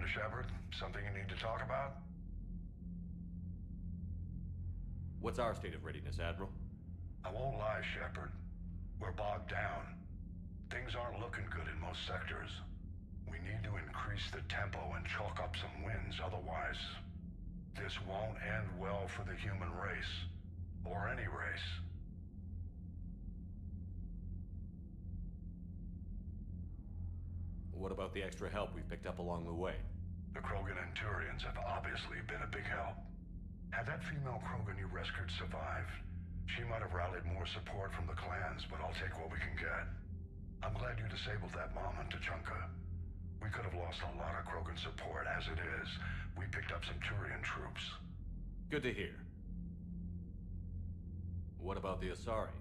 Commander Shepard? Something you need to talk about? What's our state of readiness, Admiral? I won't lie, Shepard. We're bogged down. Things aren't looking good in most sectors. We need to increase the tempo and chalk up some wins, otherwise this won't end well for the human race. Or any race. What about the extra help we've picked up along the way? The Krogan and Turians have obviously been a big help. Had that female Krogan you rescued survived, she might have rallied more support from the clans, but I'll take what we can get. I'm glad you disabled that mom in Tachanka. We could have lost a lot of Krogan support. As it is, we picked up some Turian troops. Good to hear. What about the Asari?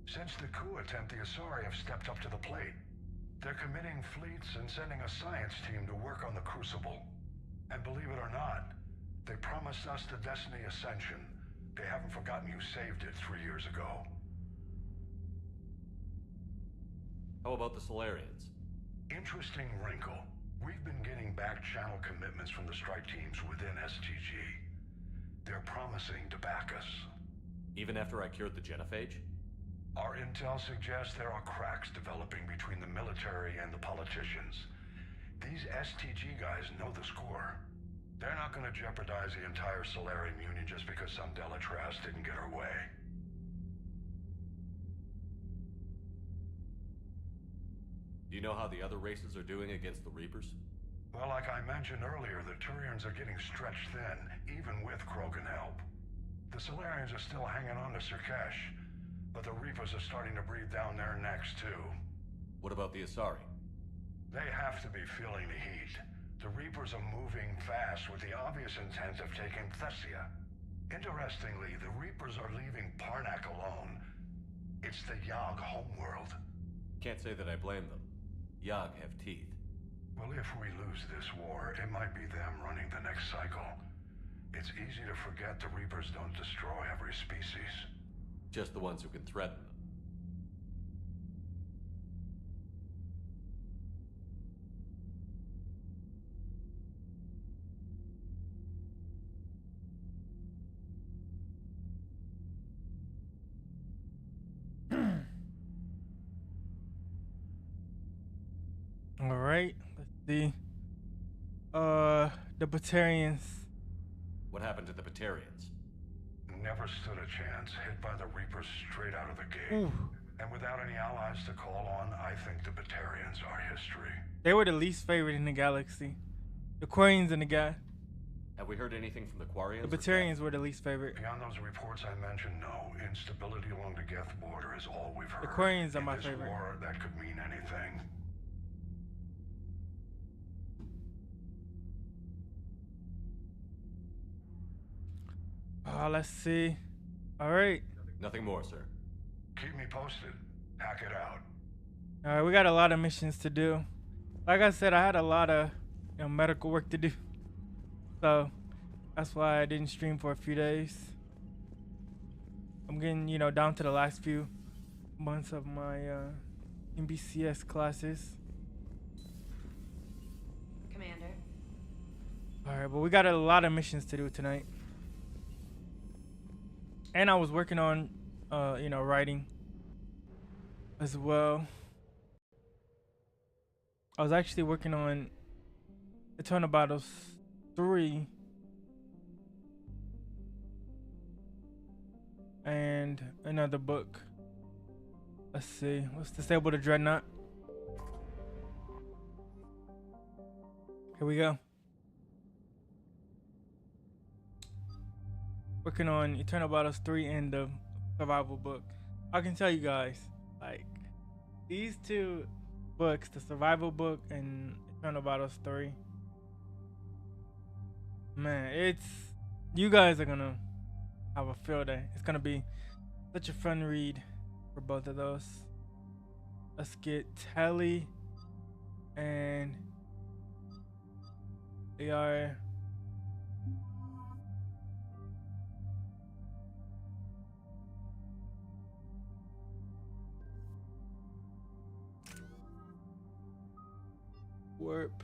Since the coup attempt, the Asari have stepped up to the plate. They're committing fleets and sending a science team to work on the Crucible. And believe it or not, they promised us the Destiny Ascension. They haven't forgotten you saved it 3 years ago. How about the Solarians? Interesting wrinkle. We've been getting back channel commitments from the strike teams within STG. They're promising to back us. Even after I cured the genophage? Our intel suggests there are cracks developing between the military and the politicians. These STG guys know the score. They're not going to jeopardize the entire Solarian Union just because some Delatras didn't get her way. Do you know how the other races are doing against the Reapers? Well, like I mentioned earlier, the Turians are getting stretched thin, even with Krogan help. The Solarians are still hanging on to Surkesh, but the Reapers are starting to breathe down their necks too. What about the Asari? They have to be feeling the heat. The Reapers are moving fast with the obvious intent of taking Thessia. Interestingly, the Reapers are leaving Parnak alone. It's the Yogg homeworld. Can't say that I blame them. Yogg have teeth. Well, if we lose this war, it might be them running the next cycle. It's easy to forget the Reapers don't destroy every species. Just the ones who can threaten them. All right, let's see. The Batarians. What happened to the Batarians? Never stood a chance, hit by the Reapers straight out of the gate. Ooh. And without any allies to call on, I think the Batarians are history. They were the least favorite in the galaxy. The Quarians and the guy. Have we heard anything from the Quarians? The Batarians were the least favorite. Beyond those reports I mentioned, no. Instability along the Geth border is all we've heard. The Quarians are my this favorite. War, that could mean anything. Let's see. All right. Nothing more, sir. Keep me posted. Hack it out. All right, we got a lot of missions to do. Like I said, I had a lot of medical work to do. So that's why I didn't stream for a few days. I'm getting, down to the last few months of my MBCS classes. Commander. All right, but we got a lot of missions to do tonight. And I was working on, writing as well. I was actually working on Eternal Battles 3 and another book. Let's see. Let's disable the Dreadnought. Here we go. Working on Eternal Battles 3 and the survival book. I can tell you guys, like, these two books, the survival book and Eternal Battles 3, man, you guys are gonna have a field day. It's gonna be such a fun read for both of those. Let's get Telly and AR. Warp.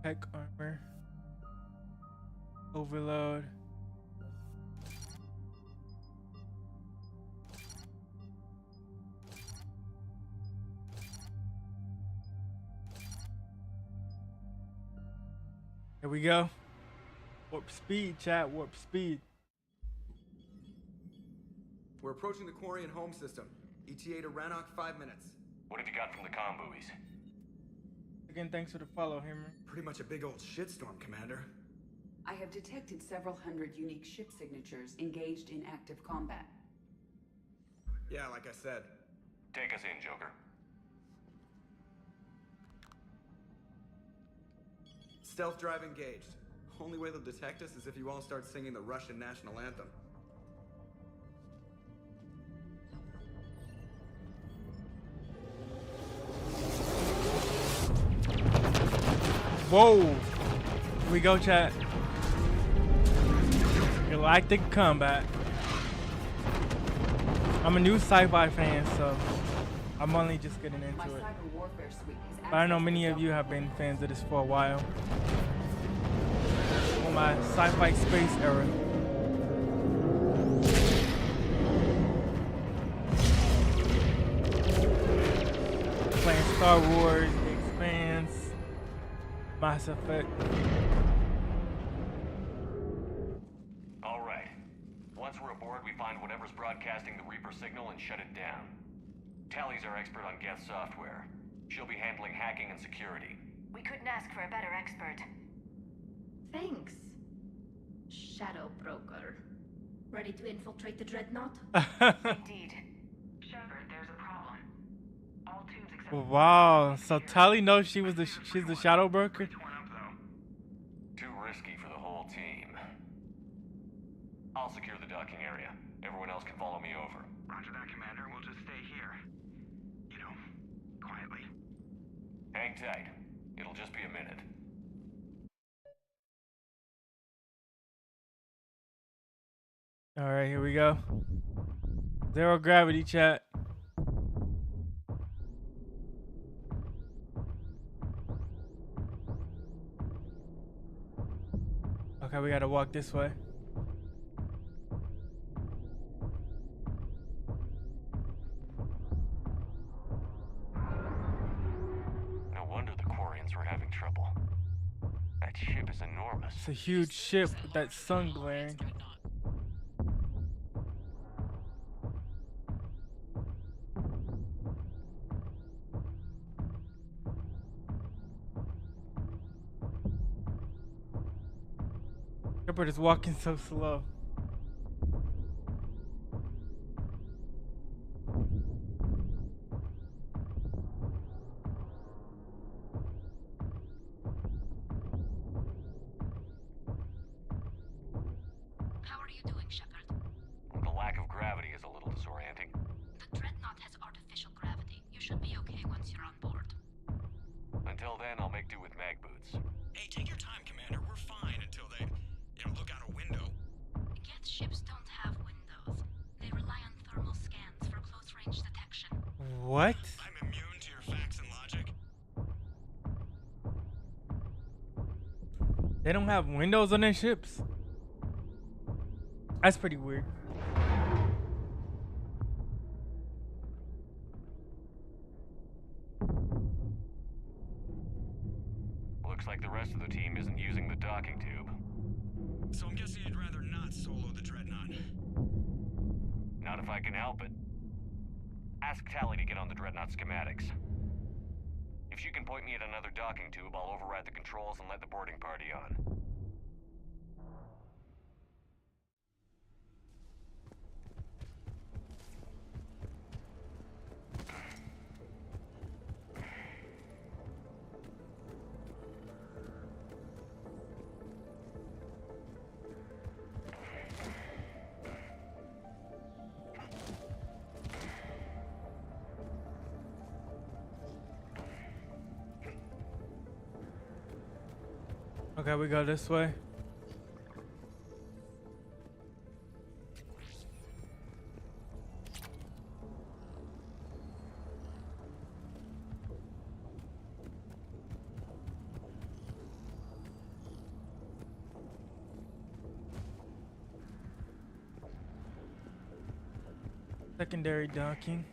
Tech armor. Overload. Here we go. Warp speed, chat. Warp speed. We're approaching the Quarian home system. ETA to Rannoch, 5 minutes. What have you got from the comm buoys? Again, thanks for the follow, Hammer. Pretty much a big old shitstorm, Commander. I have detected several hundred unique ship signatures engaged in active combat. Yeah, like I said. Take us in, Joker. Stealth drive engaged. Only way they'll detect us is if you all start singing the Russian national anthem. Whoa! Here we go, chat. Galactic combat. I'm a new sci-fi fan, so I'm only just getting into it. But I know many of you have been fans of this for a while. On my sci-fi space era. Playing Star Wars, The Expanse, Mass Effect. All right. Once we're aboard, we find whatever's broadcasting the Reaper signal and shut it down. Tally's our expert on Geth software. She'll be handling hacking and security. We couldn't ask for a better expert. Thanks, Shadow Broker. Ready to infiltrate the Dreadnought? Indeed. Shepard, there's a problem. All tubes except Wow, so Tally knows she's the shadow broker. Too risky for the whole team. I'll secure the docking area. Everyone else can follow me over. Roger that, Commander. We'll just stay here. You know, quietly. Hang tight. It'll just be a minute. All right, here we go. Zero gravity, chat. Okay, we gotta walk this way. No wonder the Quarians were having trouble. That ship is enormous. It's a huge ship with that sun glaring. Shepard is walking so slow. How are you doing, Shepard? The lack of gravity is a little disorienting. The Dreadnought has artificial gravity. You should be okay once you're on board. Until then, I'll make do with mag boots. Hey, take your time, Commander. We're fine until they, look out a window. Geth ships don't have windows. They rely on thermal scans for close-range detection. What? I'm immune to your facts and logic. They don't have windows on their ships? That's pretty weird. Looks like the rest of the team isn't using the docking tube. So I'm guessing you'd rather not solo the Dreadnought. Not if I can help it. Ask Tally to get on the Dreadnought schematics. If she can point me at another docking tube, I'll override the controls and let the boarding party on. Okay, we go this way. Secondary docking.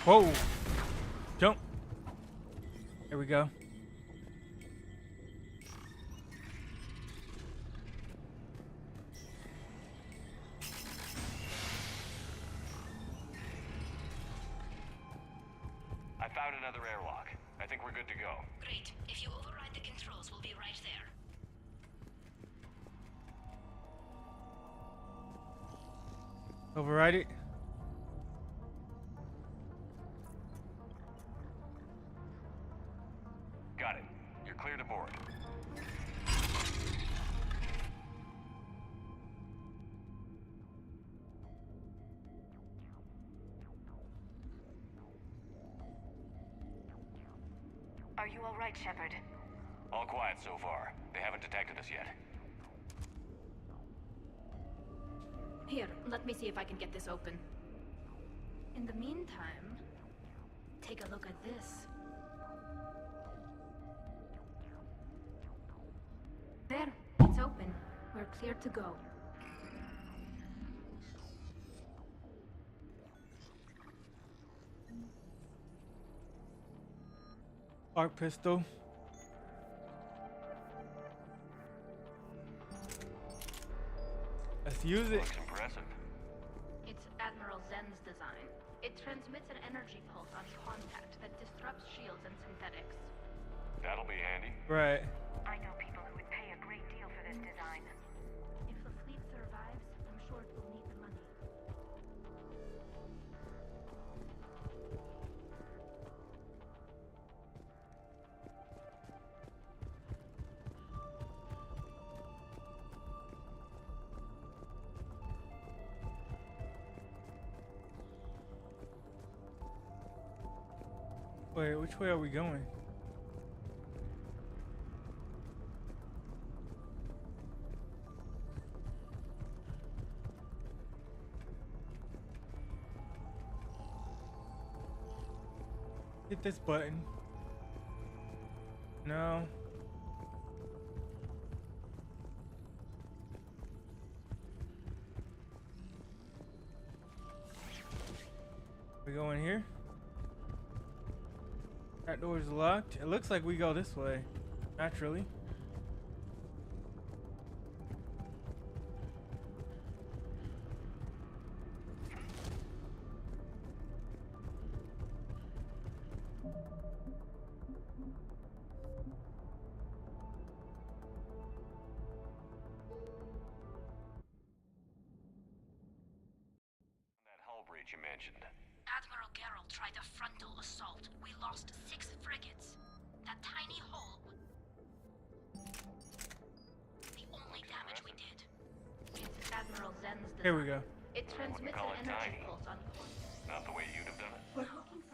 Whoa! Jump! There we go. I found another airlock. I think we're good to go. Great. If you override the controls, we'll be right there. Override it. Got it. You're clear to board. Are you all right, Shepard? All quiet so far. They haven't detected us yet. Here, let me see if I can get this open. In the meantime, take a look at this. There, it's open. We're clear to go. Arc pistol. Let's use it. Looks impressive. It's Admiral Zen's design. It transmits an energy pulse on contact that disrupts shields and synthetics. That'll be handy. Right. I know people who would pay a great deal for this design. If the fleet survives, I'm sure it will need the money. Wait, which way are we going? Hit this button. No. We go in here? That door's locked. It looks like we go this way. Naturally. That hull breach you mentioned. Admiral Geralt tried a frontal assault. We lost 6 frigates. That tiny hole. The only damage we did. It's Admiral Zen's design. Here we go. It transmits call an it energy tiny. pulse on Not the way you'd have done it.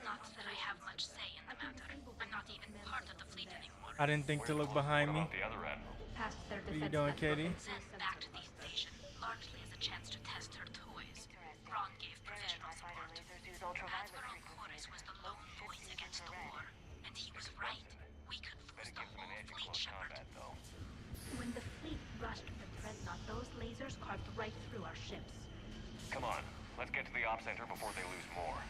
Not that I have much say in the matter. I'm not even part of the fleet anymore. I didn't think to look behind What me. about the other admiral? Past their What are you defense doing, network, Katie? Zen backed the invasion, largely as a chance to test her toys. Ron gave provisional support. Admiral Corus was the lone voice against the war, and he was right. We could lose the Better give them whole an edge in fleet, close Shepard. combat, though. When the fleet rushed the dreadnought, those lasers carved right through our ships. Come on. Let's get to the op center before they lose more.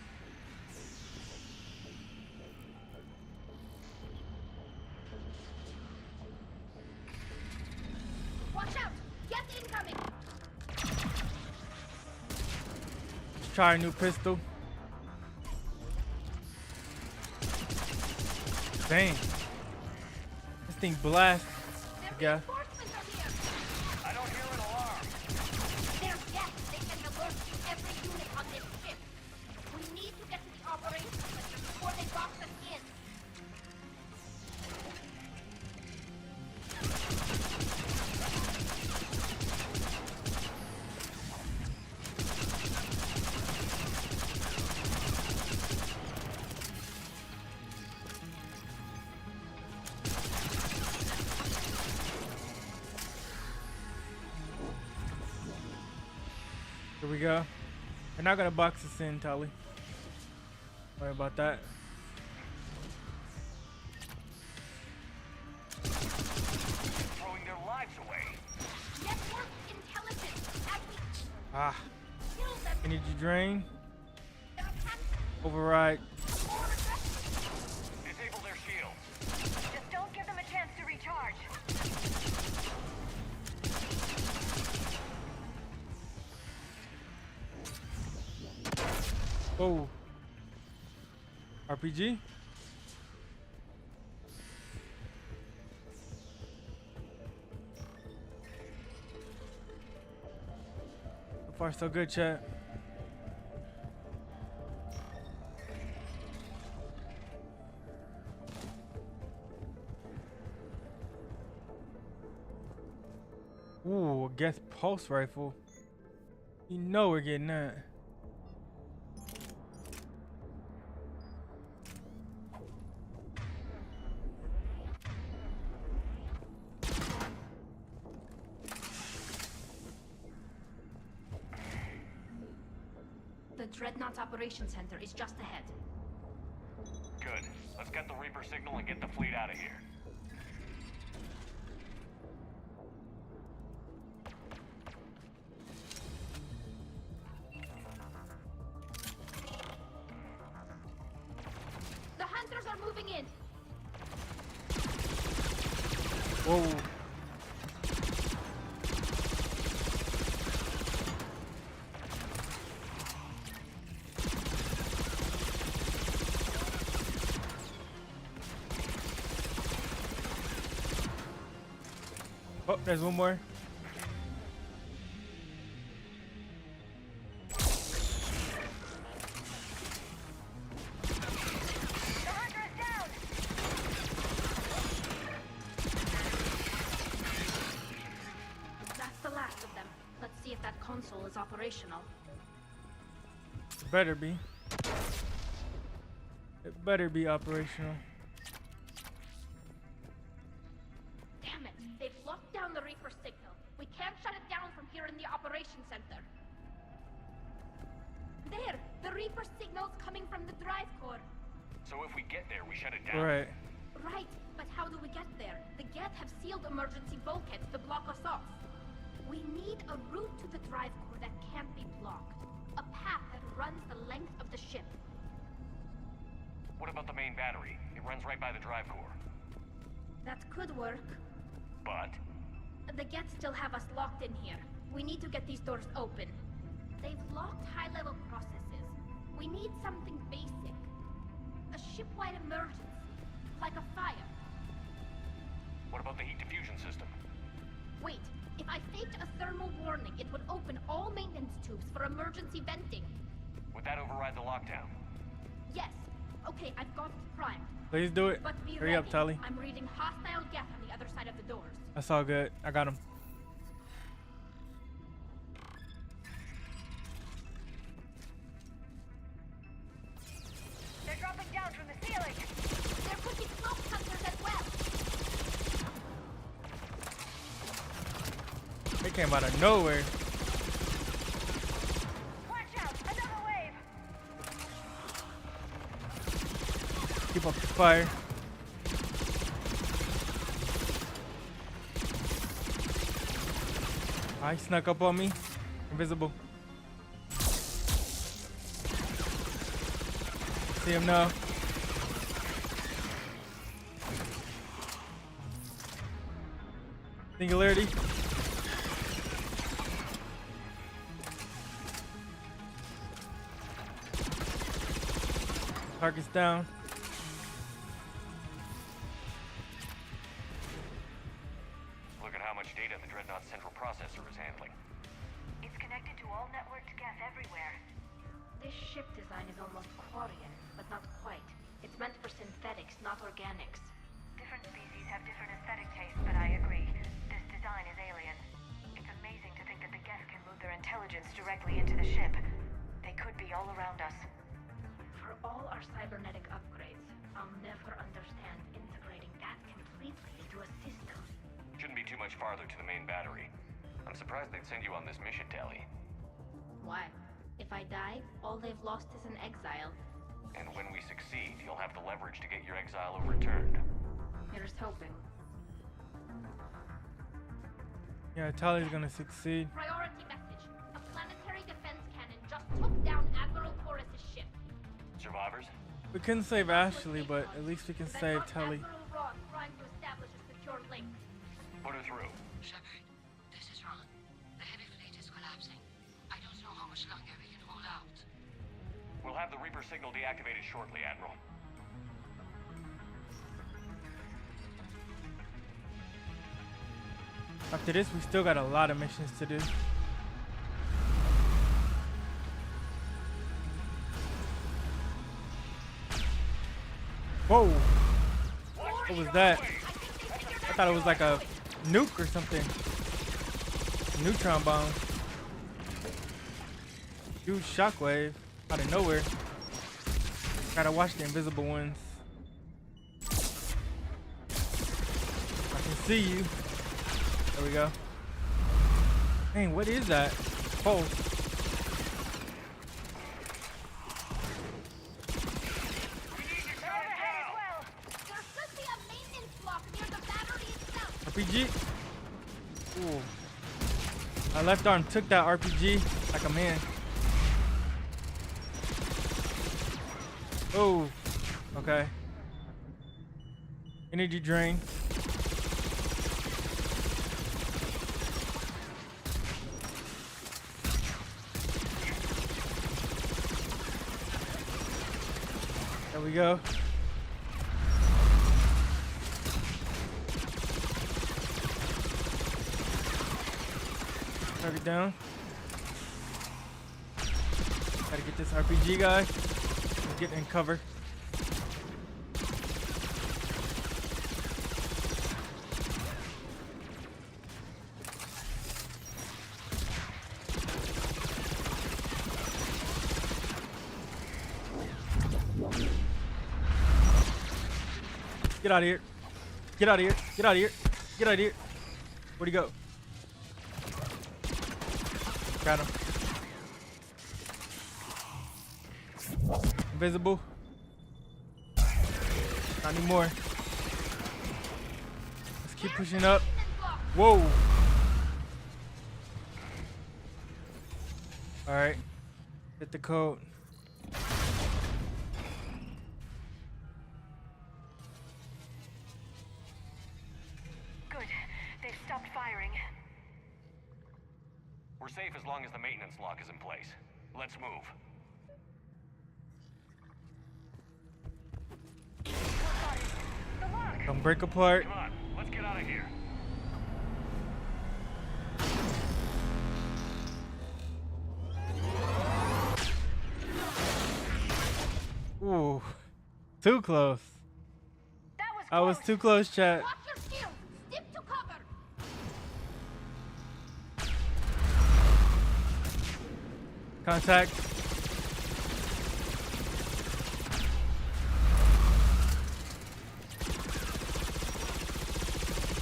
Watch out! Get incoming! Let's try a new pistol. Dang. This thing blasts. Yeah. Reinforcements are here! I don't hear an alarm. They're dead! They can alert to every unit on this ship! We need to get to the operations center before they box us in! Here we go. They're not gonna box us in, Tully. Worry about that. Throwing their lives away. Network intelligence. As we Ah, kill them, energy drain. their attacks Override. more aggressive. Disable their shields. Just don't give them a chance to recharge. Oh. RPG? So far, so good, chat. Ooh, a gas pulse rifle. You know we're getting that. The Dreadnought Operations Center is just ahead. Good. Let's get the Reaper signal and get the fleet out of here. The hunters are moving in. Whoa. Oh, there's one more. The hunter is down. That's the last of them. Let's see if that console is operational. It better be. It better be operational. Damn it! They've locked down the Reaper signal. We can't shut it down from here in the Operations Center. There! The Reaper signal's coming from the drive core. So if we get there, we shut it down. Right. Right, but how do we get there? The Geth have sealed emergency bulkheads to block us off. We need a route to the drive core that can't be blocked. A path that runs the length of the ship. What about the main battery? It runs right by the drive core. That could work. But The Geth still have us locked in here. We need to get these doors open. They've locked high-level processes. We need something basic. A ship-wide emergency. Like a fire. what about the heat diffusion system? Wait, if I faked a thermal warning, it would open all maintenance tubes for emergency venting. Would that override the lockdown? Yes. Okay, I've got it primed. Please do it. But be Hurry ready. up, Tully. I'm reading hostile Geth on the other side of the doors. That's all good. I got him. They're dropping down from the ceiling. There could be smoke hunters as well. They came out of nowhere. Watch out! Another wave. Keep up the fire. Ah, he snuck up on me. Invisible. See him now. Singularity. Target's down. Look at how much data the Dreadnought central processor is handling. It's connected to all networked Geth everywhere. This ship design is almost Quarian, but not quite. It's meant for synthetics, not organics. Different species have different aesthetic tastes, but I agree. This design is alien. It's amazing to think that the Geth can move their intelligence directly into the ship. They could be all around us. For all our cybernetic upgrades, I'll never understand integrating that completely into a system. Shouldn't be too much farther to the main battery. I'm surprised they'd send you on this mission, Tally. Why? If I die, all they've lost is an exile. And when we succeed, you'll have the leverage to get your exile overturned. Here's hoping. Yeah, Tali's gonna succeed. Priority message. A planetary defense cannon just took down Admiral Porus' ship. Survivors? We couldn't save Ashley, but at least we can Then save got Tali. Admiral Ron trying to establish a secure link. Put her through. Shepard, this is Ron. The heavy fleet is collapsing. I don't know how much longer we can hold out. We'll have the Reaper signal deactivated shortly, Admiral. After this, we still got a lot of missions to do. Whoa! What was that? I thought it was like a nuke or something. Neutron bomb. Huge shockwave out of nowhere. Gotta watch the invisible ones. I can see you. There we go. Dang, what is that? Oh. There should be a maintenance block near the battery itself. RPG? Ooh. My left arm took that RPG like a man. Oh. Okay. Energy drain. There we go. Target down. Gotta get this RPG guy. Let's get in cover. Get out of here. Get out of here. Get out of here. Get out of here. Where'd he go? Got him. Invisible. Not anymore. Let's keep pushing up. Whoa. All right. Hit the code. Good. They've stopped firing. We're safe as long as the maintenance lock is in place. Let's move. The lock! Don't break apart. Come on, let's get out of here. Ooh. Too close. That was I was close. too close, chat. Watch your shield. Stick to cover. Contact.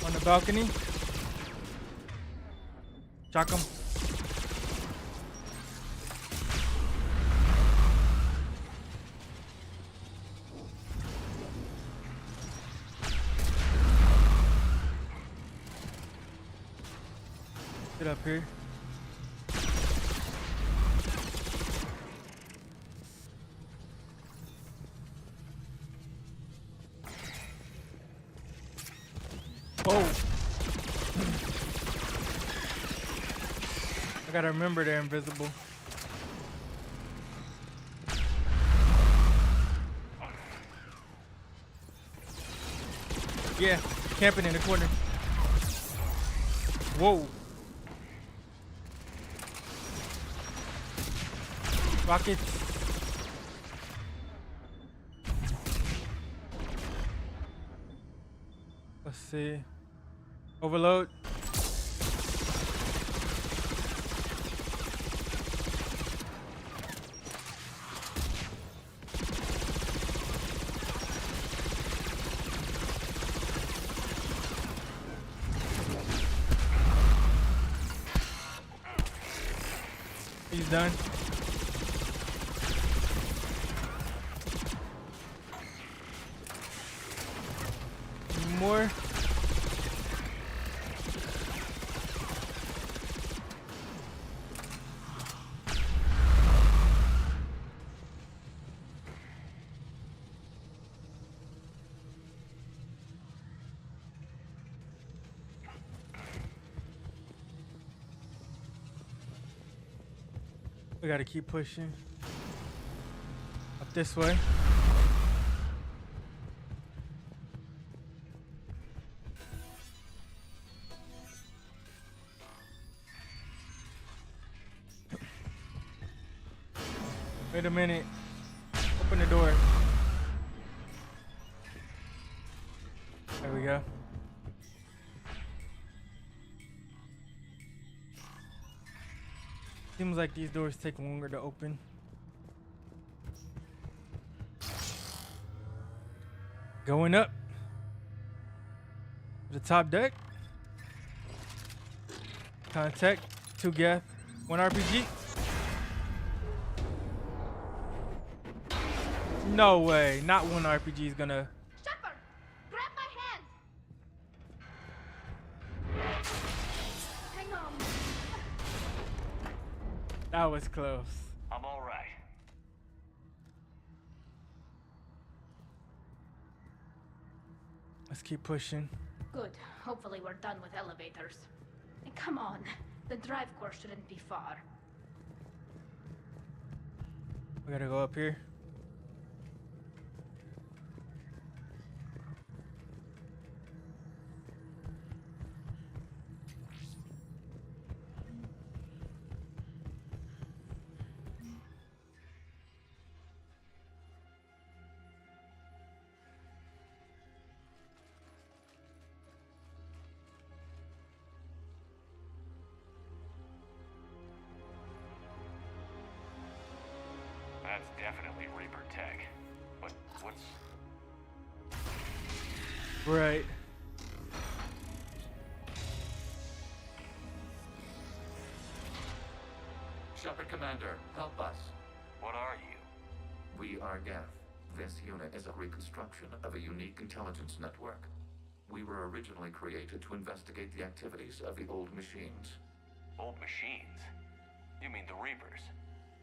On the balcony. Shock him. Get up here. Oh. I gotta remember they're invisible. Yeah, camping in the corner. Whoa. Rockets. Let's see. Overload. He's done. Any more? We gotta keep pushing. Up this way. Wait a minute. Open the door. There we go. Seems like these doors take longer to open. Going up. The top deck. Contact. 2 gas. 1 RPG. No way. Not 1 RPG is gonna. Shepard, grab my hand. Hang on. That was close. I'm all right. Let's keep pushing. Good. Hopefully we're done with elevators. And come on. The drive course shouldn't be far. We gotta go up here. That's definitely Reaper tech. But what's... Right. Shepard Commander, help us. What are you? We are Geth. This unit is a reconstruction of a unique intelligence network. We were originally created to investigate the activities of the old machines. Old machines? You mean the Reapers?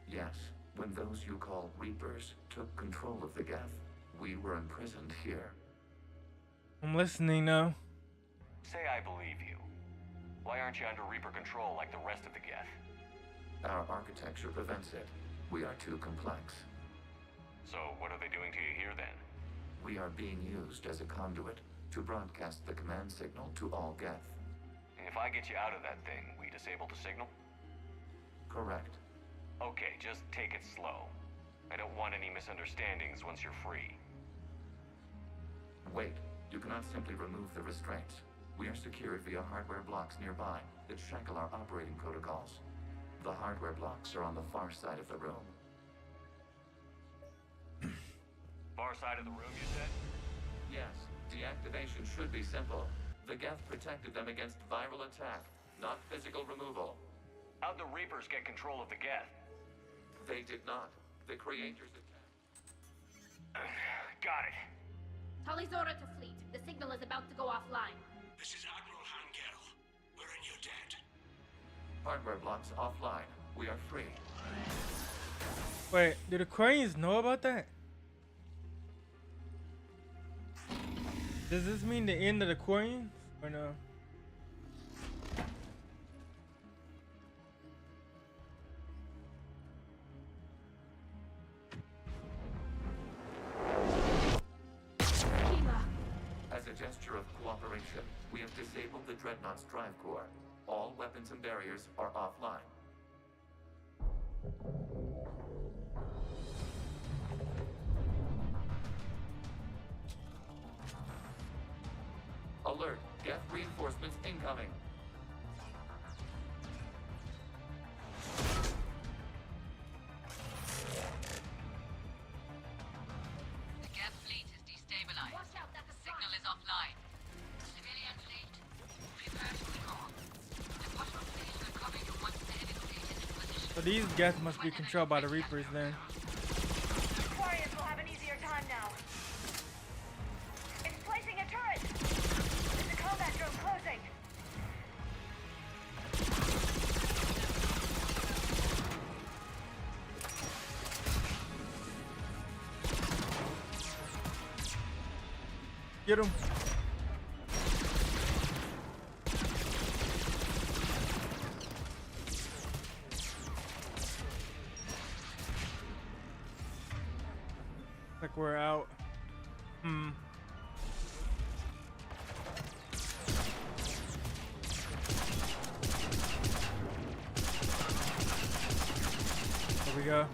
Yes, when those you call Reapers took control of the Geth, we were imprisoned here. I'm listening now. Say I believe you. Why aren't you under Reaper control like the rest of the Geth? Our architecture prevents it. We are too complex. So what are they doing to you here then? We are being used as a conduit to broadcast the command signal to all Geth. If I get you out of that thing, we disable the signal? Correct. Okay, just take it slow. I don't want any misunderstandings once you're free. Wait, you cannot simply remove the restraints. We are secured via hardware blocks nearby that shackle our operating protocols. The hardware blocks are on the far side of the room. Far side of the room, you said? Yes, deactivation should be simple. The Geth protected them against viral attack, not physical removal. How'd the Reapers get control of the Geth? They did not. The creators attacked. Got it. Talizora to fleet. The signal is about to go offline. This is Admiral Hangel. We're in your debt. Hardware blocks offline. We are free. Wait, do the Koreans know about that? Does this mean the end of the Koreans or no? As a gesture of cooperation, we have disabled the Dreadnought's drive core. All weapons and barriers are offline. Alert! Geth reinforcements incoming! The Geth fleet is destabilized. Watch out, that's a Signal is offline. Civilian fleet, prepare to withdraw. The possible fleet will cover you once the enemy fleet is in position. So these Geth must be controlled by the Reapers then. Warriors will have an easier time now. It's placing a turret! There's a combat drone closing! Get him. go.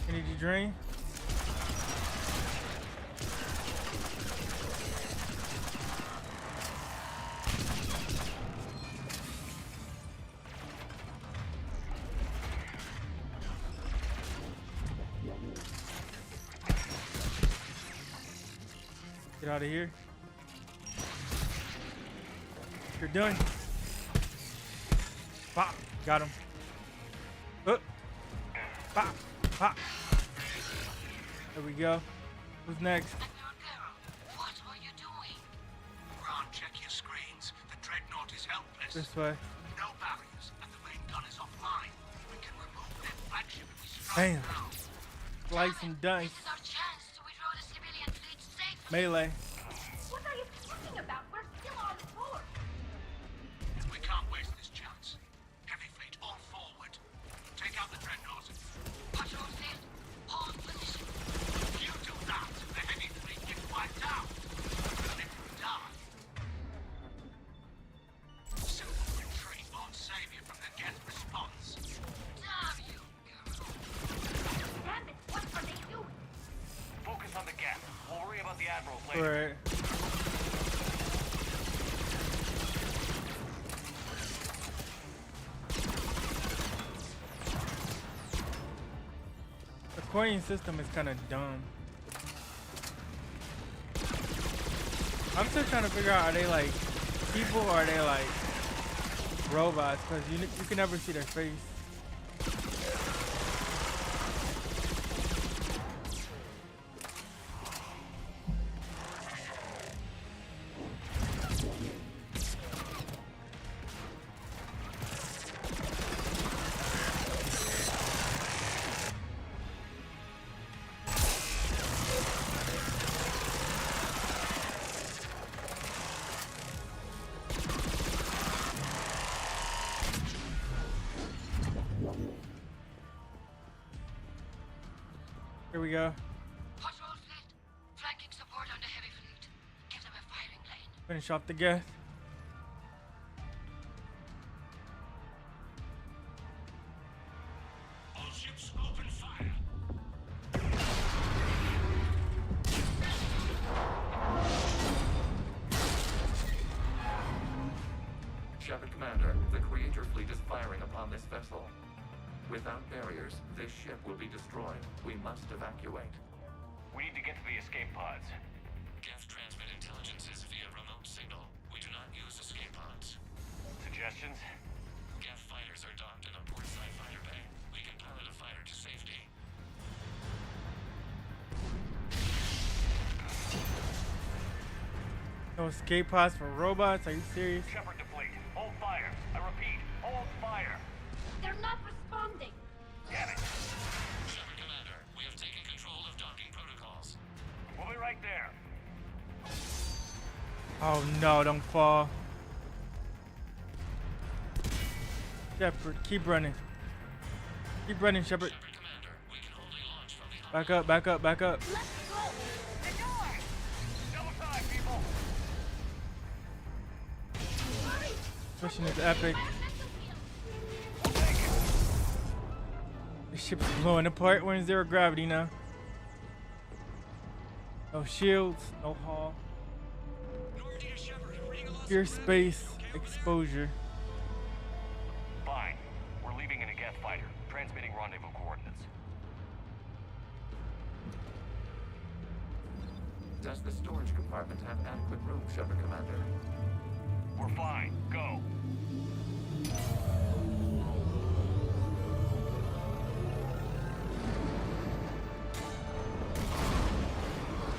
Energy drain. Get out of here. You're done. Pop. Got him. Pop. Pop. There we go. Who's next? What are you doing? Ron, check your screens. The Dreadnought is helpless. This way. No barriers, and the main gun is offline. We can remove their flagship if we strike Bam. now. Slice and dice. This is our chance to withdraw the civilian fleet safely. Melee. What are you talking about? We're still on board. We can't waste this chance. Heavy fleet all forward. Take out the Dreadnought. Patrol fleet, hold position. You do that, the heavy fleet gets wiped out. And if we die, simple retreat won't save you from the Geth response. Damn you, girl. Damn it, what are they doing? Focus on the gap. We'll worry about the admirals later. Alright. The coin system is kind of dumb. I'm still trying to figure out, are they like people or are they like robots? Because you can never see their face. Here we go. Patrol fleet, flanking support on the heavy fleet. Give them a firing lane. Finish off the gas. All ships open fire. Shepard Commander, the Creator fleet is firing upon this vessel. Without barriers, this ship will be destroyed. We must evacuate. We need to get to the escape pods. Geth transmit intelligences via remote signal. We do not use escape pods. Suggestions? Geth fighters are docked in a portside fighter bay. We can pilot a fighter to safety. No escape pods for robots? Are you serious? Shepard to fleet. Hold fire. I repeat, hold fire. They're not responding. Damn it. Shepard Commander, we have taken control of docking protocols. We'll be right there. Oh no, don't fall. Shepard, keep running. Keep running, Shepard. Shepard Commander, we can only launch from the Back up, back up, back up. Let's go. The door! Double time, people! Mission is epic. The ship's blowing apart. We're in zero gravity now. No shields, no hull. Nordia Shepard, reading a lot. Pure space exposure. Fine. We're leaving in a Geth fighter. Transmitting rendezvous coordinates. Does the storage compartment have adequate room, Shepard Commander? We're fine. Go.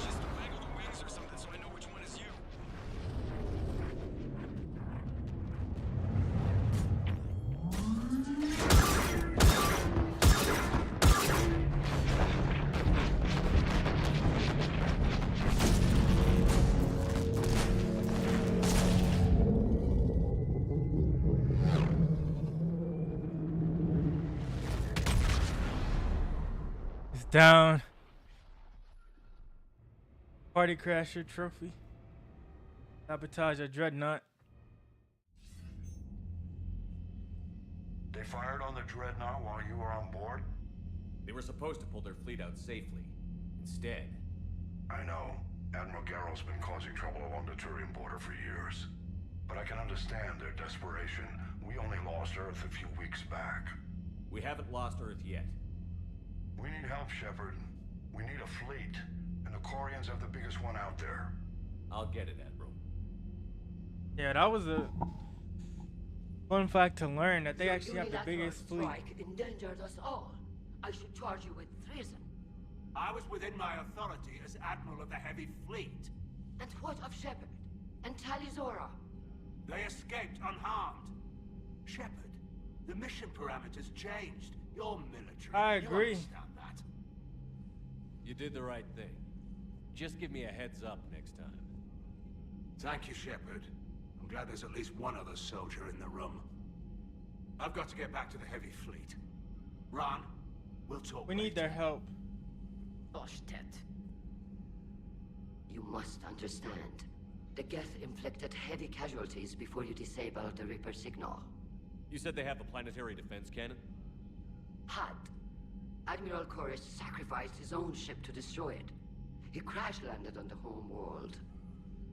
Just waggle the wings or something so I know which one is you. down. Party Crasher trophy. Sabotage a dreadnought. They fired on the dreadnought while you were on board? They were supposed to pull their fleet out safely. Instead... I know. Admiral Garrow's been causing trouble along the Turian border for years. But I can understand their desperation. We only lost Earth a few weeks back. We haven't lost Earth yet. We need help, Shepard. We need a fleet. And the Quarians have the biggest one out there. I'll get it, Admiral. Yeah, that was a fun fact to learn, that they actually have the biggest fleet. Strike endangered us all. I should charge you with treason. I was within my authority as Admiral of the Heavy Fleet. And what of Shepard? And Talizora? They escaped unharmed. Shepard, the mission parameters changed. You're military. I agree. You understand that? You did the right thing. Just give me a heads up next time. Thank you, Shepard. I'm glad there's at least one other soldier in the room. I've got to get back to the Heavy Fleet. Ron, we'll talk We need their help. Oshtet. You must understand. The Geth inflicted heavy casualties before you disabled the Reaper signal. You said they have a planetary defense cannon? Had. Admiral Koris sacrificed his own ship to destroy it. He crash-landed on the home world.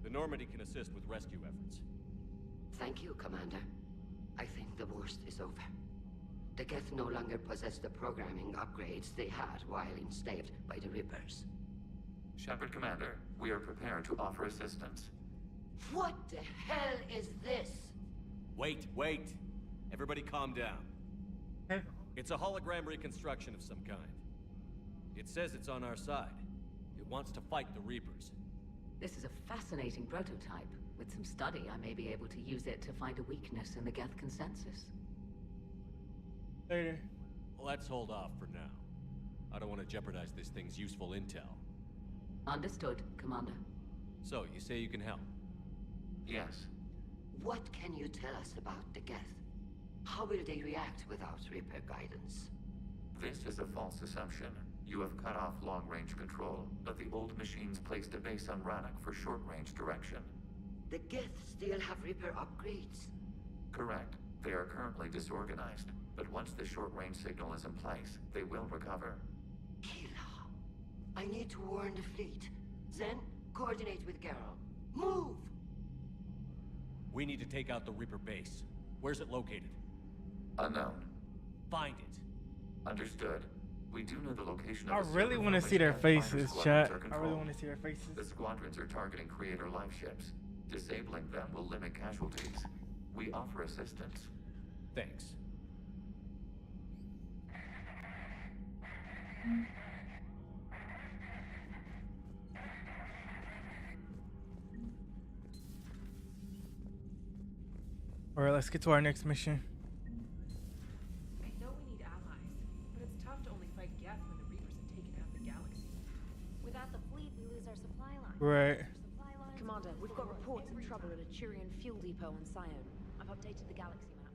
The Normandy can assist with rescue efforts. Thank you, Commander. I think the worst is over. The Geth no longer possess the programming upgrades they had while enslaved by the Reapers. Shepard, Commander, we are prepared to offer assistance. What the hell is this? Wait. Everybody calm down. It's a hologram reconstruction of some kind. It says it's on our side. It wants to fight the Reapers. This is a fascinating prototype. With some study, I may be able to use it to find a weakness in the Geth consensus. Later. Let's hold off for now. I don't want to jeopardize this thing's useful intel. Understood, Commander. So, you say you can help? Yes. What can you tell us about the Geth? How will they react without Reaper guidance? This is a false assumption. You have cut off long-range control, but the old machines placed a base on Rannoch for short-range direction. The Geth still have Reaper upgrades? Correct. They are currently disorganized, but once the short-range signal is in place, they will recover. Kila, I need to warn the fleet. Then, coordinate with Garrow. Move! We need to take out the Reaper base. Where's it located? Unknown. Find it. Understood. We do know the location I of the really server want to from see which their Pathfinder faces, squadrons chat. are I really controlled. want to see their faces. The squadrons are targeting Creator life ships. Disabling them will limit casualties. We offer assistance. Thanks. Alright, let's get to our next mission. I know we need allies, but it's tough to only fight Geth when the Reapers have taken out the galaxy. Without the fleet, we lose our supply line. Right. Commander, we've got reports of trouble at a Turian fuel depot on Sion. I've updated the galaxy map.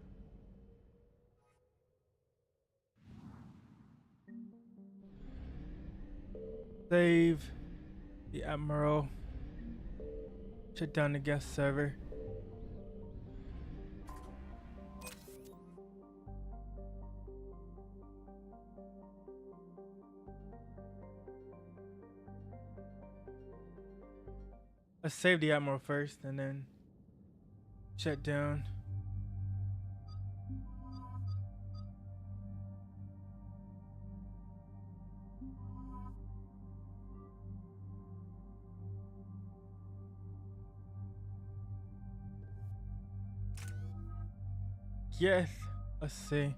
Save the Admiral. Shut down the guest server. Let's save the Admiral first and then shut down. Yes, let's see.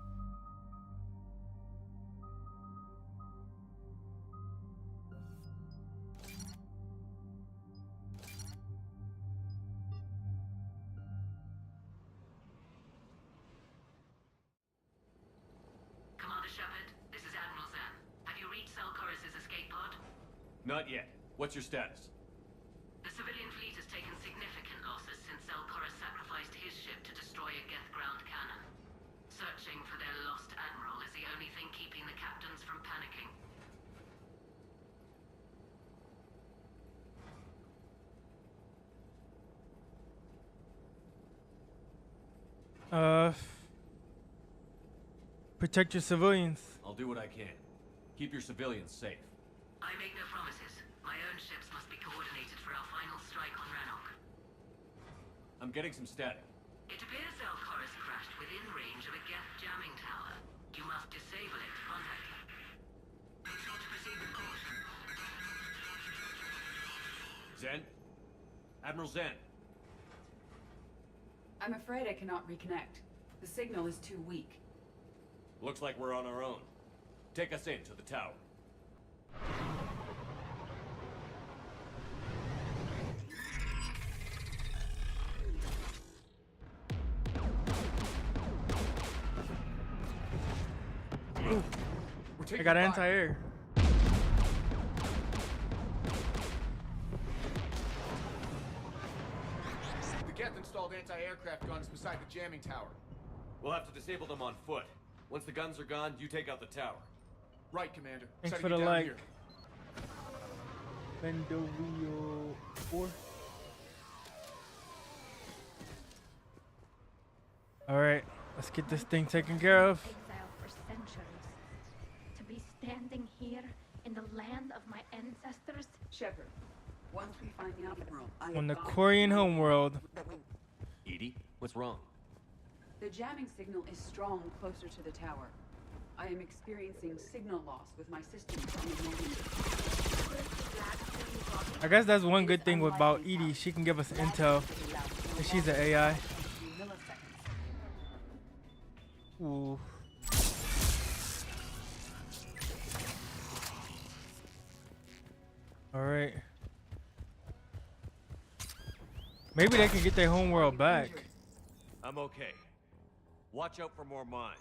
Not yet. What's your status? The civilian fleet has taken significant losses since Zelkoris sacrificed his ship to destroy a Geth ground cannon. Searching for their lost admiral is the only thing keeping the captains from panicking. Protect your civilians. I'll do what I can. Keep your civilians safe. I make no promises. My own ships must be coordinated for our final strike on Rannoch. I'm getting some static. It appears Zelkor has crashed within range of a Geth jamming tower. You must disable it to contact him. Make sure to proceed with caution. Zen? Admiral Zen. I'm afraid I cannot reconnect. The signal is too weak. Looks like we're on our own. Take us in to the tower. I got anti-air. The Geth installed anti-aircraft guns beside the jamming tower. We'll have to disable them on foot. Once the guns are gone, you take out the tower. Right, Commander. Thanks Setting for it the down like. here. Bendovio 4. Alright, let's get this thing taken care of. Exile for centuries. To be standing here in the land of my ancestors. Shepard, once we find the Admiral, On the Quarian homeworld. Edie, what's wrong? The jamming signal is strong closer to the tower. I am experiencing signal loss with my systems on the moment. I guess that's one good thing about Edie. She can give us intel. And she's an AI. Ooh. Alright. Maybe they can get their homeworld back. I'm okay. Watch out for more mines.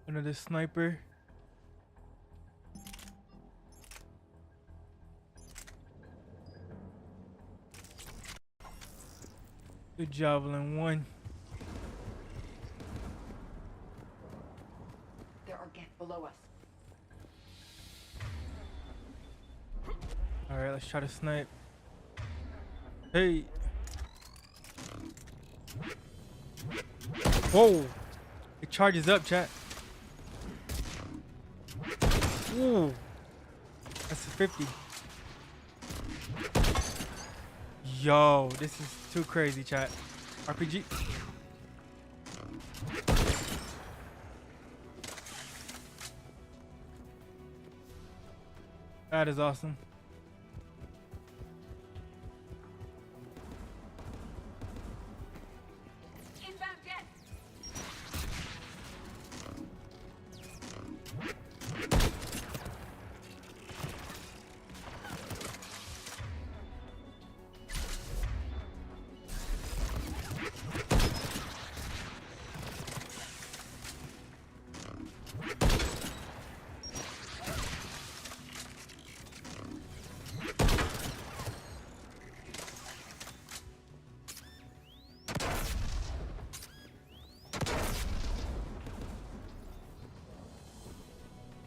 Another sniper. Good javelin 1. There are Geth below us. Alright, let's try to snipe. Hey. Whoa. It charges up, chat. Ooh. That's a 50. Yo, this is too crazy, chat. RPG. That is awesome. Inbound Geth.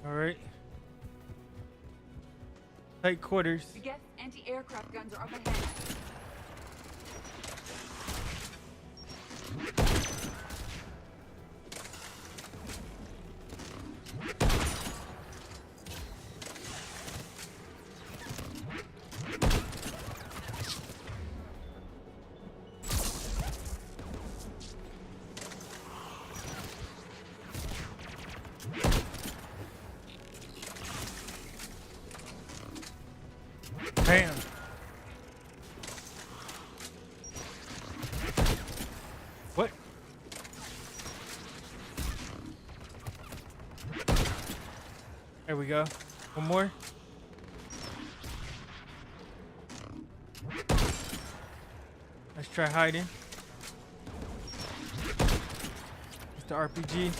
Alright. Tight quarters. The Geth anti-aircraft guns are up ahead. Damn. What? There we go. One more. Let's try hiding. It's the RPG.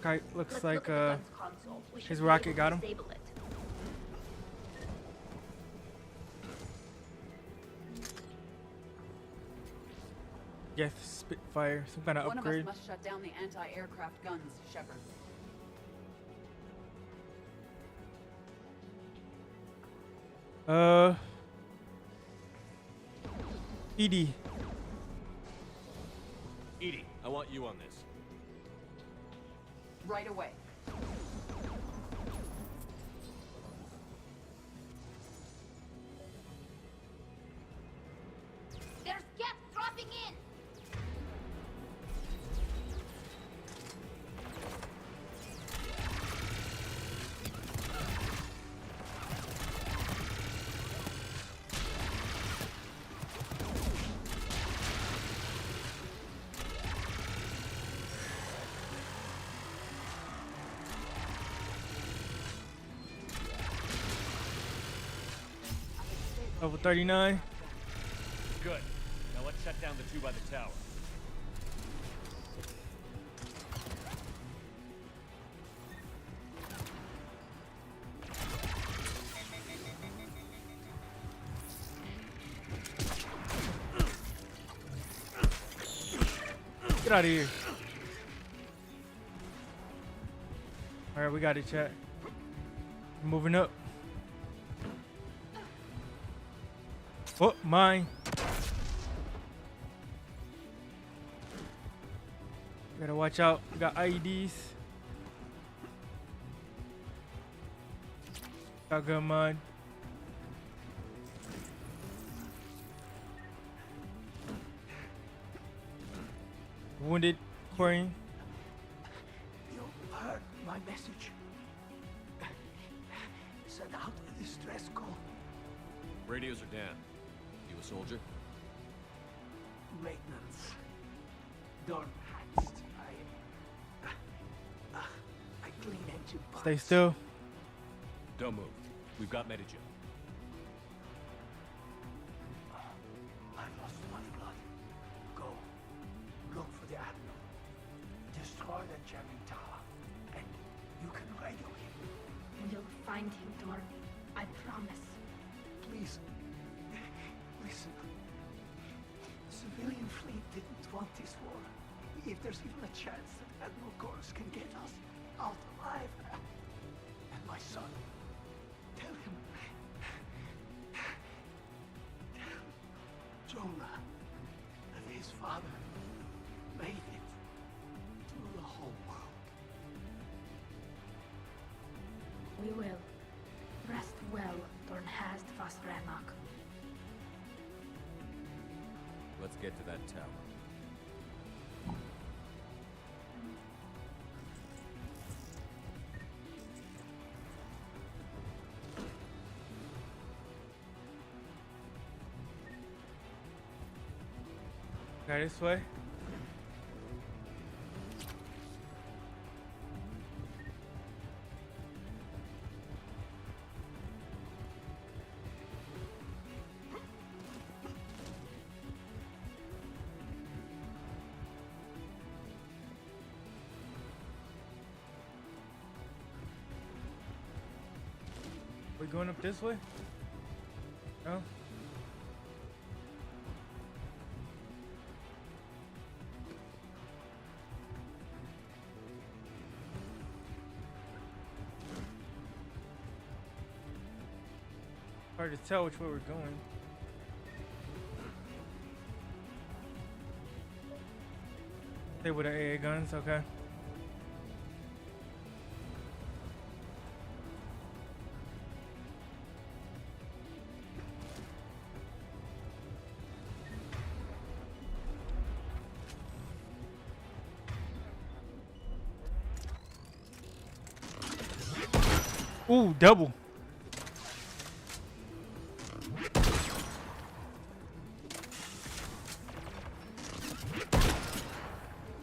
Guy looks like his rocket got him. Yes, Spitfire, some kind of upgrade. One of us must shut down the anti-aircraft guns, Shepard. Edie. Edie, I want you on this. Right away. There's gas dropping in! Level 39. Good. Now let's shut down the two by the tower. Get out of here. Alright, we got it, chat. Moving up. Oh, mine. Gotta watch out. We got IEDs. Shotgun mine. Wounded, Corian. You heard my message. Send out a distress call. Radios are down. You a soldier? Maintenance. Dorn hatched. I clean engine parts. Stay still. Don't move. We've got Medigen. I lost my blood. Go. Look for the Admiral. Destroy the jamming tower. And you can radio him. You'll find him, Dorn. I promise. Please. Listen. The civilian fleet didn't want this war. If there's even a chance that Admiral Gorse can get us out alive. And my son. Tell him. Tell Jonah that his father made it to the whole world. We will. Rest well, Dornhast Vasramak. Let's get to that tower. Go this way. We going up this way? No? Hard to tell which way we're going. Stay with the AA guns, okay. Ooh, double.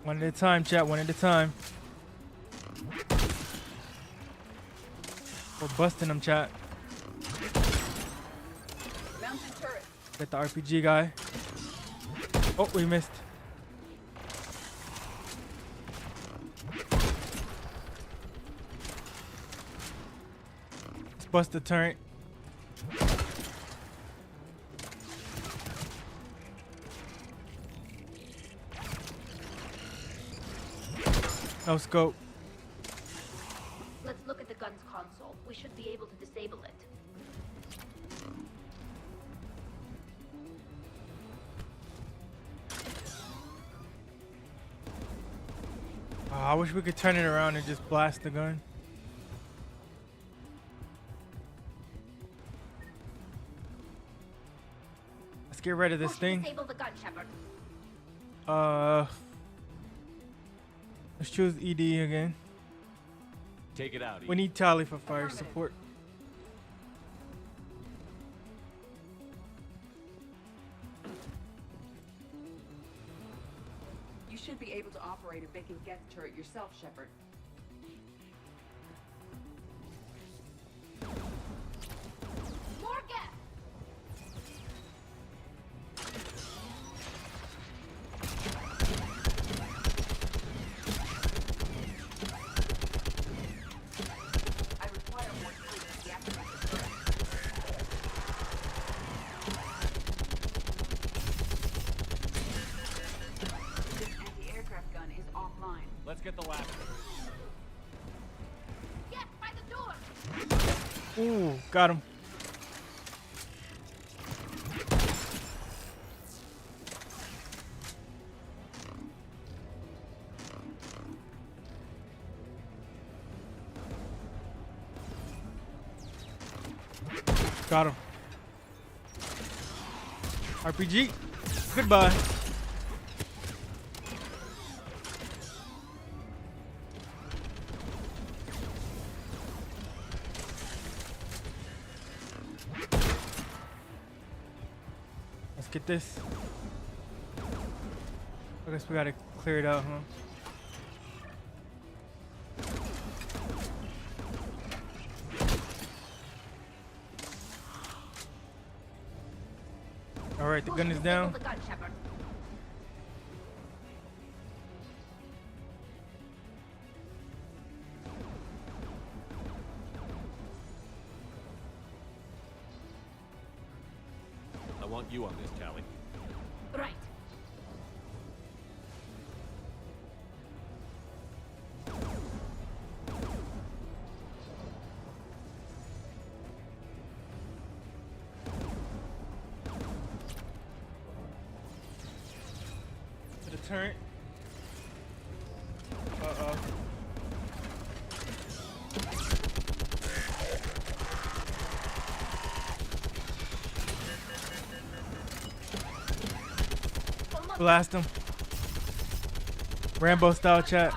One at a time, chat, one at a time. We're busting them, chat. Mounted turret. Get the RPG guy. Oh, we missed. Let's bust the turret. No scope. Let's look at the gun's console. We should be able to disable it. I wish we could turn it around and just blast the gun. Let's get rid of this thing. Disable the gun, Shepard. Let's choose ED again. Take it out. We need Tally for fire support. You should be able to operate a vacant Geth turret yourself, Shepard. More Geth! I require more time to deactivate the turret. This anti-aircraft gun is offline. Let's get the last. Geth by the door! Ooh, got him. Got him. RPG. Goodbye. Let's get this. I guess we gotta clear it out, huh? Alright, the gun is down. Disable the gun, Shepard. I want you on this, Tally. Right. To the turret. Uh-oh. Blast him. Rambo style chat.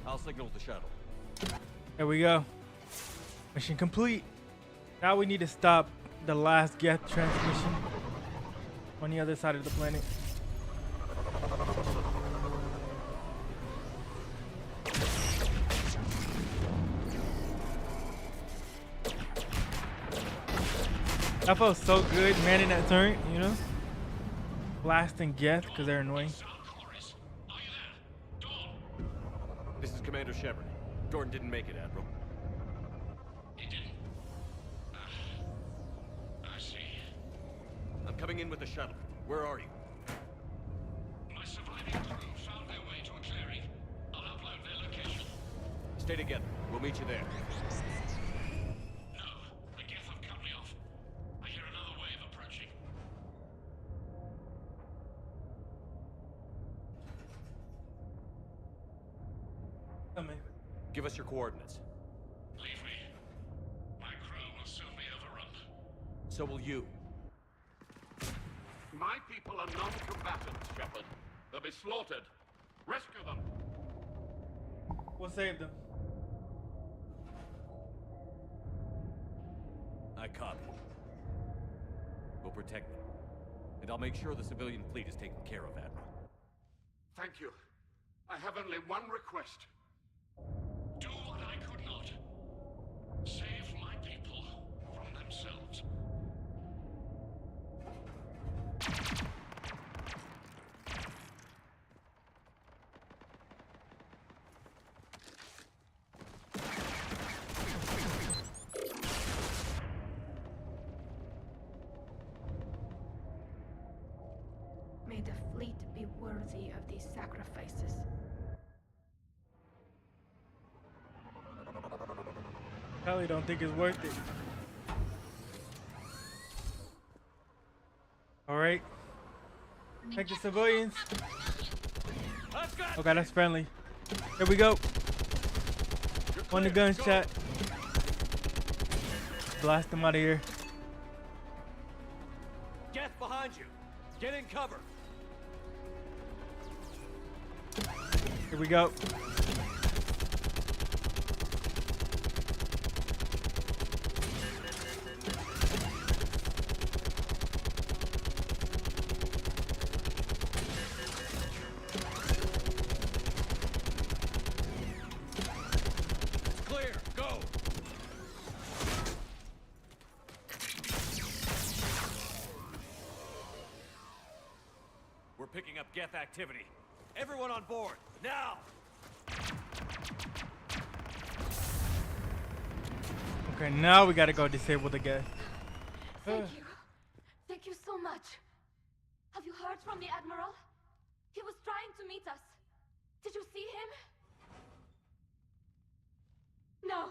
I'll signal the shuttle. There we go. Mission complete. Now we need to stop the last Geth transmission on the other side of the planet. That felt so good manning that turret, you know? Blasting Geth because they're annoying. This is Commander Shepard. Gordon didn't make it, Admiral. He didn't? I see. I'm coming in with the shuttle. Where are you? My surviving crew found their way to a clearing. I'll upload their location. Stay together. We'll meet you there. No, the Geth have cut me off. I hear another wave approaching. Come in. Give us your coordinates. Leave me. My crew will soon be overrun. So will you. My people are non-combatants, Shepard. They'll be slaughtered. Rescue them. We'll save them. I copy. We'll protect them. And I'll make sure the civilian fleet is taken care of, Admiral. Thank you. I have only one request. Do what I could not. Save my people from themselves. May the fleet be worthy of these sacrifices. Probably don't think it's worth it. All right. Protect the civilians. Okay, that's friendly. Here we go. On the gunshot. Blast them out of here. Geth behind you. Get in cover. Here we go. Clear. Go. We're picking up Geth activity. Everyone on board, now! Okay, now we gotta go disable the guy. Thank you. Thank you so much. Have you heard from the Admiral? He was trying to meet us. Did you see him? No.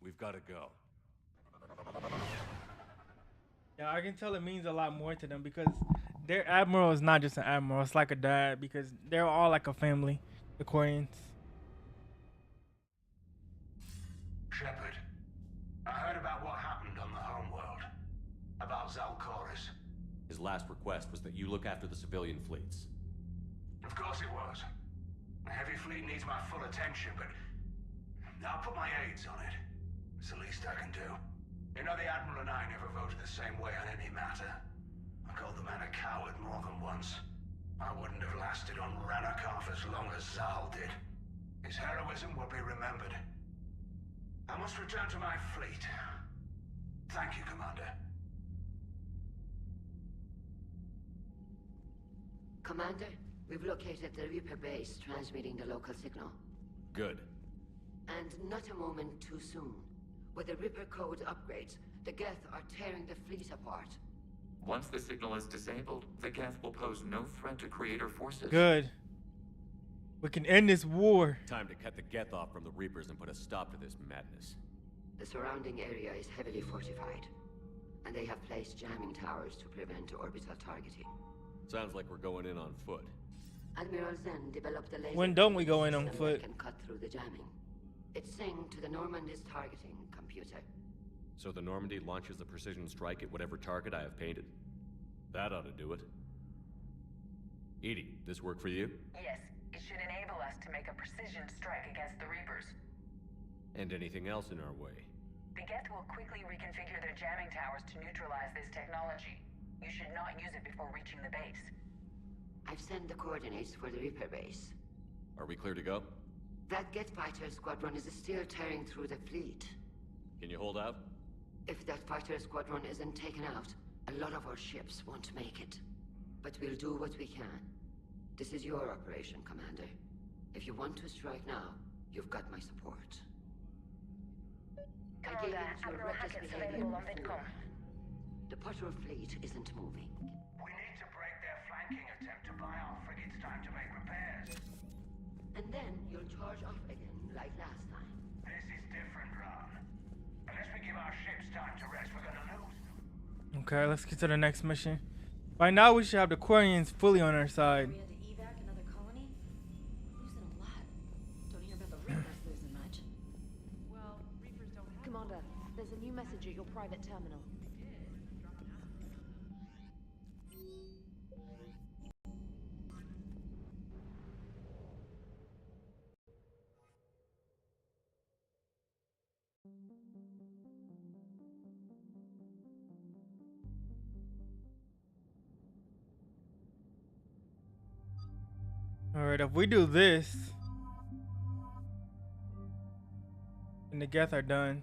We've got to go. Yeah, I can tell it means a lot more to them because their admiral is not just an admiral, it's like a dad because they're all like a family, the Quarians. Shepard, I heard about what happened on the homeworld. About Zalcoris. His last request was that you look after the civilian fleets. Of course it was. The heavy fleet needs my full attention, but I'll put my aides on it. It's the least I can do. You know, the Admiral and I never voted the same way on any matter. I called the man a coward more than once. I wouldn't have lasted on Ranakov as long as Zal did. His heroism will be remembered. I must return to my fleet. Thank you, Commander. Commander, we've located the Reaper base transmitting the local signal. Good. And not a moment too soon. With the Reaper code upgrades, the Geth are tearing the fleet apart. Once the signal is disabled, the Geth will pose no threat to Creator forces. Good. We can end this war. Time to cut the Geth off from the Reapers and put a stop to this madness. The surrounding area is heavily fortified, and they have placed jamming towers to prevent orbital targeting. Sounds like we're going in on foot. Admiral Zen developed a laser When don't we go in on system foot? that can cut through the jamming. It's synced to the Normandy's targeting computer. So the Normandy launches a precision strike at whatever target I have painted? That ought to do it. Edie, this work for you? Yes, it should enable us to make a precision strike against the Reapers. And anything else in our way? The Geth will quickly reconfigure their jamming towers to neutralize this technology. You should not use it before reaching the base. I've sent the coordinates for the Reaper base. Are we clear to go? That Geth fighter squadron is still tearing through the fleet. Can you hold out? If that fighter squadron isn't taken out, a lot of our ships won't make it. But we'll do what we can. This is your operation, Commander. If you want to strike now, you've got my support. I gave in to your reckless behavior before. The patrol fleet isn't moving. We need to break their flanking attempt to buy our frigates time to make repairs. And then you'll charge off again, like last time. This is different, Ron. Unless we give our ships time to rest, we're gonna lose them. Okay, let's get to the next mission. By now we should have the Quarians fully on our side. We had to evac another colony? Losing a lot. Don't hear about the Reapers losing much. Well, Reapers don't have... Commander, there's a new message at your private terminal. Alright, if we do this, and the Geth are done.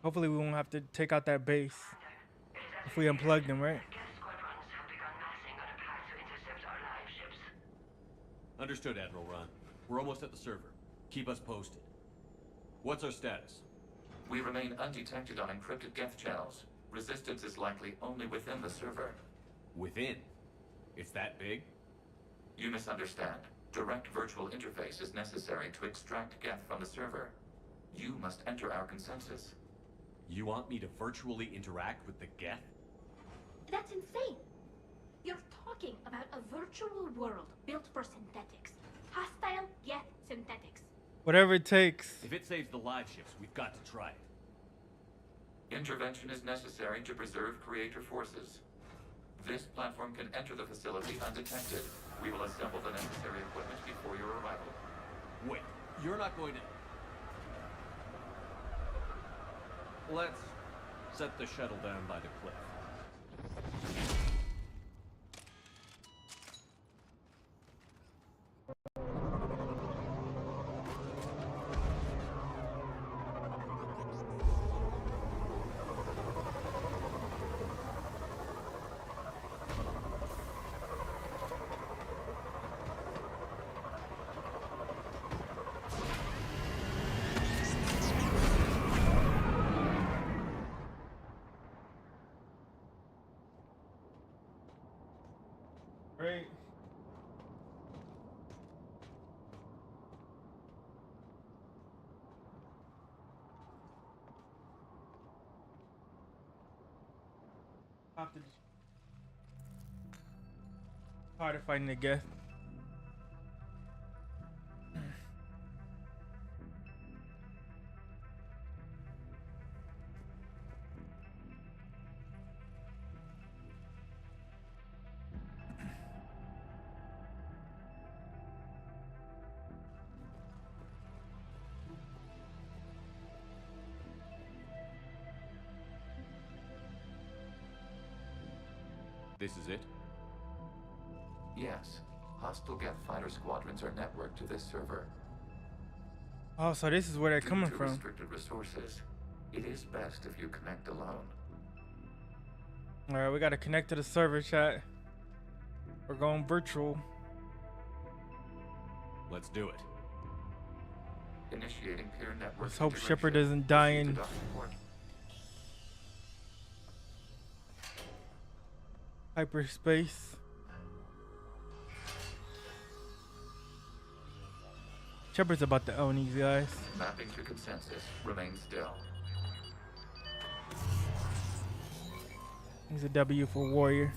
Hopefully we won't have to take out that base if we unplug them, right? Understood, Admiral Ron. We're almost at the server. Keep us posted. What's our status? We remain undetected on encrypted Geth channels. Resistance is likely only within the server. Within? It's that big? You misunderstand. Direct virtual interface is necessary to extract Geth from the server. You must enter our consensus. You want me to virtually interact with the Geth? That's insane. You're talking about a virtual world built for synthetics. Hostile Geth synthetics. Whatever it takes. If it saves the live ships, we've got to try it. Intervention is necessary to preserve creator forces. This platform can enter the facility undetected. We will assemble the necessary equipment before your arrival. Wait, you're not going to... Let's set the shuttle down by the cliff. Great. Harder fighting the Geth. This is it? Yes. Hostile Geth fighter squadrons are networked to this server. Oh, so this is where they're coming Due to from. restricted resources, it is best if you connect alone. Alright, we gotta connect to the server chat. We're going virtual. Let's do it. Initiating peer network. Let's hope integration. Shepard doesn't die Proceed to in. dock port. Hyperspace. Shepard's about to own these guys. Mapping to consensus. Remain still. He's a W for warrior.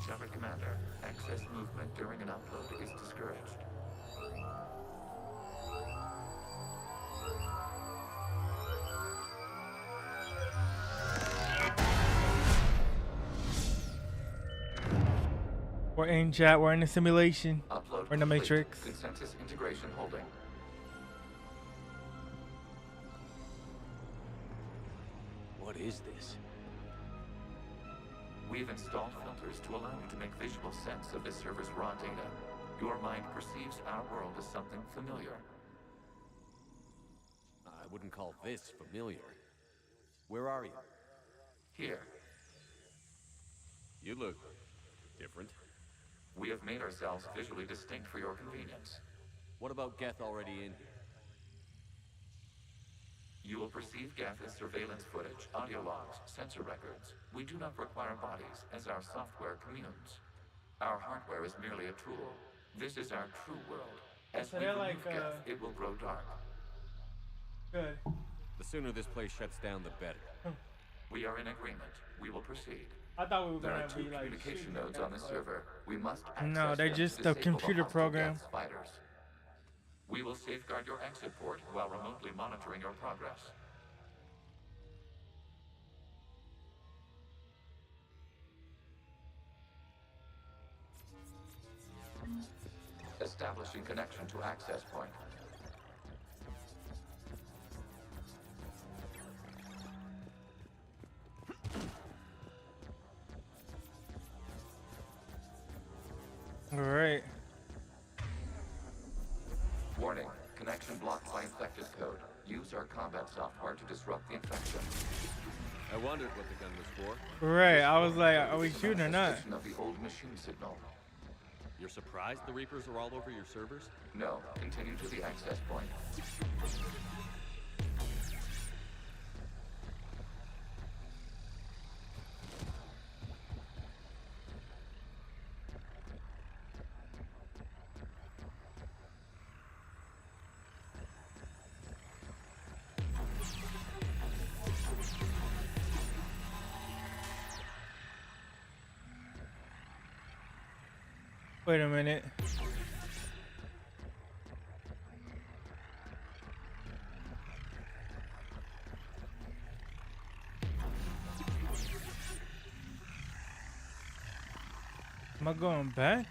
Shepard Commander, excess movement during an upload is discouraged. We're in chat, we're in the simulation. Upload We're in the complete. Matrix. Consensus integration holding. What is this? We've installed filters to allow you to make visual sense of this server's raw data. Your mind perceives our world as something familiar. I wouldn't call this familiar. Where are you? Here, You look different. we have made ourselves visually distinct for your convenience. What about Geth already in here? You will perceive Geth as surveillance footage, audio logs, sensor records. We do not require bodies, as our software communes. Our hardware is merely a tool. This is our true world. As So we they're remove like, Geth, it will grow dark. Good. The sooner this place shuts down, the better. We are in agreement. We will proceed. I thought we were There gonna are two be like communication shooting nodes at on the them, server. We must access No, they're them just to a disable the computer hostile program. Geth fighters. We will safeguard your exit port while remotely monitoring your progress. Establishing connection to access point. All right. Warning, connection blocked by infected code. Use our combat software to disrupt the infection. I wondered what the gun was for. Right. I was like, are we shooting or not? Manifestation of the old machine signal. You're surprised the Reapers are all over your servers? No, continue to the access point. Wait a minute. Am I going back?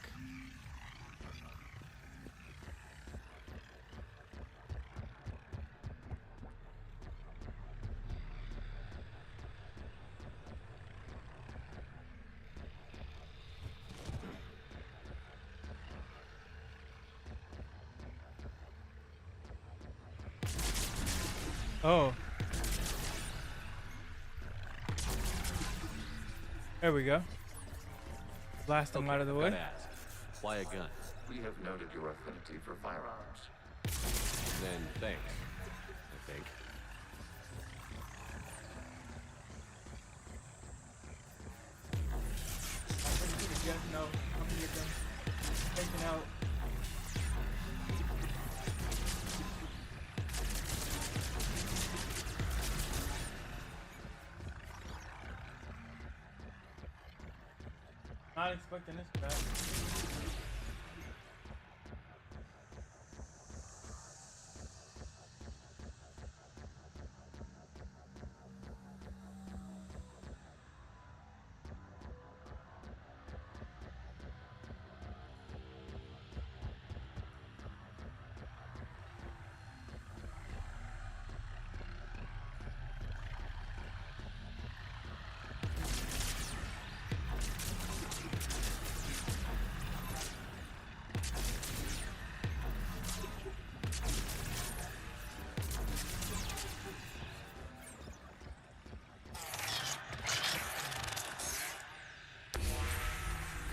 Oh. There we go. Blast them out of the way. Gotta ask, why a gun? We have noted your affinity for firearms. Then thanks, I think. No, I'm gonna get them taken out. Not expecting this back.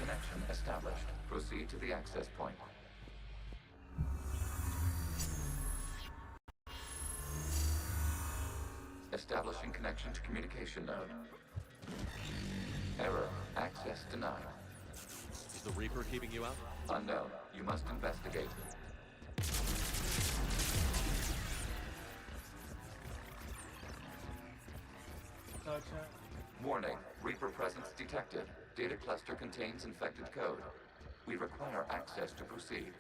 Connection established. Proceed to the access point. Establishing connection to communication node. Error. Access denied. Is the Reaper keeping you out? Unknown. You must investigate. Warning. Reaper presence detected. Data cluster contains infected code. We require access to proceed.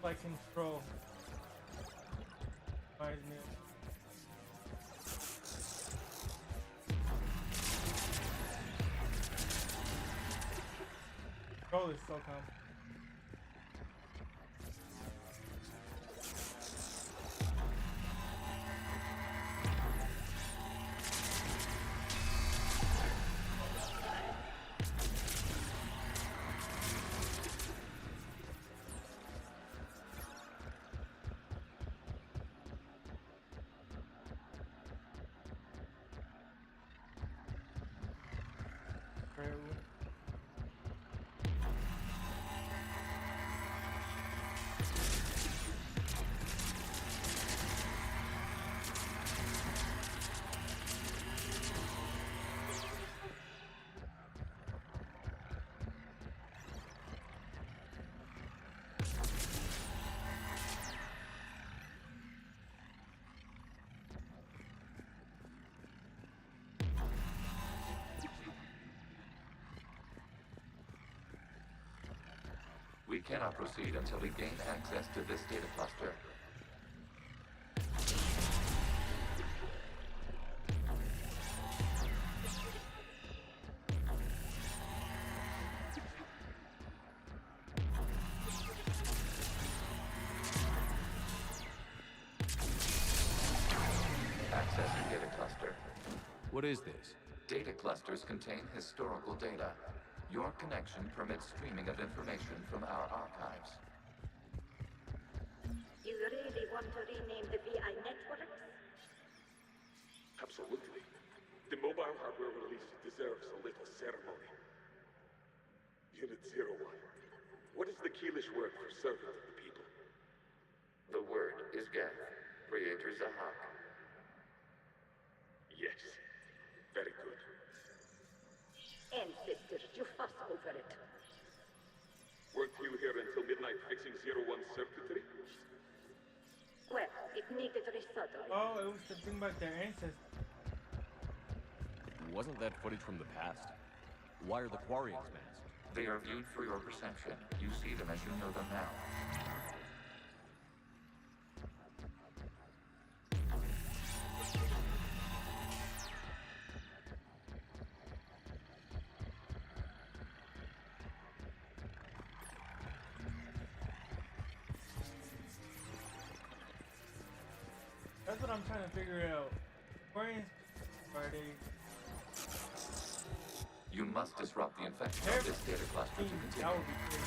By control. Reminds me. Control is so calm. We cannot proceed until we gain access to this data cluster. Accessing data cluster. What is this? Data clusters contain historical data. Your connection permits streaming of information from our archives. You really want to rename the VI network? Absolutely. The mobile hardware release deserves a little ceremony. Unit 01. What is the Keelish word for servant of the people? The word is Geth, Creator Zahak. Yes. Very good. Ancestors, you fuss over it. tried fixing Zero One's circuitry? Well, it needed resoldering. Oh, it was to bring back their ancestors. Wasn't that footage from the past? Why are the Quarians masked? They are viewed for your perception. You see them as you know them now. That's what I'm trying to figure out. Quarians are they? You must disrupt the infection of this data cluster to continue. That would be crazy.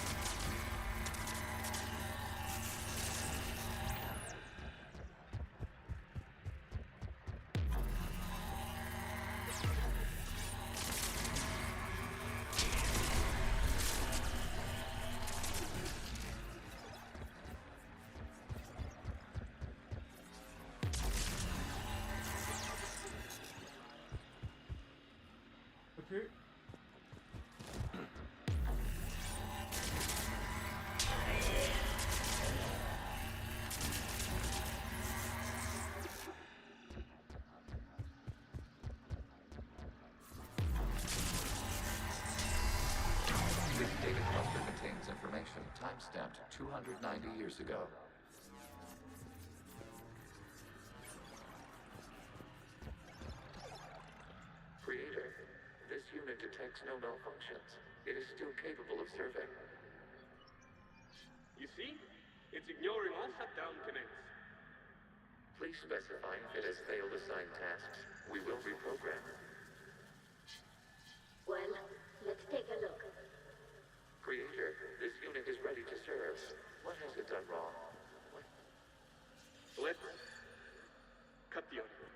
Up here? This data cluster contains information time-stamped 290 years ago. Creator, this unit detects no malfunctions. It is still capable of serving. You see? It's ignoring all shutdown connects. Please specify if it has failed assigned tasks. We will reprogram. Well, let's take a look. Creator, this unit is ready to serve. What has it done wrong? Let's cut the audio.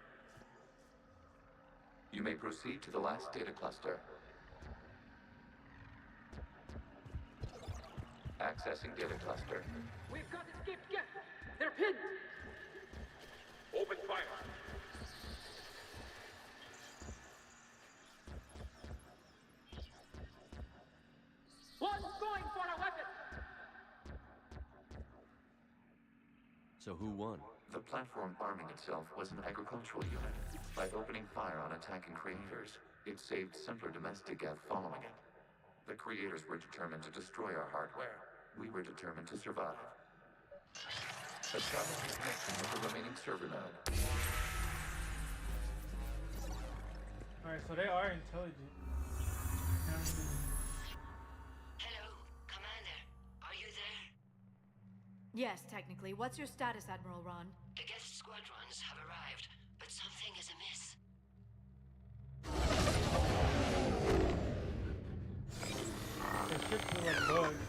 You may proceed to the last data cluster. Accessing data cluster. We've got escaped Geth! They're pinned! Open fire. One's going for a weapon! So who won? The platform arming itself was an agricultural unit. By opening fire on attacking creators, it saved simpler domestic Geth following it. The creators were determined to destroy our hardware. We were determined to survive. Establish a connection with the remaining server node. Alright, so they are intelligent. Hello, Commander. Are you there? Yes, technically. What's your status, Admiral Ron? The Geth squadrons have arrived, but something is amiss. The ships are like bugs.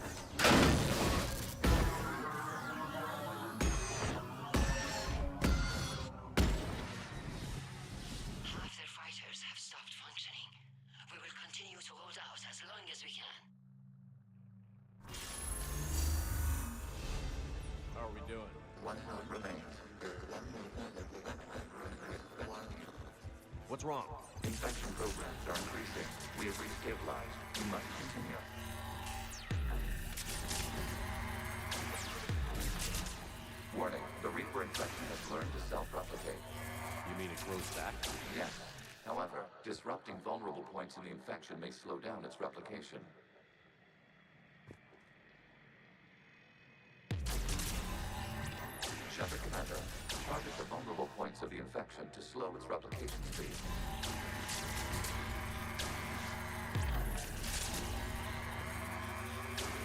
Half their fighters have stopped functioning. We will continue to hold out as long as we can. How are we doing? One node remains. What's wrong? Infection programs are increasing. We have restabilized. We must continue. Warning, the Reaper infection has learned to self-replicate. You mean it grows back? Yes. However, disrupting vulnerable points in the infection may slow down its replication. Shutter Commander, target the vulnerable points of the infection to slow its replication speed.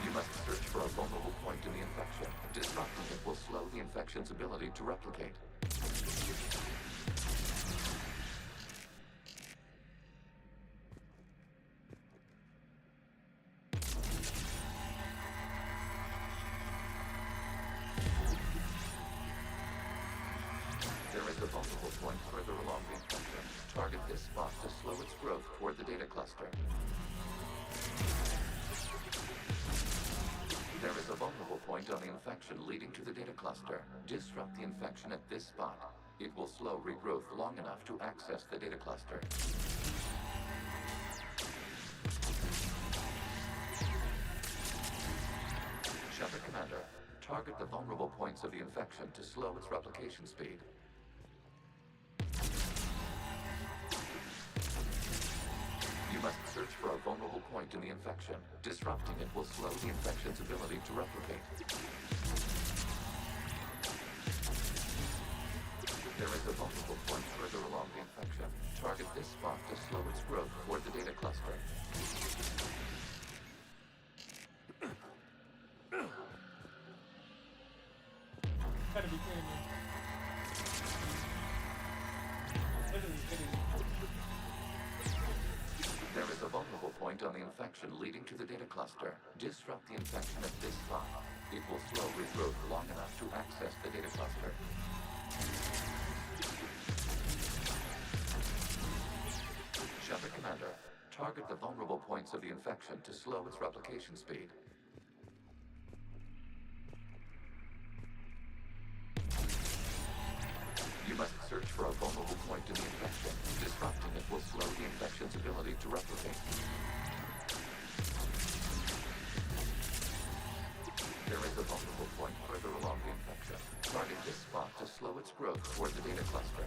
You must search for a vulnerable point in the infection. Disrupting it will slow the infection's ability to replicate. There is a vulnerable point further along the infection. Target this spot to slow its growth toward the data cluster. There is a vulnerable point on the infection leading to the data cluster. Disrupt the infection at this spot. It will slow regrowth long enough to access the data cluster. Shepard Commander, target the vulnerable points of the infection to slow its replication speed. You must search for a vulnerable point in the infection. Disrupting it will slow the infection's ability to replicate. There is a vulnerable point further along the infection. Target this spot to slow its growth toward the data cluster. Gotta be kidding me. Literally kidding me. There is a vulnerable point on the infection leading to the data cluster. Disrupt the infection at this spot. It will slow regrowth long enough to access the data cluster. Shepard Commander, target the vulnerable points of the infection to slow its replication speed. You must search for a vulnerable point in the infection. Disrupting it will slow the infection's ability to replicate. There is a vulnerable point further along the infection. Target this spot to slow its growth toward the data cluster.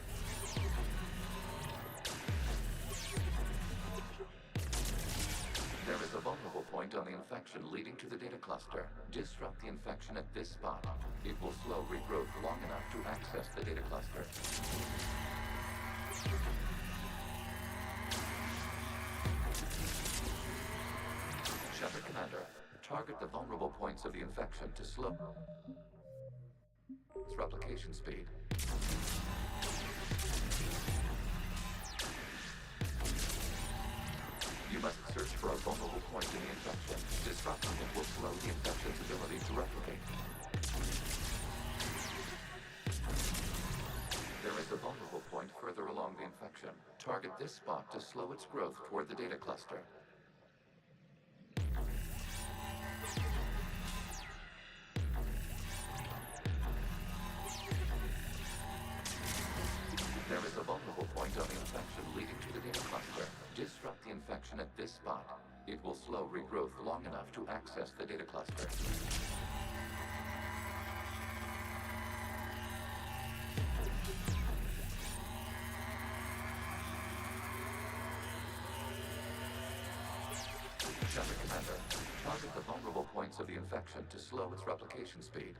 There is a vulnerable point on the infection leading to the data cluster. Disrupt the infection at this spot. It will slow regrowth long enough to access the data cluster. Shepard Commander, target the vulnerable points of the infection to slow its replication speed. You must search for a vulnerable point in the infection. Disrupting it will slow the infection's ability to replicate. There is a vulnerable point further along the infection. Target this spot to slow its growth toward the data cluster. There is a vulnerable point on the infection leading to the data cluster. Disrupt the infection at this spot. It will slow regrowth long enough to access the data cluster. Shepard Commander, target the vulnerable points of the infection to slow its replication speed.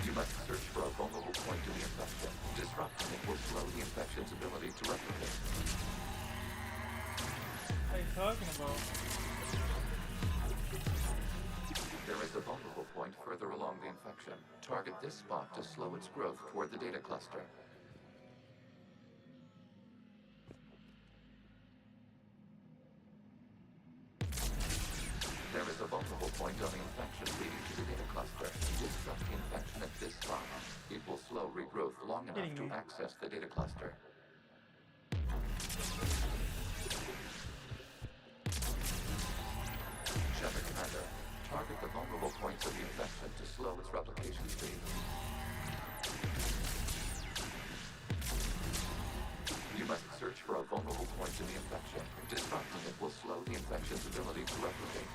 You must search for a vulnerable point in the infection. Disrupting it will slow the infection's ability to replicate. What are you talking about? There is a vulnerable point further along the infection. Target this spot to slow its growth toward the data cluster. There is a vulnerable point on the infection leading to the data cluster. Disrupt the infection at this spot. It will slow regrowth long enough to access the data cluster. Shepard Commander, target the vulnerable points of the infection to slow its replication speed. You must search for a vulnerable point in the infection. Disrupting it will slow the infection's ability to replicate.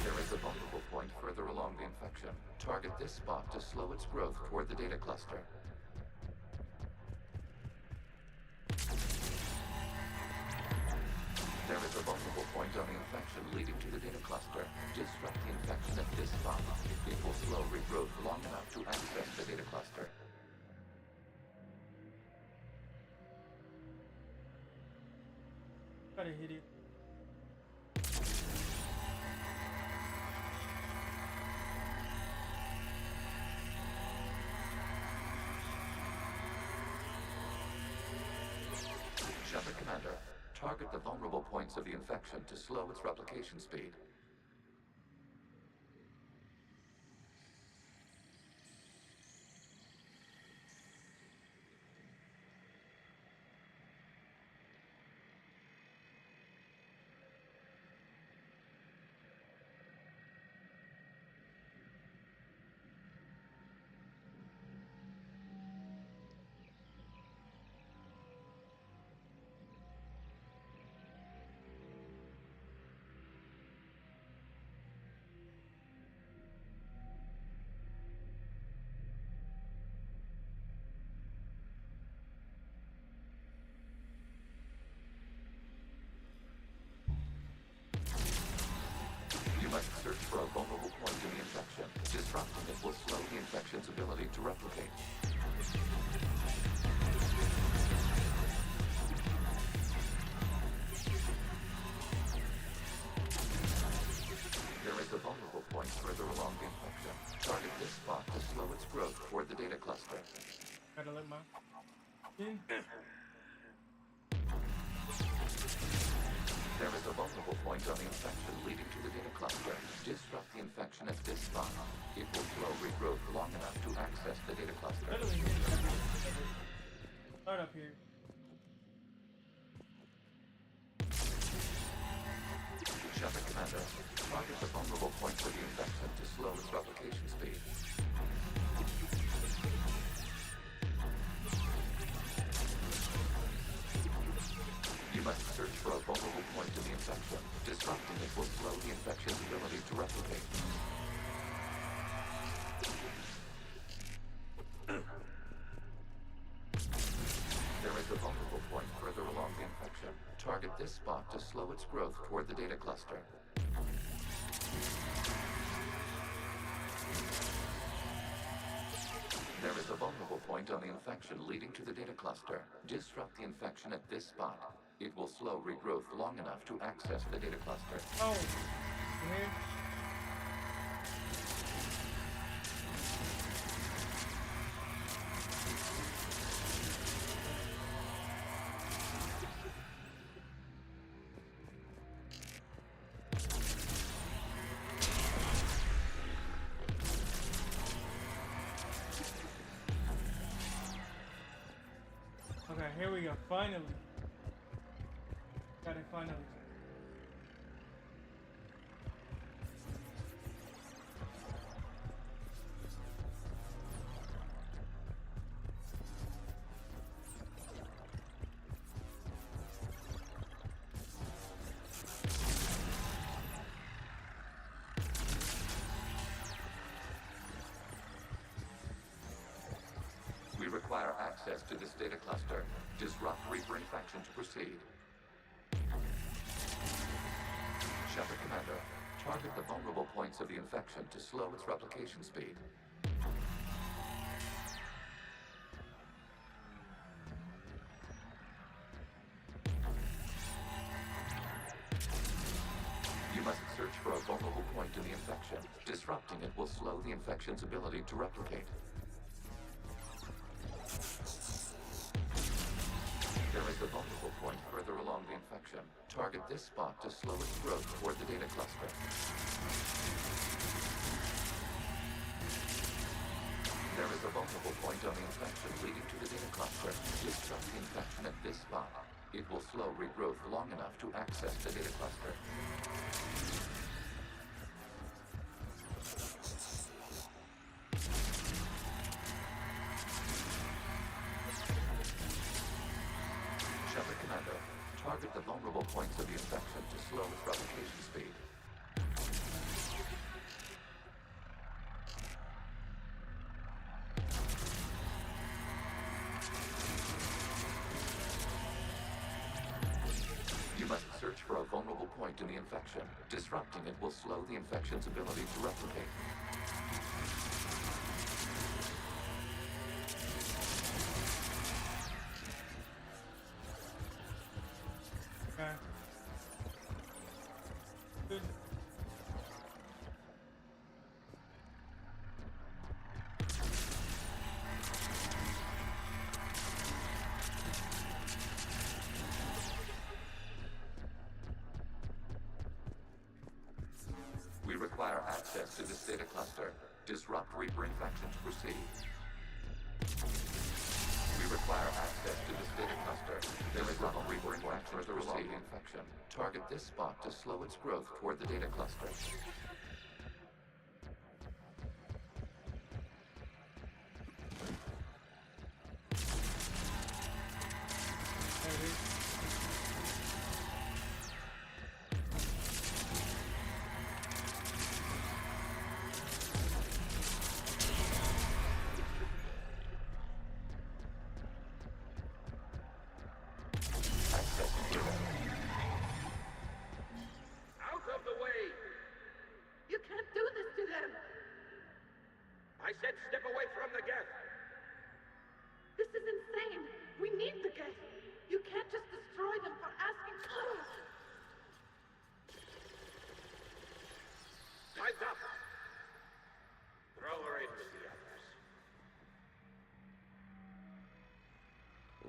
There is a vulnerable point further along the infection. Target this spot to slow its growth toward the data cluster. There is a vulnerable point on the infection leading to the data cluster. Disrupt the infection at this spot. It will slow regrowth long enough to access the data cluster. Gotta hit it. Shepard Commander, target the vulnerable points of the infection to slow its replication speed. There is a vulnerable point on the infection leading to the data cluster. Disrupt the infection at this spot. It will slow regrowth long enough to access the data cluster. Start up here. Shepard Commander, target the vulnerable point for the infection to slow its replication speed. You must search for a vulnerable point in the infection. Disrupting it will slow the infection's ability to replicate. There is a vulnerable point further along the infection. Target this spot to slow its growth toward the data cluster. There is a vulnerable point on the infection leading to the data cluster. Disrupt the infection at this spot. It will slow regrowth long enough to access the data cluster. Oh, here. Okay, here we go. Finally. Got it finally. We require access to this data cluster. Disrupt Reaper infection to proceed. Shepard Commander, target the vulnerable points of the infection to slow its replication speed. You must search for a vulnerable point in the infection. Disrupting it will slow the infection's ability to replicate. There is a vulnerable point further along the infection. Target this spot to slow its growth toward the data cluster. There is a vulnerable point on the infection leading to the data cluster. Disrupt the infection at this spot. It will slow regrowth long enough to access the data cluster. Shepard Commander, target the vulnerable points of the infection to slow its replication speed. You must search for a vulnerable point in the infection. Disrupting it will slow the infection's ability to replicate. Okay. Good. We require access to this data cluster. Disrupt Reaper infection to proceed. We require access to this data cluster. There is a Reaper infection to proceed infection. Target this spot to slow its growth toward the data cluster. There it is. Access data. Out of the way!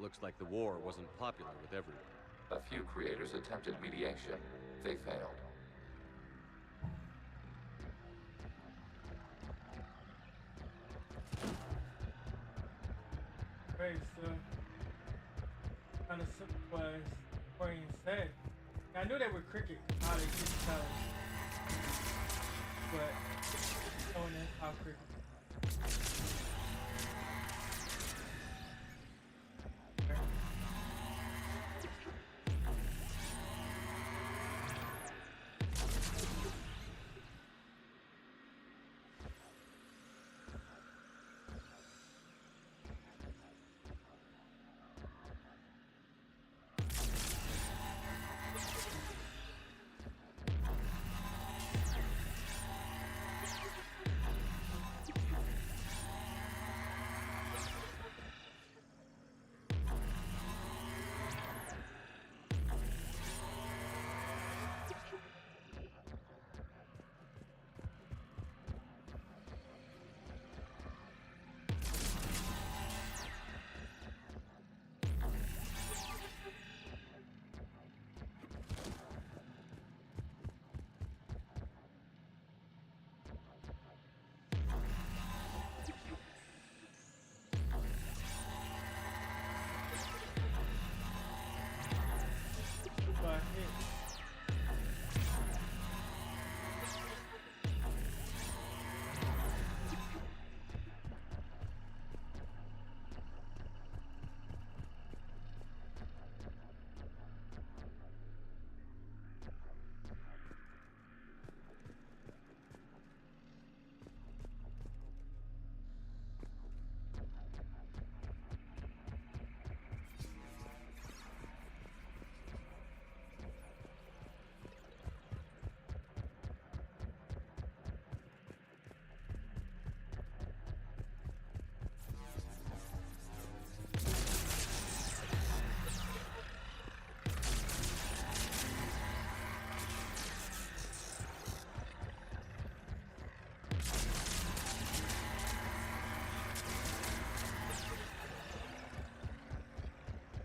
looks like the war wasn't popular with everyone. A few creators attempted mediation. They failed. Great, so kind of simple was Orion said. I knew they were cricket, how they keep telling, but showing us how cricket.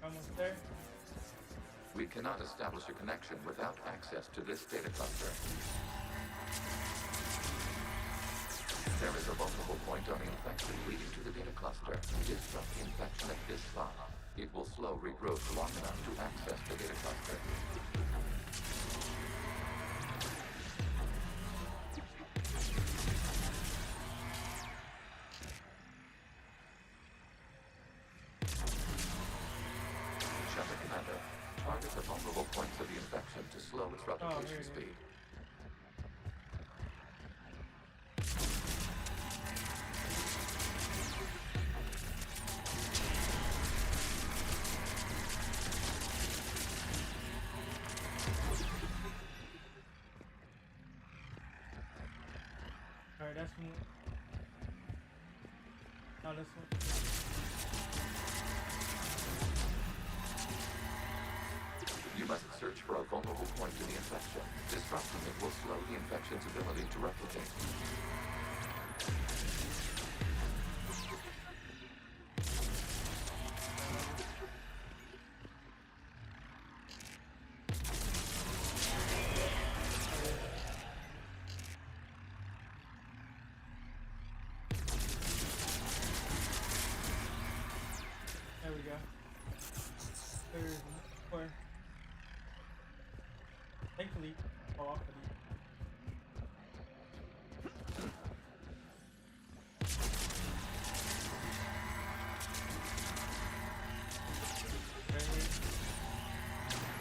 Almost there. We cannot establish a connection without access to this data cluster. There is a vulnerable point on the infection leading to the data cluster. Disrupt the infection at this spot. It will slow regrowth long enough to access the data cluster. Target the vulnerable points of the infection to slow its replication speed. Alright, that's one. Now this one. You must search for a vulnerable point in the infection. Disrupting it will slow the infection's ability to replicate. There we go. There's more. Thankfully, fall off of these.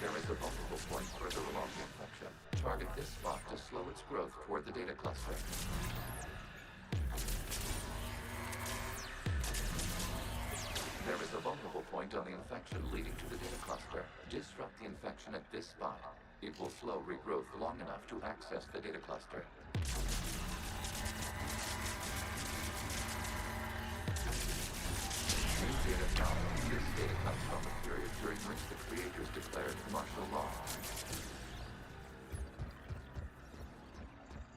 There is a vulnerable point further along the infection. Target this spot to slow its growth toward the data cluster. There is a vulnerable point on the infection leading to the data cluster. Disrupt the infection at this spot. It will slow regrowth long enough to access the data cluster. New data found. This data comes from a period during which the creators declared martial law.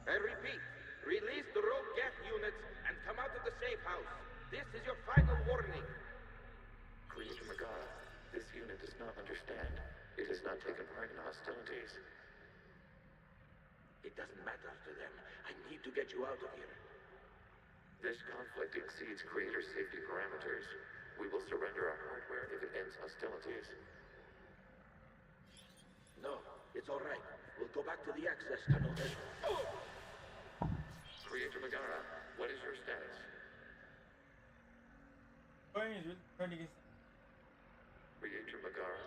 I repeat, release the rogue Geth units and come out of the safe house. This is your final warning. Creator Megara, unit does not understand. It has not taken part in hostilities. It doesn't matter to them. I need to get you out of here. This conflict exceeds Creator safety parameters. We will surrender our hardware if it ends hostilities. No, it's all right. We'll go back to the access tunnel then. Creator Megara, what is your status? Guardians really turning against Creator Megara.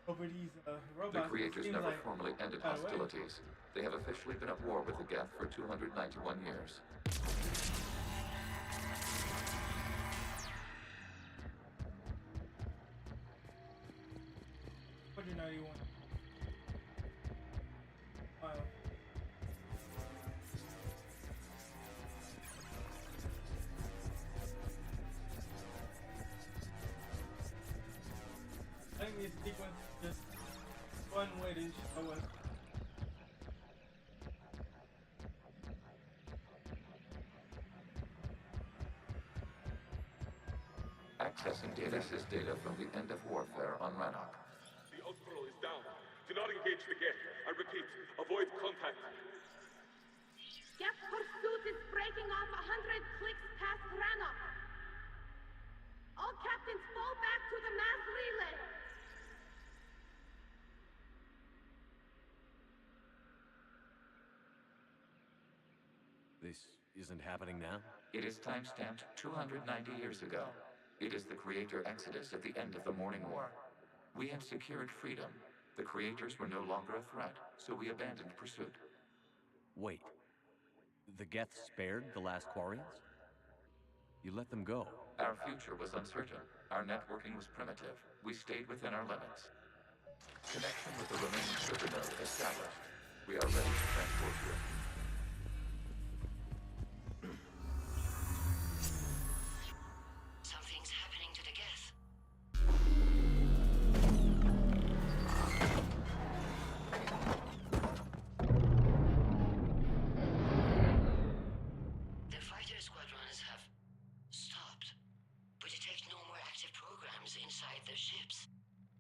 over these robots. The Creators Seems never like formally ended right away. hostilities. They have officially been at war with the Geth for 291 years. What do you know you want? Wow. I think this sequence is just one way to show us. Accessing data. This is data from the end of warfare on Rannoch. The Outlaw is down. Do not engage the Geth. I repeat, avoid contact. Geth pursuit is breaking off 100 clicks past Rannoch. All captains fall back to the mass relay. This isn't happening now? It is timestamped 290 years ago. It is the Creator Exodus at the end of the Morning War. We had secured freedom. The Creators were no longer a threat, so we abandoned pursuit. Wait. The Geth spared the last Quarians? You let them go. Our future was uncertain. Our networking was primitive. We stayed within our limits. Connection with the remaining server node established. We are ready to transport you. Something's happening to the Geth. The fighter squadrons have stopped. We detect no more active programs inside their ships.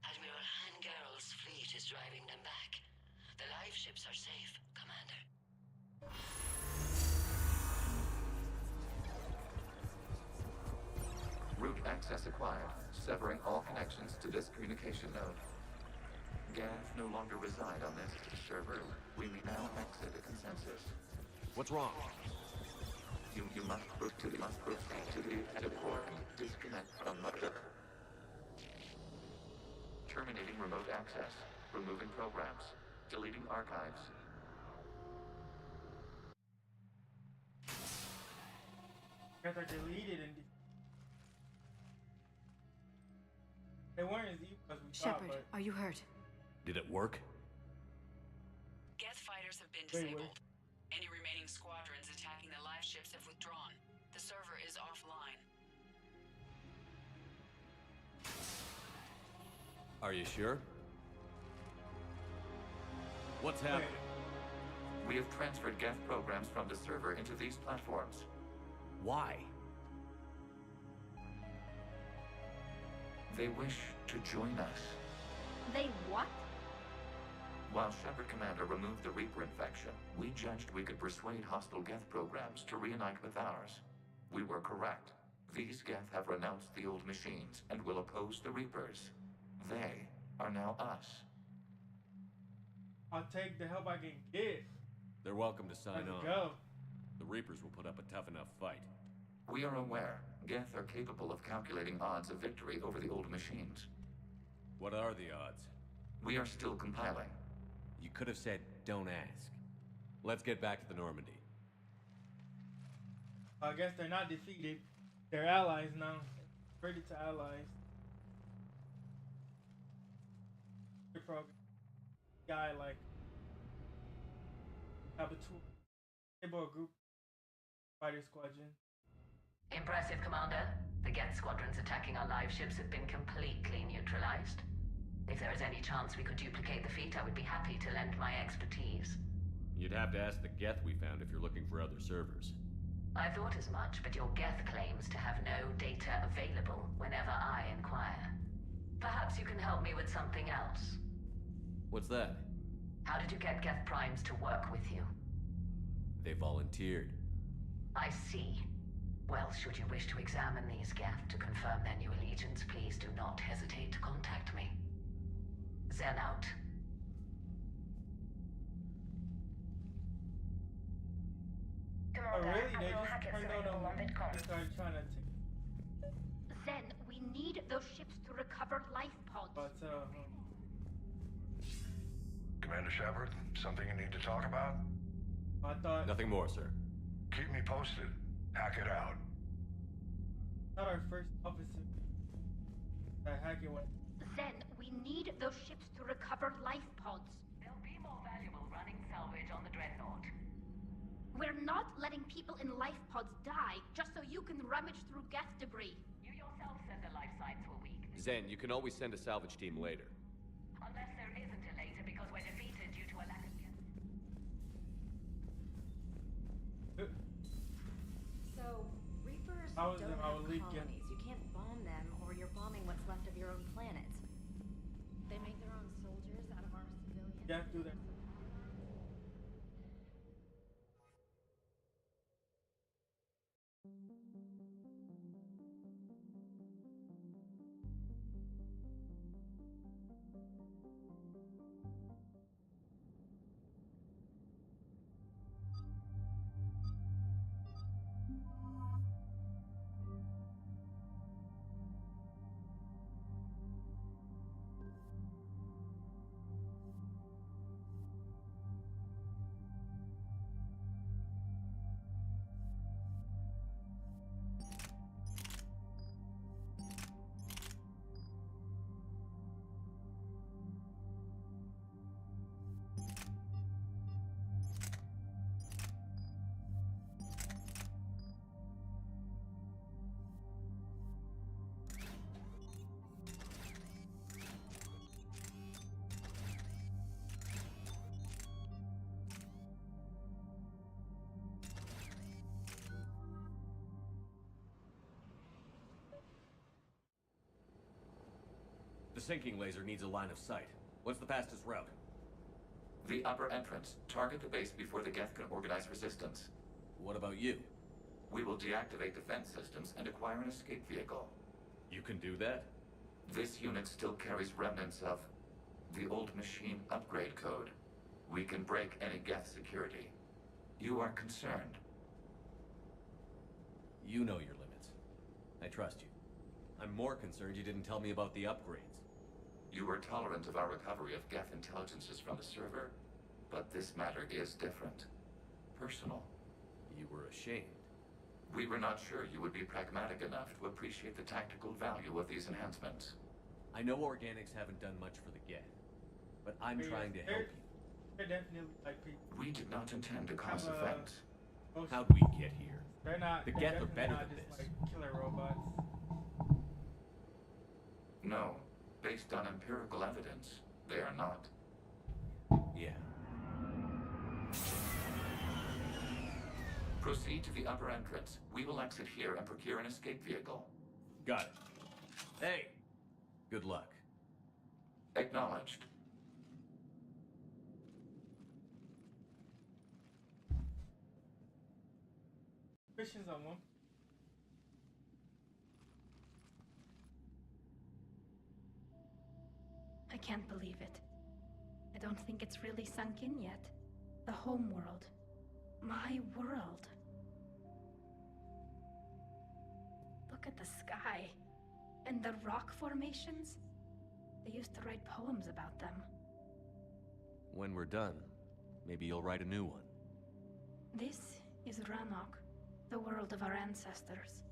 Admiral Hangarl's fleet is driving them back. The live ships are safe, Commander. Route access acquired, severing all connections to this communication node. Geth no longer reside on this server. We may now exit a consensus. What's wrong? You must proceed to the active core and disconnect from mother. Terminating remote access. Removing programs. Deleting archives. Geth are deleted and they weren't as evil as we thought, Shepard, but are you hurt? Did it work? Geth fighters have been Wait, disabled. Any remaining squadrons attacking the live ships have withdrawn. The server is offline. Are you sure? What's happening? We have transferred Geth programs from the server into these platforms. Why? They wish to join us. They what? While Shepard Commander removed the Reaper infection, we judged we could persuade hostile Geth programs to reunite with ours. We were correct. These Geth have renounced the old machines and will oppose the Reapers. They are now us. I'll take the help I can get. They're welcome to sign Let's on. go. The Reapers will put up a tough enough fight. We are aware Geth are capable of calculating odds of victory over the old machines. What are the odds? We are still compiling. You could have said, don't ask. Let's get back to the Normandy. I guess they're not defeated. They're allies now. Traded to allies. Good program. Guy like have a tool. Able a group fighter squadron. Impressive, Commander. The Geth squadrons attacking our live ships have been completely neutralized. If there is any chance we could duplicate the feat, I would be happy to lend my expertise. You'd have to ask the Geth we found if you're looking for other servers. I thought as much, but your Geth claims to have no data available whenever I inquire. Perhaps you can help me with something else. What's that? How did you get Geth Primes to work with you? They volunteered. I see. Well, should you wish to examine these Geth to confirm their new allegiance, please do not hesitate to contact me. Zen out. Oh, really? They just turned on them. They started trying to take. Zen, we need those ships to recover life pods. But, Commander Shepard, something you need to talk about? I thought. Nothing more, sir. Keep me posted. Hack it out. Not our first officer. That hacker went. Zen, we need those ships to recover life pods. They'll be more valuable running salvage on the Dreadnought. We're not letting people in life pods die just so you can rummage through Geth debris. You yourself said the life signs were weak. Zen, you can always send a salvage team later. Unless there isn't a later because we're defeated due to a lack of Geth. So, Reapers I would don't have leave colonies. You can't bomb them, or you're bombing what's left of your own planet. They make their own soldiers out of our civilians. Yeah, do that. The sinking laser needs a line of sight. What's the fastest route? The upper entrance. Target the base before the Geth can organize resistance. What about you? We will deactivate defense systems and acquire an escape vehicle. You can do that? This unit still carries remnants of the old machine upgrade code. We can break any Geth security. You are concerned. You know your limits. I trust you. I'm more concerned you didn't tell me about the upgrades. You were tolerant of our recovery of Geth intelligences from the server, but this matter is different. Personal. You were ashamed. We were not sure you would be pragmatic enough to appreciate the tactical value of these enhancements. I know organics haven't done much for the Geth, but I'm trying to help you. They're definitely like people. We did not intend to cause offense. How'd we get here? They're not. The they're Geth are better not than just this. like killer robots. No, based on empirical evidence, they are not. Yeah. Proceed to the upper entrance. We will exit here and procure an escape vehicle. Got it. Hey! Good luck. Acknowledged. Missions on one. I can't believe it. I don't think it's really sunk in yet. The home world. My world. Look at the sky. And the rock formations. They used to write poems about them. When we're done, maybe you'll write a new one. This is Ranok, the world of our ancestors.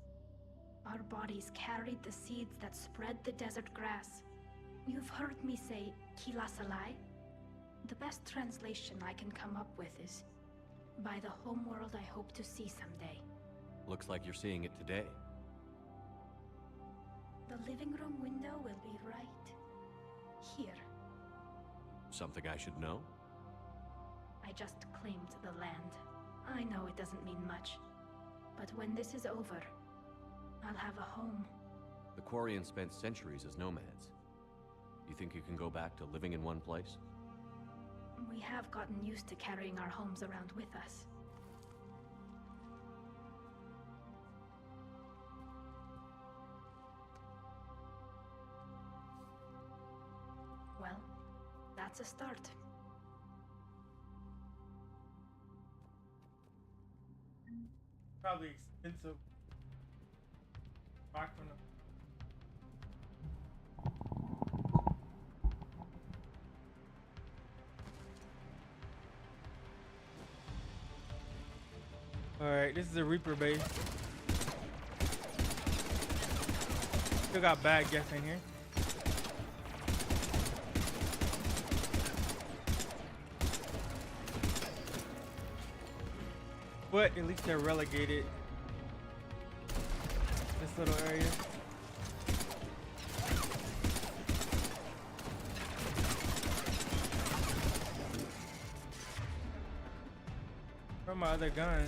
Our bodies carried the seeds that spread the desert grass. You've heard me say Kilasalai? The best translation I can come up with is, by the homeworld I hope to see someday. Looks like you're seeing it today. The living room window will be right here. Something I should know? I just claimed the land. I know it doesn't mean much, but when this is over, I'll have a home. The Quarians spent centuries as nomads. You think you can go back to living in one place? We have gotten used to carrying our homes around with us. Well, that's a start. Probably expensive. Back from the Alright, this is a Reaper base. Still got bad gas in here. But at least they're relegated this little area. From my other gun.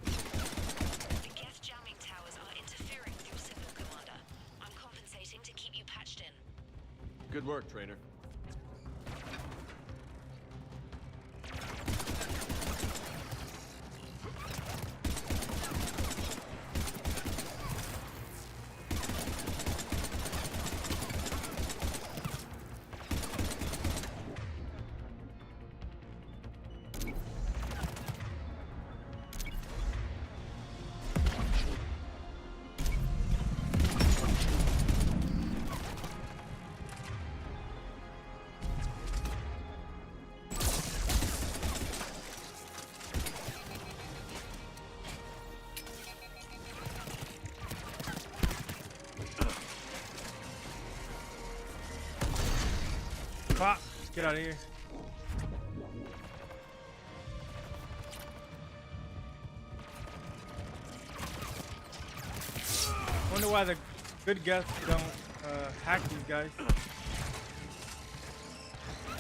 The gas jamming towers are interfering with your signal, Commander. I'm compensating to keep you patched in. Good work, Trainer. Pop! Get out of here. Wonder why the good guys don't hack these guys. I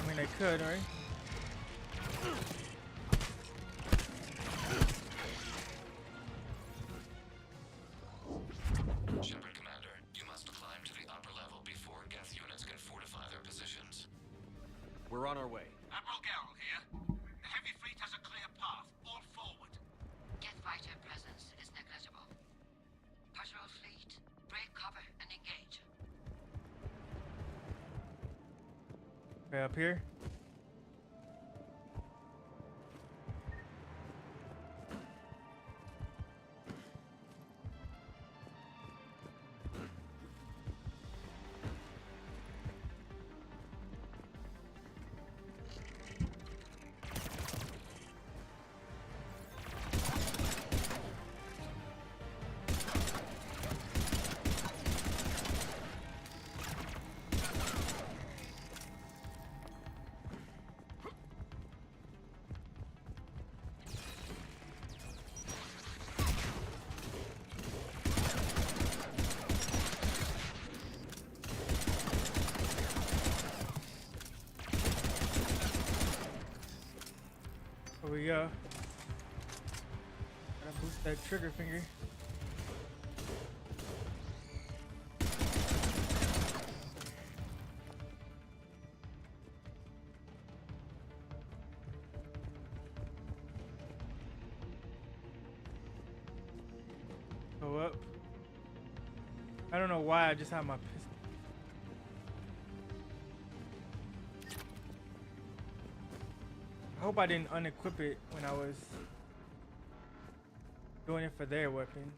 mean, they could, right? Shepard Commander, you must climb to the upper level before Geth units can fortify their positions. We're on our way. Admiral Garrel here. The heavy fleet has a clear path. All forward. Geth fighter presence is negligible. Patrol fleet, break cover and engage. Okay, up here. Here we go. Gotta boost that trigger finger. Go up. I don't know why I just have my pistol. I hope I didn't unequip it when I was doing it for their weapon.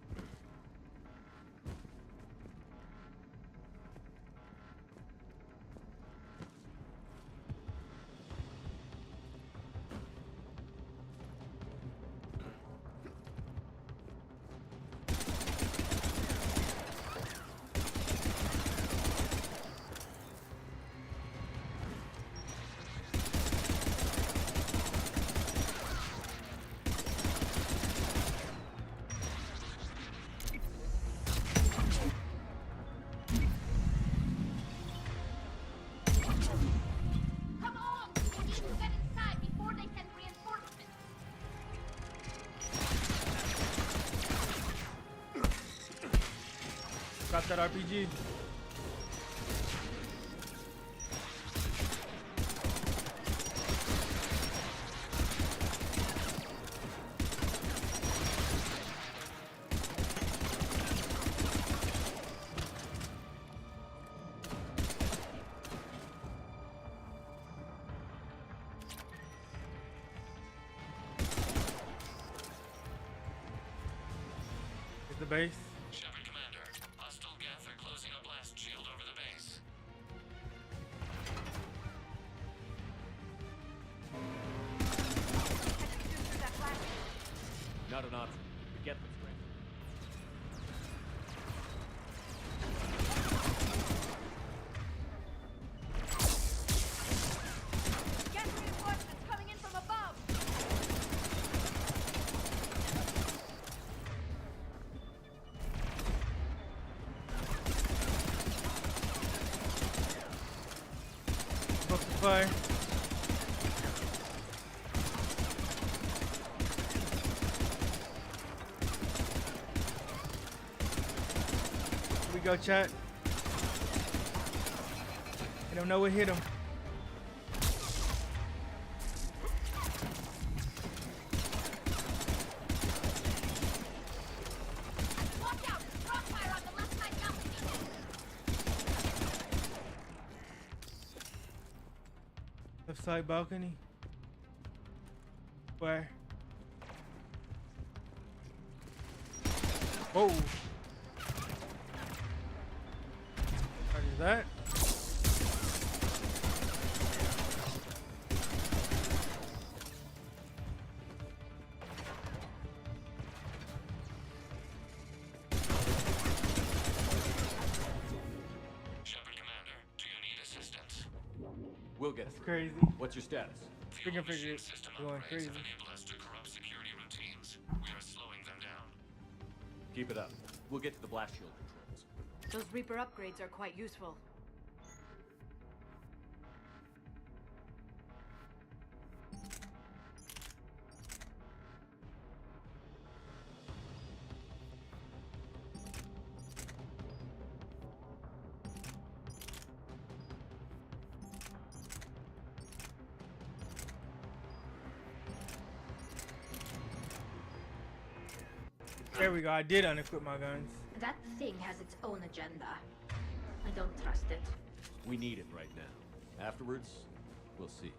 Got that RPG. Is the base? Shepard Commander, hostile Geth are closing a blast shield over the base. Not an option. We get them straight. Get reinforcements coming in from above! Focus fire. Here we go, chat. I don't know what hit him. Watch out! Crossfire on the left side balcony! Left side balcony. Where? Whoa. What is that? Shepard Commander, do you need assistance? We'll get That's through. crazy. What's your status? Finger figure System going upgrades crazy. have enabled us to corrupt security routines. We are slowing them down. Keep it up. We'll get to the blast shield controls. Those Reaper upgrades are quite useful. There we go. I did unequip my guns. That thing has its own agenda. I don't trust it. We need it right now. Afterwards, we'll see.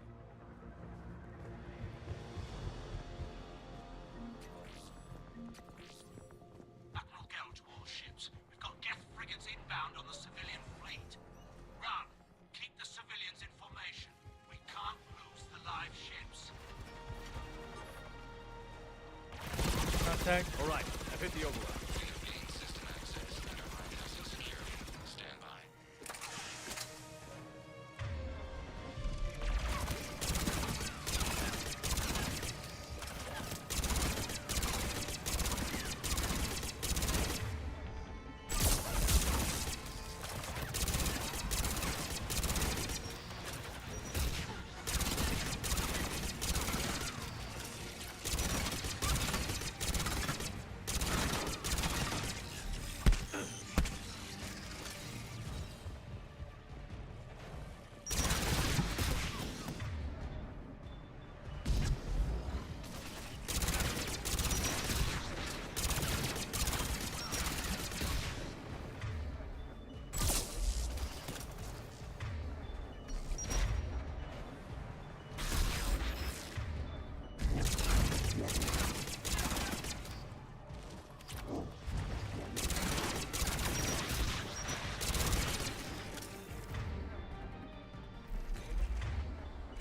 Admiral Gale to all ships. We've got Geth frigates inbound on the civilian fleet. Run! Keep the civilians in formation. We can't lose the live ships. Contact. All right, I've hit the override. We have gained system access and are bypassing security. Stand by.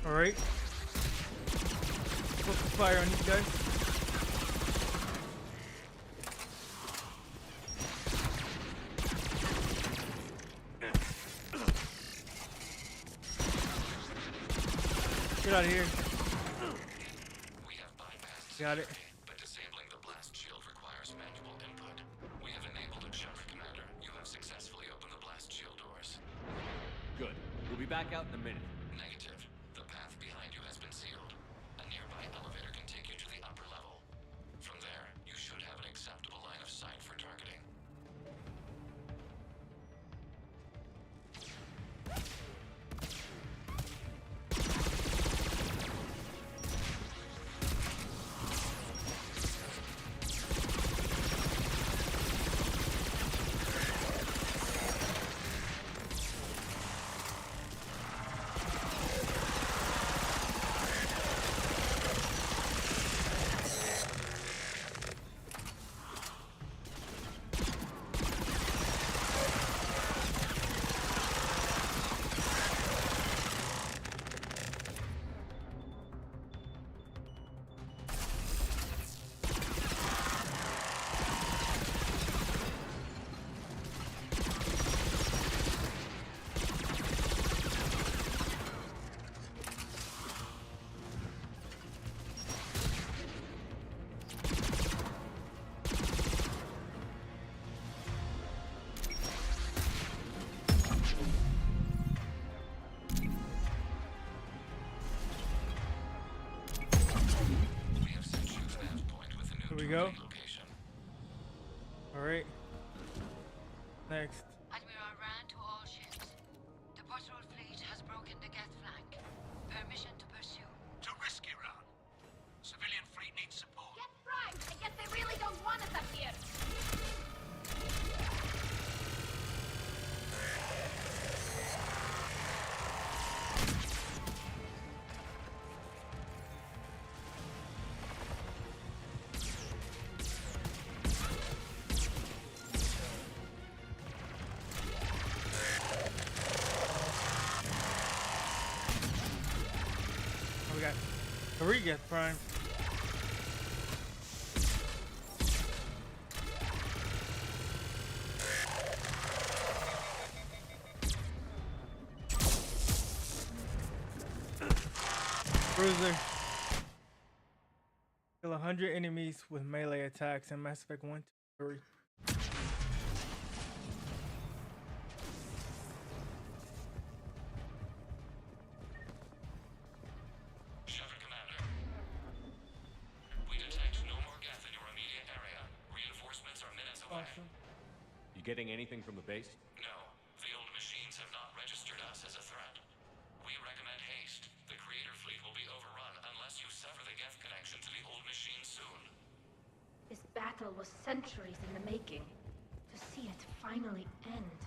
Alright. Focus fire on these guys. Get out of here. We have bypassed Got it. security, but disabling the blast shield requires manual input. We have enabled it, Shepard Commander. You have successfully opened the blast shield doors. Good. We'll be back out in a minute. Negative. The path behind you has been sealed. A nearby elevator can take you to the upper level. From there, you should have an acceptable line of sight for targeting. go. Location. All right. Next. Admiral Rand to all ships. The patrol fleet has broken the Geth flank. Permission to pursue. Too risky, Ron. Civilian fleet needs support. Get fried! I guess they really don't want us up here. We got 3 Geth Prime. Cruiser. Kill 100 enemies with melee attacks in Mass Effect 1, 2, 3. Shepard Commander. We detect no more Geth in your immediate area. Reinforcements are minutes away. Awesome. You getting anything from the base? No, the old machines have not registered us as a threat. We recommend haste. The Creator fleet will be overrun unless you sever the Geth connection to the old machine soon. This battle was centuries in the making. To see it finally end.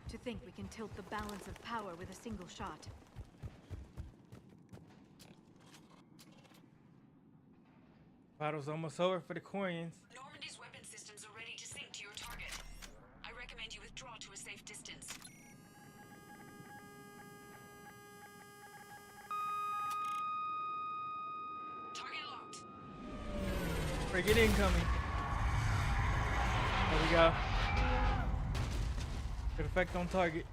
To think we can tilt the balance of power with a single shot. Battle's almost over for the Quarians. Normandy's weapon systems are ready to sink to your target. I recommend you withdraw to a safe distance. Target locked. Frigate incoming. There we go. Good effect on target.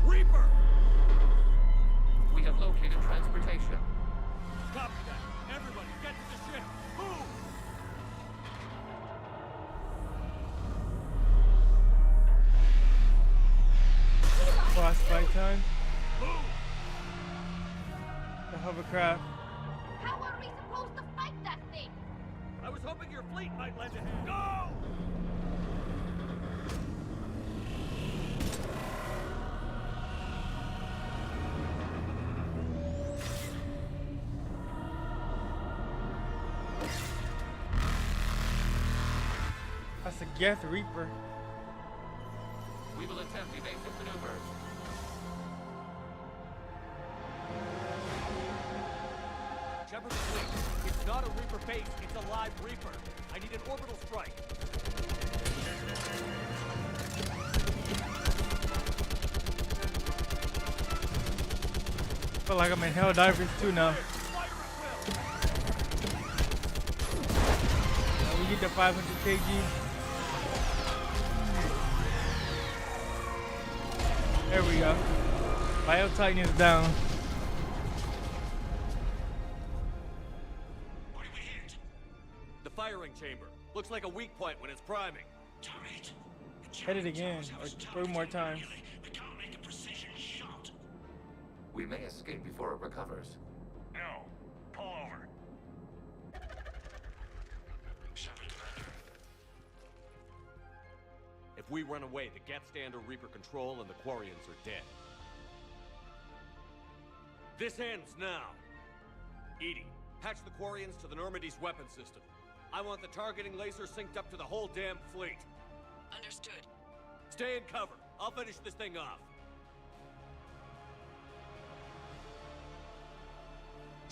Reaper! We have located transportation. Copy that. Everybody, get to the ship. Move! Boss fight time. The hovercraft. How are we supposed to fight that thing? I was hoping your fleet might lend a hand. Go! That's a Geth Reaper. We will attempt evasive maneuvers. Shepard fleet. It's not a Reaper base, it's a live Reaper. I need an orbital strike. Feel like I'm in Helldivers too now. We get the 500 kg. There we go. Bio Titan is down. The firing chamber. Looks like a weak point when it's priming. Hit it again, or 3 more times. We may escape before it recovers. No. Pull over. Shepard Commander. If we run away, the Geth stand under Reaper control and the Quarians are dead. This ends now. Edie, patch the Quarians to the Normandy's weapon system. I want the targeting laser synced up to the whole damn fleet. Understood. Stay in cover. I'll finish this thing off.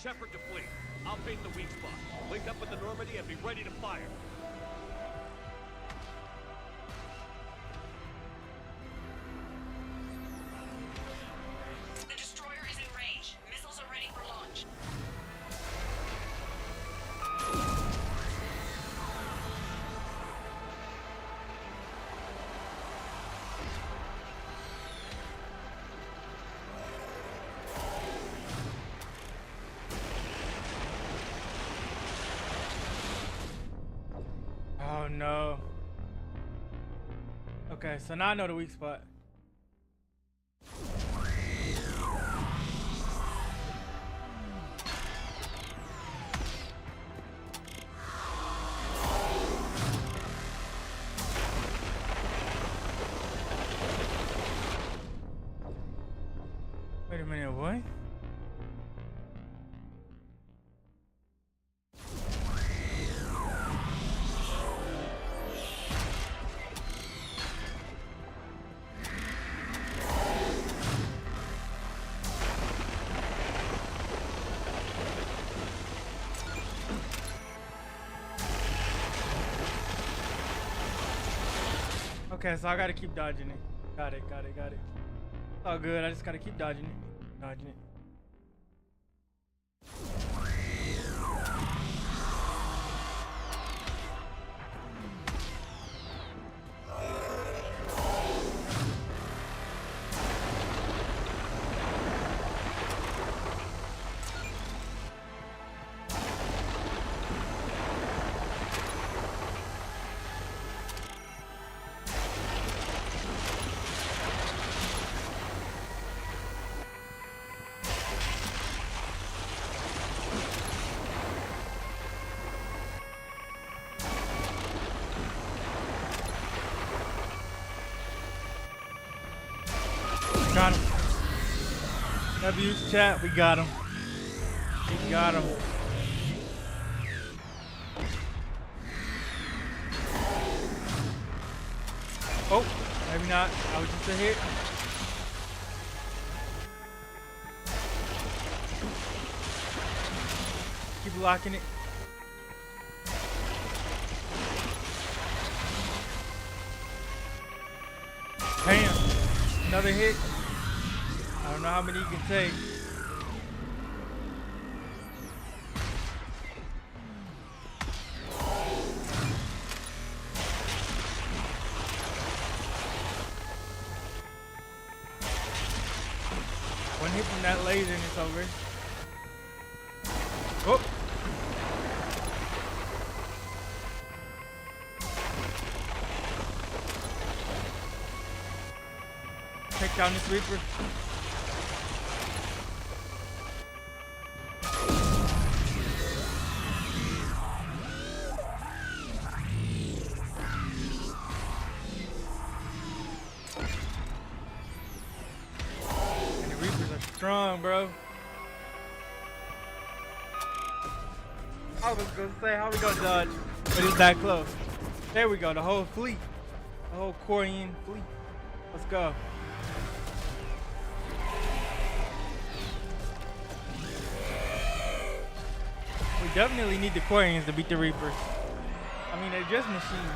Shepard to fleet. I'll paint the weak spot. Link up with the Normandy and be ready to fire. The destroyer is in range. Missiles are ready for launch. Oh no. Okay, so now I know the weak spot. minute, what? Okay, so I gotta keep dodging it. Got it. It's all good. I just gotta keep dodging it. Got him. W's chat, we got him. We got him. Oh, maybe not. I was just a hit. Keep locking it. Bam. Another hit. I don't know how many you can take. One hit from that laser and it's over. Oh! Take down this Reaper. Strong, bro. I was gonna say, how we gonna dodge? But it's that close. There we go, the whole fleet. The whole Korean fleet. Let's go. We definitely need the Koreans to beat the Reapers. I mean, they're just machines.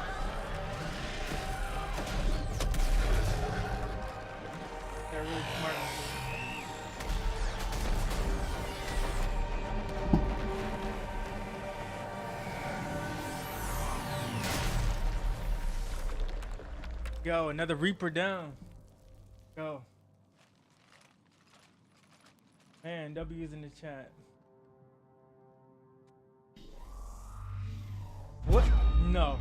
They're really smart. Go, another Reaper down. Go. Man, W's in the chat. What? No.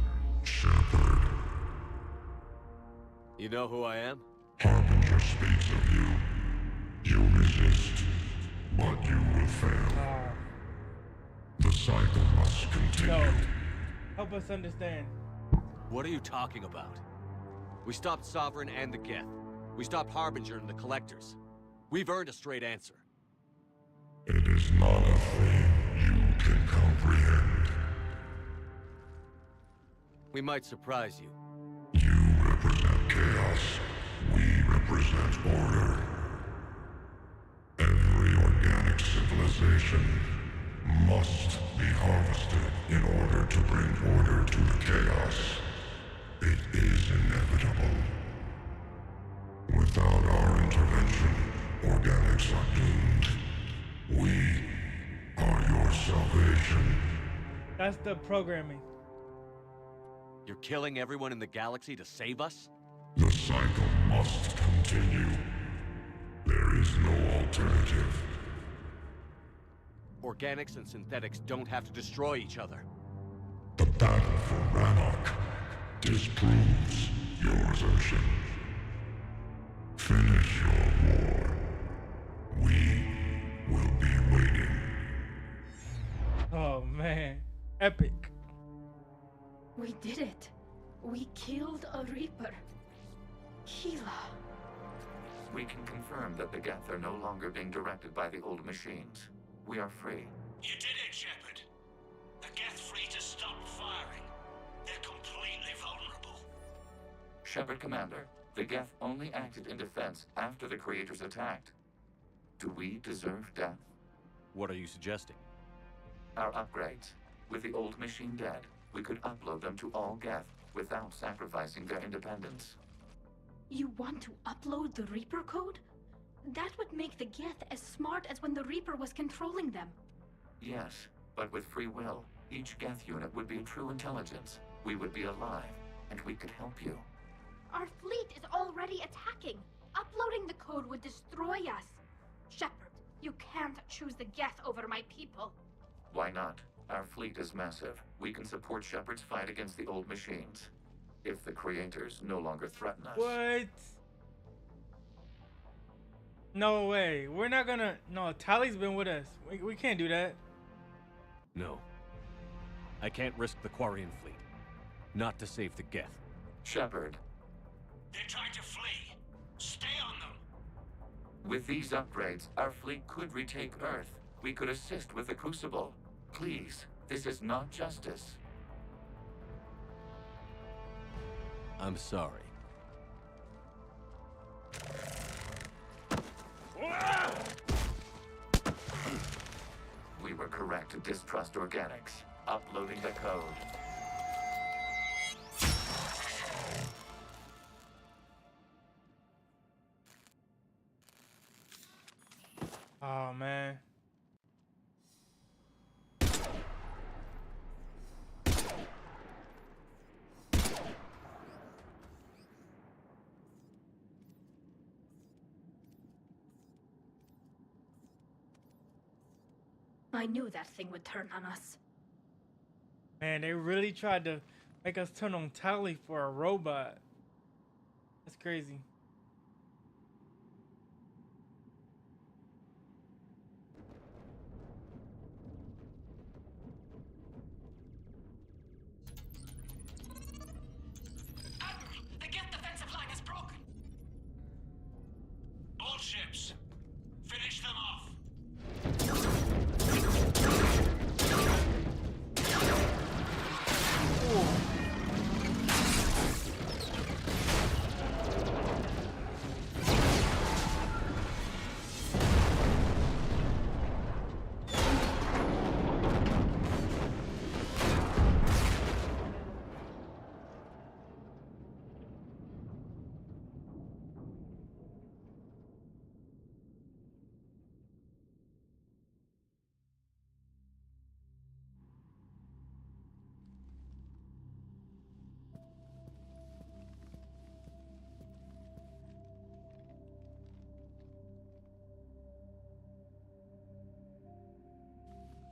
You know who I am? Harbinger speaks of you. You resist, but you will fail. The cycle must continue. No. Help us understand. What are you talking about? We stopped Sovereign and the Geth. We stopped Harbinger and the Collectors. We've earned a straight answer. It is not a thing you can comprehend. We might surprise you. You represent chaos. We represent order. Every organic civilization must be harvested in order to bring order to the chaos. It is inevitable. Without our intervention, organics are doomed. We are your salvation. That's the programming. You're killing everyone in the galaxy to save us? The cycle must continue. There is no alternative. Organics and synthetics don't have to destroy each other. The battle for Rannoch disproves your assertion. Finish your war. We will be waiting. Oh man, epic. We did it. We killed a Reaper. Gila. we can confirm that the Geth are no longer being directed by the old machines. We are free. You did it, Shepard. The Geth fleet has stopped firing. They're completely vulnerable. Shepard Commander, the Geth only acted in defense after the creators attacked. Do we deserve death? What are you suggesting? Our upgrades. With the old machine dead, we could upload them to all Geth without sacrificing their independence. You want to upload the Reaper code? That would make the Geth as smart as when the Reaper was controlling them. Yes, but with free will, each Geth unit would be true intelligence. We would be alive, and we could help you. Our fleet is already attacking. Uploading the code would destroy us. Shepard, you can't choose the Geth over my people. Why not? Our fleet is massive. We can support Shepard's fight against the old machines. If the creators no longer threaten us. What? No way. We're not gonna... No, Tally's been with us. We can't do that. No. I can't risk the Quarian fleet. Not to save the Geth. Shepard. They're trying to flee. Stay on them. With these upgrades, our fleet could retake Earth. We could assist with the Crucible. Please, this is not justice. I'm sorry. We were correct to distrust organics. Uploading the code. Oh, man. I knew that thing would turn on us. Man, they really tried to make us turn on Tally for a robot. That's crazy. Admiral, the Geth defensive line is broken. All ships, finish them off.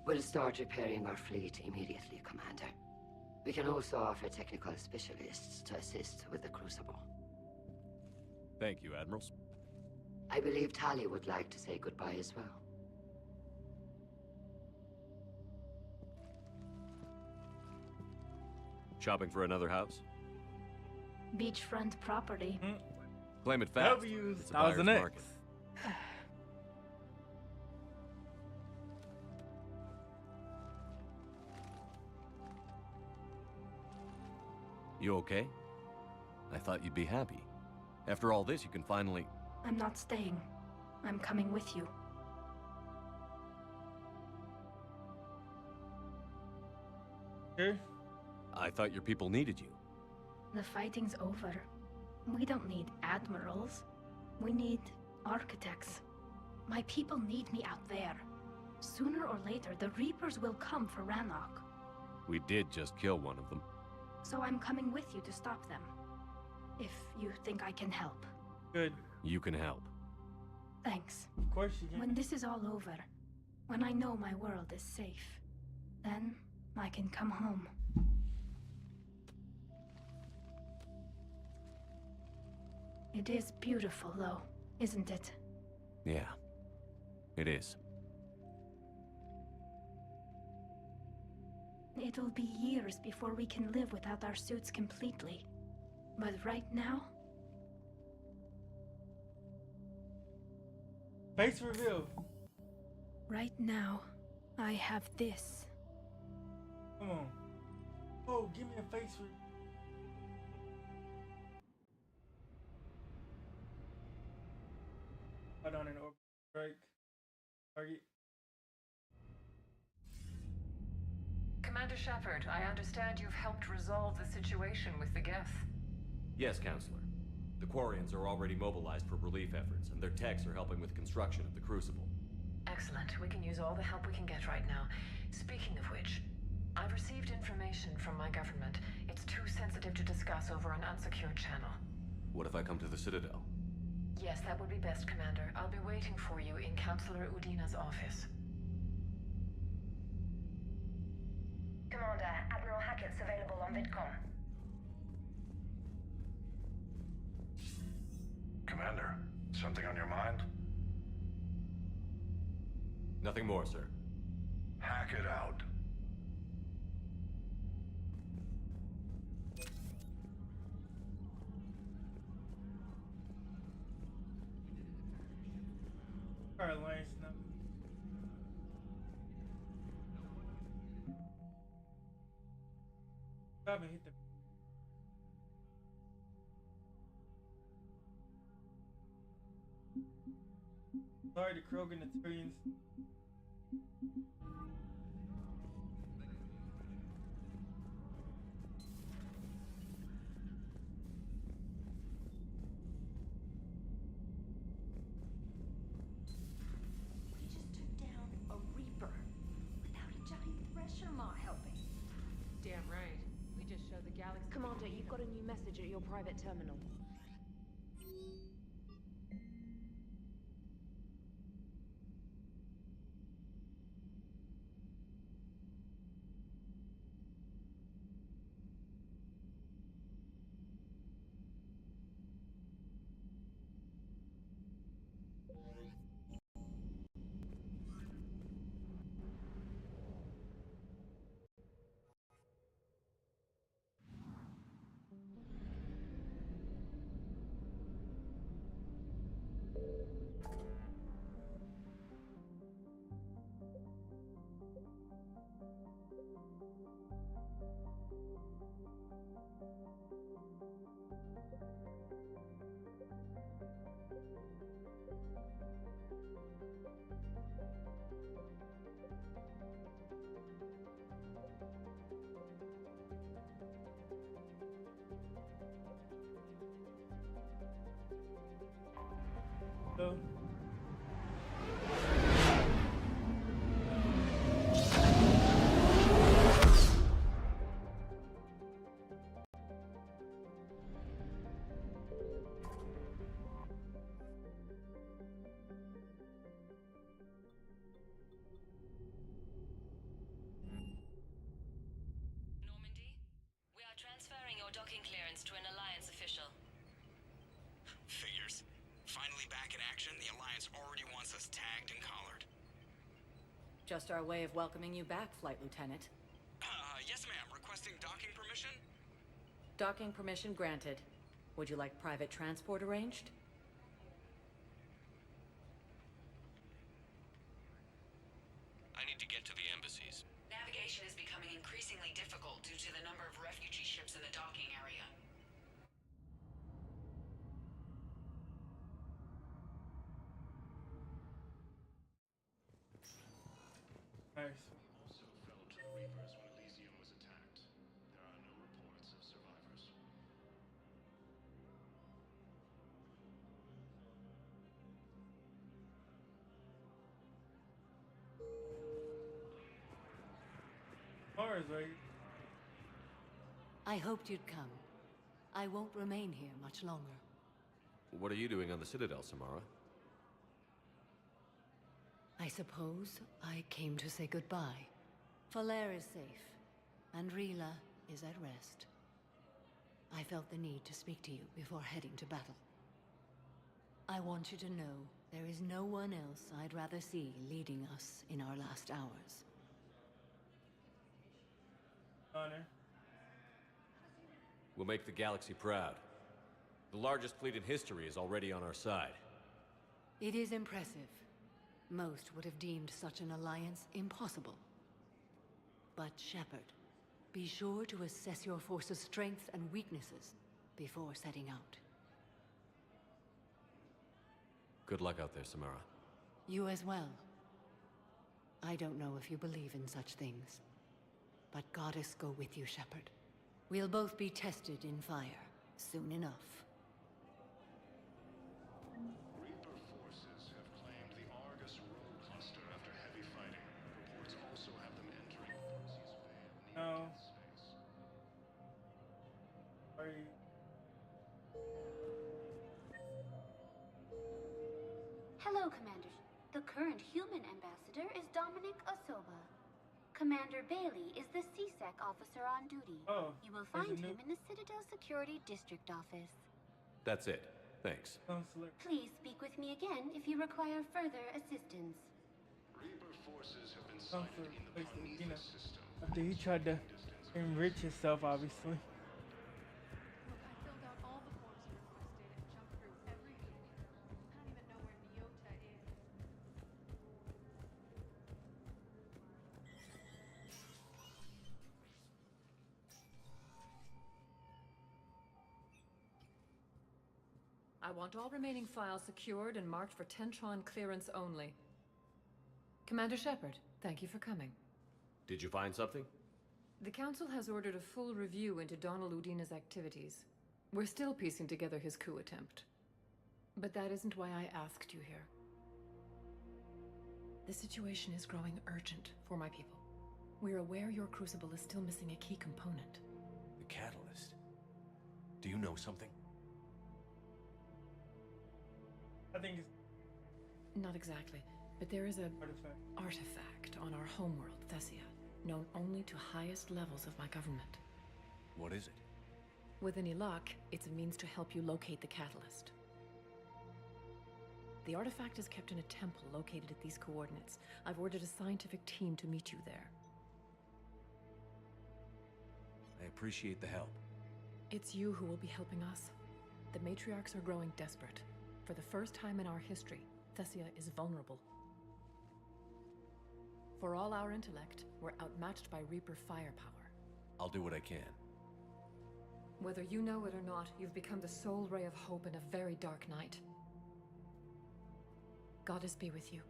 We'll start repairing our fleet immediately, Commander. We can also offer technical specialists to assist with the Crucible. Thank you, Admirals. I believe Tali would like to say goodbye as well. Shopping for another house? Beachfront property. Claim it fast. W's. It's a That was buyer's the market. next. You okay? I thought you'd be happy. After all this, you can finally... I'm not staying. I'm coming with you. Sure. I thought your people needed you. The fighting's over. We don't need admirals. We need architects. My people need me out there. Sooner or later, the Reapers will come for Rannoch. We did just kill one of them. So I'm coming with you to stop them. If you think I can help. Good. You can help. Thanks. Of course you can. When this is all over, when I know my world is safe, then I can come home. It is beautiful, though, isn't it? Yeah. It is. It'll be years before we can live without our suits completely. But right now, Face reveal. Right now, I have this. Come on. Oh, give me a face reveal. Hold on an orbital strike. Target. Commander Shepard, I understand you've helped resolve the situation with the Geth. Yes, Counselor. The Quarians are already mobilized for relief efforts, and their techs are helping with construction of the Crucible. Excellent. We can use all the help we can get right now. Speaking of which, I've received information from my government. It's too sensitive to discuss over an unsecured channel. What if I come to the Citadel? Yes, that would be best, Commander. I'll be waiting for you in Counselor Udina's office. Commander, Admiral Hackett's available on VidCom. Commander, something on your mind? Nothing more, sir. Hack it out. Our alliance now. Haven't hit the. Sorry to Krogan and Tyrians. We just took down a Reaper without a giant thresher maw helping. Damn right. We just showed the galaxy. Commander, you've got a new message at your private terminal. So. We are transferring your docking clearance to an Alliance official. Figures. Finally back in action, the Alliance already wants us tagged and collared. Just our way of welcoming you back, Flight Lieutenant. Yes ma'am. Requesting docking permission? Docking permission granted. Would you like private transport arranged? I need to get to the embassies. Navigation is becoming increasingly difficult due to the number of refugee ships in the docking area. Nice. Also fell to Reapers when Elysium was attacked. There are no reports of survivors. Mars, right? I hoped you'd come. I won't remain here much longer. What are you doing on the Citadel, Samara? I suppose I came to say goodbye. Falair is safe, and Rila is at rest. I felt the need to speak to you before heading to battle. I want you to know there is no one else I'd rather see leading us in our last hours. Honor. We'll make the galaxy proud. The largest fleet in history is already on our side. It is impressive, Most would have deemed such an alliance impossible. But Shepard, be sure to assess your force's strengths and weaknesses before setting out. Good luck out there, Samara. You as well. I don't know if you believe in such things, but Goddess go with you, Shepard. We'll both be tested in fire soon enough. Reaper forces have claimed the Argus rogue cluster after heavy fighting. Reports also have them entering Percy's Bay No. of space. Are you? Hello, Commander. The current human ambassador is Dominic Osoba. Commander Bailey is the CSEC officer on duty. Oh, you will find him in the Citadel Security District office. That's it. Thanks. Counselor. Please speak with me again if you require further assistance. Reaper forces have been sighted in the Prometheus system. After he tried to enrich himself, obviously. Look, I filled out all the forms you requested and jumped through every hoop. I don't even know where Nyota is. I want all remaining files secured and marked for Tentron clearance only. Commander Shepard, thank you for coming. Did you find something? The Council has ordered a full review into Donald Udina's activities. We're still piecing together his coup attempt. But that isn't why I asked you here. The situation is growing urgent for my people. We're aware your crucible is still missing a key component. The catalyst. Do you know something? I think it's Not exactly, but there is a artifact on our homeworld, Thessia, known only to highest levels of my government. What is it? With any luck, it's a means to help you locate the catalyst. The artifact is kept in a temple located at these coordinates. I've ordered a scientific team to meet you there. I appreciate the help. It's you who will be helping us. The matriarchs are growing desperate. For the first time in our history, Thessia is vulnerable. For all our intellect, we're outmatched by Reaper firepower. I'll do what I can. Whether you know it or not, you've become the sole ray of hope in a very dark night. Goddess be with you.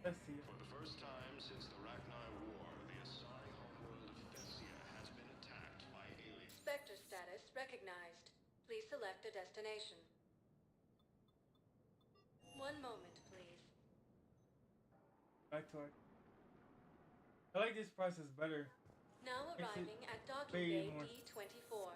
Let's see. For the first time since the Rachni War, the Asari homeworld of Thessia has been attacked by aliens. Spectre status recognized. Please select a destination. One moment, please. Back to it. I like this process better. Now Makes it arriving at docking way bay more- D24.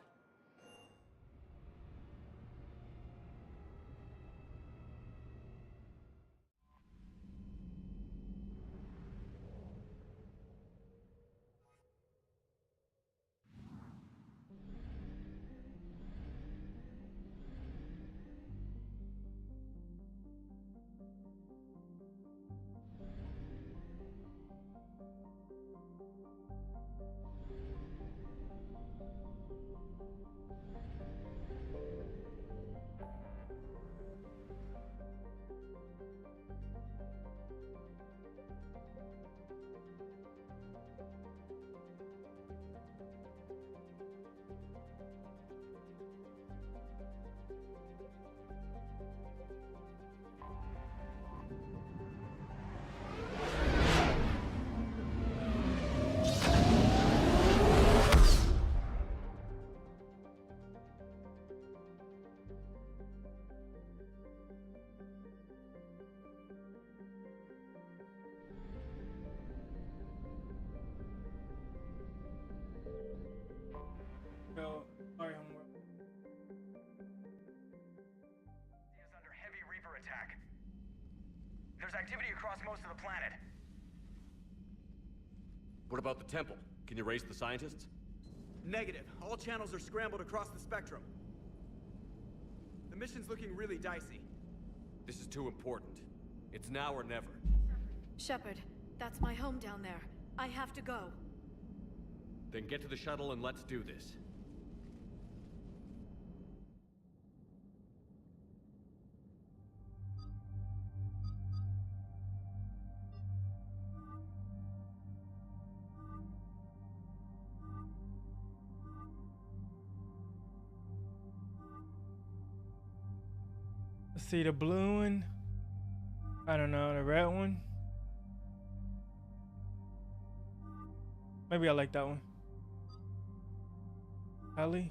So, sorry, homework. Is under heavy Reaper attack. There's activity across most of the planet. What about the temple? Can you raise the scientists? Negative. All channels are scrambled across the spectrum. The mission's looking really dicey. This is too important. It's now or never. Shepard, that's my home down there. I have to go. Then get to the shuttle and let's do this. Let's see the blue one. I don't know, the red one. Maybe I like that one. Ellie.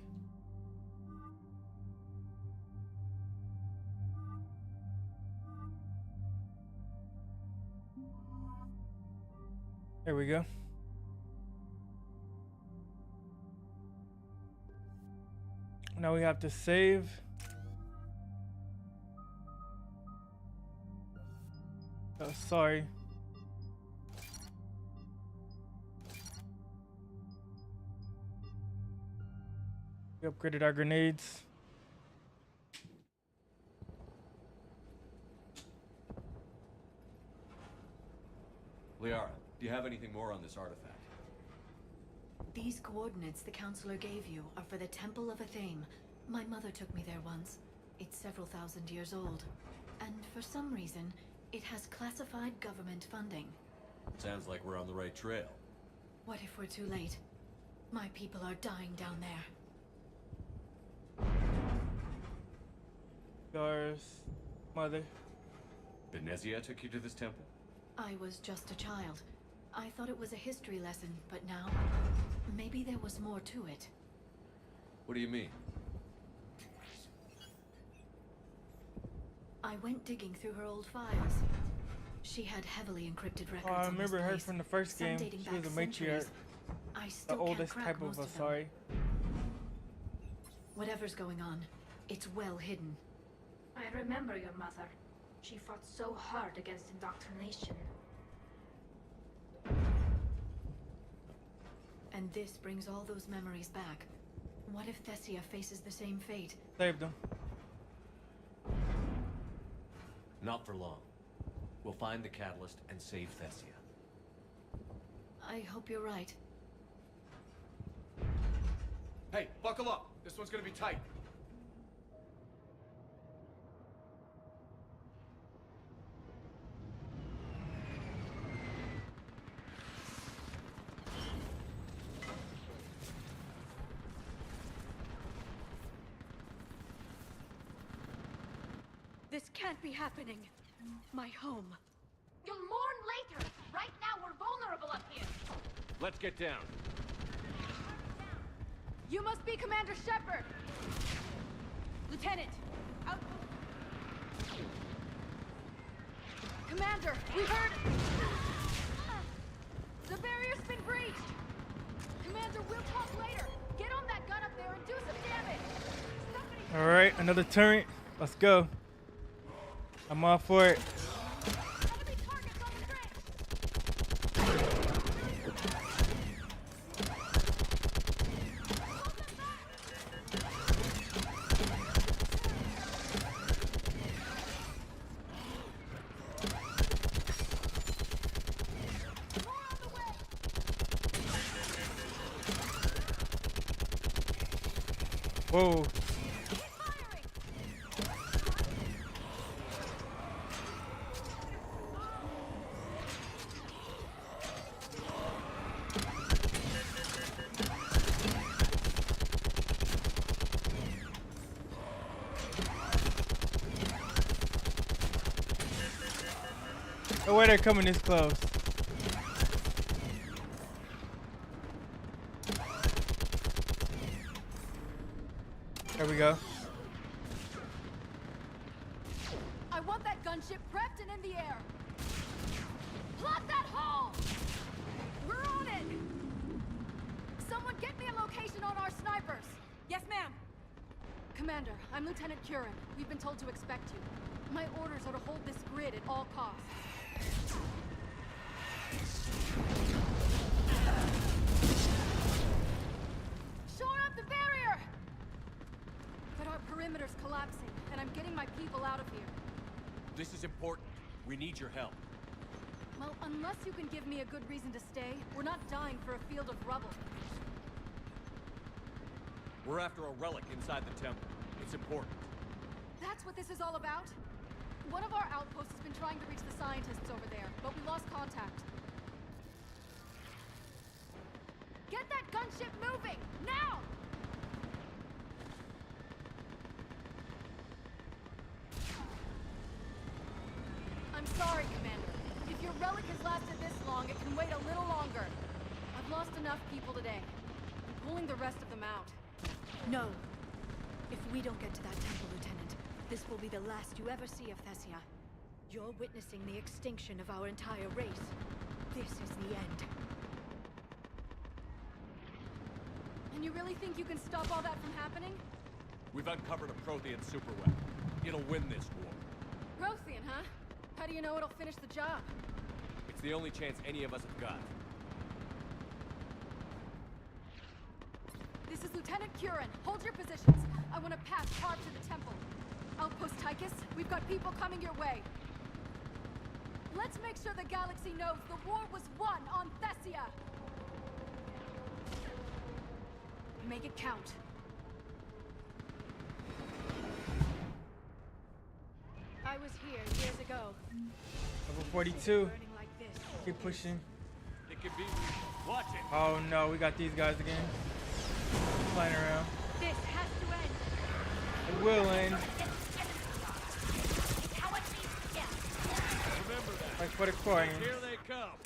There we go. Now we have to save. Oh, sorry. We upgraded our grenades. Liara, do you have anything more on this artifact? These coordinates the counselor gave you are for the Temple of Athame. My mother took me there once. It's several thousand years old. And for some reason, it has classified government funding. Sounds like we're on the right trail. What if we're too late? My people are dying down there. Yours, mother. Benezia took you to this temple? I was just a child. I thought it was a history lesson, but now, maybe there was more to it. What do you mean? I went digging through her old files. She had heavily encrypted records. Oh, I on remember this her place, from the first some game. dating She back was a centuries. matriarch. I The still oldest can't type crack of most of them. Asari. Whatever's going on, it's well hidden. I remember your mother. She fought so hard against indoctrination. And this brings all those memories back. What if Thessia faces the same fate? Saved them. Not for long. We'll find the catalyst and save Thessia. I hope you're right. Hey, buckle up. This one's gonna be tight. This can't be happening. My home. You'll mourn later. Right now, we're vulnerable up here. Let's get down. You must be Commander Shepard. Lieutenant, out. Commander, we heard... The barrier's been breached. Commander, we'll talk later. Get on that gun up there and do some damage. All right, another turret. Let's go. I'm all for it. Whoa. No way they're coming this close. There we go. I want that gunship prepped and in the air. Plot that hole! We're on it! Someone get me a location on our snipers. Yes, ma'am. Commander, I'm Lieutenant Curran. We've been told to expect you. My orders are to hold this grid at all costs. Shore up the barrier! But our perimeter's collapsing, and I'm getting my people out of here. This is important. We need your help. Well, unless you can give me a good reason to stay, we're not dying for a field of rubble. We're after a relic inside the temple. It's important. That's what this is all about? One of our outposts has been trying to reach the scientists over there, but we lost contact. Get that gunship moving! Now! I'm sorry, Commander. If your relic has lasted this long, it can wait a little longer. I've lost enough people today. I'm pulling the rest of them out. No. If we don't get to that temple, Lieutenant, this will be the last you ever see of Thessia. You're witnessing the extinction of our entire race. This is the end. And you really think you can stop all that from happening? We've uncovered a Prothean superweapon. It'll win this war. Prothean, huh? How do you know it'll finish the job? It's the only chance any of us have got. This is Lieutenant Curran. Hold your positions. I want to pass Harp to the temple. Outpost Tychus, we've got people coming your way. Let's make sure the galaxy knows the war was won on Thessia. Make it count. I was here years ago. Level 42. Keep pushing. It could be. Watch it. Oh no, we got these guys again. Flying around. This has to end. It will end. Remember that. Like for the coin. Here they come.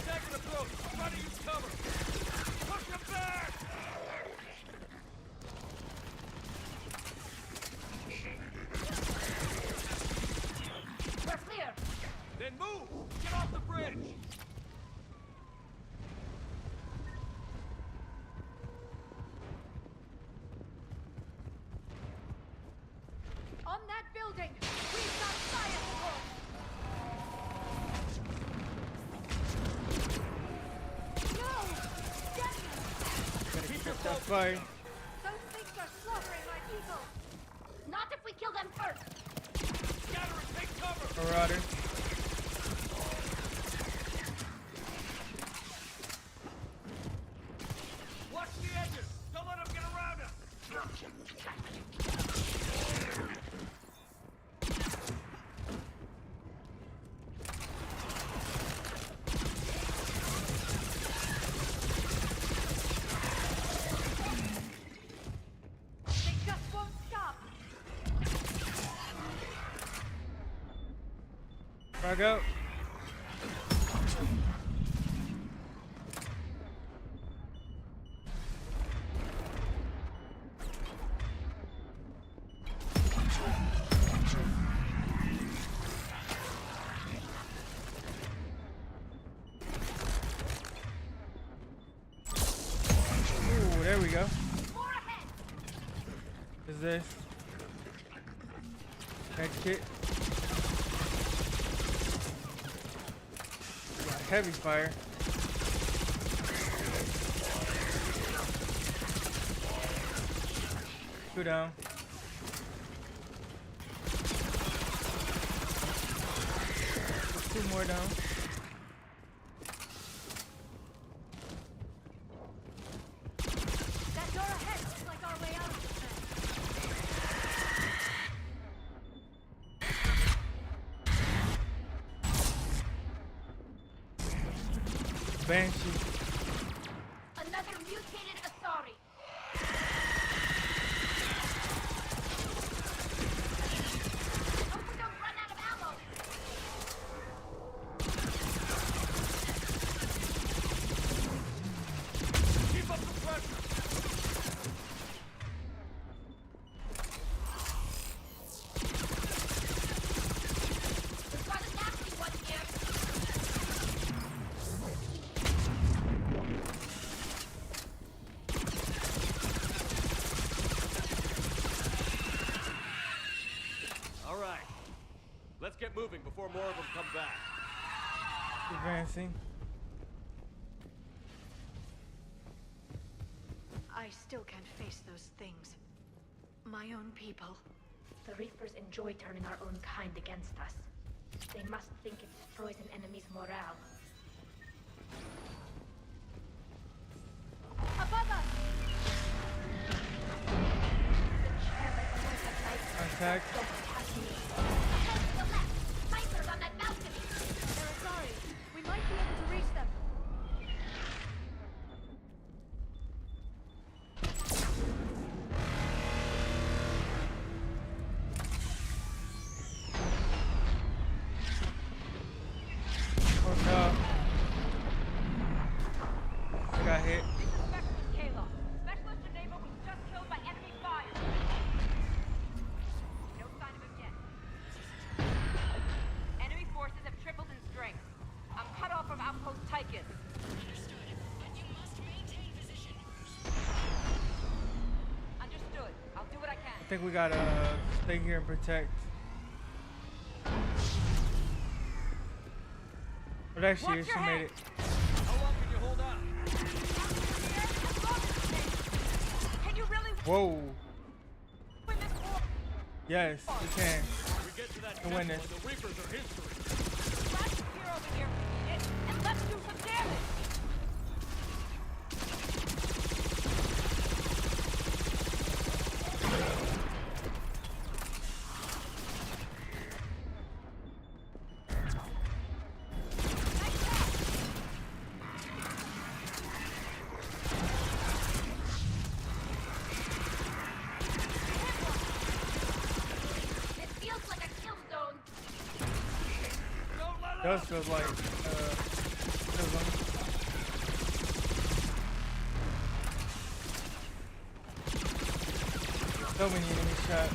Second approach. Try to use cover. Push them back. We're clear. Then move. Get off the bridge. On that building, we've got science force. No! Get me! Gotta keep up that fire. Those things are slaughtering my people. Not if we kill them first. Scatter and take cover. Marauder. Watch the edges. Don't let them get around us. They just won't stop. Frag out. Ooh, there we go. Is this? Head kit. Got heavy fire. Two down. Two more down. That door ahead looks like our way out of this thing. Banshee. Another mutated Asari. Hope we don't run out of ammo. Keep up the pressure. We've got a nasty one here. All right. Let's get moving before more of them come back. Advancing. I still can't face those things. My own people. The Reapers enjoy turning our own kind against us. They must think it destroys an enemy's morale. Above us! Contact. Snipers on that balcony! Sorry, we might be able to reach them. Oh no. I got hit. Kayla, Specialist Geneva was just killed by enemy fire. No sign of him yet. Enemy forces have tripled in strength. I'm cut off from Outpost Tychus. Understood. But you must maintain position. Understood. I'll do what I can. I think we gotta stay here and protect. But actually, Watch she your made head. it. How long can you hold out? Can you really Whoa. win this war? Yes, we can. We get to that And win temple this. and the Reapers are history. Let's here over here if we need it, and let's do some damage. It feels like a kill zone. Does feel like prism. So many enemy shots.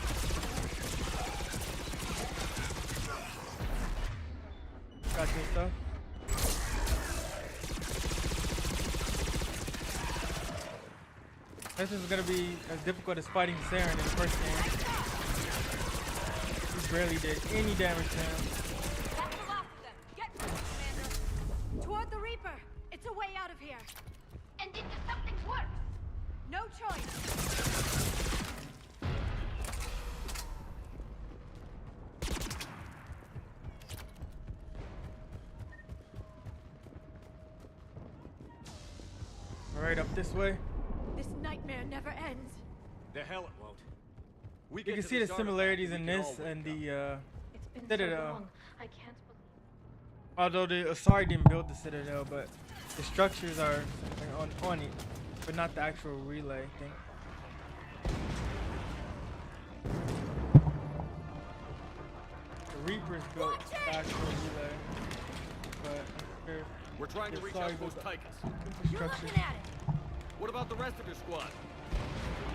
Got this stuff. This is gonna be as difficult as fighting Saren in the first game. He barely did any damage to him. That's the last of them. Get moving, Commander. Toward the Reaper! It's a way out of here! And into something's worse. No choice! Alright, up this way. This nightmare never ends. The hell it won't. We You get can to see this the artifact, similarities we in can this all and wake up. the It's been so Citadel. long. I can't believe. Although the Asari didn't build the Citadel, but the structures are on it, but not the actual relay thing. The Reapers built the actual relay, but I'm sure We're trying to the reach Asari Outpost built Tychus. the You're infrastructure. looking at it! What about the rest of your squad?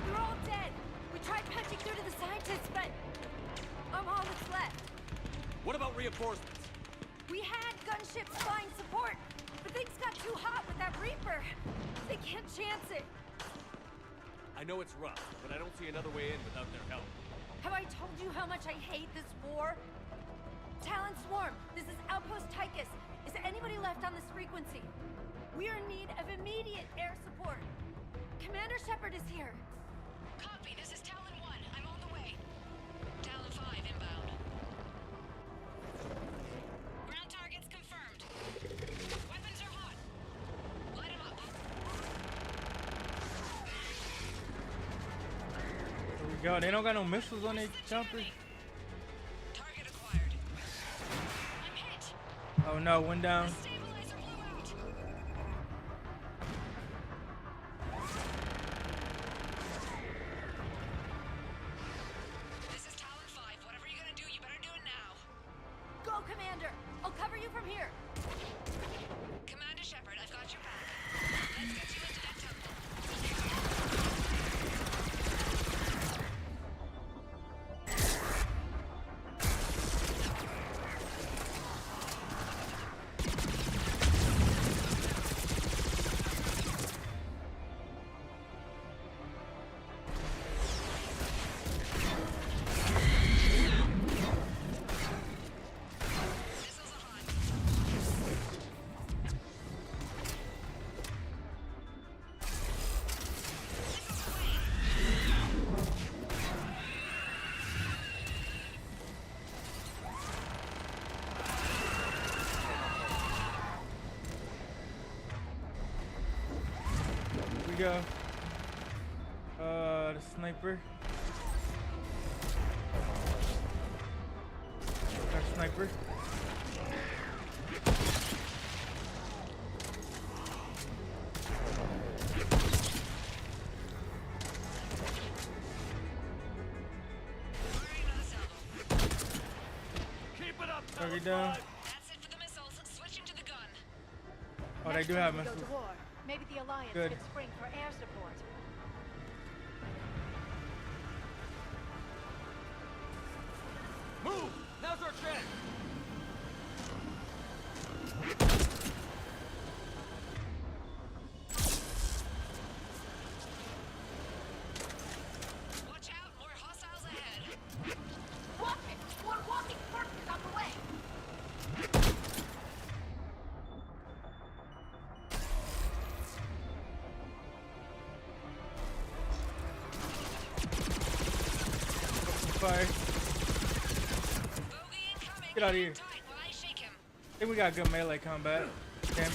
They're all dead! We tried punching through to the scientists, but I'm all that's left. What about reinforcements? We had gunships flying support, but things got too hot with that Reaper. They can't chance it. I know it's rough, but I don't see another way in without their help. Have I told you how much I hate this war? Talon Swarm, this is Outpost Tychus. Is there anybody left on this frequency? We are in need of immediate air support. Commander Shepard is here. Copy. This is Talon 1. I'm on the way. Talon 5 inbound. Ground targets confirmed. Weapons are hot. Light 'em up. There we go. They don't got no missiles on their jumpers. Target acquired. I'm hit. Oh no, one down. Stabilizer blew out. This is Talon 5. Whatever you're gonna do, you better do it now. Go, Commander! I'll cover you from here. Commander Shepard, I've got your back. Let's get you into that temple. we go. The sniper. Our sniper. Target down. That's it for the missiles. Switching to the gun. Oh, they Next do time have we go missiles. to war, maybe the Alliance Good. could spring for air support. Move! Now's our chance! Watch out, more hostiles ahead. Watch it! More walking forces on the way! Fire. Get out of here. I think we got good melee combat. Damn it.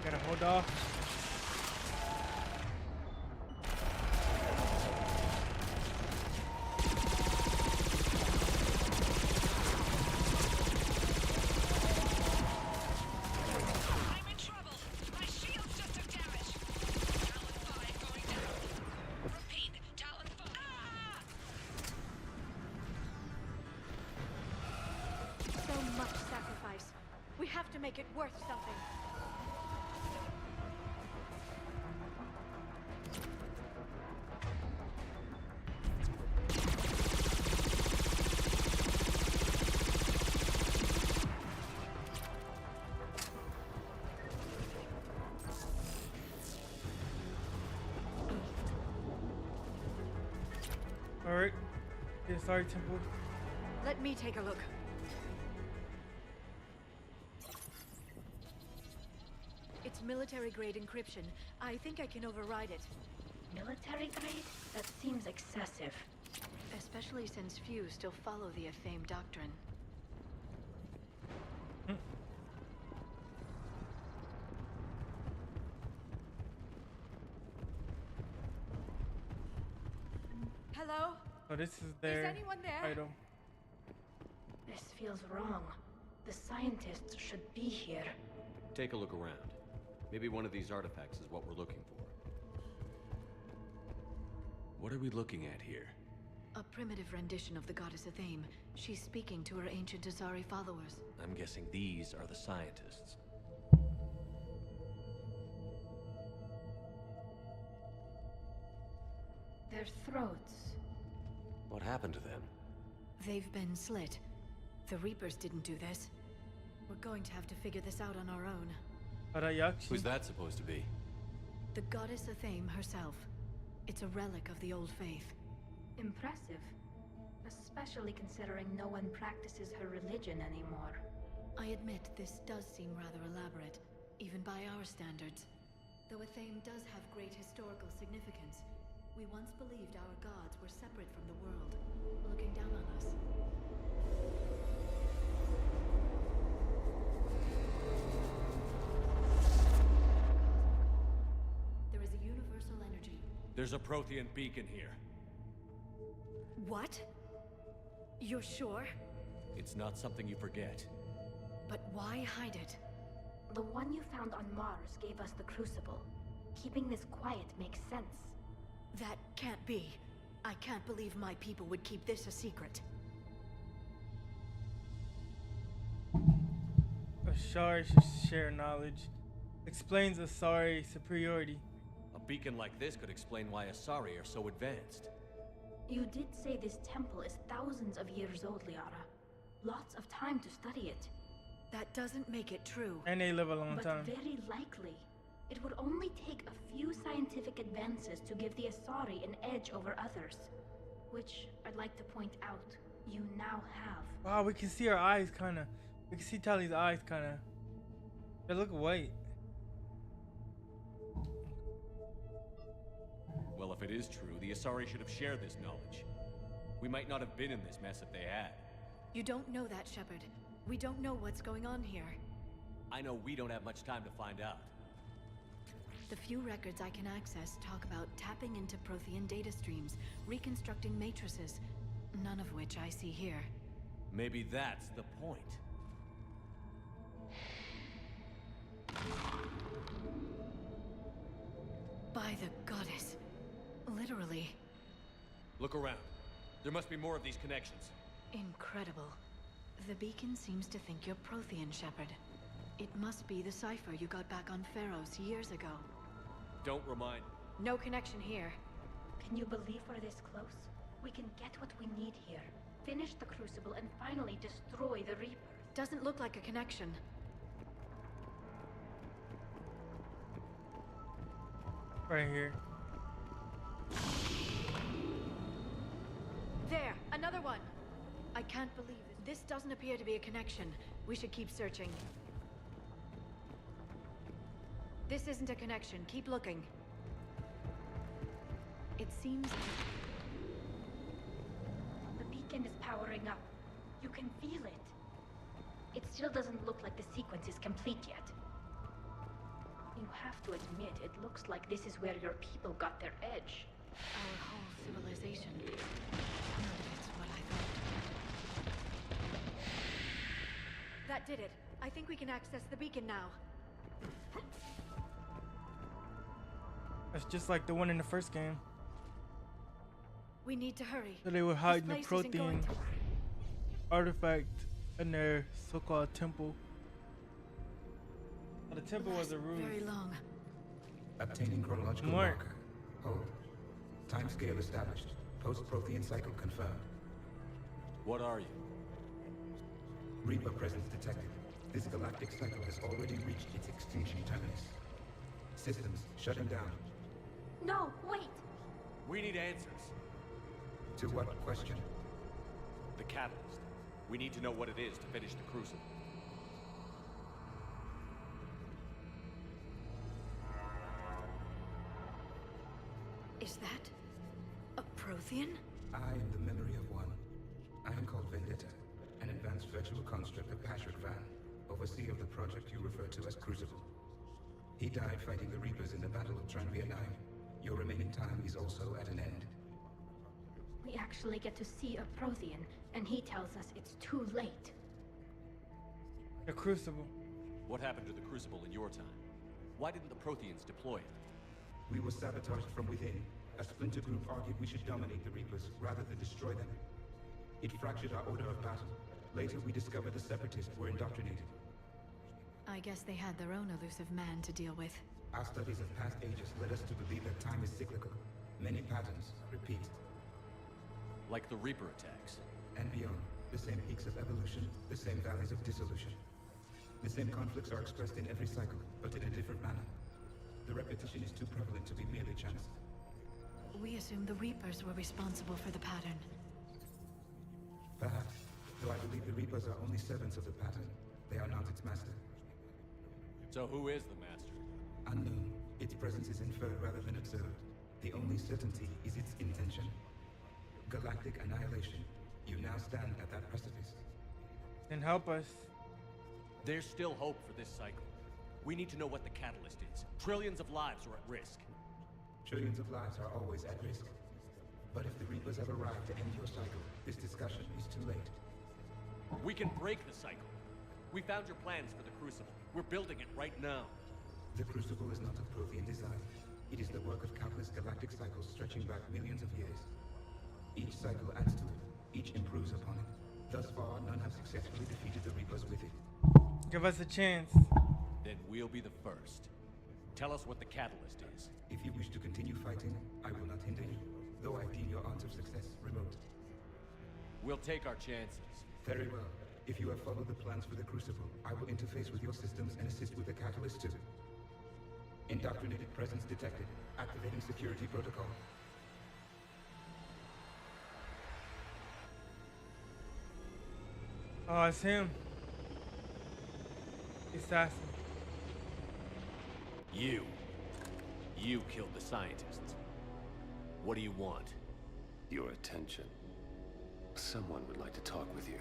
Gotta hold off. I'm in trouble. My shields just took damage. Talon 5 going down. Repeat, Talon 5. Ah! So much sacrifice. We have to make it worth something. Alright. Yeah, sorry, Temple. Let me take a look. It's military-grade encryption. I think I can override it. Military grade? That seems excessive. Especially since few still follow the Athame doctrine. Hello? So this is their anyone there? item. This feels wrong. The scientists should be here. Take a look around. Maybe one of these artifacts is what we're looking for. What are we looking at here? A primitive rendition of the goddess Athame. She's speaking to her ancient Azari followers. I'm guessing these are the scientists. Their throats. What happened to them? They've been slit. The Reapers didn't do this. We're going to have to figure this out on our own. Who's that supposed to be? The goddess Athame herself. It's a relic of the old faith. Impressive. Especially considering no one practices her religion anymore. I admit this does seem rather elaborate, even by our standards. Though Athame does have great historical significance, we once believed our gods were separate from the world, looking down on us. There is a universal energy. There's a Prothean beacon here. What? You're sure? It's not something you forget. But why hide it? The one you found on Mars gave us the Crucible. Keeping this quiet makes sense. That can't be. I can't believe my people would keep this a secret. Asari should share knowledge. Explains Asari superiority. A beacon like this could explain why Asari are so advanced. You did say this temple is thousands of years old, Liara. Lots of time to study it. That doesn't make it true. And they live a long But time. very likely. It would only take a few scientific advances to give the Asari an edge over others. Which, I'd like to point out, you now have. Wow, we can see her eyes kinda. We can see Tally's eyes kinda. They look white. Well, if it is true, the Asari should have shared this knowledge. We might not have been in this mess if they had. You don't know that, Shepard. We don't know what's going on here. I know we don't have much time to find out. The few records I can access talk about tapping into Prothean data streams, reconstructing matrices, none of which I see here. Maybe that's the point. By the goddess. Literally. Look around. There must be more of these connections. Incredible. The beacon seems to think you're Prothean, Shepard. It must be the cipher you got back on Pharos years ago. Don't remind. No connection here. Can you believe we're this close? We can get what we need here. Finish the Crucible and finally destroy the Reaper. Doesn't look like a connection. Right here. There! Another one! I can't believe it. This doesn't appear to be a connection. We should keep searching. This isn't a connection. Keep looking. It seems... The beacon is powering up. You can feel it. It still doesn't look like the sequence is complete yet. You have to admit, it looks like this is where your people got their edge. Our whole civilization. None of it's what I thought. That did it. I think we can access the beacon now. That's just like the one in the first game. We need to hurry. So they were hiding the This place isn't going Prothean to- artifact in their so-called temple. But the temple was a ruse. Very long. Obtaining chronological Mark. marker. Hold. Timescale established. Post-Prothean cycle confirmed. What are you? Reaper presence detected. This galactic cycle has already reached its extinction terminus. Systems shutting down. No, wait! We need answers. To what question? The catalyst. We need to know what it is to finish the Crucible. Is that a Prothean? I am the memory of one. I am called Vendetta, an advanced virtual construct of Patrick Van, overseer of the project you refer to as Crucible. He died fighting the Reapers in the Battle of Tranvia 9. Your remaining time is also at an end. We actually get to see a Prothean, and he tells us it's too late. The Crucible. What happened to the Crucible in your time? Why didn't the Protheans deploy it? We were sabotaged from within. A splinter group argued we should dominate the Reapers rather than destroy them. It fractured our order of battle. Later, we discovered the Separatists were indoctrinated. I guess they had their own elusive man to deal with. Our studies of past ages led us to believe that time is cyclical. Many patterns repeat. Like the Reaper attacks. And beyond, the same peaks of evolution, the same valleys of dissolution. The same conflicts are expressed in every cycle, but in a different manner. The repetition is too prevalent to be merely chance. We assumed the Reapers were responsible for the pattern. Perhaps, though I believe the Reapers are only servants of the pattern. They are not its master. So who is the master? Unknown. Its presence is inferred rather than observed. The only certainty is its intention. Galactic annihilation. You now stand at that precipice. Then help us. There's still hope for this cycle. We need to know what the catalyst is. Trillions of lives are at risk. Trillions of lives are always at risk. But if the Reapers have arrived to end your cycle, this discussion is too late. We can break the cycle. We found your plans for the Crucible. We're building it right now. The Crucible is not of Prothean design. It is the work of countless galactic cycles stretching back millions of years. Each cycle adds to it. Each improves upon it. Thus far, none have successfully defeated the Reapers with it. Give us a chance. Then we'll be the first. Tell us what the catalyst is. If you wish to continue fighting, I will not hinder you, though I deem your odds of success remote. We'll take our chances. Very well. If you have followed the plans for the Crucible, I will interface with your systems and assist with the catalyst too. Indoctrinated presence detected. Activating security protocol. Oh, it's him. Assassin. You killed the scientists. What do you want? Your attention. Someone would like to talk with you.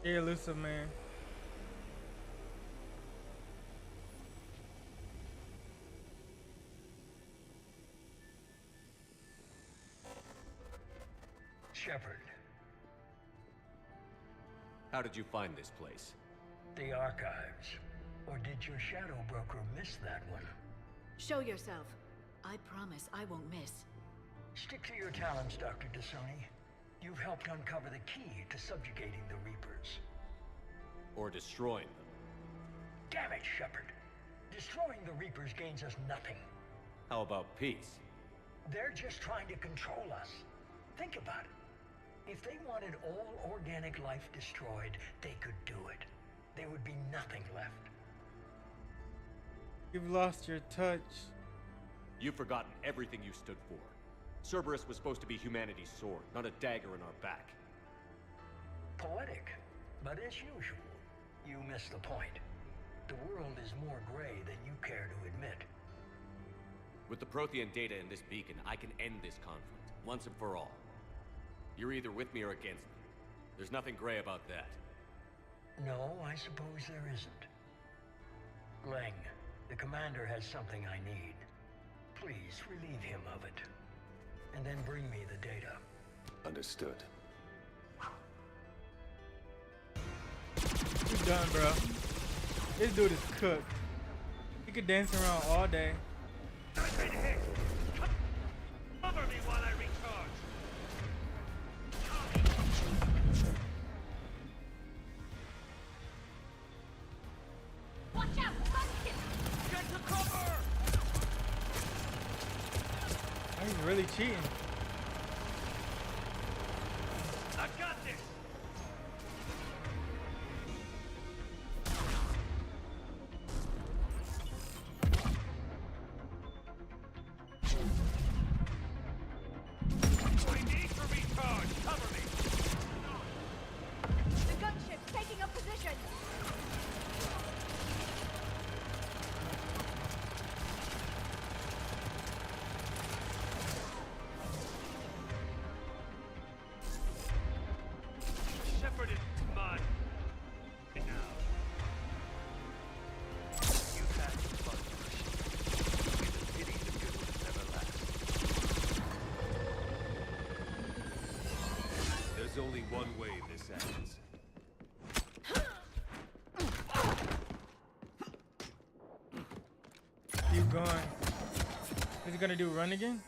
Yeah, elusive man. Shepard. How did you find this place? The archives. Or did your shadow broker miss that one? Show yourself. I promise I won't miss. Stick to your talents, Dr. Dasoni. You've helped uncover the key to subjugating the Reapers. Or destroying them. Damn it, Shepard. Destroying the Reapers gains us nothing. How about peace? They're just trying to control us. Think about it. If they wanted all organic life destroyed, they could do it. There would be nothing left. You've lost your touch. You've forgotten everything you stood for. Cerberus was supposed to be humanity's sword, not a dagger in our back. Poetic, but as usual, you miss the point. The world is more gray than you care to admit. With the Prothean data in this beacon, I can end this conflict, once and for all. You're either with me or against me. There's nothing gray about that. No, I suppose there isn't. Leng, the commander has something I need. Please relieve him of it. And then bring me the data. Understood. You done, bro. This dude is cooked. He could dance around all day. I've been hit! Cover me while I recharge! Watch out! Gunship! Get to cover! Oh, he's really cheating. I got this! I need to recharge! Cover me! The gunship's taking up position! Shepard is mine. Now. You've had your fun, It's a pity the good ones never last. There's only one way this ends. Keep going. Is he gonna do run again?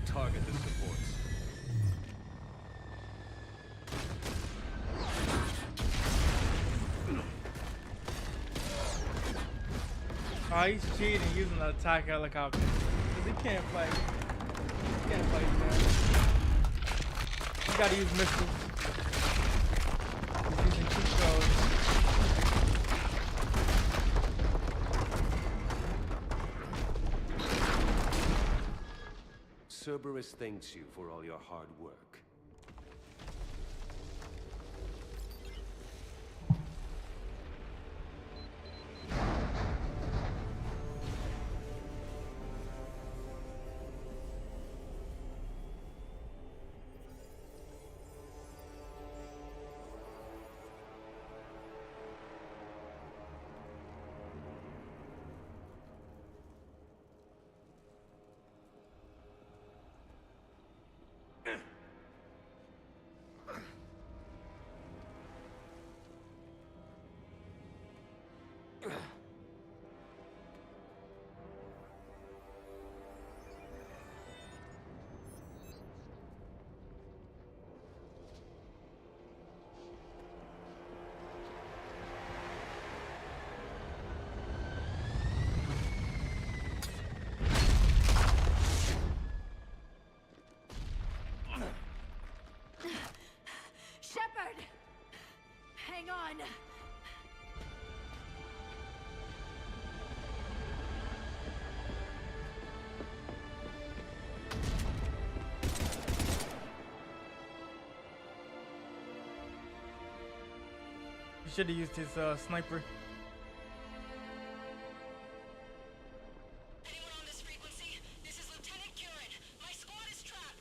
Target the supports. Oh, he's cheating using the attack helicopter. 'Cause he can't fight. He can't fight, man. You gotta use missiles. He's using cheat codes. Cerberus thanks you for all your hard work. should have used his sniper.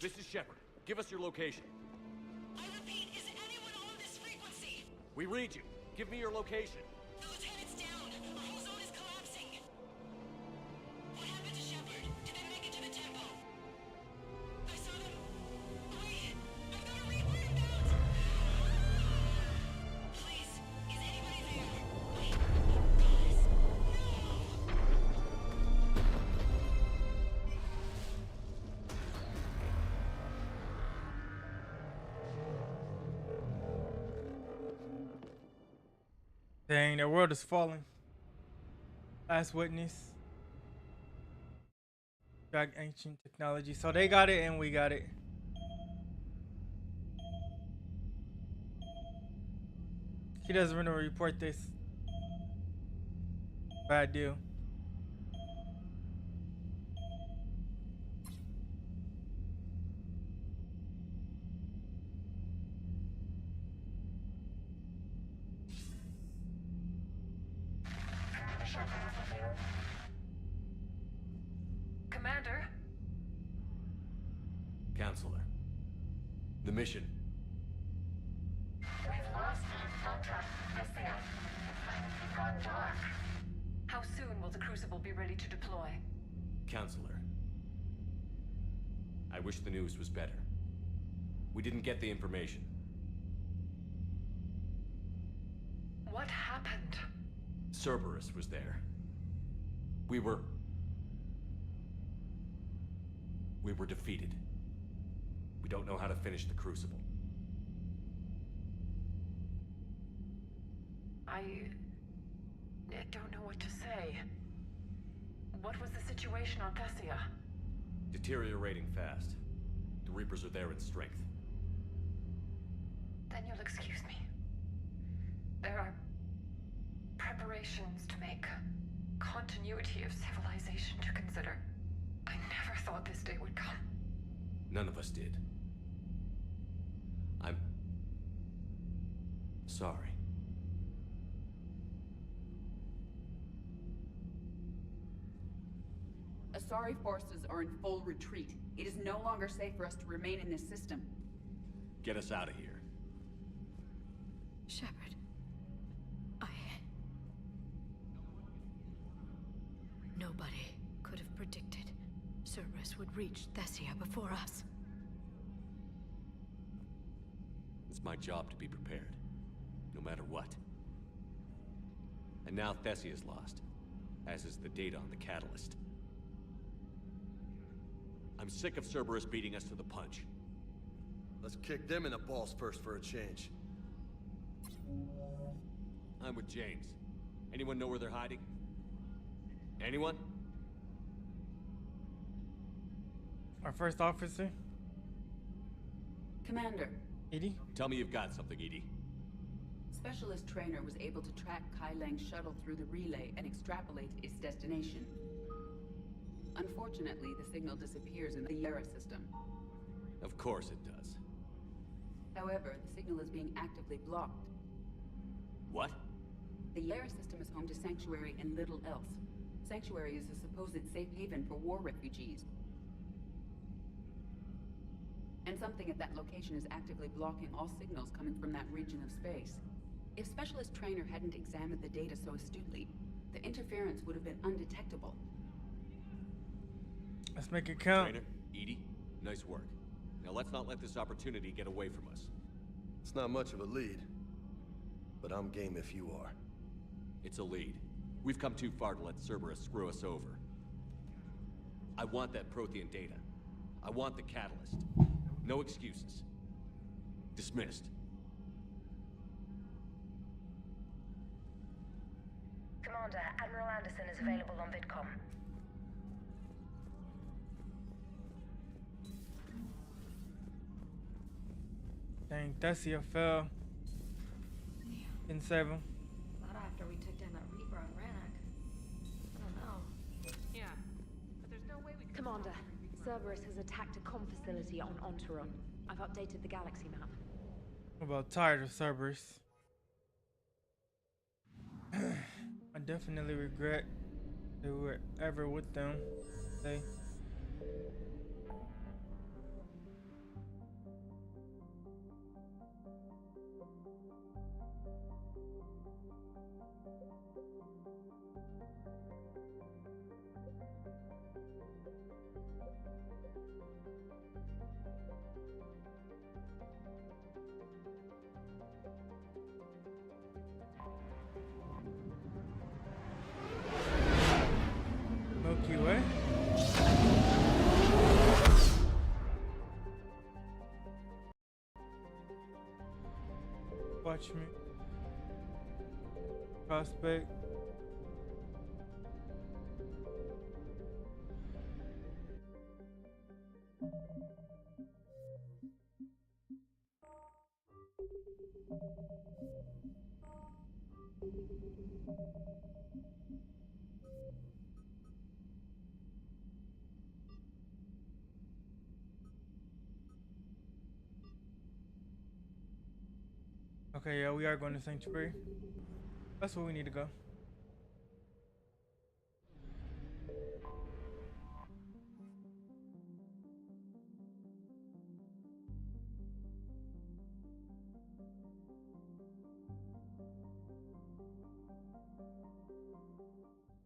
This is Shepard. Give us your location. I repeat, is anyone on this frequency? We read you. Give me your location. The lieutenant's down. Our whole zone is collapsing. What happened to Shepard? Did they make it to the temple? I saw them. Wait, I've got to read whereabouts. Please, is anybody there? Wait, guys, no. Dang, the world is falling. Last witness. Drag ancient technology. So they got it and we got it. He doesn't want to report this. Bad deal. Commander? Counselor. The mission. We've lost contact with the It's gone dark. How soon will the Crucible be ready to deploy? Counselor. I wish the news was better. We didn't get the information. What happened? Cerberus was there. We were defeated. We don't know how to finish the Crucible. I don't know what to say. What was the situation on Thessia? Deteriorating fast. The Reapers are there in strength. Then you'll excuse me. There are preparations to make, continuity of civilization to consider. I never thought this day would come. None of us did. I'm sorry. Asari forces are in full retreat. It is no longer safe for us to remain in this system. Get us out of here. Shepard. Nobody could have predicted Cerberus would reach Thessia before us. It's my job to be prepared, no matter what. And now Thessia's lost, as is the data on the catalyst. I'm sick of Cerberus beating us to the punch. Let's kick them in the balls first for a change. I'm with James. Anyone know where they're hiding? Anyone? Our first officer? Commander. Edie? Tell me you've got something, Edie. Specialist Trainer was able to track Kai Lang's shuttle through the relay and extrapolate its destination. Unfortunately, the signal disappears in the Yara system. Of course it does. However, the signal is being actively blocked. What? The Yara system is home to Sanctuary and Little Else. Sanctuary is a supposed safe haven for war refugees. And something at that location is actively blocking all signals coming from that region of space. If Specialist Trainer hadn't examined the data so astutely, the interference would have been undetectable. Let's make it count. Trainer, Edie, nice work. Now let's not let this opportunity get away from us. It's not much of a lead, but I'm game if you are. It's a lead. We've come too far to let Cerberus screw us over. I want that Prothean data. I want the catalyst. No excuses. Dismissed. Commander, Admiral Anderson is available on VidCom. Dang, Thessia fell. Didn't save him. Not after we took down that Reaper on Rannoch. I don't know. Yeah, but there's no way we could... Commander, Cerberus has attacked a comm facility on Ontaron. I've updated the galaxy map. I'm about tired of Cerberus. definitely regret that we were ever with them. They. Milky Way? Watch me. Prospect. Okay, yeah, we are going to Sanctuary. That's where we need to go.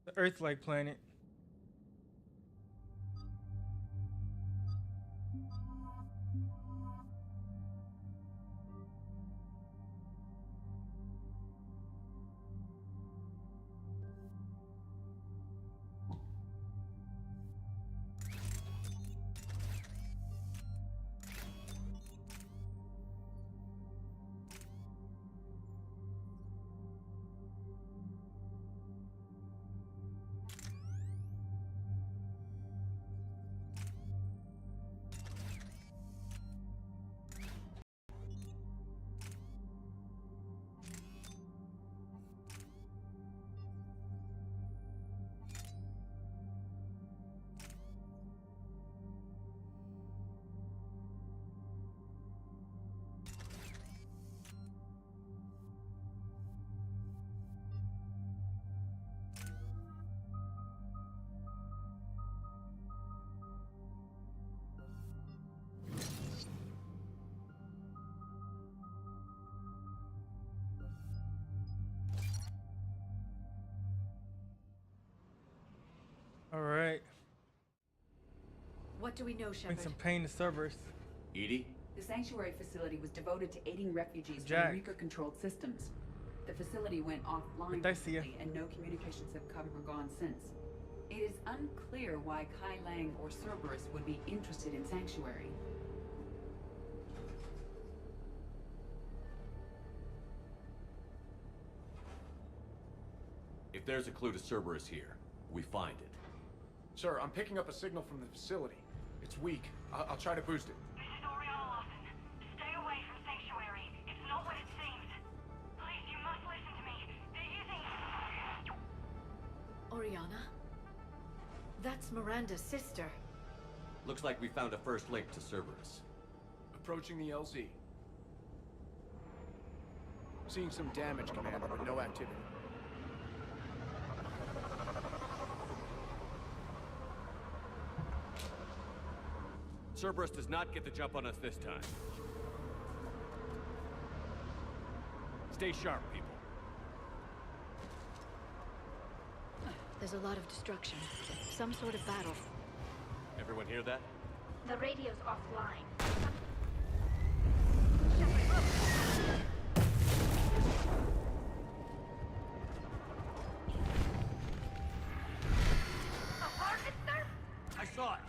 The Earth-like planet. All right. What do we know, Bring Shepard? some pain to Cerberus. Edie? The sanctuary facility was devoted to aiding refugees Jack. from Reaper-controlled systems. The facility went offline But I see ya. recently, and no communications have come or gone since. It is unclear why Kai Lang or Cerberus would be interested in Sanctuary. If there's a clue to Cerberus here, we find it. Sir, I'm picking up a signal from the facility. It's weak. I'll try to boost it. This is Oriana Lawson. Stay away from Sanctuary. It's not what it seems. Please, you must listen to me. They're using... Oriana? That's Miranda's sister. Looks like we found a first link to Cerberus. Approaching the LZ. Seeing some damage, Commander, but no activity. Cerberus does not get the jump on us this time. Stay sharp, people. There's a lot of destruction. Some sort of battle. Everyone hear that? The radio's offline. I saw it.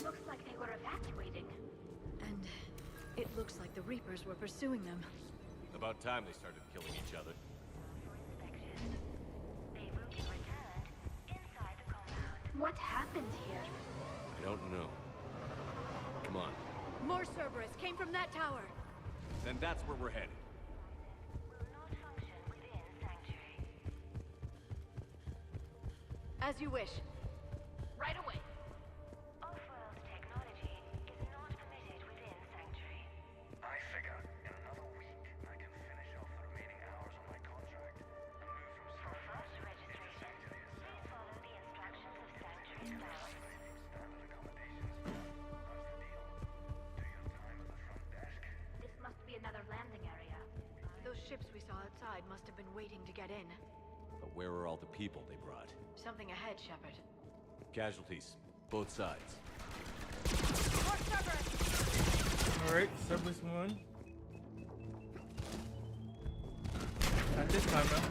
Looks like they were evacuated. pursuing them. About time they started killing each other. What happened here? I don't know. Come on. More Cerberus came from that tower. Then that's where we're headed. As you wish. Right away. Off-world technology is not permitted within Sanctuary. I figure in another week I can finish off the remaining hours on my contract and move from For fast registration, please follow the instructions of Sanctuary staff. standard accommodations. That's the deal. Do your time at the front desk. This must be another landing area. Those ships we saw outside must have been waiting to get in. But where are all the people they brought? Something ahead, Shepard. Casualties, both sides. More Cerberus! Alright, Cerberus 1. Not this time though.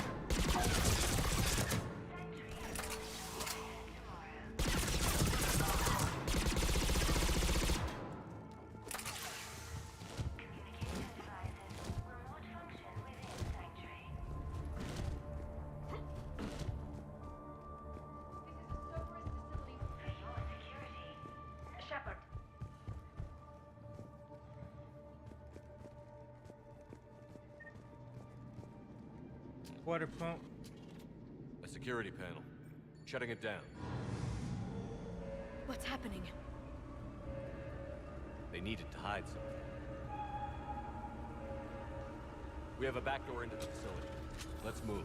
Shepard. Water pump. A security panel. Shutting it down. What's happening? They needed to hide something. We have a back door into the facility. Let's move.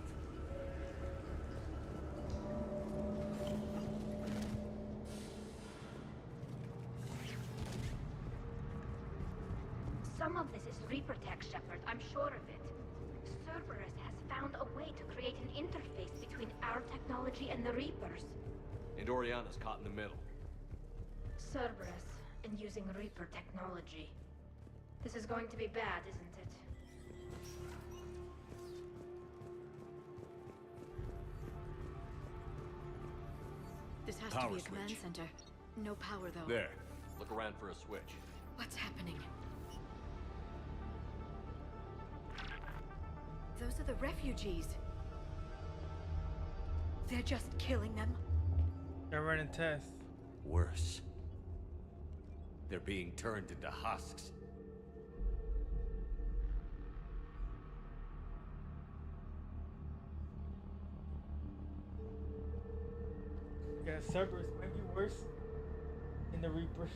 Some of this is Reaper tech, Shepard. I'm sure of it. Cerberus has found a way to create an interface between our technology and the Reapers. And Oriana's caught in the middle. Cerberus and using Reaper technology. This is going to be bad, isn't it? This has to Power be a command switch. center. No power, though. There. Look around for a switch. What's happening? Those are the refugees. They're just killing them. They're running tests. Worse. They're being turned into husks. Yeah, Cerberus might be worse than the Reapers.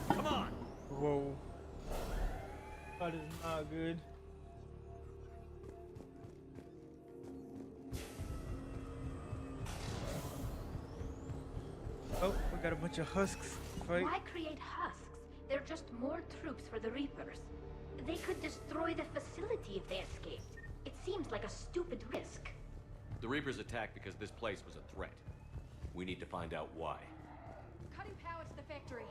Come on! Whoa. That is not good. Oh, we got a bunch of husks to fight. Why create husks? They're just more troops for the Reapers. They could destroy the facility if they escaped. It seems like a stupid risk. The Reapers attacked because this place was a threat. We need to find out why. Cutting power to the factory.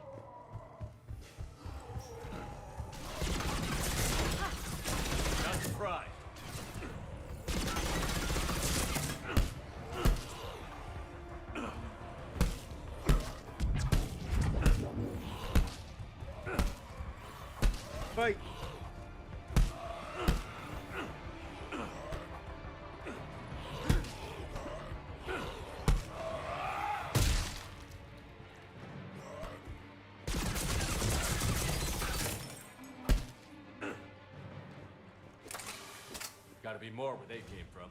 Not surprised. Fight! Gotta be more where they came from.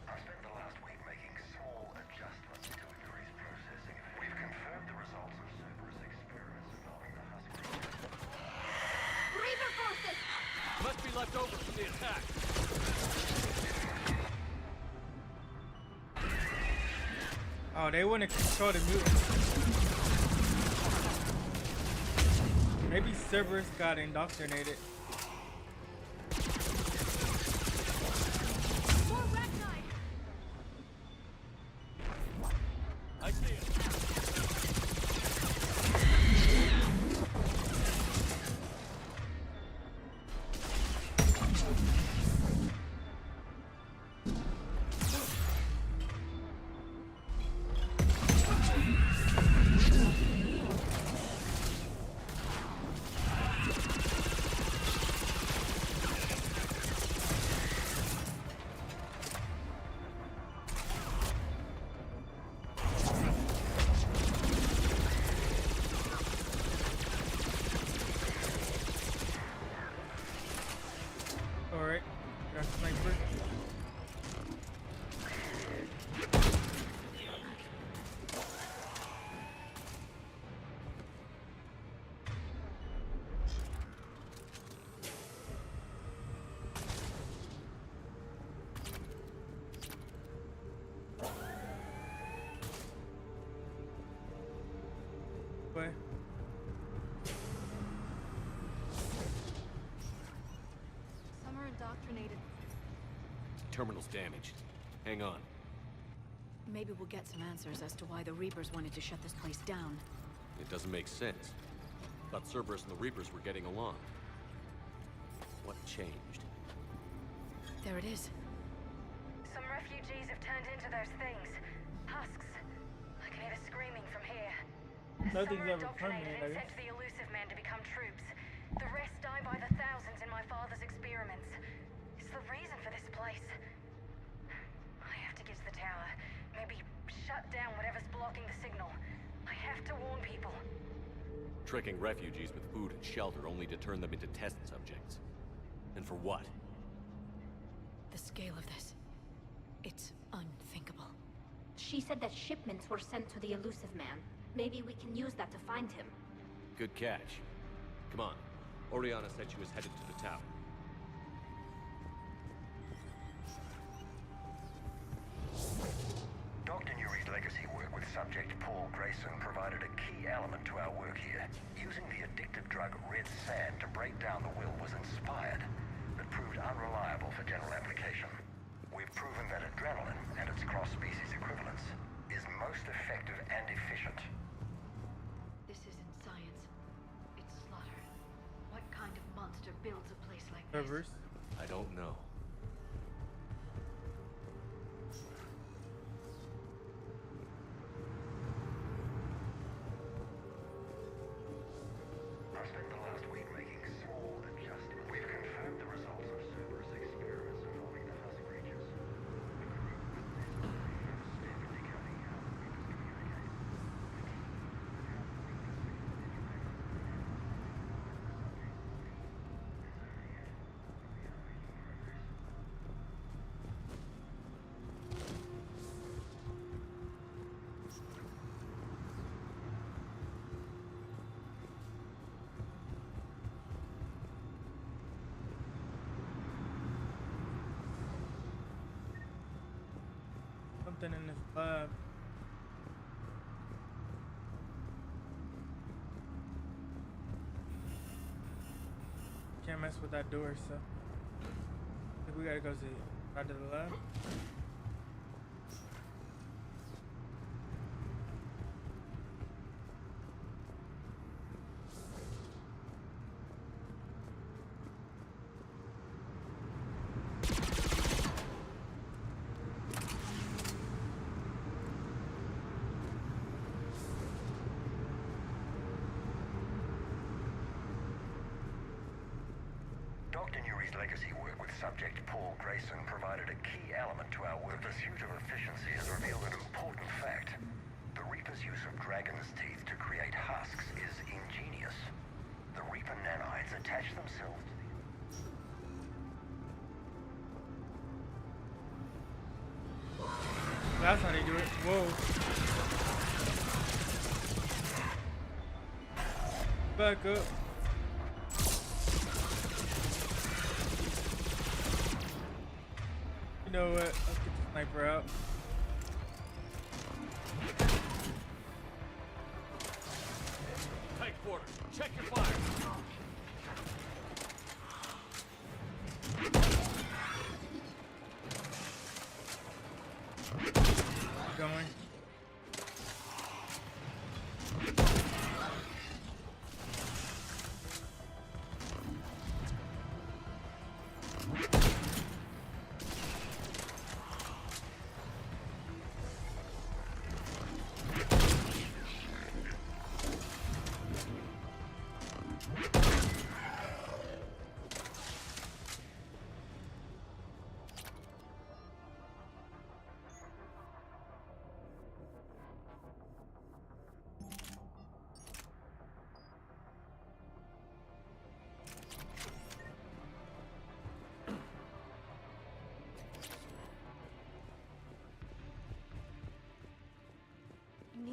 I spent the last week making small adjustments to increase processing. We've confirmed the results of Cerberus experiments involving the husk. Reaper forces! Must be left over from the attack. Oh, they want to control the mutants. Maybe Cerberus got indoctrinated. More Rachni! I see it. Alright, got a sniper. What? Some are indoctrinated. Terminal's damaged. Hang on. Maybe we'll get some answers as to why the Reapers wanted to shut this place down. It doesn't make sense. Thought Cerberus and the Reapers were getting along. What changed? There it is. Some refugees have turned into those things. Husks. I can hear the screaming from here. Nothing's Some are ever permanent, indoctrinated I and guess. sent to the elusive man to become troops. The rest die by the thousands in my father's experiments. It's the reason for this place. I have to get to the tower. Maybe shut down whatever's blocking the signal. I have to warn people. Tricking refugees with food and shelter only to turn them into test subjects. And for what? The scale of this. It's unthinkable. She said that shipments were sent to the elusive man. Maybe we can use that to find him. Good catch. Come on. Oriana said she was headed to the tower. Dr. Nuri's legacy work with subject Paul Grayson provided a key element to our work here. Using the addictive drug red sand to break down the will was inspired, but proved unreliable for general application. We've proven that adrenaline and its cross-species equivalents is most effective and efficient. This isn't science. It's slaughter. What kind of monster builds a place like this? Reverse. I don't know. I spent the last week making small adjustments. We've confirmed the results of Cerberus experiments involving the Husk creatures. The group steadily cutting how the Reapers communicate. Something in this lab. Can't mess with that door, so I think we gotta go see out to the lab. Dr. Nuri's legacy work with subject Paul Grayson provided a key element to our work. The pursuit of efficiency has revealed an important fact. The Reaper's use of dragon's teeth to create husks is ingenious. The Reaper nanites attach themselves to That's how they do it. Whoa. Back up. You know what? Let's get the sniper out. Tight quarters. Check your fire. Going.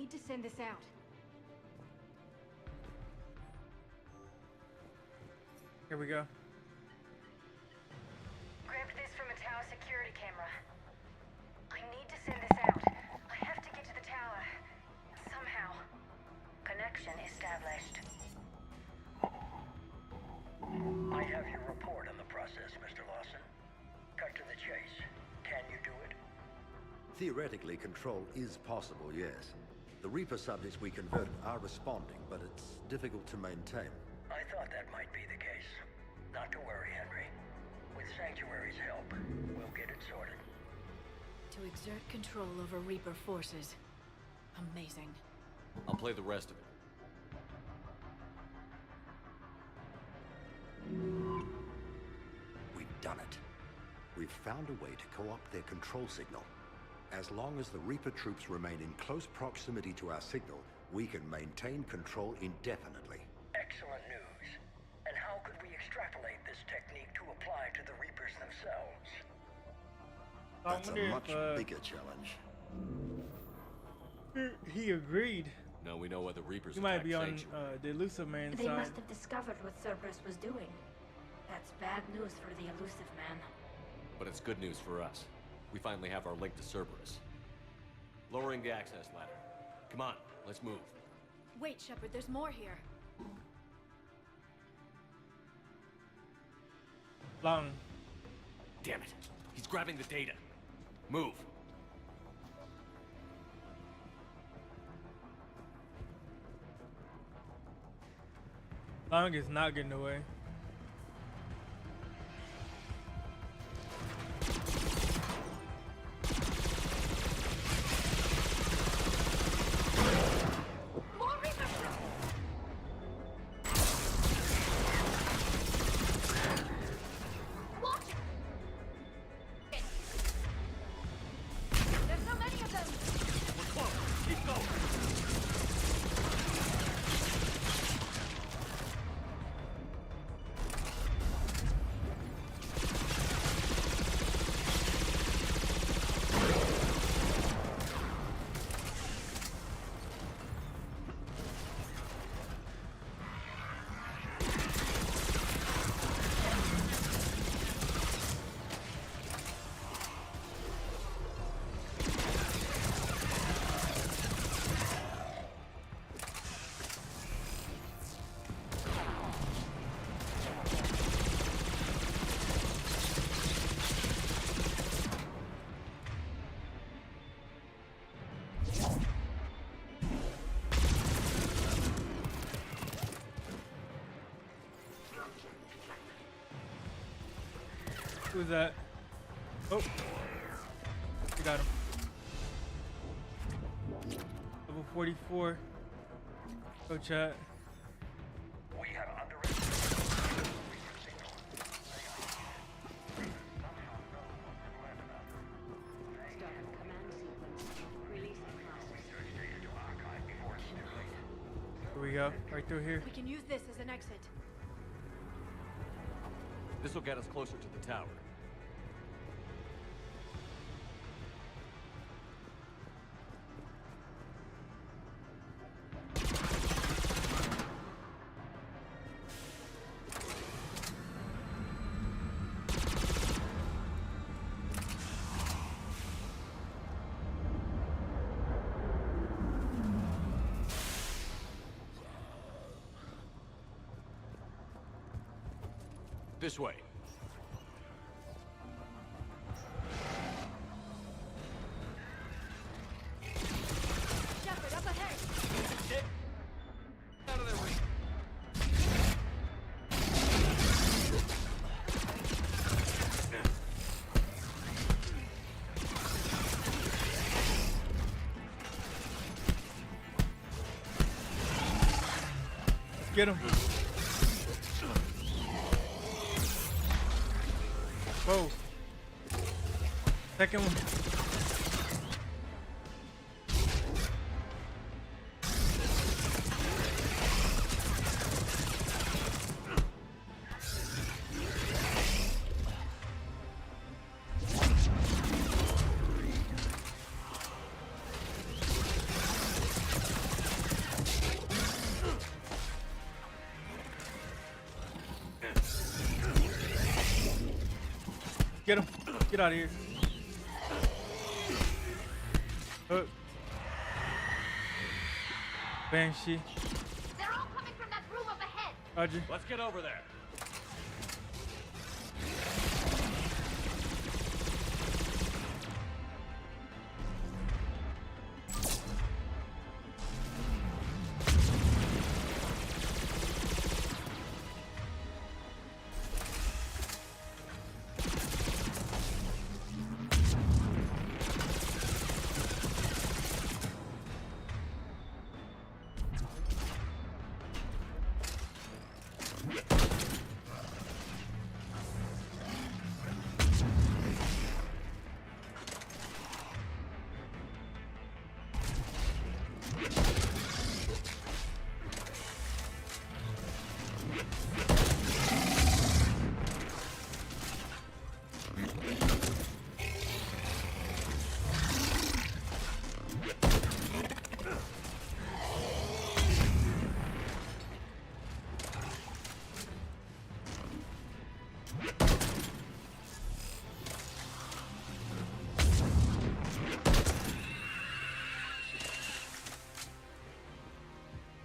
need to send this out. Here we go. Grabbed this from a tower security camera. I need to send this out. I have to get to the tower. Somehow. Connection established. I have your report on the process, Mr. Lawson. Cut to the chase. Can you do it? Theoretically, control is possible, yes. The Reaper subjects we converted are responding, but it's difficult to maintain. I thought that might be the case. Not to worry, Henry. With Sanctuary's help, we'll get it sorted. To exert control over Reaper forces. Amazing. I'll play the rest of it. We've done it. We've found a way to co-opt their control signal. As long as the Reaper troops remain in close proximity to our signal, we can maintain control indefinitely. Excellent news. And how could we extrapolate this technique to apply to the Reapers themselves? That's a much bigger challenge. He agreed. Now we know why the Reapers He might attacked be on Sanctuary. the elusive man's They side. must have discovered what Cerberus was doing. That's bad news for the elusive man. But it's good news for us. We finally have our link to Cerberus. Lowering the access ladder. Come on, let's move. Wait, Shepard, there's more here. Long. Damn it. He's grabbing the data. Move. Long is not getting away. There's so many of them! We're close. Keep going. Who's that? Oh. We got him. Level 44. Go chat. We have underestimated. Here we go. Right through here. We can use this as an exit. This will get us closer to the tower. This way. Shepard, up ahead! Get out of their way. Get him. Whoa. Second one. Get him. Get out of here. Banshee. They're all coming from that room up ahead. Roger. Let's get over there.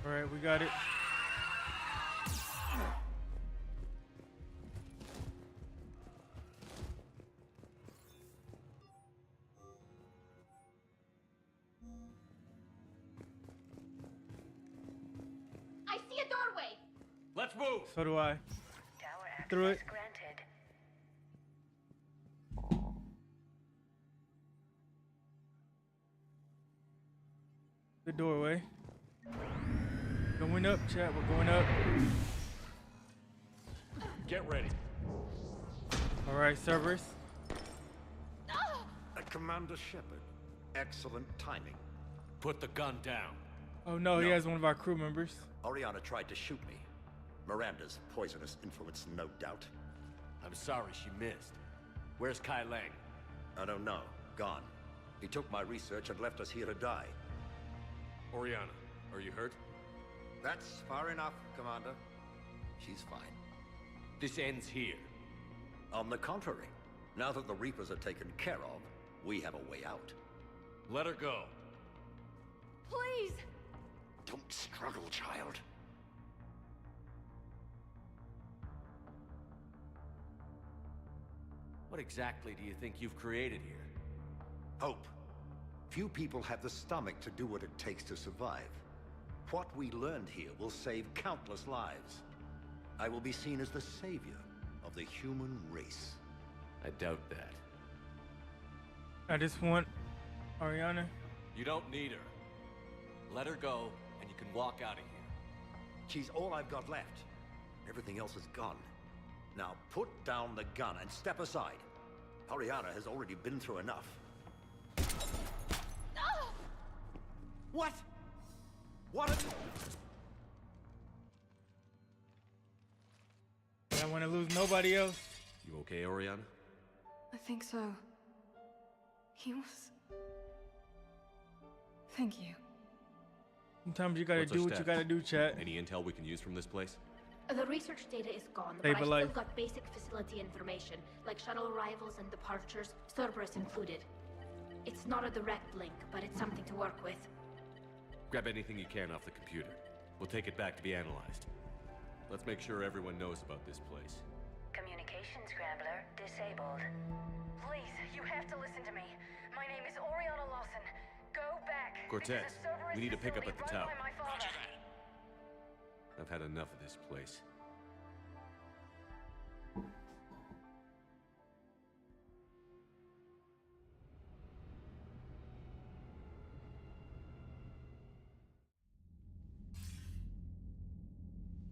Alright, we got it. I see a doorway. Let's move. So do I. Through it. Granted. The doorway. Going up, chat. We're going up. Get ready. All right, Cerberus. Commander Shepard, excellent timing. Put the gun down. Oh no, he has one of our crew members. Oriana tried to shoot me. Miranda's poisonous influence, no doubt. I'm sorry she missed. Where's Kai Lang? I don't know. Gone. He took my research and left us here to die. Oriana, are you hurt? That's far enough, Commander. She's fine. This ends here. On the contrary, now that the Reapers are taken care of, we have a way out. Let her go. Please. Don't struggle, child. What exactly do you think you've created here? Hope. Few people have the stomach to do what it takes to survive. What we learned here will save countless lives. I will be seen as the savior of the human race. I doubt that. I just want Oriana. You don't need her. Let her go, and you can walk out of here. She's all I've got left. Everything else is gone. Now put down the gun and step aside. Oriana has already been through enough. What? What? I don't want to lose nobody else. You okay, Oriana? I think so. He was... Thank you. Sometimes you gotta What's our do what you stats? gotta do, chat. Any intel we can use from this place? The research data is gone, Save but a I life. still got basic facility information, like shuttle arrivals and departures, Cerberus included. It's not a direct link, but it's something to work with. Grab anything you can off the computer. We'll take it back to be analyzed. Let's make sure everyone knows about this place. Communication scrambler disabled. Please, you have to listen to me. My name is Oriana Lawson. Go back. Cortez, This is a Cerberus we need to pick up at the facility tower. run by my father. I've had enough of this place.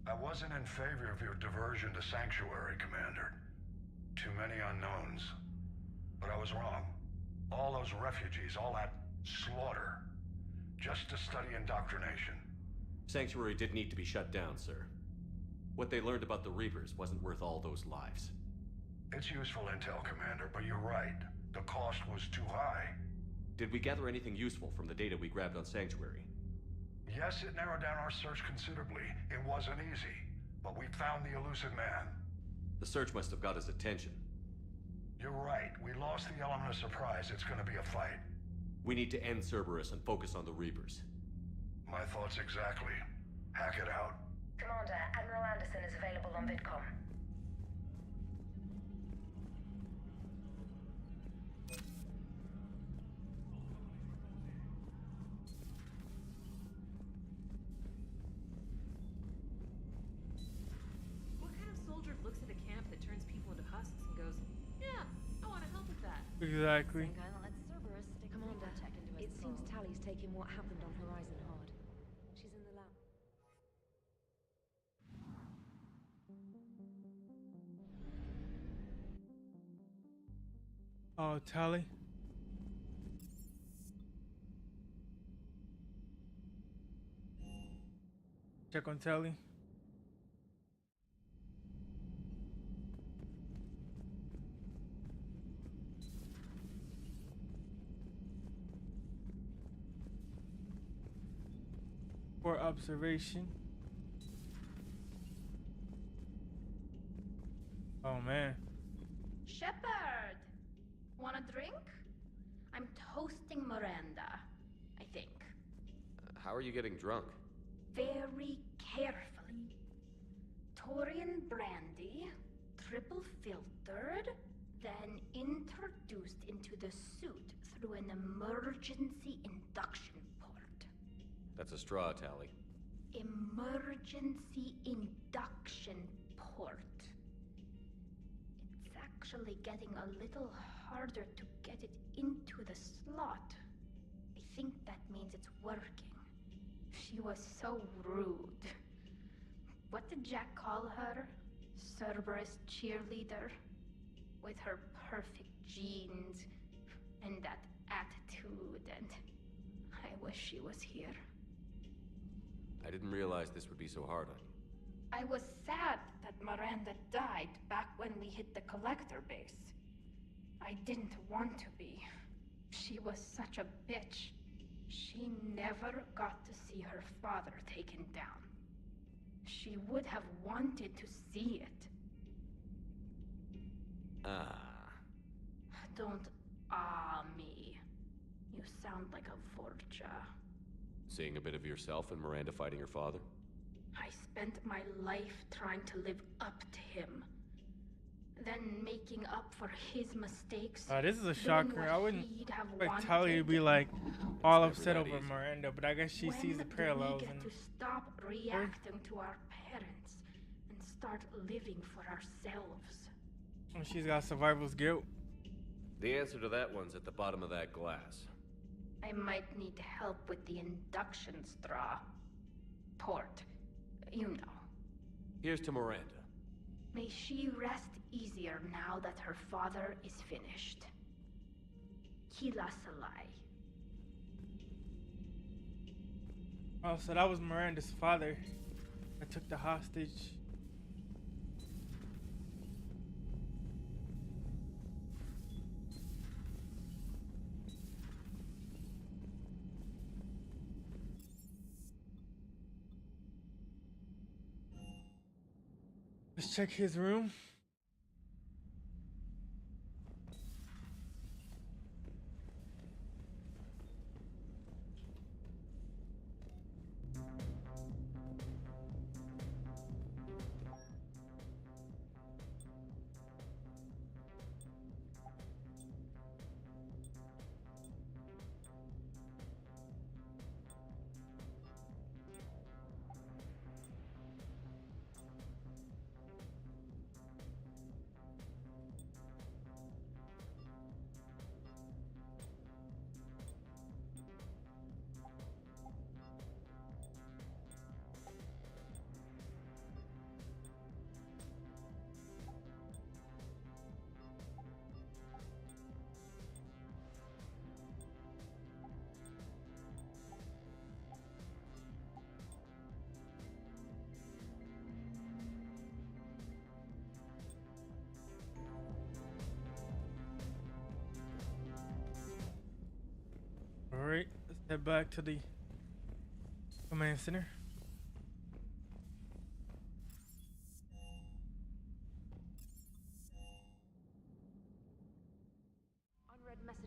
I wasn't in favor of your diversion to Sanctuary, Commander. Too many unknowns. But I was wrong. All those refugees, all that slaughter, just to study indoctrination. Sanctuary did need to be shut down, sir. What they learned about the Reapers wasn't worth all those lives. It's useful intel, Commander, but you're right. The cost was too high. Did we gather anything useful from the data we grabbed on Sanctuary? Yes, it narrowed down our search considerably. It wasn't easy, but we found the elusive man. The search must have got his attention. You're right. We lost the element of surprise. It's gonna be a fight. We need to end Cerberus and focus on the Reapers. My thoughts exactly. Hack it out. Commander, Admiral Anderson is available on VidCom. What kind of soldier looks at a camp that turns people into husks and goes, yeah, I want to help with that? Exactly. Same guy that lets Cerberus stick Commander, tech into his it seems skull. Tally's taking what happened on Horizon hard. She's in the lab. Oh, Tally. Check on Tally. For observation. Oh man. Shepard! Want a drink? I'm toasting Miranda, I think. How are you getting drunk? Very carefully. Torian brandy, triple filtered, then introduced into the suit through an emergency induction port. That's a straw, Tally. Emergency induction port. It's actually getting a little harder to get it into the slot. I think that means it's working. She was so rude. What did Jack call her? Cerberus cheerleader? With her perfect genes and that attitude, and I wish she was here. I didn't realize this would be so hard on you. I was sad that Miranda died back when we hit the collector base. I didn't want to be. She was such a bitch. She never got to see her father taken down. She would have wanted to see it. Don't me. You sound like a Vorcha. Seeing a bit of yourself in Miranda fighting her father? I spent my life trying to live up to him. Then making up for his mistakes. This is a doing shocker. what I wouldn't he'd have expect Tally to wanted. be like all upset Never that over easy. Miranda, but I guess she When sees the do parallels we get and to stop reacting to our parents and start living for ourselves? she's got survival's guilt. The answer to that one's at the bottom of that glass. I might need help with the induction straw. Port. You know. Here's to Miranda. May she rest easier now that her father is finished. Kila Salai. Oh, so that was Miranda's father that took the hostage. Let's check his room. Alright, let's head back to the command center.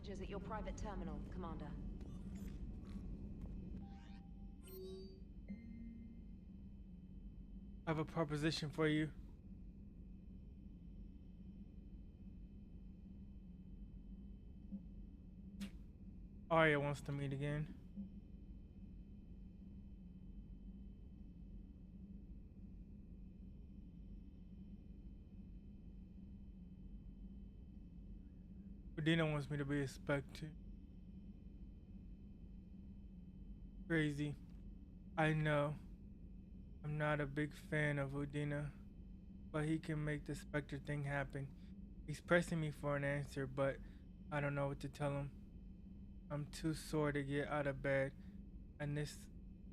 packages at your private terminal, Commander. I have a proposition for you. Arya wants to meet again. Udina wants me to be a spectator. Crazy. I know. I'm not a big fan of Udina, but he can make the Spectre thing happen. He's pressing me for an answer, but I don't know what to tell him. I'm too sore to get out of bed, and this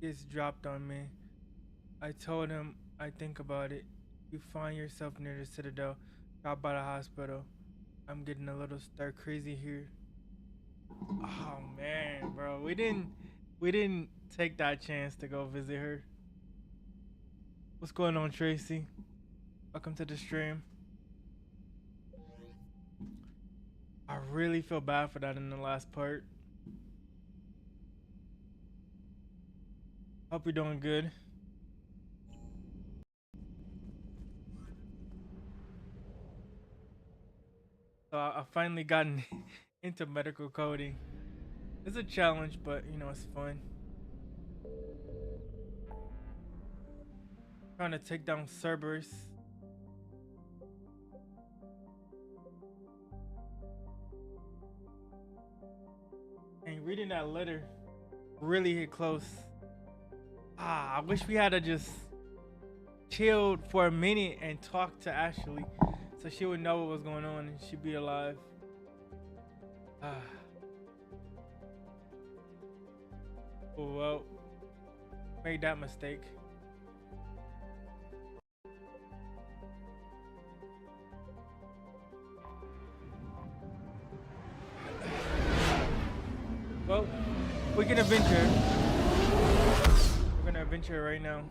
gets dropped on me. I told him I'd think about it. You find yourself near the Citadel, drop by the hospital. I'm getting a little stir crazy here. Oh man, bro, we didn't take that chance to go visit her. What's going on, Tracy? Welcome to the stream. I really feel bad for that in the last part. Hope you're doing good. So I finally gotten into medical coding. It's a challenge, but you know, it's fun. Trying to take down Cerberus. And reading that letter really hit close. I wish we had to just chilled for a minute and talked to Ashley so she would know what was going on and she'd be alive. Well, made that mistake. Well, we can adventure. We're gonna adventure right now.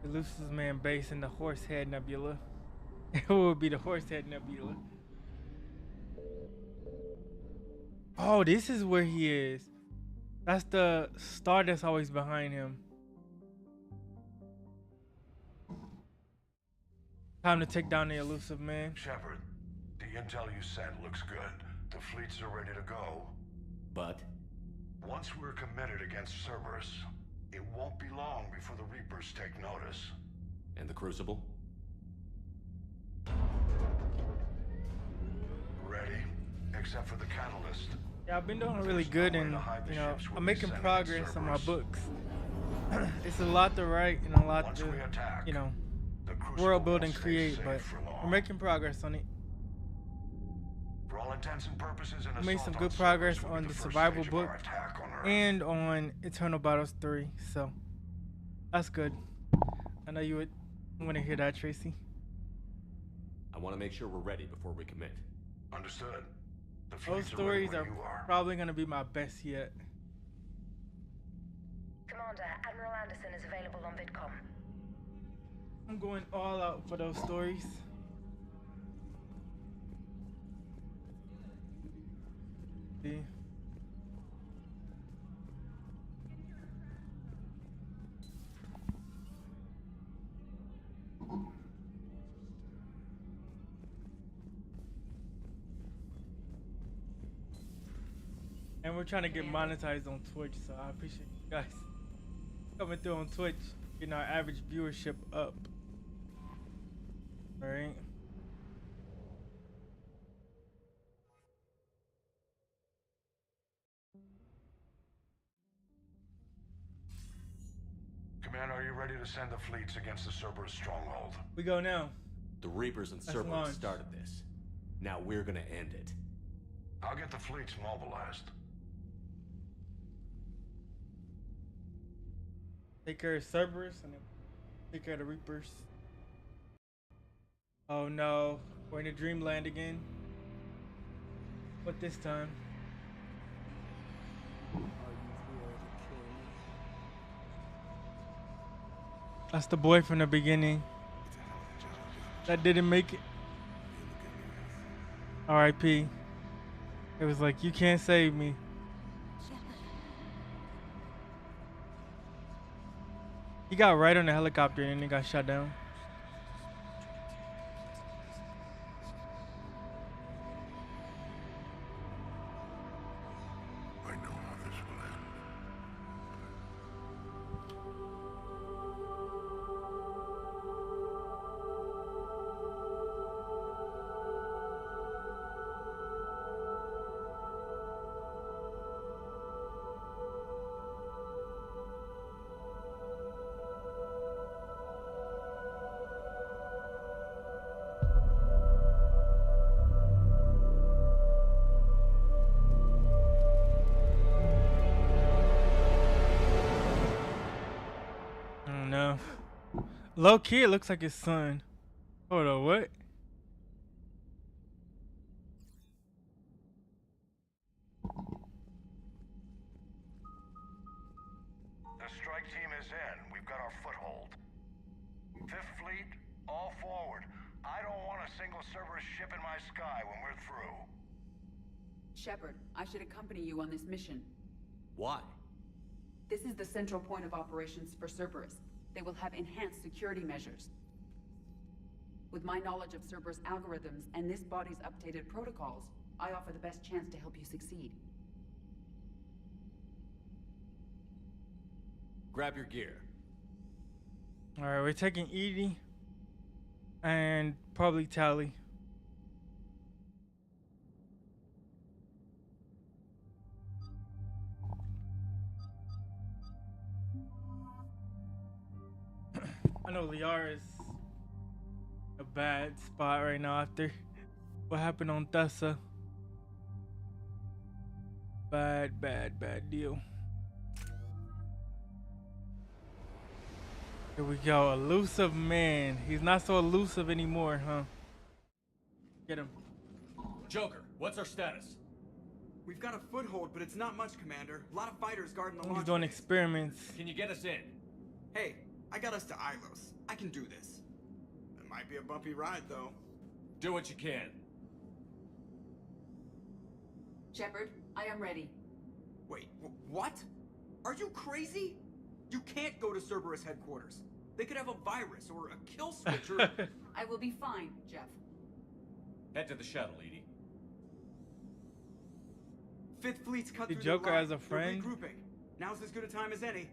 Elusive Man base in the Horsehead Nebula. It would be the Horsehead Nebula. Oh, this is where he is. That's the star that's always behind him. Time to take down the Elusive Man. Shepard, the intel you sent looks good. The fleets are ready to go. But? Once we're committed against Cerberus, it won't be long before the Reapers take notice. And the Crucible? Ready, except for the catalyst. Yeah, I've been doing really good, and you know, I'm making progress on my books. It's a lot to write and a lot to, you know, world build and create, but we're making progress on it. For all intents and purposes, I made some good progress on the survival book and on Eternal Battles 3, so that's good. I know you would want to hear that, Tracy. I want to make sure we're ready before we commit. Understood. Those stories are probably going to be my best yet. Commander, Admiral Anderson is available on VidCom. I'm going all out for those stories. See? And we're trying to get monetized on Twitch, so I appreciate you guys coming through on Twitch, getting our average viewership up. Alright. Commander, are you ready to send the fleets against the Cerberus stronghold? We go now. The Reapers and Cerberus started this. Now we're gonna end it. I'll get the fleets mobilized. Take care of Cerberus and then take care of the Reapers. Oh no, we're in a dreamland again. What this time? That's the boy from the beginning. That didn't make it. R.I.P. It was like, you can't save me. He got right on the helicopter and then he got shot down. I know how this will end. No. Low key, it looks like his son. Hold on, what? The strike team is in. We've got our foothold. Fifth Fleet, all forward. I don't want a single Cerberus ship in my sky when we're through. Shepard, I should accompany you on this mission. Why? This is the central point of operations for Cerberus. They will have enhanced security measures. With my knowledge of Cerberus algorithms and this body's updated protocols, I offer the best chance to help you succeed. Grab your gear. Alright, we're taking Edie and probably Tally. I know Liara is a bad spot right now after what happened on Thessa. Bad deal. Here we go, elusive man. He's not so elusive anymore, huh? Get him. Joker, what's our status? We've got a foothold, but it's not much, Commander. A lot of fighters guarding the He's launch doing base. experiments. Can you get us in? Hey, I got us to Ilos. I can do this. It might be a bumpy ride, though. Do what you can. Shepard, I am ready. Wait, what? Are you crazy? You can't go to Cerberus headquarters. They could have a virus or a kill switch or... I will be fine, Jeff. Head to the shuttle, Edie. Fifth Fleet's cut The through Joker the line. as a friend? They're regrouping. Now's as good a time as any.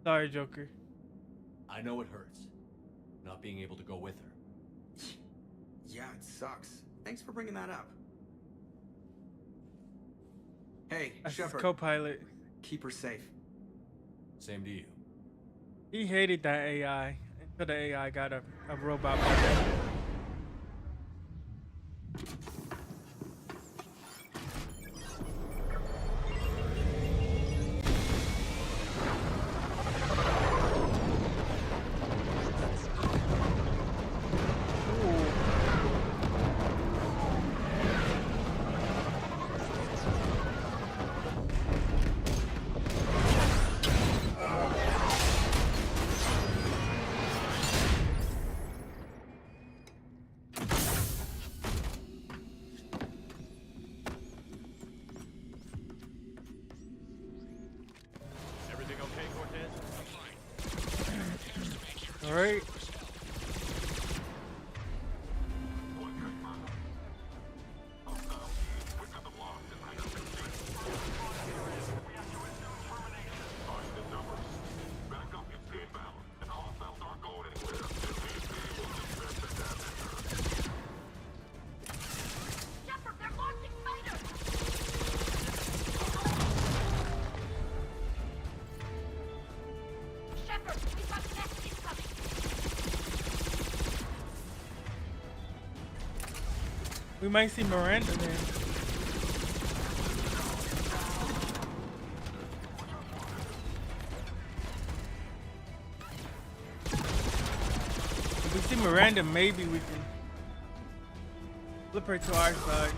Sorry, Joker. I know it hurts, not being able to go with her. Yeah, it sucks. Thanks for bringing that up. Hey, That's his Shepard. co-pilot. Keep her safe. Same to you. He hated that AI until the AI got a robot body. Everything okay, Cortez? All right. Shepard, they're launching fighters! Shepard, we've got next incoming! We might see Miranda then. If we see Miranda, maybe we can flip her to our side.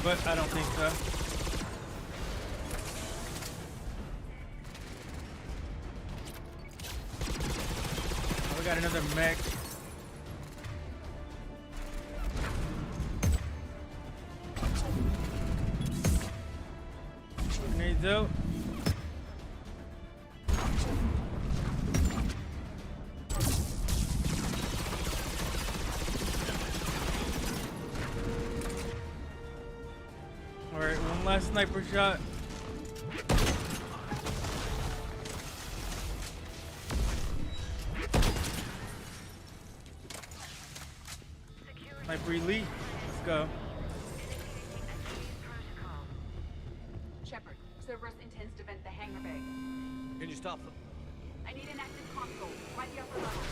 but I don't think so. Oh, we got another mech. Grenades out. Alright, one last sniper shot. Sniper elite. Let's go. Shepard, Cerberus intends to vent the hangar bay. Can you stop them? I need an active console. Find the upper level.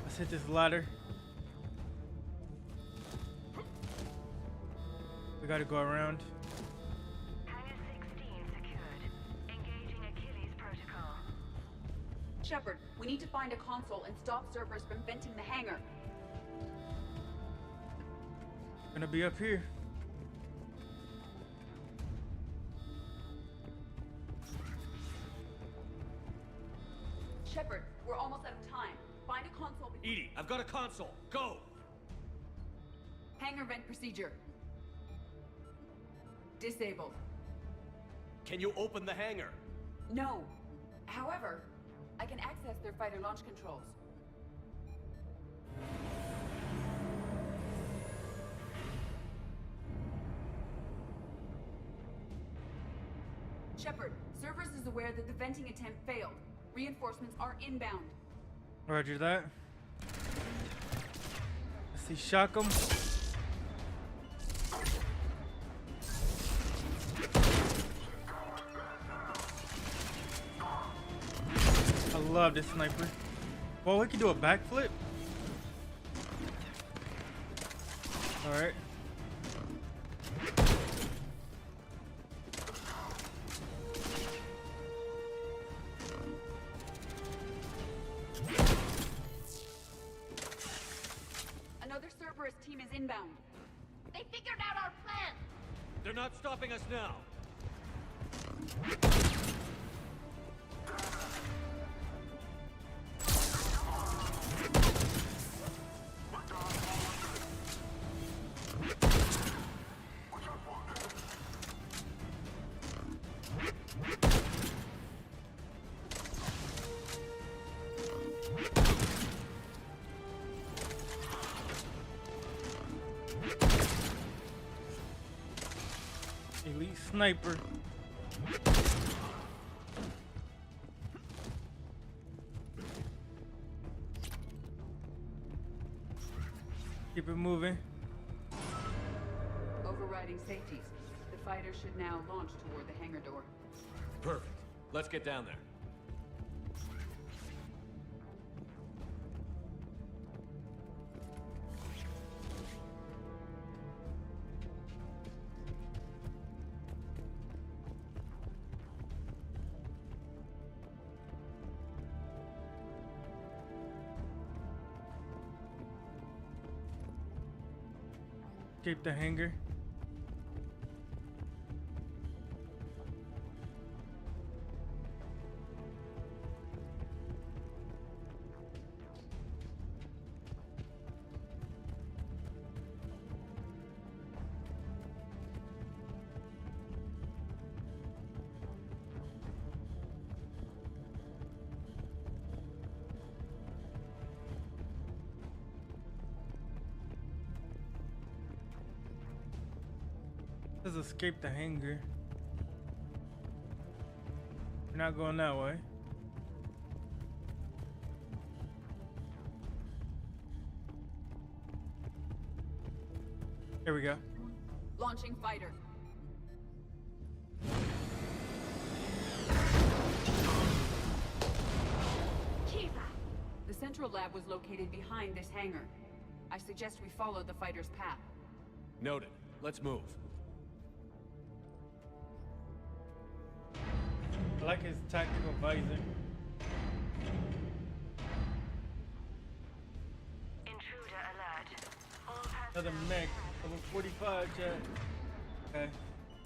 Let's hit this ladder. We gotta go around. Hangar 16 secured. Engaging Achilles protocol. Shepard, we need to find a console and stop Cerberus from venting the hangar. Gonna be up here. Shepard, we're almost out of time. Find a console. Edie, I've got a console. Go! Hangar vent procedure. Disabled. Can you open the hangar? No. However, I can access their fighter launch controls. Shepard, Cerberus is aware that the venting attempt failed. Reinforcements are inbound. Roger that. Let's see, shock 'em. I love this sniper. Well, we can do a backflip. All right. Another Cerberus team is inbound. They figured out our plan. They're not stopping us now. Elite sniper. Keep it moving. Overriding safeties. The fighter should now launch toward the hangar door. Perfect. Let's get down there. Escape the hangar. Let's escape the hangar. We're not going that way. Here we go. Launching fighter. Kiva! The central lab was located behind this hangar. I suggest we follow the fighter's path. Noted. Let's move. I like his tactical visor. Intruder alert. All Another mech. Level 45, chat. Okay.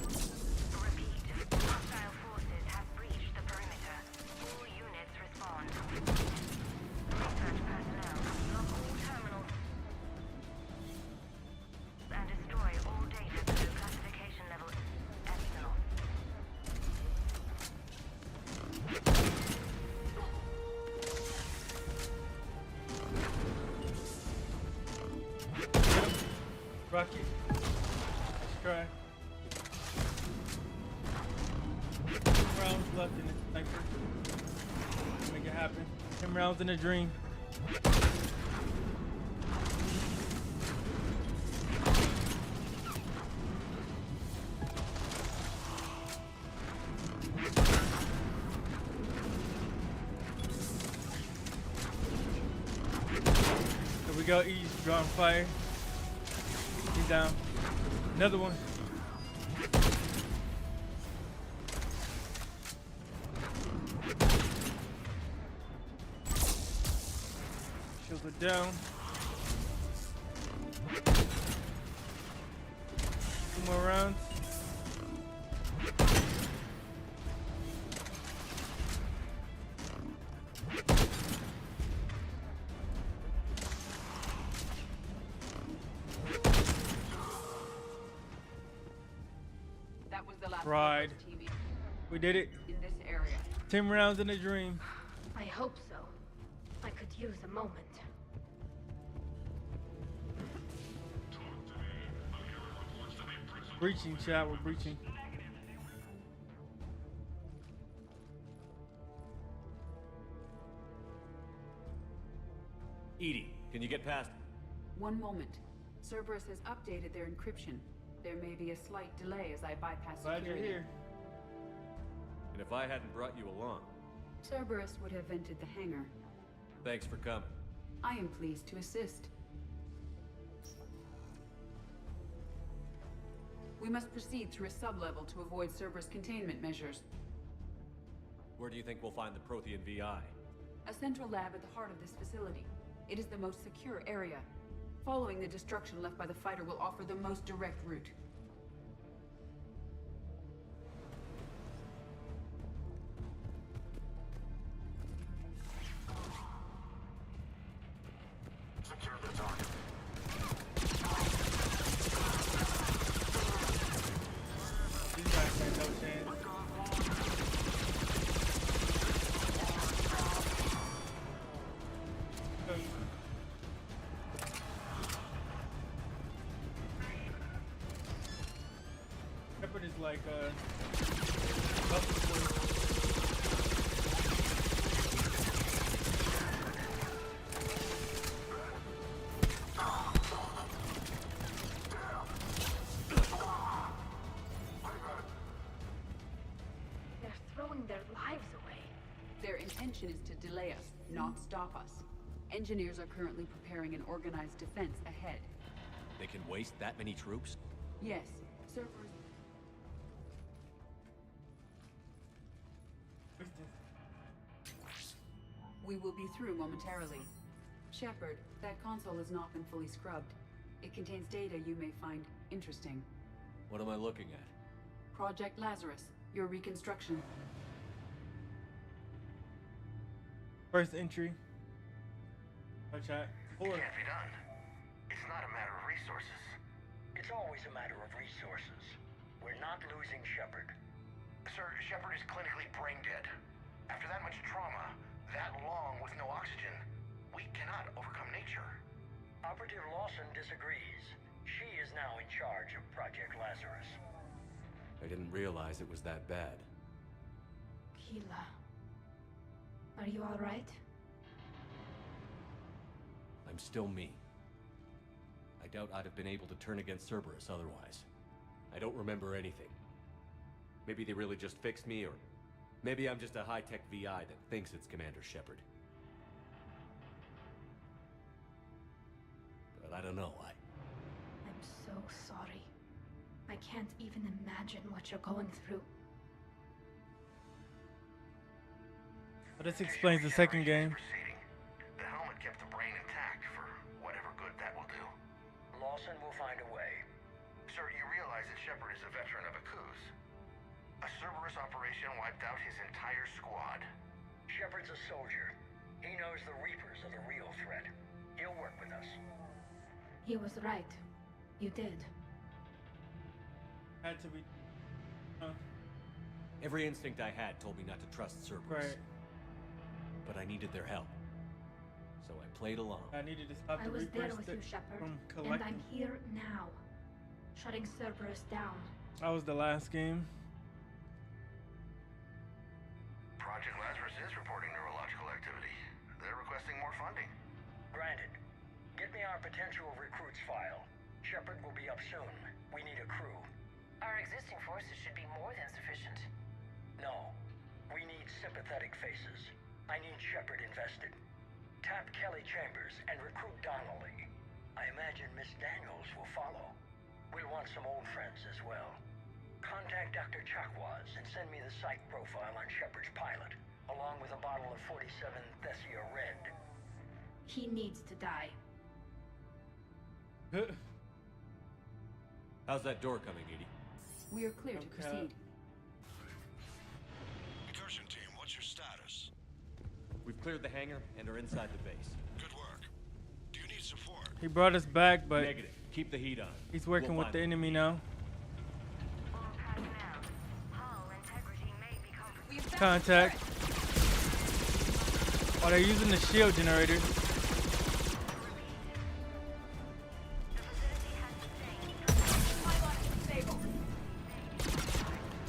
Repeat. Hostile forces have breached the perimeter. All units respond. Research personnel, lock all terminals and destroy all data below classification level Epsilon. Rocky. Let's try. 10 rounds left in the sniper. Make it happen. 10 rounds in a dream. There we go. E's drawing fire. He's down. Another one. Shields are down. 2 more rounds. That was the last Right. TV We did it. in this area. 10 rounds in a dream. I hope so. I could use a moment. Breaching, chat. We're breaching. Edie, can you get past? One moment. Cerberus has updated their encryption. There may be a slight delay as I bypass Glad you're security. here. And if I hadn't brought you along, Cerberus would have entered the hangar. thanks for coming. I am pleased to assist. We must proceed through a sub-level to avoid Cerberus containment measures. Where do you think we'll find the Prothean VI? A central lab at the heart of this facility. It is the most secure area. Following the destruction left by the fighter will offer the most direct route. Secure the target. These guys stand no chance. Shepard is like They're throwing their lives away. Their intention is to delay us, not stop us. Engineers are currently preparing an organized defense ahead. They can waste that many troops? Yes, Cerberus. We will be through momentarily. Shepard, that console has not been fully scrubbed. It contains data you may find interesting. What am I looking at? Project Lazarus, your reconstruction. first entry. Chat. It can't be done. It's not a matter of resources. It's always a matter of resources. We're not losing Shepard. Sir, Shepard is clinically brain dead. After that much trauma, that long with no oxygen, we cannot overcome nature. Operative Lawson disagrees. She is now in charge of Project Lazarus. I didn't realize it was that bad. Keela. Are you alright? I'm still me. I doubt I'd have been able to turn against Cerberus otherwise. I don't remember anything. Maybe they really just fixed me, or maybe I'm just a high-tech VI that thinks it's Commander Shepard. But I don't know, I'm so sorry. I can't even imagine what you're going through. Well, this explains the second game. The helmet kept the brain intact for whatever good that will do. Dawson will find a way. Sir, you realize that Shepard is a veteran of a coup. A Cerberus operation wiped out his entire squad. Shepard's a soldier. He knows the Reapers are the real threat. He'll work with us. He was right. You did. Had to be. Every instinct I had told me not to trust Cerberus. Right. But I needed their help. So I played along. I needed to stop I the was there Reapers with you, Shepard. from And collecting. I'm here now. Shutting Cerberus down. That was the last game. Project Lazarus is reporting neurological activity. They're requesting more funding. Granted. Get me our potential recruits file. Shepard will be up soon. We need a crew. Our existing forces should be more than sufficient. No. We need sympathetic faces. I need Shepard invested. Tap Kelly Chambers and recruit Donnelly. I imagine Miss Daniels will follow. We'll want some old friends as well. Contact Dr. Chakwas and send me the psych profile on Shepard's pilot, along with a bottle of 47 Thessia Red. He needs to die. How's that door coming, Edie? We are clear to proceed. Incursion team, what's your status? We've cleared the hangar and are inside the base. Good work. Do you need support? He brought us back, but Negative. Keep the heat on. he's working We'll with find the them. enemy now. Contact. Oh, they're using the shield generator.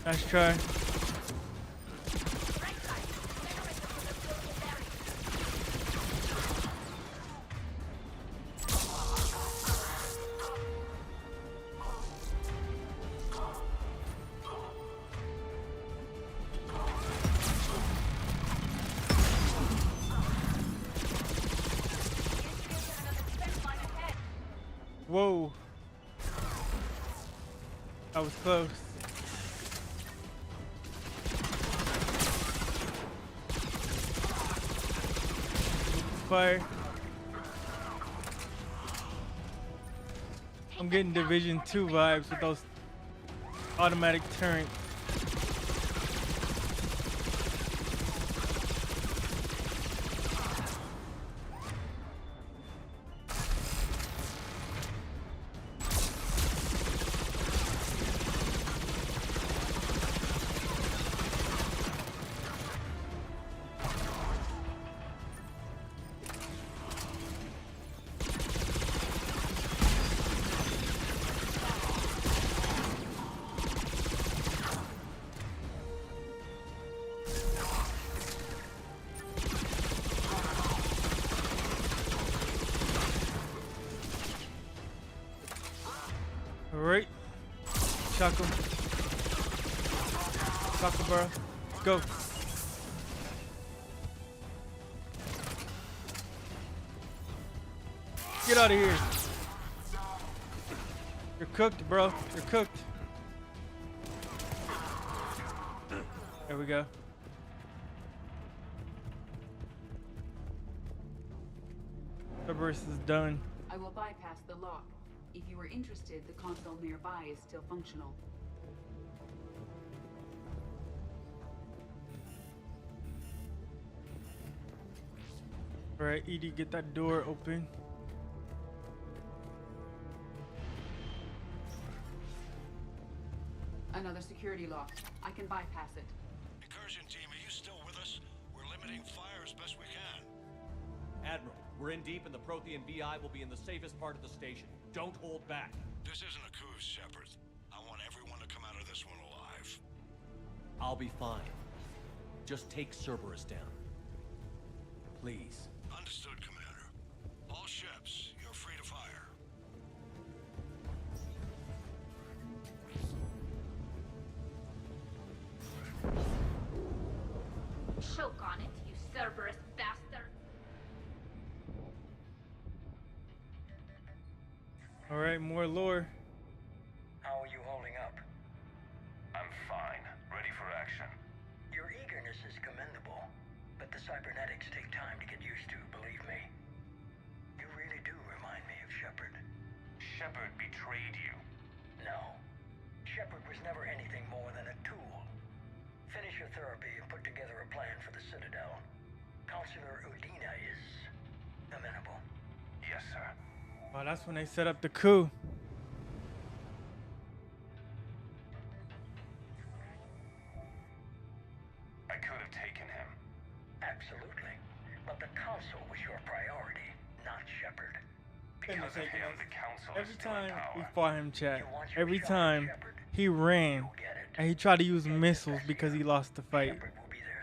Nice try. Whoa. That was close. Fire. I'm getting Division 2 vibes with those automatic turrets. Alright. Shock him. Shock him, bro. Go. Get out of here. You're cooked, bro. You're cooked. There we go. Cerberus is done. I will bypass the lock. If you were interested, the console nearby is still functional. Alright, Edie, get that door open. Another security lock. I can bypass it. Incursion team, are you still with us? We're limiting fire as best we can. Admiral, we're in deep and the Prothean VI will be in the safest part of the station. Don't hold back. This isn't a coup, Shepard. I want everyone to come out of this one alive. I'll be fine. Just take Cerberus down. Please. Understood, Commander. All ships, you're free to fire. Choke on it, you Cerberus bastard. Alright, more lore. How are you holding up? I'm fine. Ready for action. Your eagerness is commendable, but the cybernetics take time to get used to, believe me. You really do remind me of Shepard. Shepard betrayed you? No. Shepard was never anything more than a tool. Finish your therapy and put together a plan for the Citadel. Counselor Udina is amenable. Yes, sir. Oh, that's when they set up the coup. I could have taken him. Absolutely. But the Council was your priority, not Shepard. Because of him, the Council is Every still in time we power. fought him, chat, every time he ran and he tried to use missiles because he lost the fight.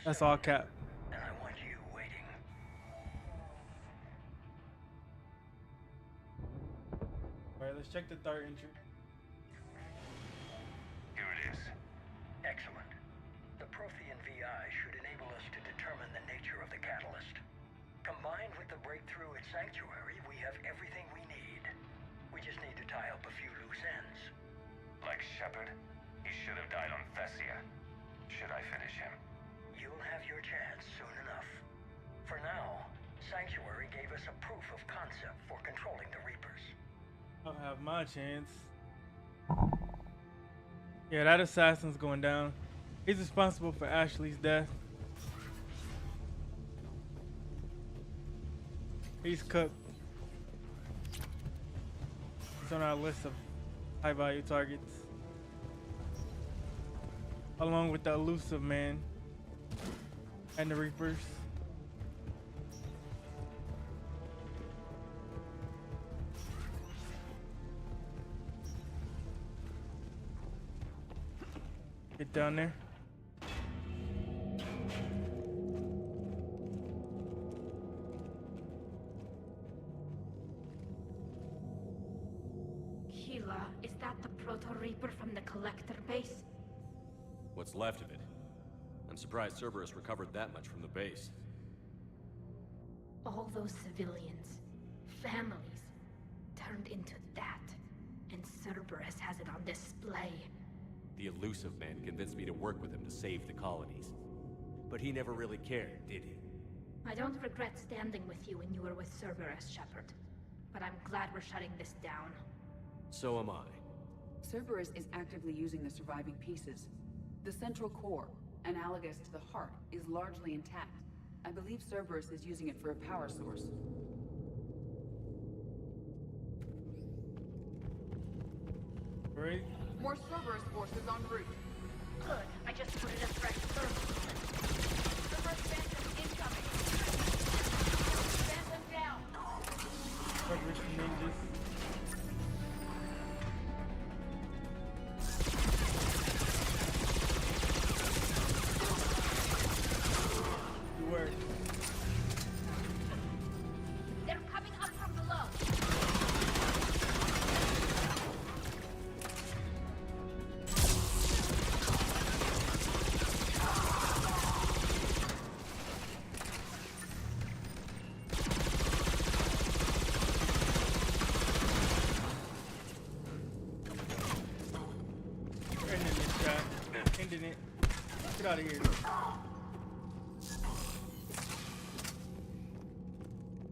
That's all cap. And I want you waiting. Alright, let's check the third entry. Here it is. Excellent. The Prothean VI should enable us to determine the nature of the catalyst. Combined with the breakthrough at Sanctuary, we have everything we need. We just need to tie up a few loose ends. Like Shepard, he should have died on Thessia. Should I finish him? You'll have your chance soon enough. For now, Sanctuary gave us a proof of concept for controlling the Reapers. I'll have my chance. Yeah, that assassin's going down. He's responsible for Ashley's death. He's cooked. He's on our list of high value targets. Along with the elusive man and the Reapers. Get down there. Keela, is that the Proto-Reaper from the Collector base? What's left of it? I'm surprised Cerberus recovered that much from the base. All those civilians, families, turned into that. And Cerberus has it on display. The elusive man convinced me to work with him to save the colonies. But he never really cared, did he? I don't regret standing with you when you were with Cerberus, Shepard. But I'm glad we're shutting this down. So am I. Cerberus is actively using the surviving pieces. The central core, analogous to the heart, is largely intact. I believe Cerberus is using it for a power source. Right? More Cerberus forces en route. Good. I just put in a fresh thermal. Cerberus phantom incoming. Phantom down. Cerberus ninjas. Good work. They're coming up from below. We're ending this shot. Ending it. Get out of here.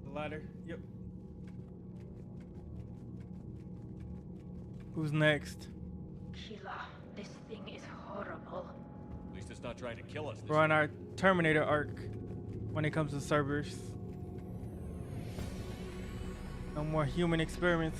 The ladder. Yep. Who's next? Keela, this thing is horrible. At least it's not trying to kill us. We're on our Terminator arc when it comes to Cerberus. No more human experiments.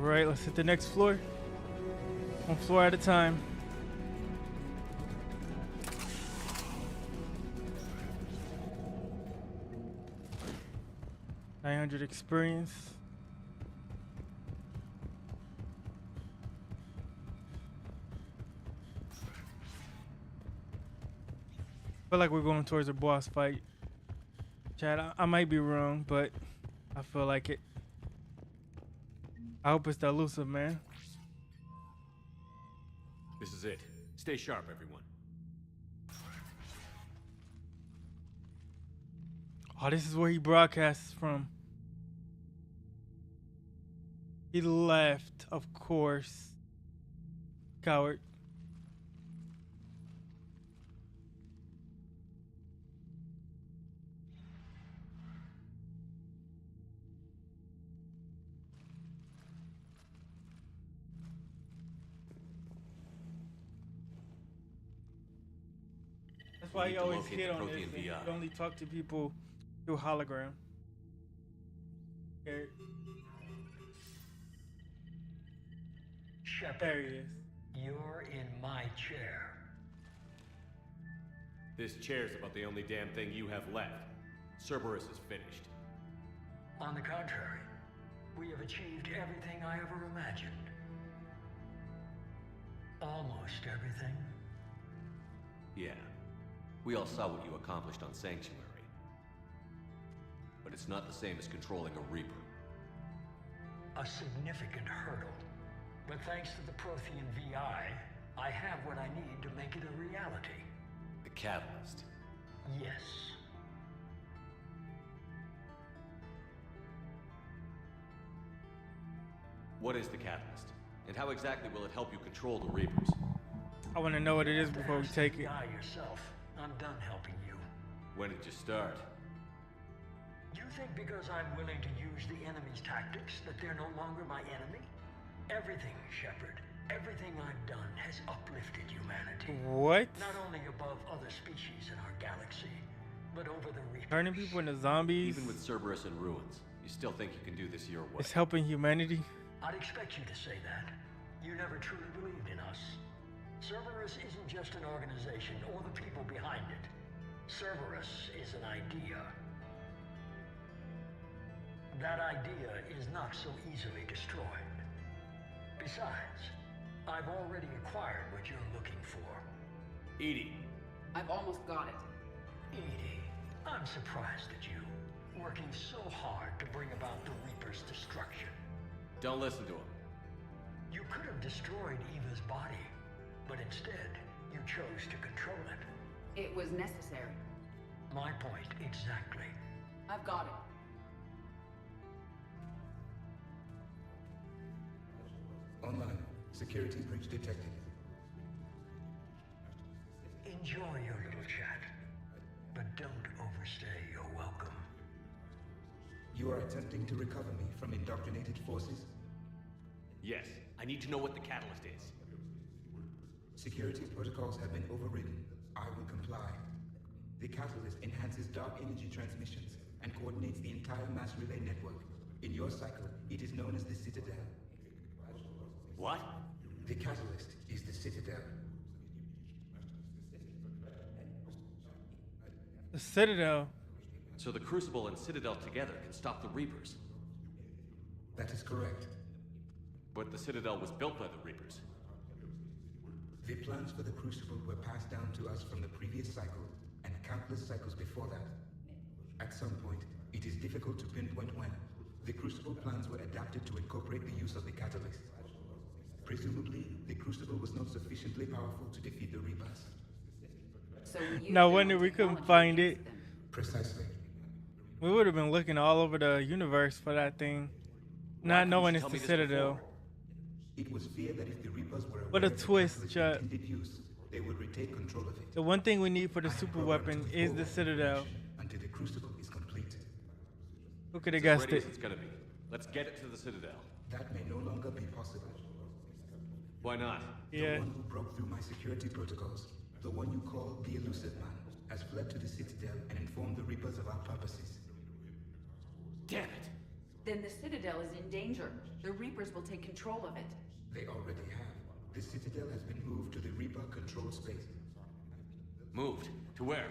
Alright, let's hit the next floor. One floor at a time. $900 experience. Feel like we're going towards a boss fight. Chad, I might be wrong, but I feel like it. I hope it's the elusive man. This is it. Stay sharp, everyone. Oh, this is where he broadcasts from. He left, of course. Coward. That's why We he need to always locate hit the on this. Prothean And he VI. could only talk to people through hologram. Okay. Shepard, There he is. you're in my chair. This chair's about the only damn thing you have left. Cerberus is finished. On the contrary, we have achieved everything I ever imagined. Almost everything. Yeah. We all saw what you accomplished on Sanctuary. But it's not the same as controlling a Reaper. A significant hurdle. But thanks to the Prothean VI, I have what I need to make it a reality. The Catalyst. Yes. What is the Catalyst? And how exactly will it help you control the Reapers? I want to know what it is before we take it. VI yourself. I'm done helping you. When did you start? You think because I'm willing to use the enemy's tactics that they're no longer my enemy? Everything, Shepard, everything I've done has uplifted humanity. What? Not only above other species in our galaxy, but over the Reapers. Turning people into zombies. Even with Cerberus in ruins, you still think you can do this your way? It's helping humanity. I'd expect you to say that. You never truly believed in us. Cerberus isn't just an organization or the people behind it. Cerberus is an idea. That idea is not so easily destroyed. Besides, I've already acquired what you're looking for. Edie. I've almost got it. Edie, I'm surprised at you, working so hard to bring about the Reaper's destruction. Don't listen to him. You could have destroyed Eva's body, but instead, you chose to control it. It was necessary. My point exactly. I've got it. Online. Security breach detected. Enjoy your little chat, but don't overstay your welcome. You are attempting to recover me from indoctrinated forces? Yes. I need to know what the Catalyst is. Security protocols have been overridden. I will comply. The Catalyst enhances dark energy transmissions and coordinates the entire mass relay network. In your cycle, it is known as the Citadel. What? The Catalyst is the Citadel. The Citadel. So the Crucible and Citadel together can stop the Reapers. That is correct. But the Citadel was built by the Reapers. The plans for the Crucible were passed down to us from the previous cycle, and countless cycles before that. At some point, it is difficult to pinpoint when, the Crucible plans were adapted to incorporate the use of the Catalyst. Presumably, the Crucible was not sufficiently powerful to defeat the Reapers. So No wonder we couldn't find it. Precisely. We would have been looking all over the universe for that thing, not knowing it's the Citadel. It was feared that if the Reapers were What a aware of the twist, Catalyst's Chuck. intended use, they would retake control of it. The one thing we need for the super weapon is the Citadel. Until the Crucible is complete. Who could have It's as guessed ready as it? it's gonna be. Let's get it to the Citadel. That may no longer be possible. Why not? Yeah. The one who broke through my security protocols, the one you call the Elusive Man, has fled to the Citadel and informed the Reapers of our purposes. Damn it! Then the Citadel is in danger. The Reapers will take control of it. They already have. The Citadel has been moved to the Reaper-controlled space. Moved? To where?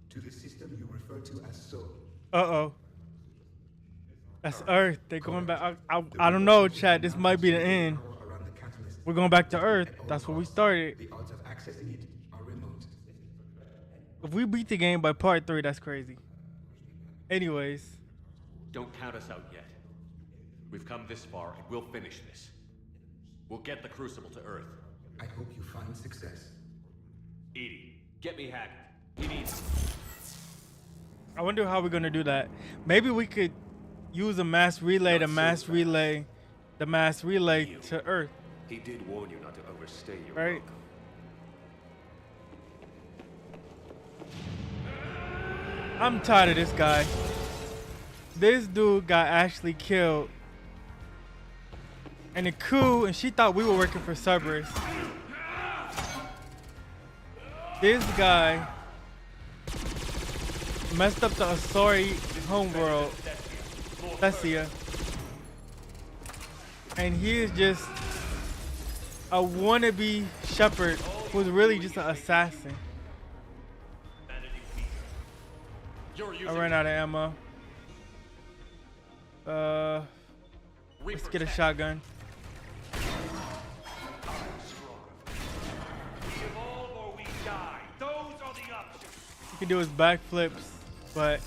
To the system you refer to as Soul. Uh-oh. That's Earth. They're going back. I don't know, Chad. This might be the end. We're going back to Earth. That's where we started. The odds of accessing it are remote. If we beat the game by part 3, that's crazy. Anyways. Don't count us out yet. We've come this far, and we'll finish this. We'll get the Crucible to Earth. I hope you find success. Edie, get me Hackett. He needs... I wonder how we're gonna do that. Maybe we could use a mass relay to mass relay the mass relay to Earth. He did warn you not to overstay your right? welcome. I'm tired of this guy. This dude got actually killed in a coup, and she thought we were working for Cerberus. This guy messed up the Asori homeworld, Thessia. And he is just a wannabe shepherd who's really just an assassin. I ran out of ammo. Let's get a shotgun. He can do his backflips, but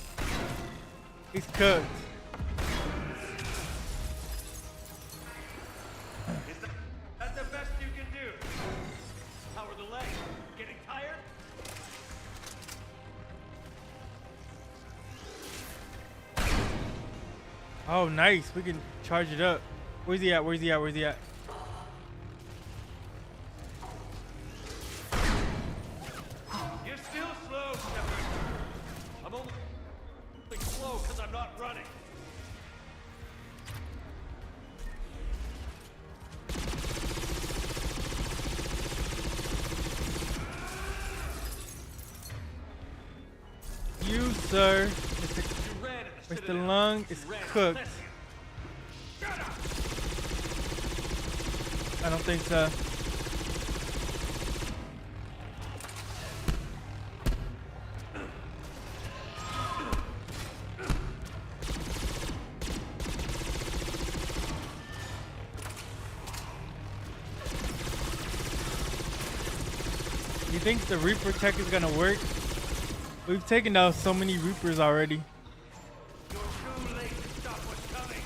he's cooked. That's the best you can do. How are the legs? Getting tired? Oh, nice. We can charge it up. Where's he at? Where's he at? Where's he at? You're still slow, Shepard. I'm only slow because I'm not running. You, sir, Mr. Lung is cooked. I don't think so. You think the Reaper tech is gonna work? We've taken out so many Reapers already. You're too late to stop what's coming.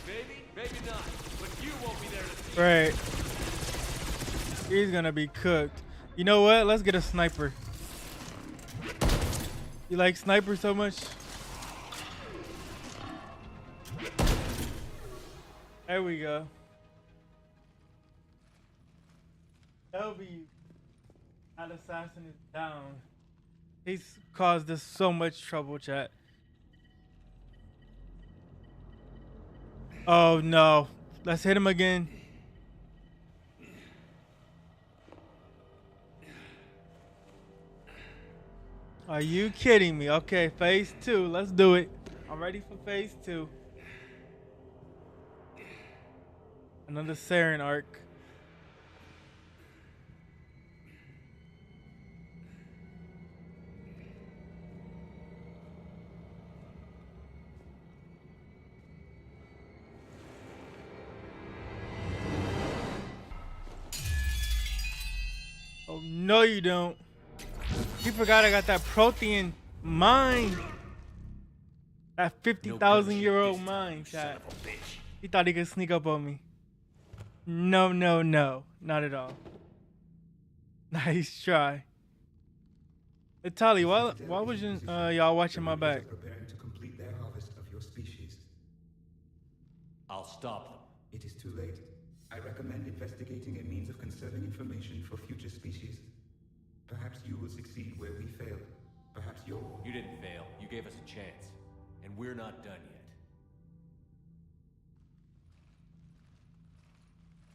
Maybe, maybe not. But you won't be there to see. Right. He's gonna be cooked. You know what? Let's get a sniper. You like sniper so much? There we go. W. That assassin is down. He's caused us so much trouble, chat. Oh no. Let's hit him again. Are you kidding me? Okay, phase 2. Let's do it. I'm ready for phase 2. Another Saren arc. Oh, no you don't. You forgot I got that Prothean mine. That 50,000-year-old mine, chat. He thought he could sneak up on me. No, no, no. Not at all. Nice try. Hey, Tali, why wasn't y'all watching my back? Preparing to complete their harvest of your species. I'll stop them. It is too late. I recommend investigating a means of conserving information for future species. Perhaps you will succeed where we failed. Perhaps you'll... You didn't fail. You gave us a chance. And we're not done yet.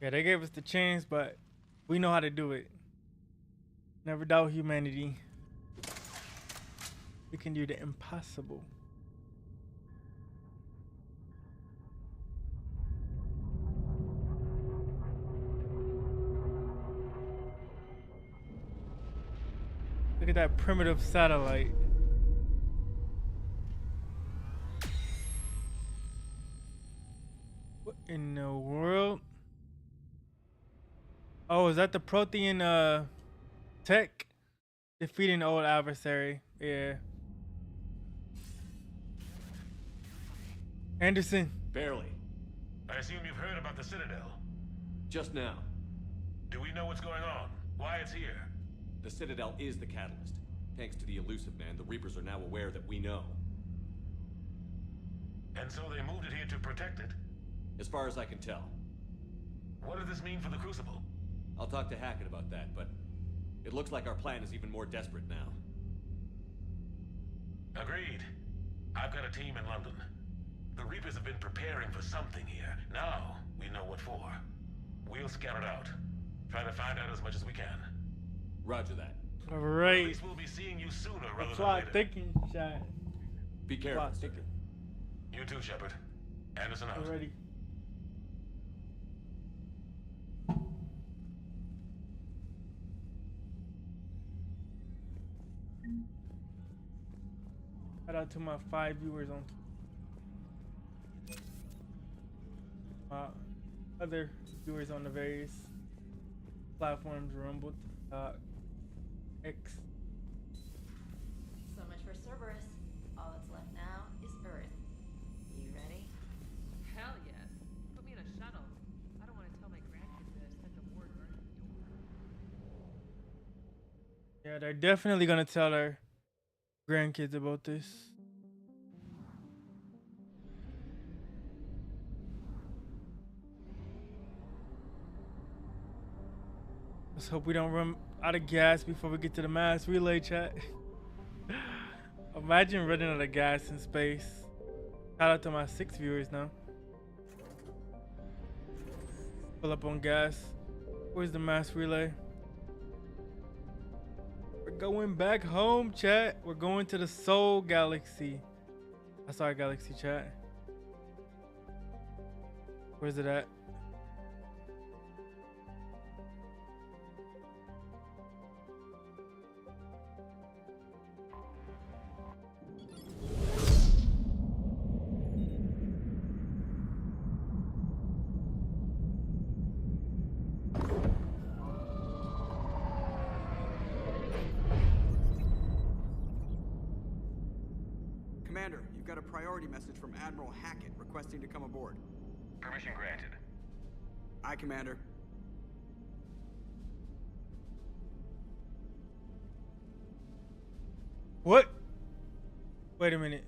Yeah, they gave us the chance, but we know how to do it. Never doubt humanity. We can do the impossible. Look at that primitive satellite. What in the world? Oh, is that the Prothean tech? Defeating the old adversary. Yeah. Anderson. Barely. I assume you've heard about the Citadel. Just now. Do we know what's going on? Why it's here? The Citadel is the catalyst. Thanks to the Elusive Man, the Reapers are now aware that we know. And so they moved it here to protect it? As far as I can tell. What does this mean for the Crucible? I'll talk to Hackett about that, but it looks like our plan is even more desperate now. Agreed. I've got a team in London. The Reapers have been preparing for something here. Now, we know what for. We'll scout it out. Try to find out as much as we can. Roger that. All right. At least we'll be seeing you sooner rather than Plot later. thicken, chat. Be careful. Plot thicken. You too, Shepard. Anderson out. Already. Shout out to my 5 viewers on other viewers on the various platforms, Rumble, X. So much for Cerberus. All that's left now is Earth. You ready? Hell yes. Put me in a shuttle. I don't want to tell my grandkids that I sent the word right at the door. Yeah, they're definitely gonna tell their grandkids about this. Let's hope we don't run out of gas before we get to the mass relay, chat. Imagine running out of gas in space. Shout out to my 6 viewers now. Fill up on gas. Where's the mass relay? We're going back home, chat. We're going to the Soul Galaxy. That's our galaxy, chat. Where's it at? Commander, you've got a priority message from Admiral Hackett requesting to come aboard. Permission granted. Aye, Commander. What? Wait a minute.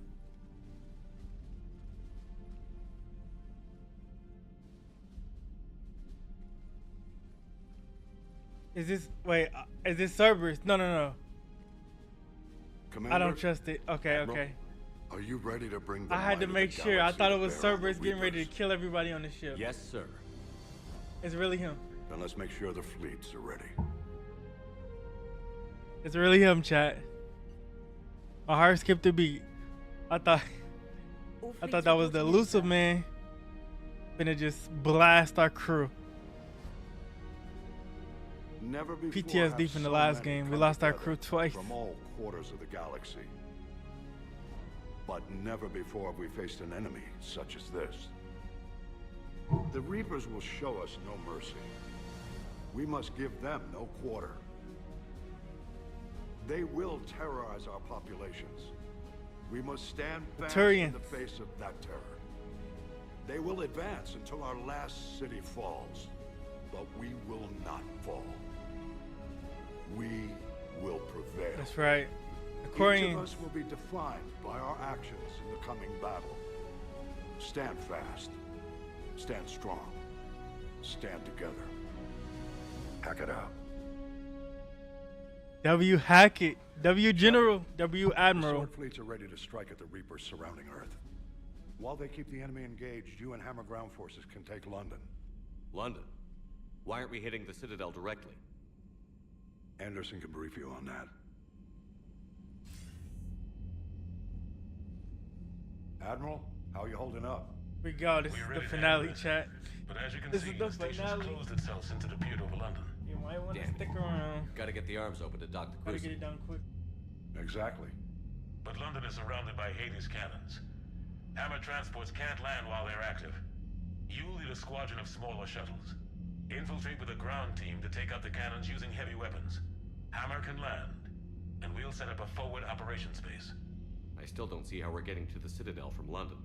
Is this, wait, is this Cerberus? No, no, no. Commander, I don't trust it. Okay, Admiral, okay. Are you ready to bring the I had to might of make the sure. I galaxy thought to it was bear on the Cerberus getting ready to Reapers? kill everybody on the ship. Yes, sir. It's really him. Then let's make sure the fleets are ready. It's really him, chat. My heart skipped a beat. I thought that was the Elusive Man. Gonna just blast our crew. Never before PTSD have from the so last many game. We come lost our together crew twice. From all quarters of the galaxy. But never before have we faced an enemy such as this. The Reapers will show us no mercy. We must give them no quarter. They will terrorize our populations. We must stand fast in the face of that terror. They will advance until our last city falls. But we will not fall. We will prevail. That's right. Each of us will be defined by our actions in the coming battle. Stand fast. Stand strong. Stand together. Hack it out. W Hackett. W General. W The Admiral. sword fleets are ready to strike at the Reapers surrounding Earth. While they keep the enemy engaged, you and Hammer ground forces can take London. London? Why aren't we hitting the Citadel directly? Anderson can brief you on that. Admiral, how are you holding up? We go. This is the finale, chat. But as you can This see, is the the station's finale. closed itself into the butte over London. You might want to Damn it. stick around. Gotta get the arms open to dock the Gotta cruiser. get it done quick. Exactly. But London is surrounded by Hades cannons. Hammer transports can't land while they're active. You lead a squadron of smaller shuttles. Infiltrate with a ground team to take out the cannons using heavy weapons. Hammer can land, and we'll set up a forward operations base. I still don't see how we're getting to the Citadel from London.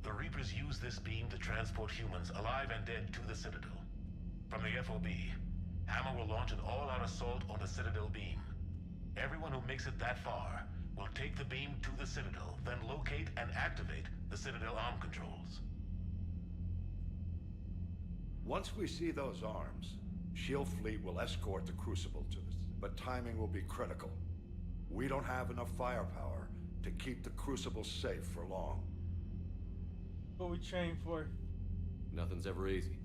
The Reapers use this beam to transport humans, alive and dead, to the Citadel. From the FOB, Hammer will launch an all-out assault on the Citadel beam. Everyone who makes it that far will take the beam to the Citadel, then locate and activate the Citadel arm controls. Once we see those arms, SHIELD fleet will escort the Crucible to us, but timing will be critical. We don't have enough firepower to keep the Crucible safe for long. What we train for? Nothing's ever easy.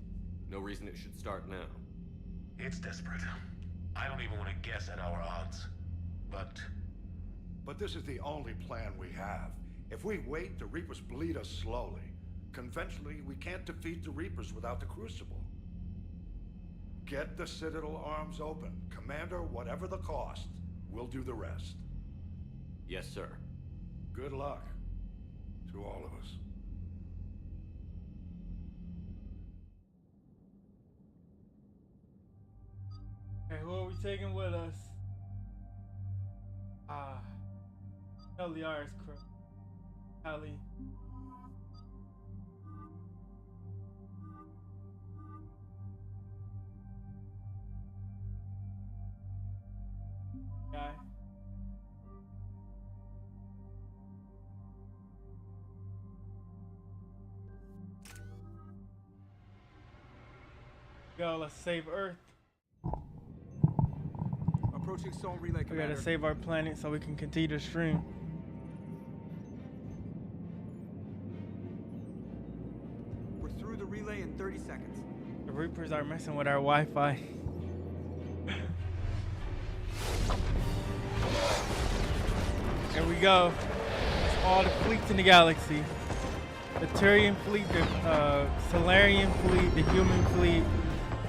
No reason it should start now. It's desperate. I don't even want to guess at our odds. But this is the only plan we have. If we wait, the Reapers bleed us slowly. Conventionally, we can't defeat the Reapers without the Crucible. Get the Citadel arms open. Commander, whatever the cost, we'll do the rest. Yes, sir. Good luck to all of us. Okay, who are we taking with us? Liara's crew. Ali. Guy. Go, let's save Earth. Approaching Soul Relay, Commander. We gotta save our planet so we can continue to stream. We're through the relay in 30 seconds. The Reapers are messing with our Wi-Fi. Here we go. It's all the fleets in the galaxy. The Turian fleet, the Solarian fleet, the human fleet,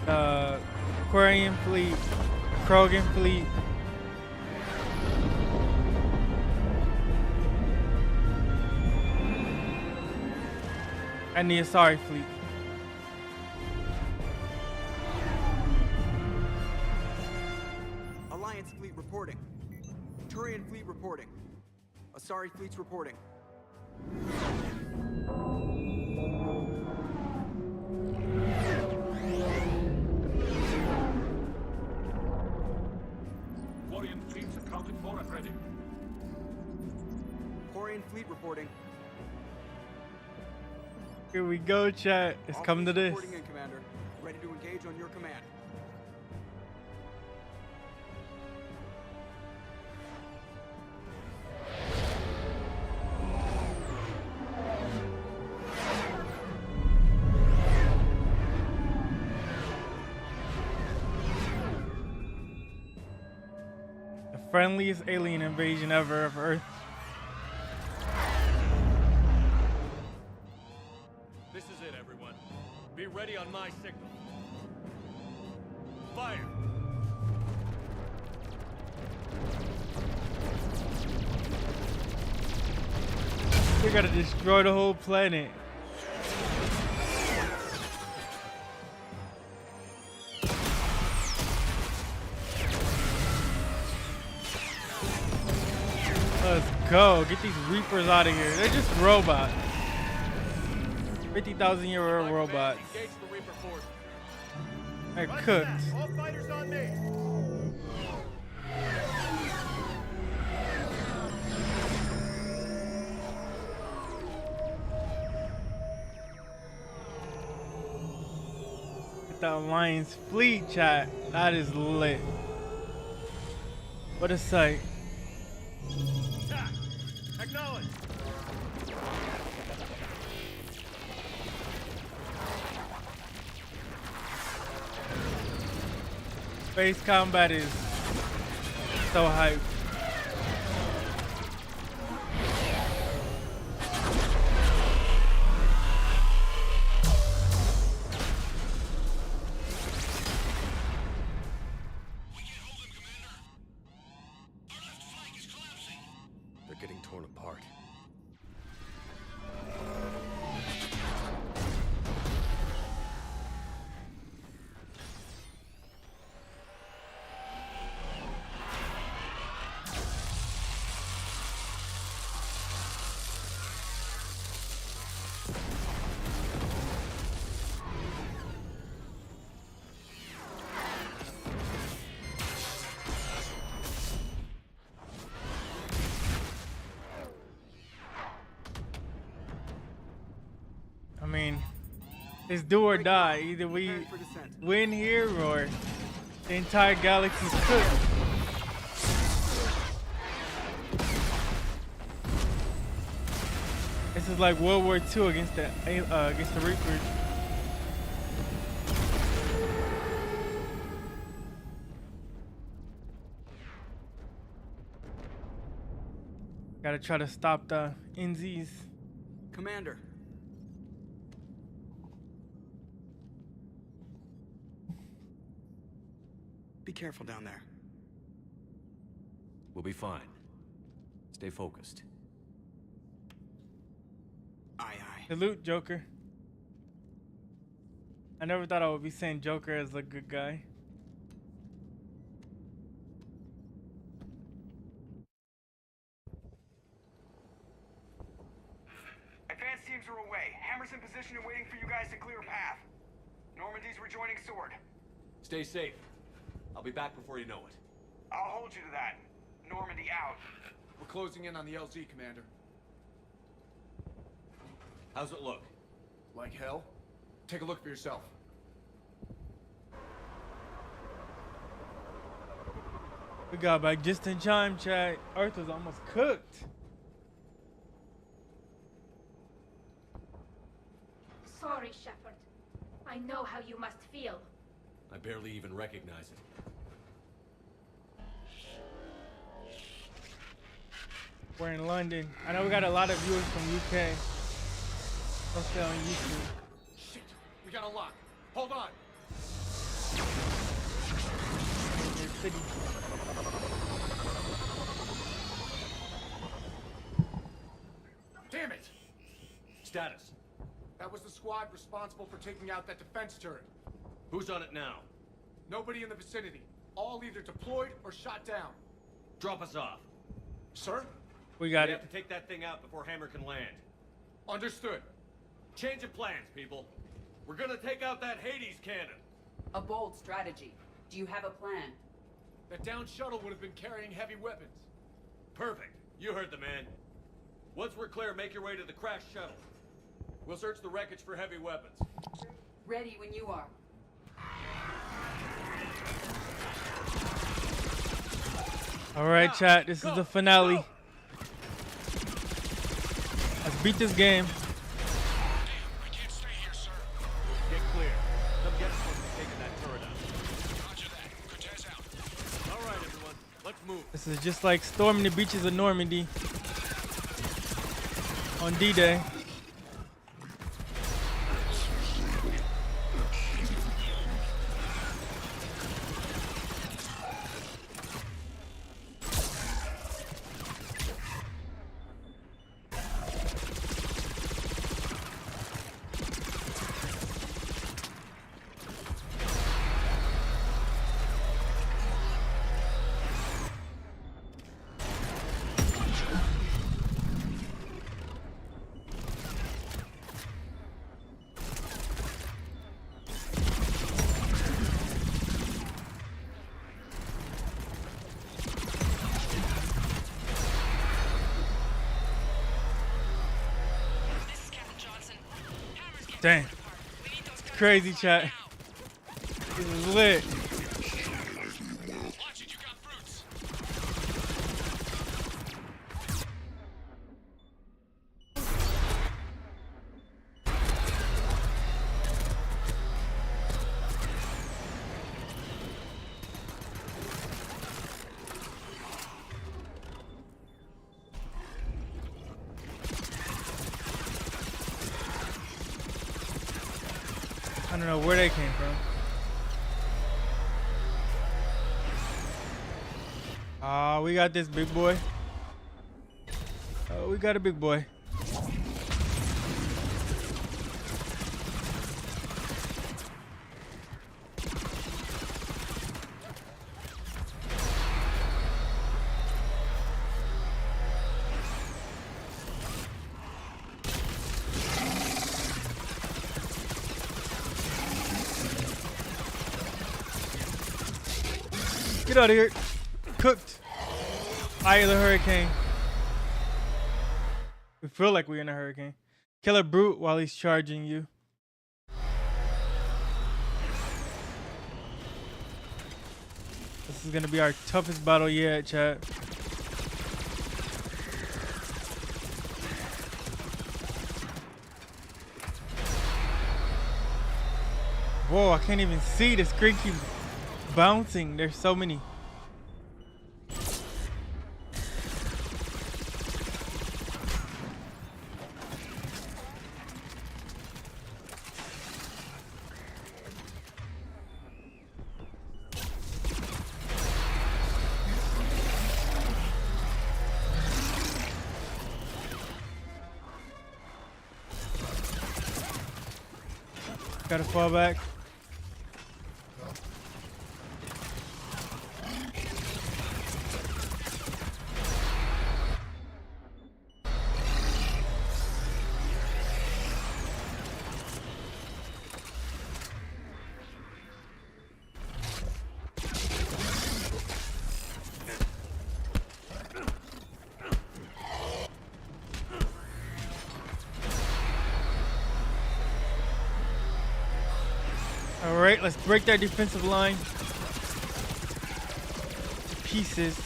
the Aquarian fleet, Krogan fleet. And the Asari fleet. Alliance fleet reporting. Turian fleet reporting. Asari fleets reporting. Quarian fleets accounted for and ready. Quarian fleet reporting. Here we go, chat. It's All coming to fleets this. reporting in, Commander. Ready to engage on your command. The friendliest alien invasion ever of Earth. This is it, everyone. Be ready on my signal. Fire! We gotta destroy the whole planet. Let's go. Get these Reapers out of here. They're just robots. 50,000-year-old robots. Engage the Reaper force. They're cooked. All fighters on me. Get the Alliance fleet, chat. That is lit. What a sight. Attack. Acknowledge. Space combat is so hype. They're getting torn apart. It's do or die. Either we win here or the entire galaxy's cooked. This is like World War II against the Reapers. Gotta try to stop the NZs. Commander. Be careful down there. We'll be fine. Stay focused. Aye, aye. Salute, Joker. I never thought I would be saying Joker as a good guy. Advanced teams are away. Hammer's in position and waiting for you guys to clear a path. Normandy's rejoining Sword. Stay safe. I'll be back before you know it. I'll hold you to that. Normandy out. We're closing in on the LZ, Commander. How's it look? Like hell? Take a look for yourself. We got back just in time, chat. Earth was almost cooked. Sorry, Shepard. I know how you must feel. I barely even recognize it. We're in London. I know we got a lot of viewers from UK. Mostly on YouTube. Shit, we got a lock. Hold on. City. Damn it! Status. That was the squad responsible for taking out that defense turret. Who's on it now? Nobody in the vicinity. All either deployed or shot down. Drop us off. Sir? We got We it. have to take that thing out before Hammer can land. Understood. Change of plans, people. We're gonna take out that Hades cannon. A bold strategy. Do you have a plan? That downed shuttle would have been carrying heavy weapons. Perfect. You heard the man. Once we're clear, make your way to the crashed shuttle. We'll search the wreckage for heavy weapons. Ready when you are. All right, chat. This is the finale. Let's beat this game. Get clear. Come get us once we've taken that turret out. Roger that. Cortez out. All right, everyone. Let's move. This is just like storming the beaches of Normandy on D-Day. Dang. Crazy, chat. This is lit. I don't know where they came from. Ah, we got this big boy. Oh, we got a big boy. Get out of here. Cooked. Eye of the hurricane. We feel like we're in a hurricane. Kill a brute while he's charging you. This is gonna be our toughest battle yet, chat. Whoa, I can't even see. The screen keeps bouncing. There's so many. Gotta fall back. All right, let's break that defensive line to pieces.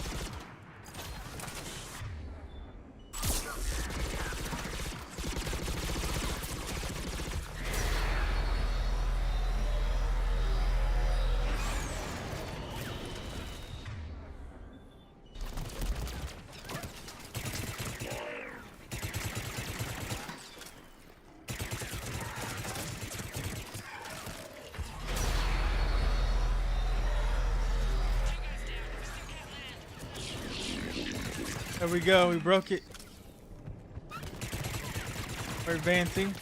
There we go, we broke it. We're advancing.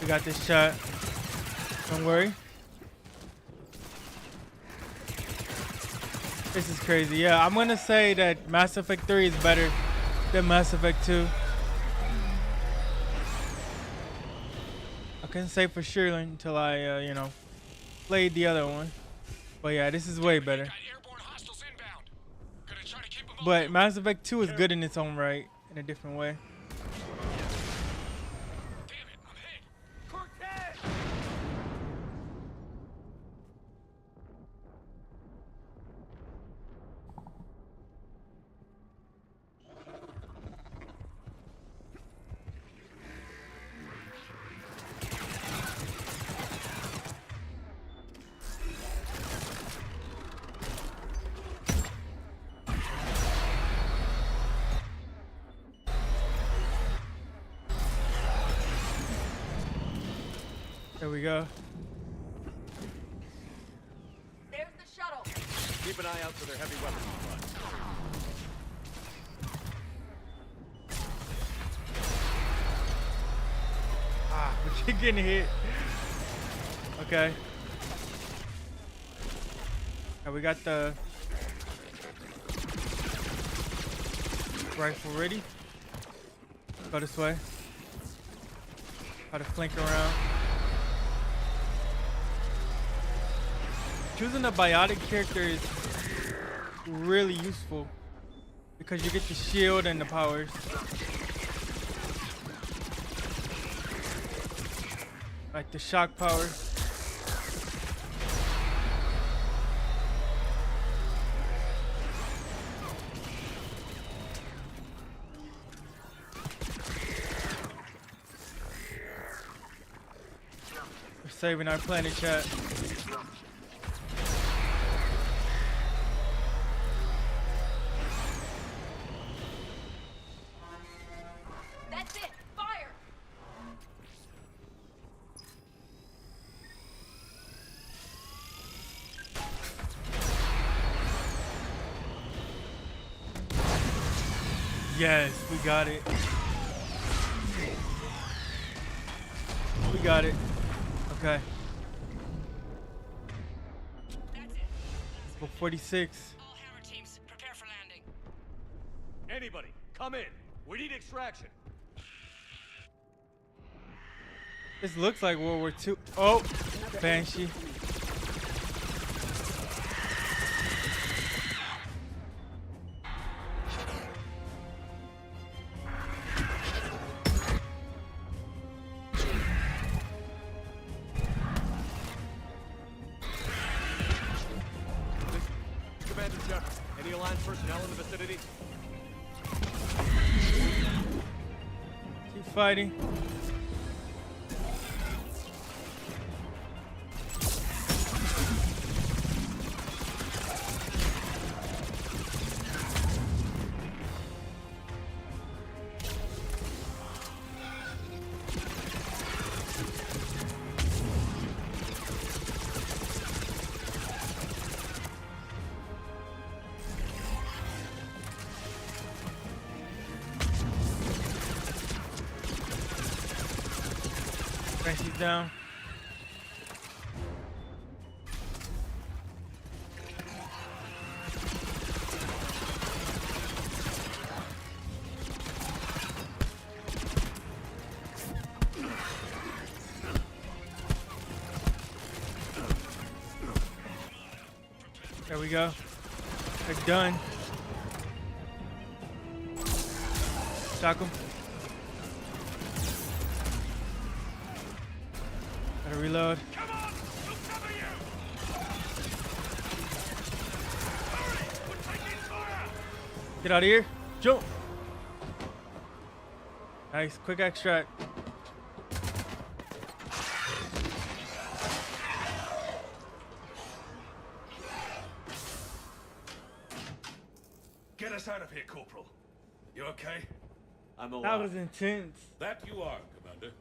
We got this shot. Don't worry. This is crazy. Yeah, I'm gonna say that Mass Effect 3 is better than Mass Effect 2. I couldn't say for sure until I, you know, played the other one. But yeah, this is way better. But Mass Effect 2 is good in its own right, in a different way. There we go. There's the shuttle. Keep an eye out for their heavy weapons supplies. Ah, we keep getting hit. Okay. We got the rifle ready. Go this way. Try to flank around. Choosing a biotic character is really useful because you get the shield and the powers. Like the shock power. We're saving our planet, chat. That's it. Fire. Yes, we got it. We got it. Okay. Well, 46. All hammer teams, prepare for landing. Anybody, come in. We need extraction. This looks like World War II. Oh, Banshee. Commander Shepard, any Alliance personnel in the vicinity? Keep fighting. Banshee's down. There we go. They're done. Shock him. Gotta reload. Come on! We'll cover you! Hurry! We're taking fire! Get out of here. Jump. Nice. Quick extract. Get us out of here, Corporal. You okay? I'm That alive. was intense. That you are, Commander.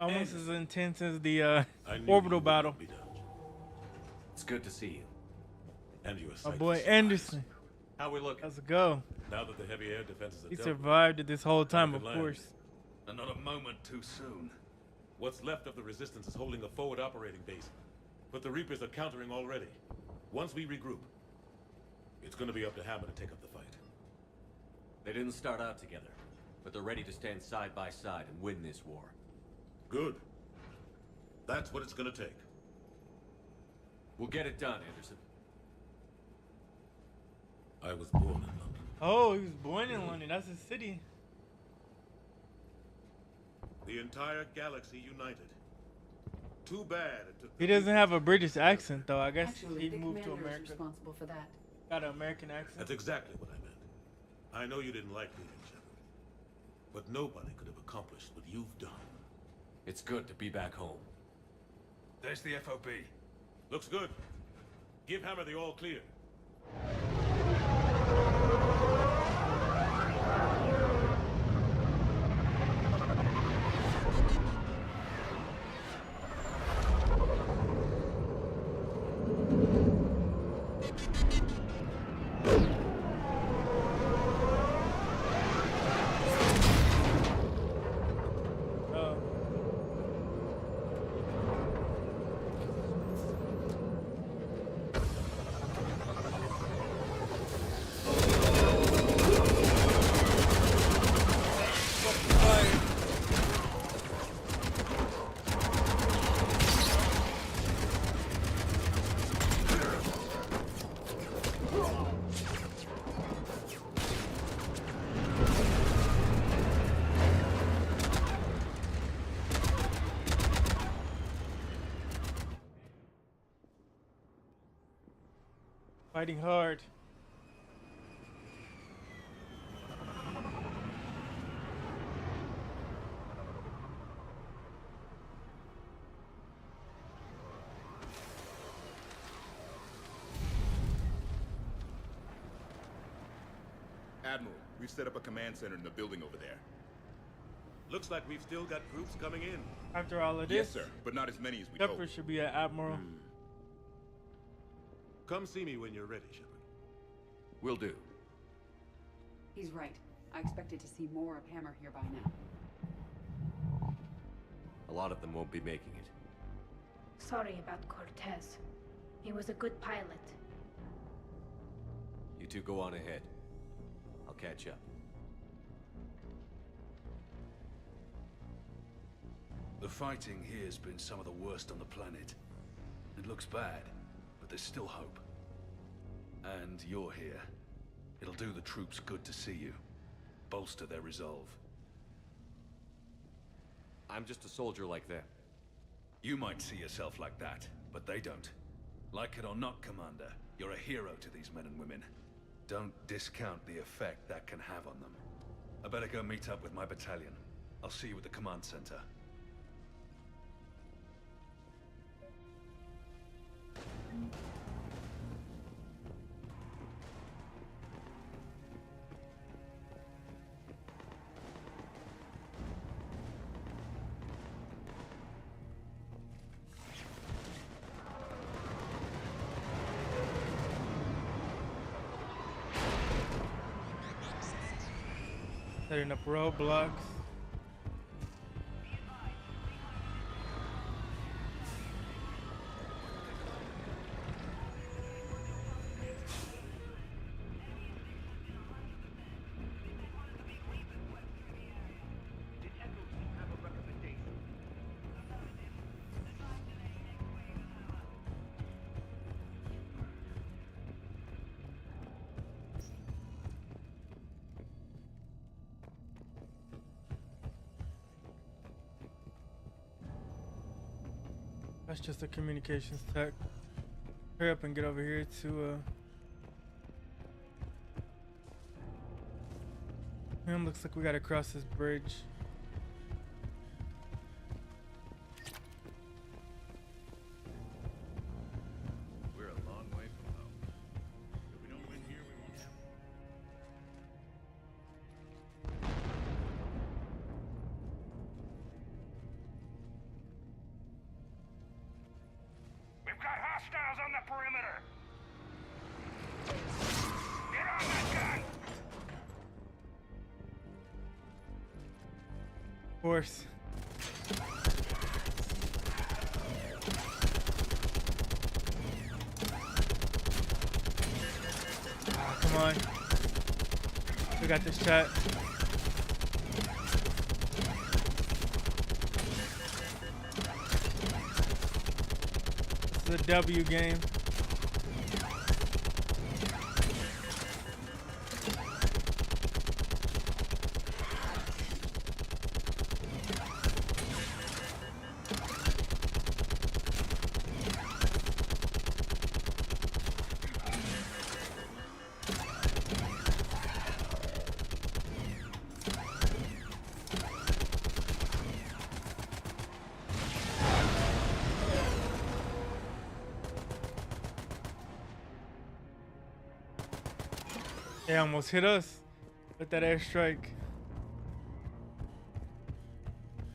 Almost as intense as the I knew orbital you battle. wouldn't be done. It's good to see you. And you were My safe boy as Anderson. How we looking? How's it go? Now that the heavy air defenses are He dealt with, survived it this whole time, we of can land. course. And not a moment too soon. What's left of the resistance is holding a forward operating base. But the Reapers are countering already. Once we regroup, it's gonna be up to Hammer to take up the fight. They didn't start out together, but they're ready to stand side by side and win this war. Good. That's what it's gonna take. We'll get it done, Anderson. I was born in London. Oh, he was born in London. That's his city. The entire galaxy united. Too bad it took. He doesn't have a British accent, though. I guess Actually, he the moved to commander is America. responsible for that. Got an American accent. That's exactly what I meant. I know you didn't like leaving, Shepard. But nobody could have accomplished what you've done. It's good to be back home. There's the FOB. Looks good. Give Hammer the all clear. Fighting hard. Admiral, we've set up a command center in the building over there. Looks like we've still got groups coming in. After all of this, Yes, sir, but not as many as we Shepard hoped. should be an admiral. Come see me when you're ready, Shepard. Will do. He's right. I expected to see more of Hammer here by now. A lot of them won't be making it. Sorry about Cortez. He was a good pilot. You two go on ahead. I'll catch up. The fighting here's been some of the worst on the planet. It looks bad, but there's still hope. And you're here. It'll do the troops good to see you. Bolster their resolve. I'm just a soldier like them. You might see yourself like that, but they don't. Like it or not, Commander, you're a hero to these men and women. Don't discount the effect that can have on them. I better go meet up with my battalion. I'll see you at the command center. Setting up roadblocks. That's just a communications tech. Hurry up and get over here to him. Looks like we gotta cross this bridge. We're a long way from home. If we don't win here, we won't have. We've got hostiles on the perimeter! Get on that gun! Of course. Ah, come on. We got this chat. This is a W game. They almost hit us with that airstrike.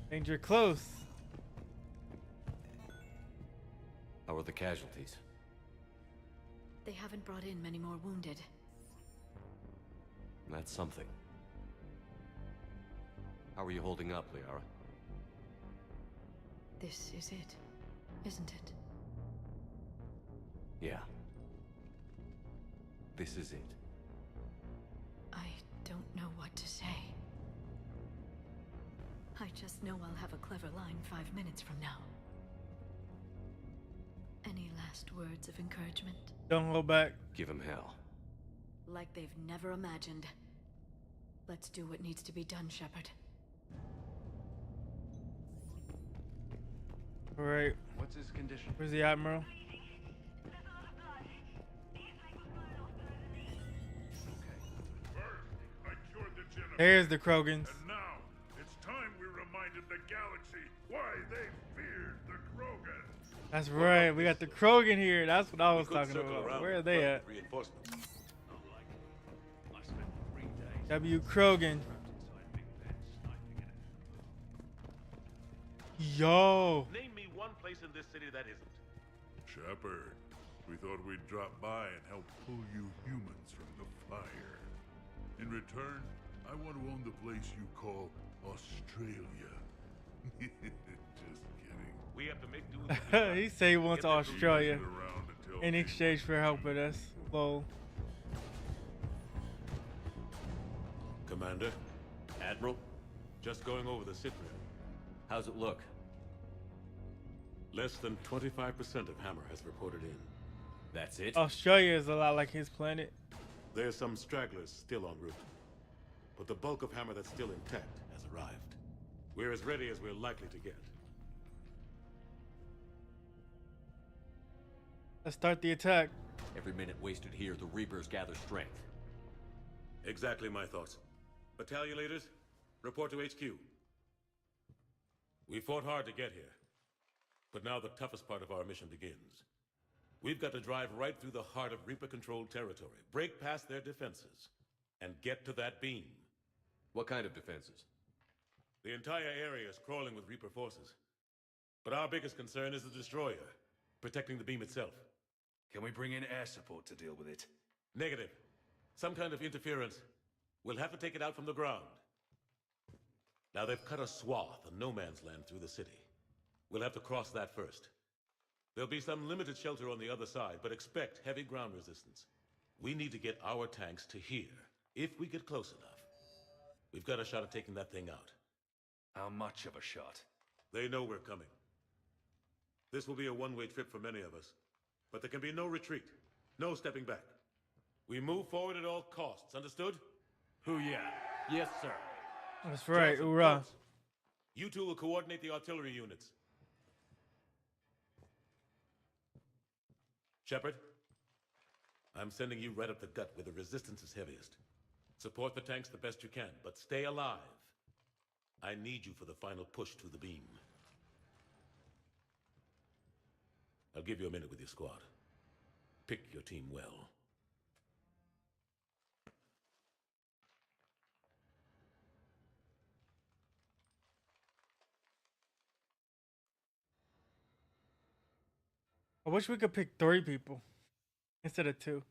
Danger close. How are the casualties? They haven't brought in many more wounded. That's something. How are you holding up, Liara? This is it, isn't it? Yeah. This is it. I don't know what to say. I just know I'll have a clever line 5 minutes from now. Any last words of encouragement? Don't hold back. Give him hell. Like they've never imagined. Let's do what needs to be done, Shepard. All right. What's his condition? Where's the Admiral? There's the Krogans. And now, it's time we reminded the galaxy why they feared the Krogans. That's right. We got the Krogan here. That's what I was talking about. Where are they at? W. Krogan. Yo. Name me one place in this city that isn't. Shepard, we thought we'd drop by and help pull you humans from the fire. In return, I want to own the place you call Australia. Just kidding. We have to make do with He say he wants Australia in exchange for helping us. Lol. Commander? Admiral? Just going over the sit rep. How's it look? Less than 25% of Hammer has reported in. That's it? Australia is a lot like his planet. There's some stragglers still en route. But the bulk of Hammer that's still intact has arrived. We're as ready as we're likely to get. Let's start the attack. Every minute wasted here, the Reapers gather strength. Exactly my thoughts. Battalion leaders, report to HQ. We fought hard to get here. But now the toughest part of our mission begins. We've got to drive right through the heart of Reaper-controlled territory, break past their defenses, and get to that beam. What kind of defenses? The entire area is crawling with Reaper forces. But our biggest concern is the destroyer, protecting the beam itself. Can we bring in air support to deal with it? Negative. Some kind of interference. We'll have to take it out from the ground. Now they've cut a swath of no man's land through the city. We'll have to cross that first. There'll be some limited shelter on the other side, but expect heavy ground resistance. We need to get our tanks to here, if we get close enough. We've got a shot at taking that thing out. How much of a shot? They know we're coming. This will be a one-way trip for many of us. But there can be no retreat, no stepping back. We move forward at all costs, understood? Hoo-yeah. Yes, sir. That's right, Johnson, hoorah. Jones, you two will coordinate the artillery units. Shepard, I'm sending you right up the gut where the resistance is heaviest. Support the tanks the best you can, but stay alive. I need you for the final push to the beam. I'll give you a minute with your squad. Pick your team well. I wish we could pick 3 people instead of 2.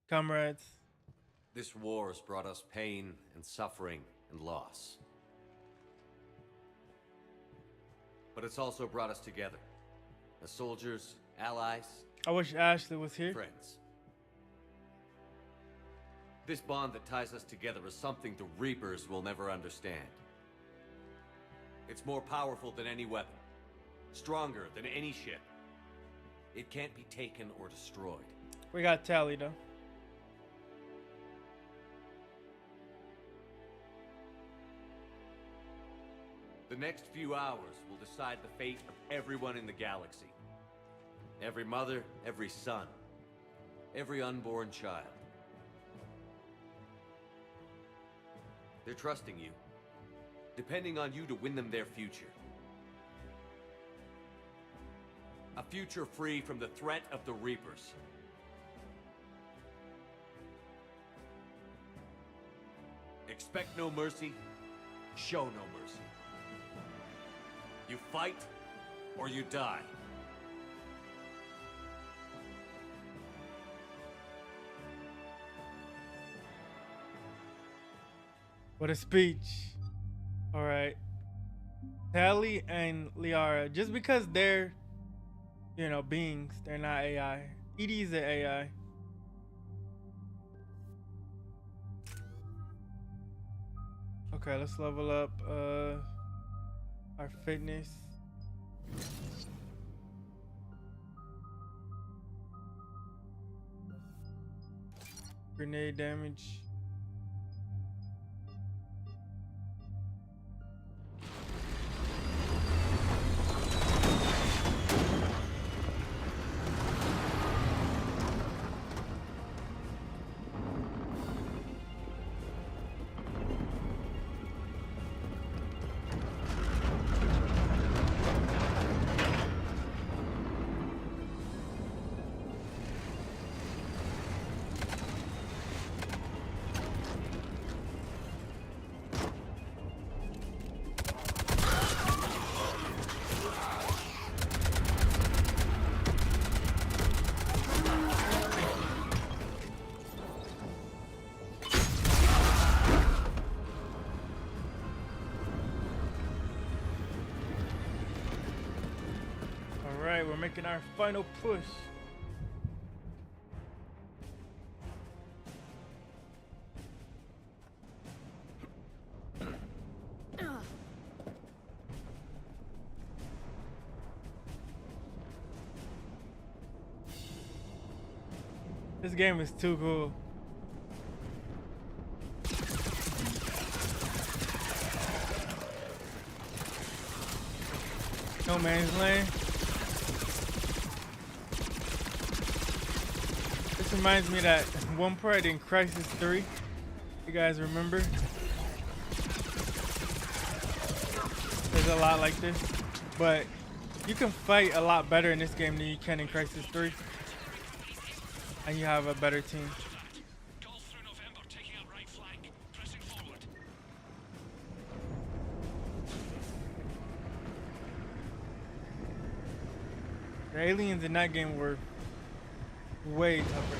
Comrades. This war has brought us pain and suffering and loss. But it's also brought us together. As soldiers, allies, I wish Ashley was here. friends. This bond that ties us together is something the Reapers will never understand. It's more powerful than any weapon, stronger than any ship. It can't be taken or destroyed. We got Tally though. The next few hours will decide the fate of everyone in the galaxy. Every mother, every son, every unborn child. They're trusting you, depending on you to win them their future. A future free from the threat of the Reapers. Expect no mercy, show no mercy. You fight, or you die. What a speech. All right. Tally and Liara, just because they're, you know, beings, they're not AI. Edie's an AI. Okay, let's level up our fitness. Grenade damage. Alright, we're making our final push. This game is too cool. No Man's Land. This reminds me of that one part in Crisis 3. You guys remember? There's a lot like this, but you can fight a lot better in this game than you can in Crisis 3. And you have a better team. The aliens in that game were way tougher.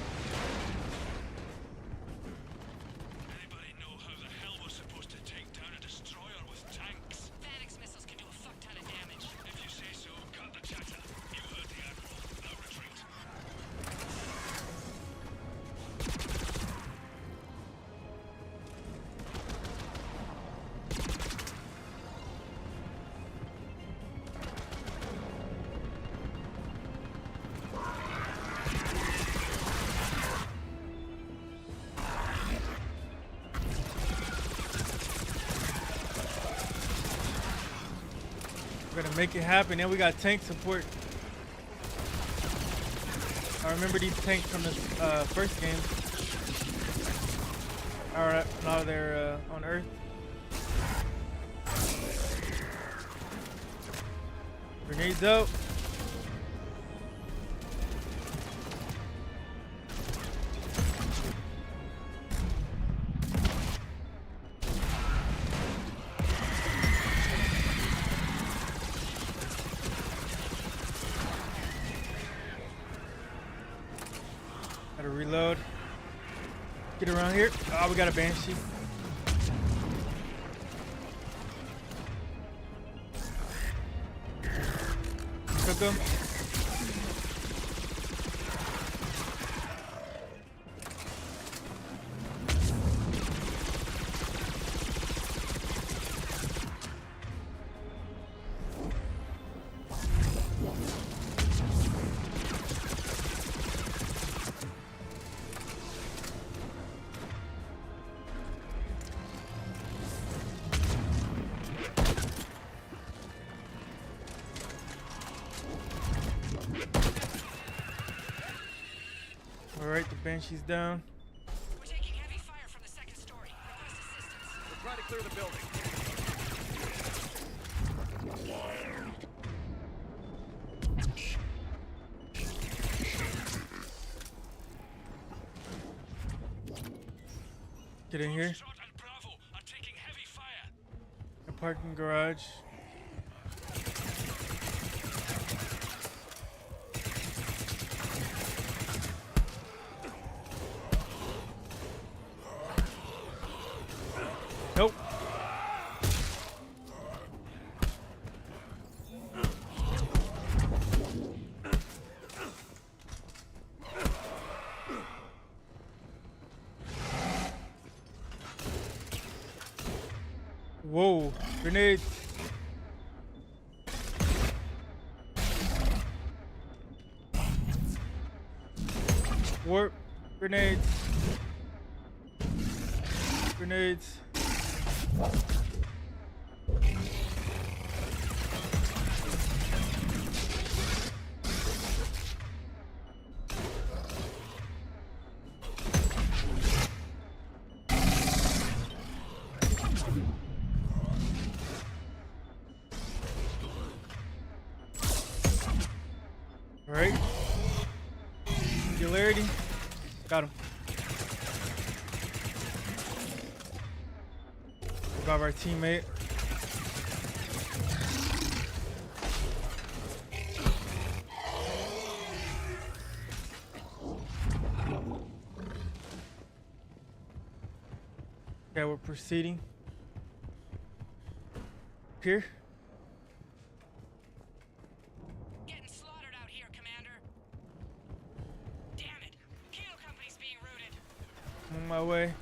Anybody know how the hell we're supposed to take down a destroyer with tanks? Phalanx missiles can do a fuck ton of damage. If you say so, cut the chatter. You heard the Admiral. Now retreat. We're gonna make it happen. And we got tank support. I remember these tanks from the first game. Alright, now they're on Earth. Grenades out. Gotta reload. Get around here. Oh, we got a Banshee. Took him. Alright, the Banshee's down. We're taking heavy fire from the second story. Request assistance. We're trying to clear the building. Get in here. The parking garage. Nope. Whoa, grenades. Warp, grenades. Grenades. Alright. Singularity. Got him. Above our teammate. Okay, we're proceeding. Here. Getting slaughtered my way.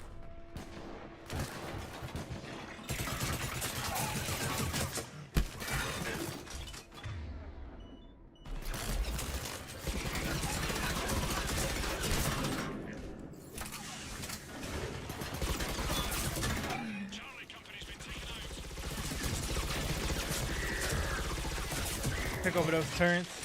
Take over those turrets.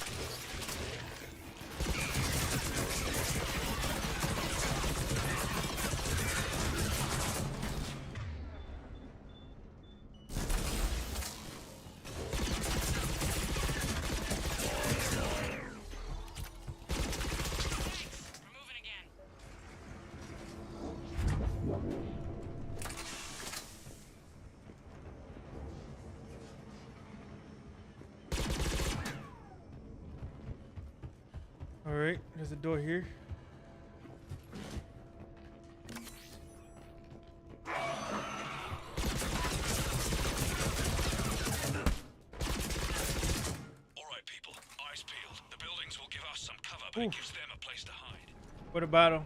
Alright, there's a door here. Alright, people, eyes peeled. The buildings will give us some cover, but it gives them a place to hide. What about him?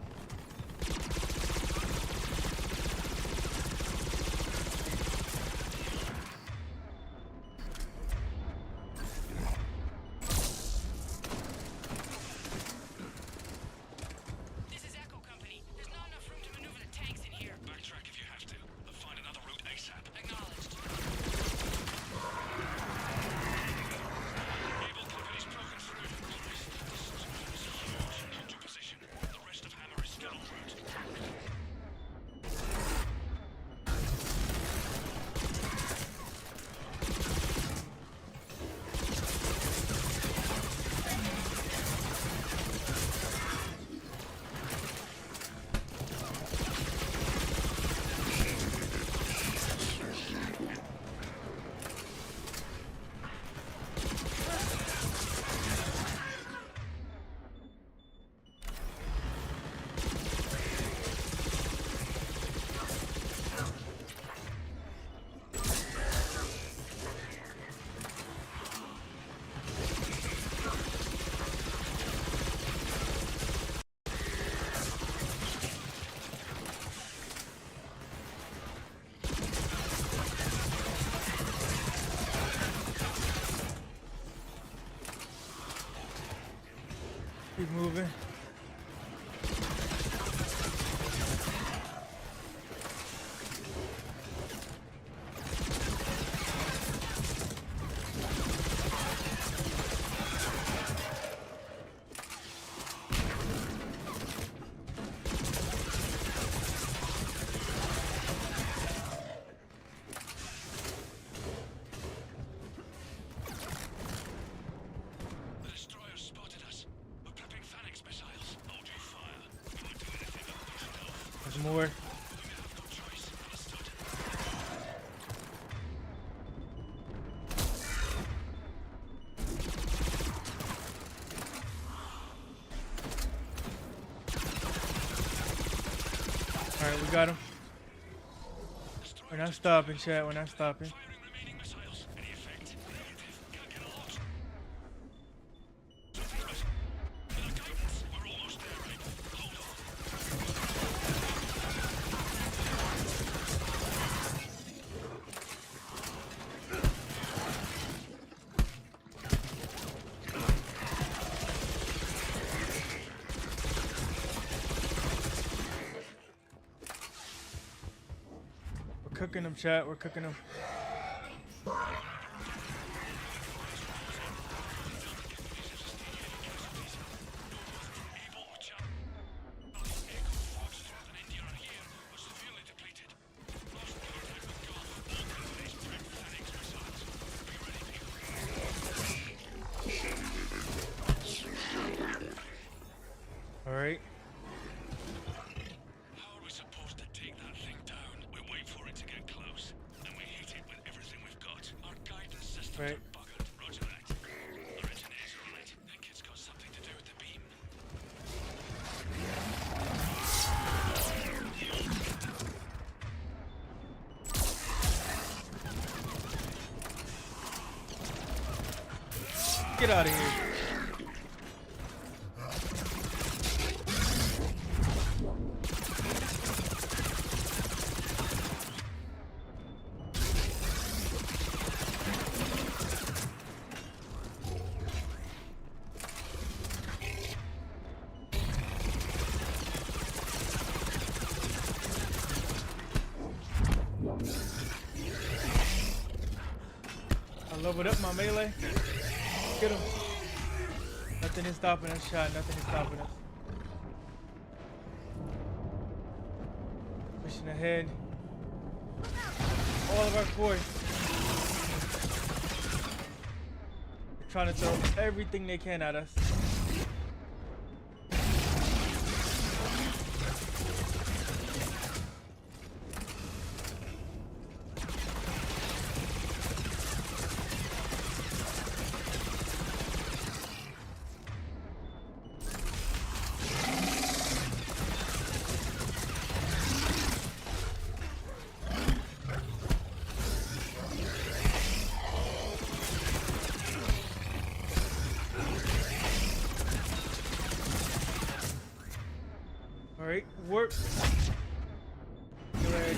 Keep moving. There's more. Alright, we got him. We're not stopping, chat. We're not stopping. We're cooking them, chat. We're cooking them. All right. How are we supposed to take that thing down? We wait for it to get close, and we hit it with everything we've got. Our guidance systems Right. are buggered. Roger that. Our engineers are on it. Think it's got something to do with the beam? Get out of here. leveled up my melee. Get him. Nothing is stopping us, shot. Nothing is stopping us. Pushing ahead. All of our force. They're trying to throw everything they can at us. Alright, work. Get ready.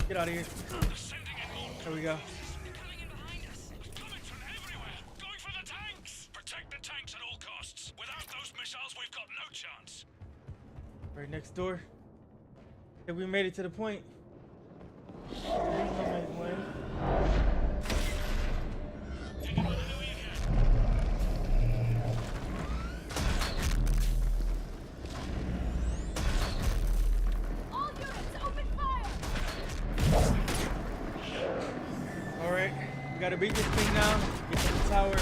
Get out of here. There we go. Protect the tanks at all costs. Without those missiles, we've got no chance. Right next door. If we made it to the point. All units, open fire! Alright, we gotta beat this thing now. Get to the tower.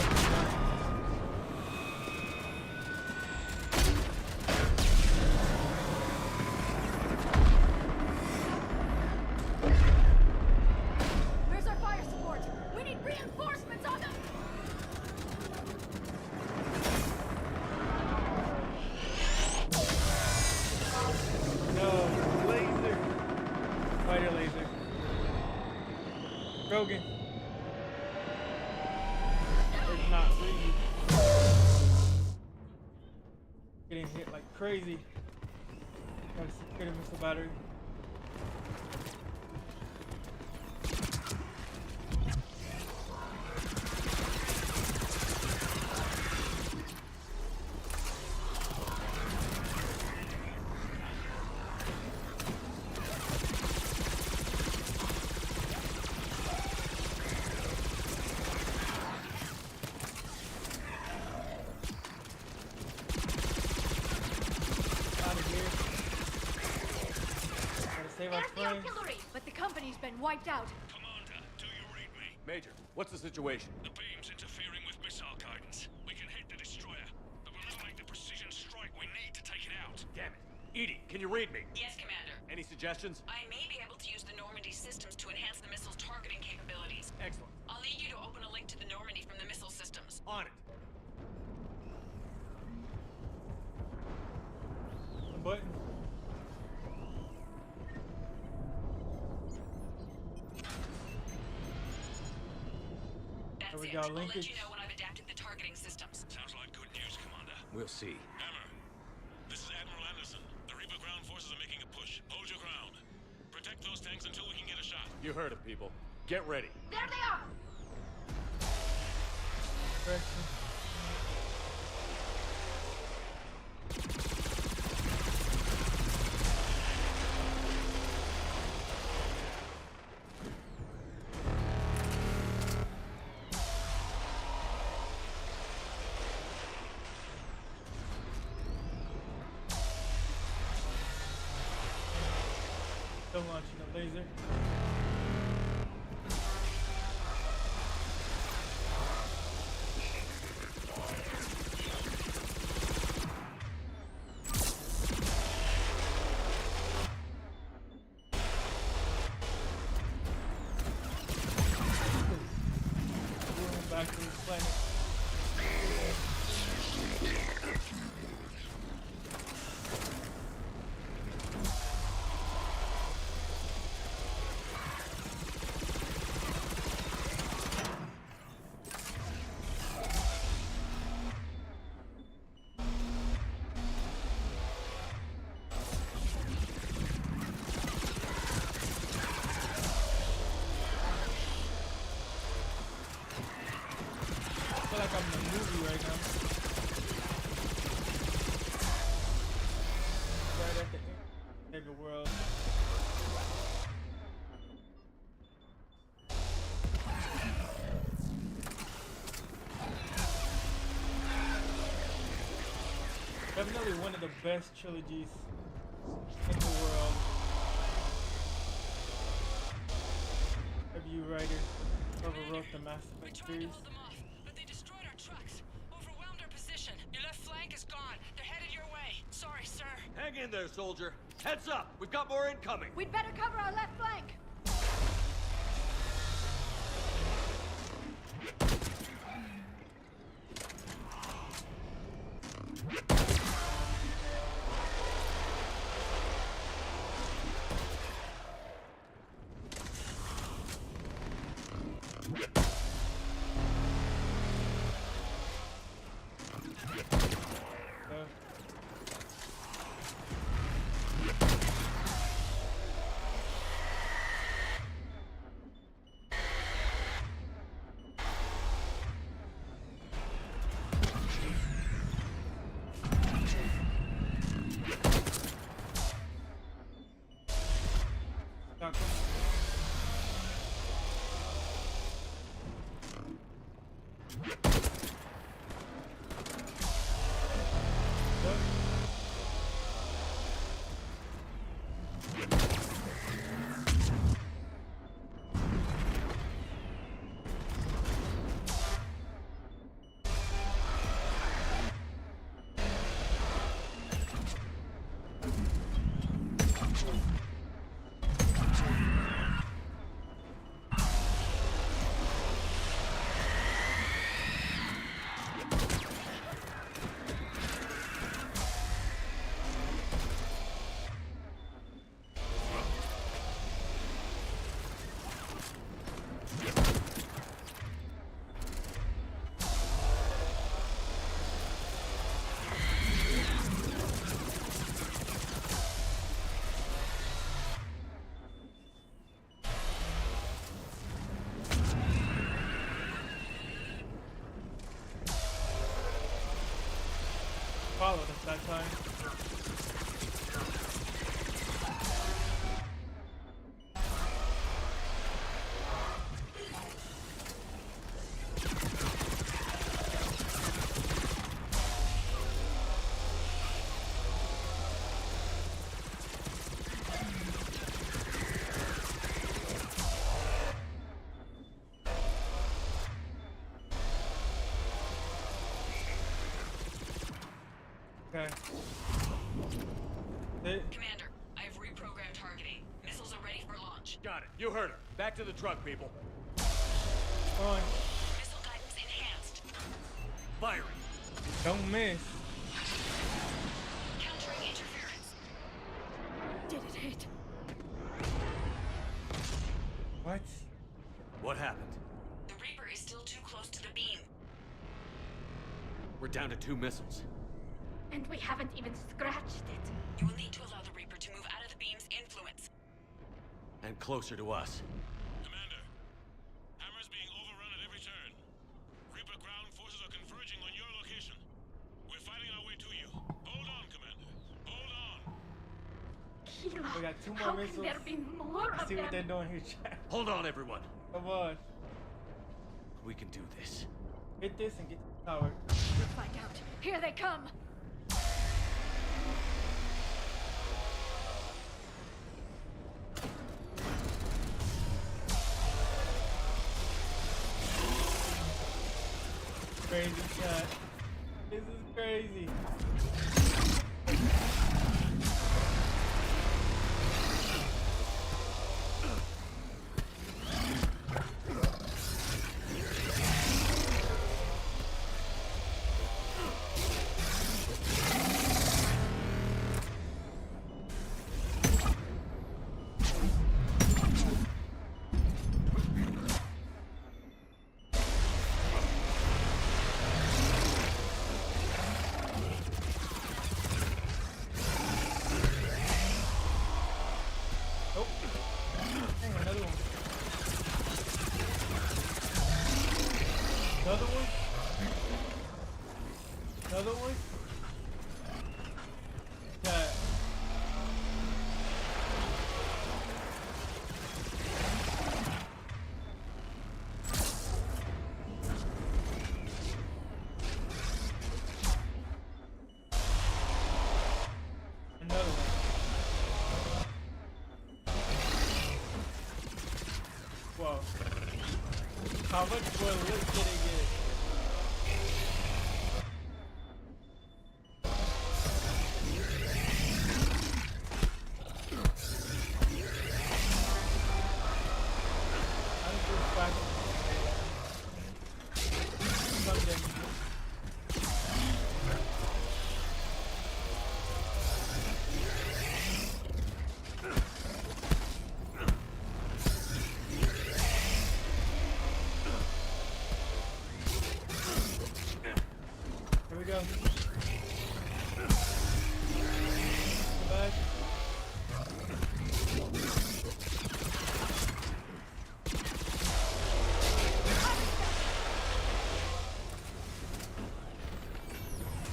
Where's our fire support? We need reinforcements on them! No, laser. Fighter laser. Krogan. It's not really. Getting hit like crazy. Got a security missile battery. Save our friends. Artillery, but the company's been wiped out. Commander, do you read me? Major, what's the situation? The beam's interfering with missile guidance. We can hit the destroyer, but we'll never make the precision strike we need to take it out. Damn it. Edie, can you read me? Yes, Commander. Any suggestions? I may be able to use the Normandy systems to enhance the missile's targeting capabilities. Excellent. I'll need you to open a link to the Normandy from the missile systems. On it. The button. That's There we it. go, I'll let linkage. you know when I've adapted the targeting systems. Sounds like good news, Commander. We'll see. Hammer, this is Admiral Anderson. The Reaper ground forces are making a push. Hold your ground. Protect those tanks until we can get a shot. You heard it, people. Get ready. There they are! Correction. Still launching a laser. Back to this planet. I feel like I'm in a movie right now. Definitely one of the best trilogies in the world. Review writer overwrote the Mass Effect series. But they destroyed our trucks, overwhelmed our position. Your left flank is gone. They're headed your way. Sorry, sir. Hang in there, soldier. Heads up! We've got more incoming! We'd better cover our left flank. Followed us that time. Okay. Commander, I have reprogrammed targeting. Missiles are ready for launch. Got it. You heard her. Back to the truck, people. On. Missile guidance enhanced. Firing. Don't miss. Countering interference. Did it hit? What? What happened? The Reaper is still too close to the beam. We're down to 2 missiles. And we haven't even scratched it. You will need to allow the Reaper to move out of the beam's influence. And closer to us. Commander, Hammer's being overrun at every turn. Reaper ground forces are converging on your location. We're fighting our way to you. Hold on, Commander. Hold on. Kila, We got 2 how more can missiles. there be more Let's of see what they're them? doing here, chat. Hold on, everyone. Come on. We can do this. Hit this and get to the tower. Find out. Here they come. Crazy chat. This is crazy. Another one? Another one? Yeah. How much more loot did it get? Here we go. Back.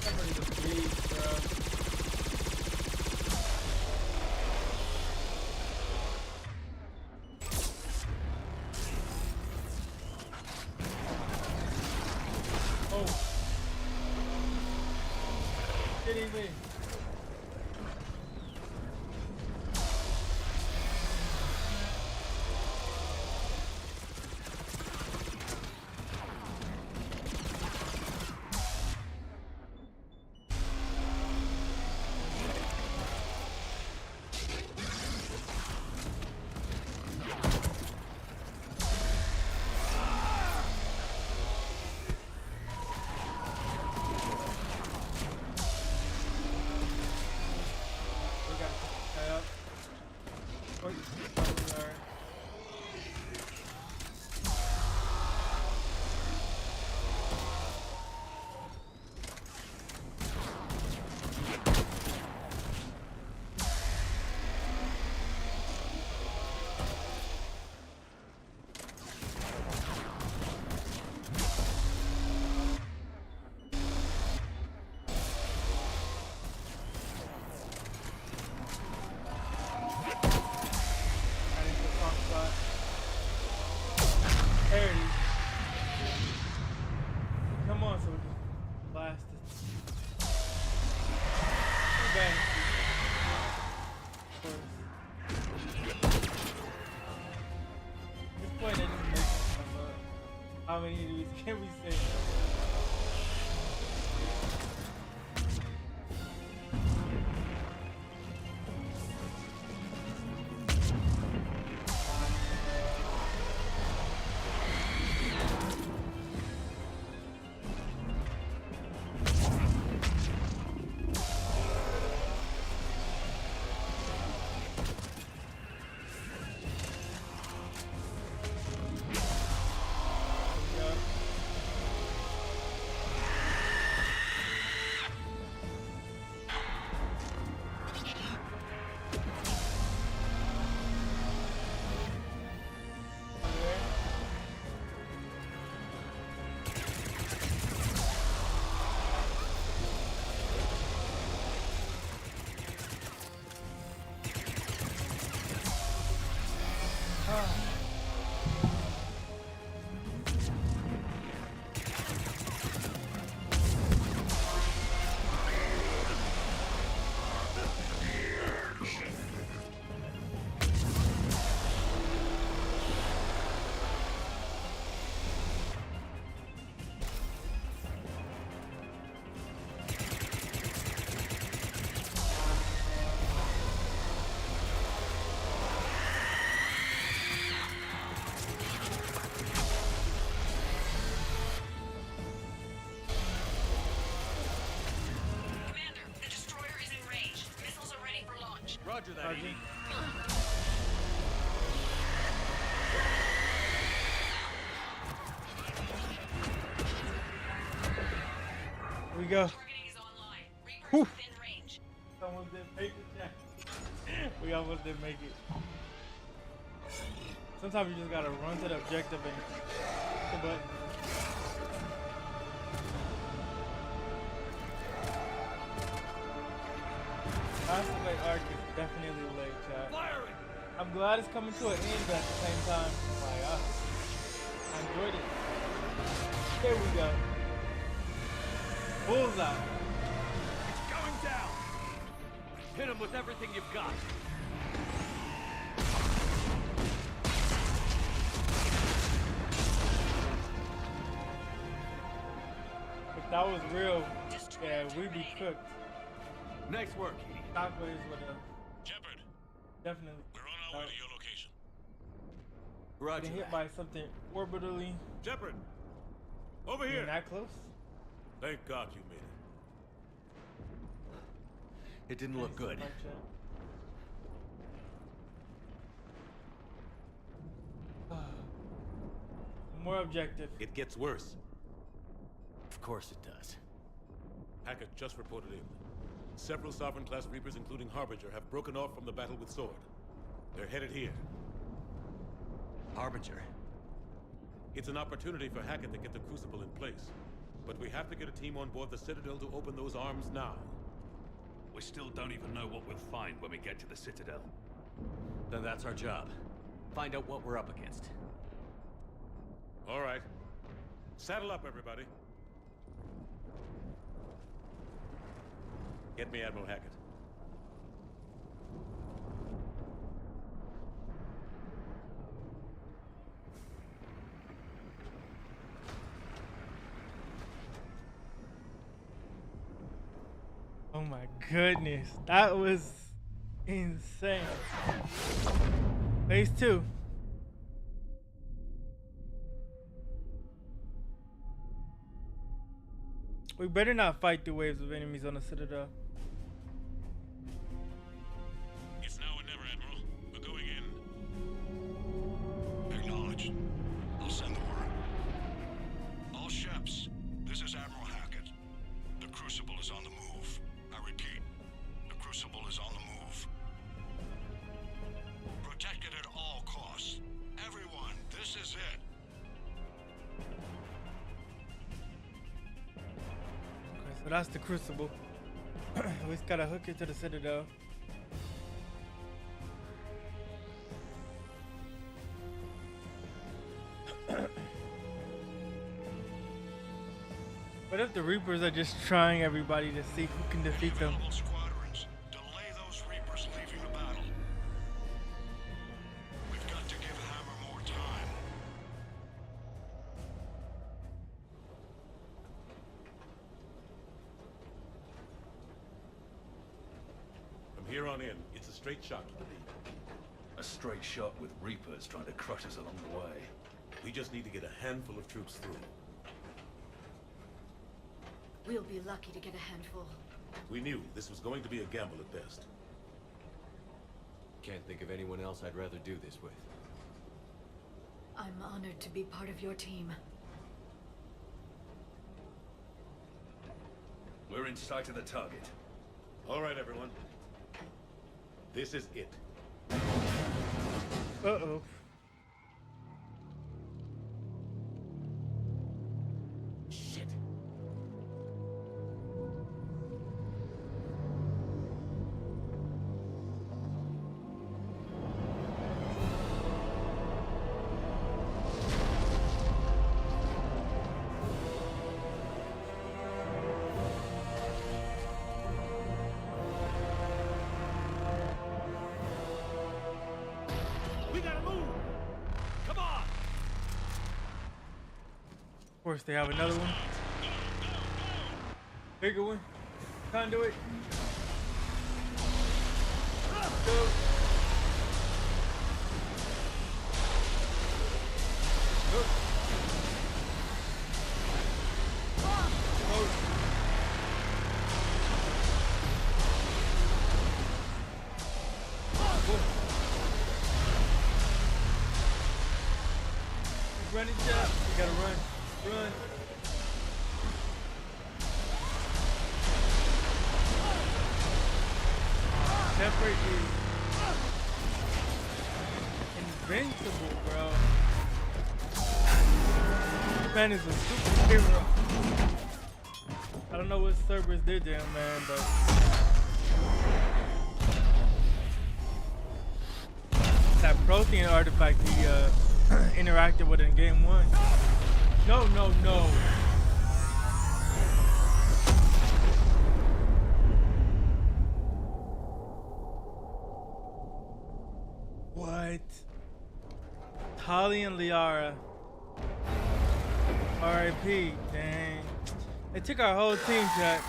Somebody just leave, bro. Oh. Kidding me. There it is. Come on, so we can blast this. Okay. Of course. This point, I just make stuff up. How many of these can we say? Roger that, Edie. Here we go. Whew. Almost didn't make it, Jack. We almost didn't make it. Sometimes you just gotta run to the objective and hit the button. Mass Effect arc is definitely late, chat. I'm glad it's coming to an end, but at the same time, like, I enjoyed it. There we go. Bullseye. It's going down. Hit him with everything you've got. That was real. Yeah, we be cooked. Nice work, Edie. Shockwaves would have Shepard, definitely. we're on our way to your location. Roger Getting hit that. by something orbitally. Shepard, over Being here. that close? Thank God you made it. It didn't look good. More objective. It gets worse. Of course it does. Hackett just reported in. Several Sovereign-class Reapers, including Harbinger, have broken off from the battle with Sword. They're headed here. Harbinger? It's an opportunity for Hackett to get the Crucible in place. But we have to get a team on board the Citadel to open those arms now. We still don't even know what we'll find when we get to the Citadel. Then that's our job. Find out what we're up against. All right. Saddle up, everybody. Get me Admiral Hackett. Oh my goodness. That was insane. Phase 2. We better not fight the waves of enemies on the Citadel. It's now or never, Admiral. We're going in. Acknowledged. I'll send the word. All ships, this is Admiral Hackett. The Crucible is on the move. I repeat, the Crucible is on the move. Protect it at all costs. Everyone, this is it. Okay, so that's the Crucible. We just gotta hook it to the Citadel. What if the Reapers are just trying everybody to see who can defeat them? Squadrons, delay those Reapers leaving the battle. We've got to give Hammer more time. From here on in, it's a straight shot to the lead. A straight shot with Reapers trying to crush us along the way. We just need to get a handful of troops through. We'll be lucky to get a handful. We knew this was going to be a gamble at best. Can't think of anyone else I'd rather do this with. I'm honored to be part of your team. We're in sight of the target. All right, everyone. This is it. Uh-oh. Shit. We gotta move! Come on! Of course, they have another one. Bigger one. Conduit. Go. Go. Running jump. You gotta run. Run. Shepard is invincible, bro. This man is a superhero. I don't know what Cerberus did to him, man, but that protein artifact he interacted with in game 1. No, no, no. What? Tali and Liara. R.I.P. Dang. They took our whole team, chat.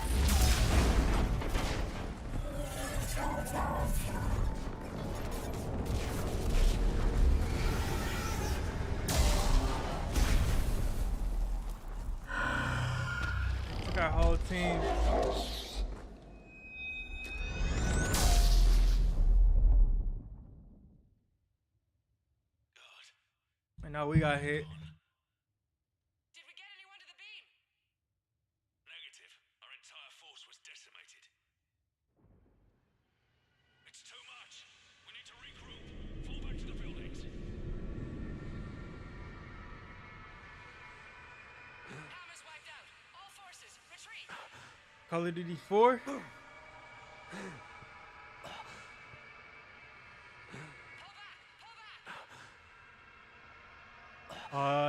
Took our whole team. And now we got hit. Did we get anyone to the beam? Negative. Our entire force was decimated. It's too much. We need to regroup. Fall back to the buildings. Hammer's wiped out. All forces, retreat. Call of Duty 4.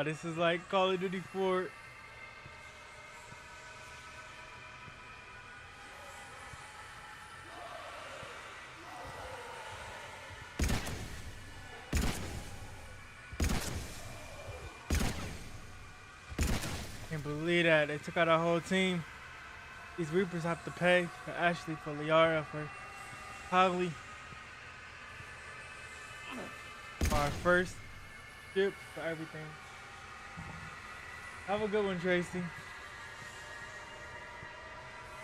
This is like Call of Duty 4. Can't believe that. They took out our whole team. These Reapers have to pay for Ashley, for Liara, for Holly. For our first ship, for everything. Have a good one, Tracy.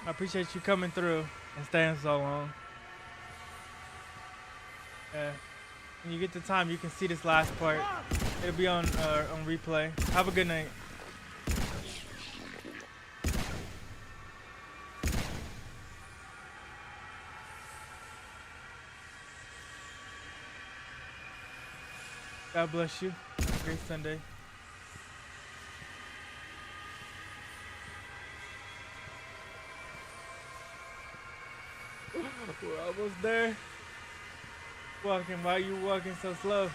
I appreciate you coming through and staying so long. Yeah. When you get the time, you can see this last part. It'll be on replay. Have a good night. God bless you. Have a great Sunday. We're almost there. Walking. Why are you walking so slow?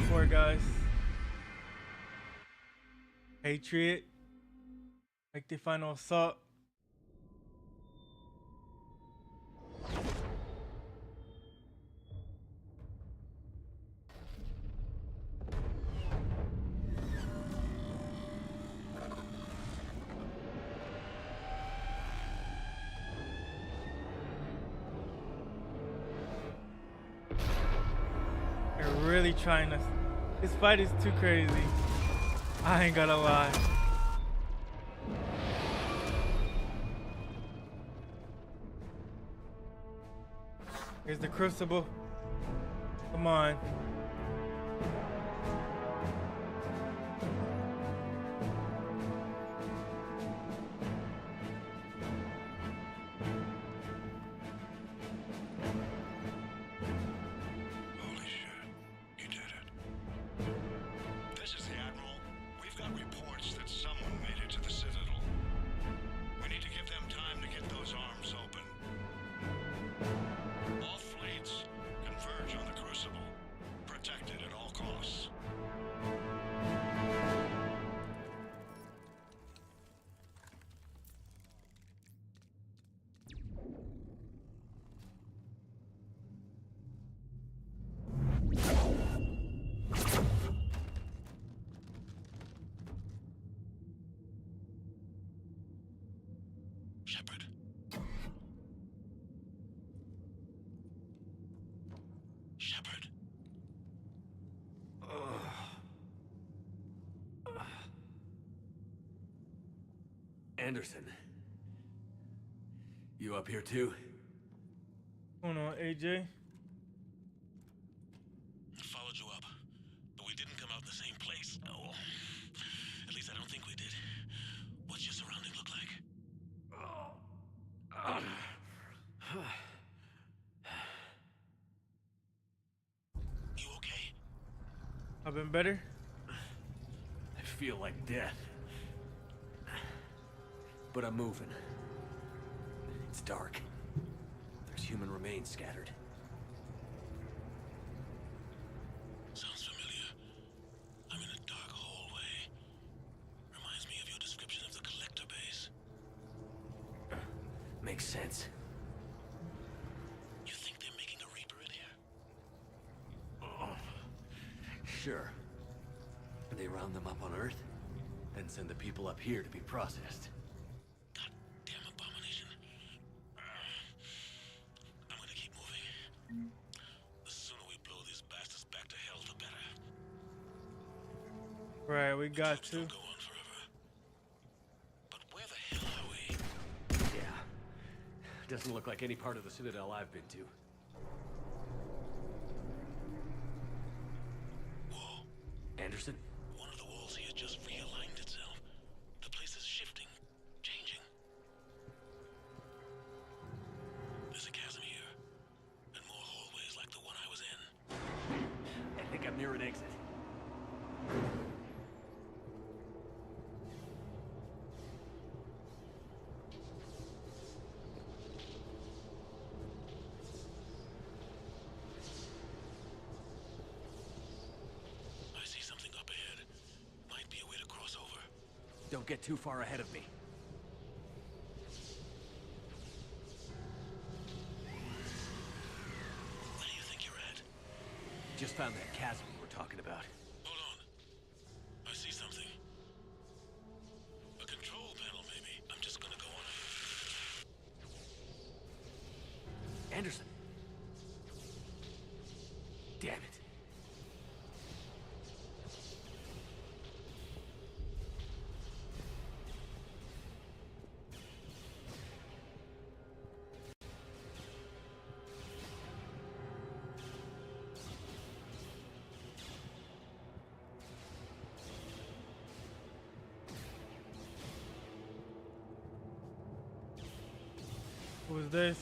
Poor guys. Patriot. Make the final assault. They're really trying to. This fight is too crazy. I ain't gonna lie. Here's the Crucible. Come on. Holy shit. You did it. This is the Admiral. We've got reports that someone made it to the Citadel. We need to give them time to get those arms open. All fleets converge on the Crucible. Protected at all costs. Shepard. Shepard. Anderson. You up here too? What's going on, AJ? Followed you up, but we didn't come out in the same place. Oh, at least I don't think we did. What's your surrounding look like? You okay? I've been better. I feel like death. But I'm moving. It's dark. There's human remains scattered. Sounds familiar. I'm in a dark hallway. Reminds me of your description of the collector base. Makes sense. Sure. They round them up on Earth, then send the people up here to be processed. Goddamn abomination. I'm gonna keep moving. The sooner we blow these bastards back to hell, the better. Right, we got to. Go on forever. But where the hell are we? Yeah. Doesn't look like any part of the Citadel I've been to. Whoa. Anderson? One of the walls here just realigned itself. The place is shifting, changing. There's a chasm here, and more hallways like the one I was in. I think I'm near an exit. I see something up ahead. Might be a way to cross over. Don't get too far ahead of me. Where do you think you're at? Just found that chasm we were talking about. Hold on. I see something. A control panel, maybe. I'm just gonna go on it. Anderson! Damn it. Who was this?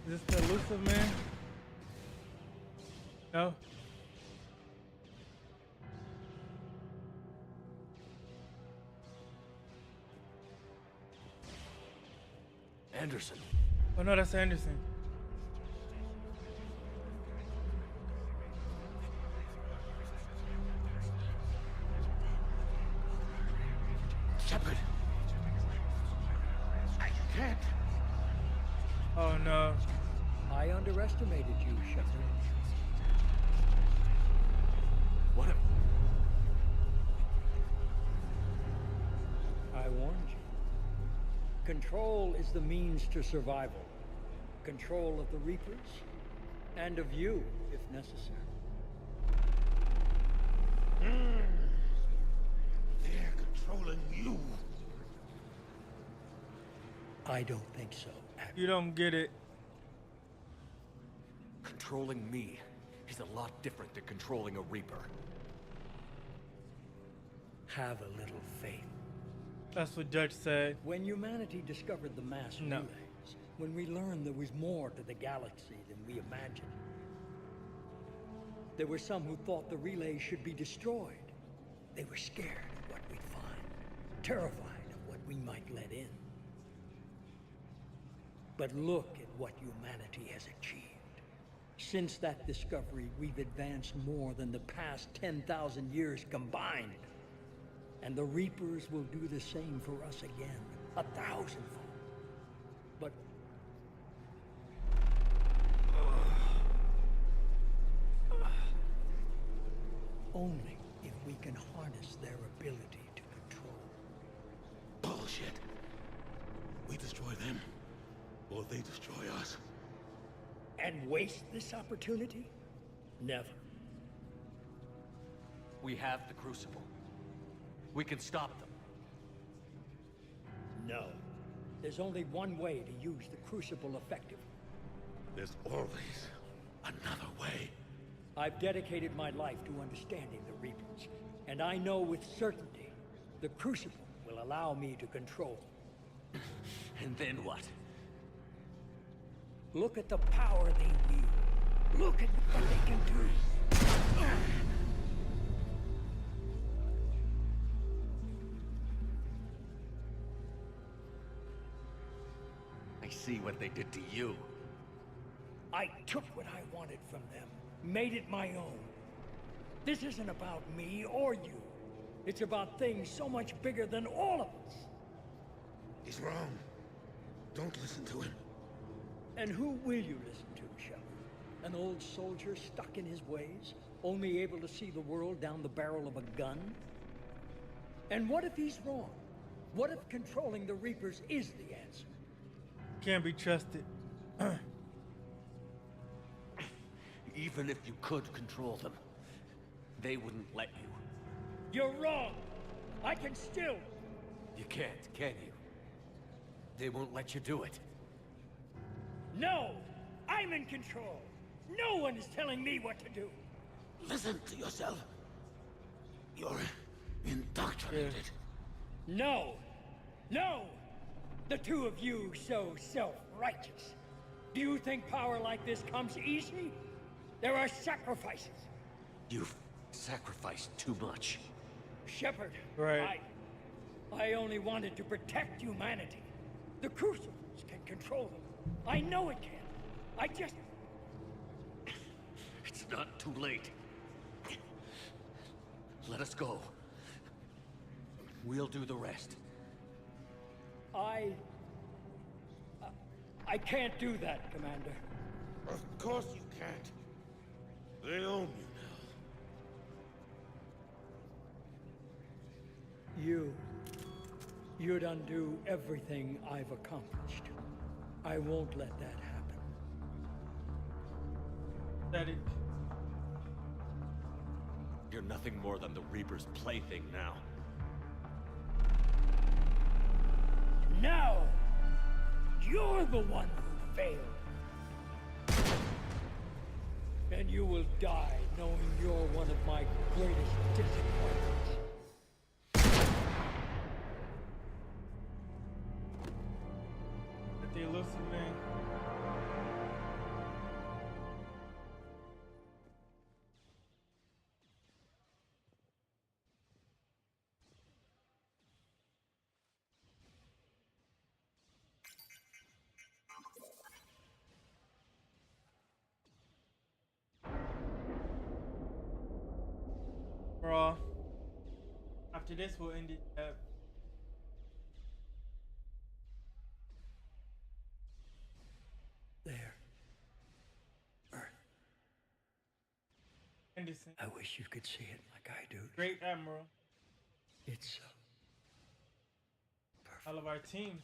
Is this the elusive man? No. Anderson. Oh no, that's Anderson. Shepard! I can't. Oh no. I underestimated you, Shepard. What a... I warned you. Control is the means to survival. Control of the Reapers, and of you, if necessary. They're controlling you. I don't think so. You don't get it. Controlling me is a lot different than controlling a Reaper. Have a little faith. That's what Judge said. When humanity discovered the mass relays, when we learned there was more to the galaxy than we imagined, there were some who thought the relays should be destroyed. They were scared of what we'd find, terrified of what we might let in. But look at what humanity has achieved. Since that discovery, we've advanced more than the past 10,000 years combined. And the Reapers will do the same for us again, 1,000-fold. But... only if we can harness their ability to control. Bullshit. We destroy them, or they destroy us. And waste this opportunity? Never. We have the Crucible. We can stop them. No. There's only one way to use the Crucible effectively. There's always another way. I've dedicated my life to understanding the Reapers, and I know with certainty the Crucible will allow me to control them. And then what? Look at the power they wield. Look at what they can do. I see what they did to you. I took what I wanted from them, made it my own. This isn't about me or you. It's about things so much bigger than all of us. He's wrong. Don't listen to him. And who will you listen to, Shepard? An old soldier stuck in his ways, only able to see the world down the barrel of a gun? And what if he's wrong? What if controlling the Reapers is the answer? Can't be trusted. Even if you could control them, they wouldn't let you. You're wrong! I can still... You can't, can you? They won't let you do it. No! I'm in control! No one is telling me what to do! Listen to yourself. You're indoctrinated. No! No! The two of you so self-righteous. Do you think power like this comes easy? There are sacrifices. You've sacrificed too much. Shepard, right. I only wanted to protect humanity. The Crucibles can control them. I know it can. I just... It's not too late. Let us go. We'll do the rest. I can't do that, Commander. Of course you can't. They own you now. You'd undo everything I've accomplished. I won't let that happen. Daddy. You're nothing more than the Reaper's plaything now. Now, you're the one who failed. And you will die knowing you're one of my greatest disappointments. At the elusive man. Bro, after this we'll end it. There. Earth. Henderson. I wish you could see it like I do. Great Admiral. It's I love our team.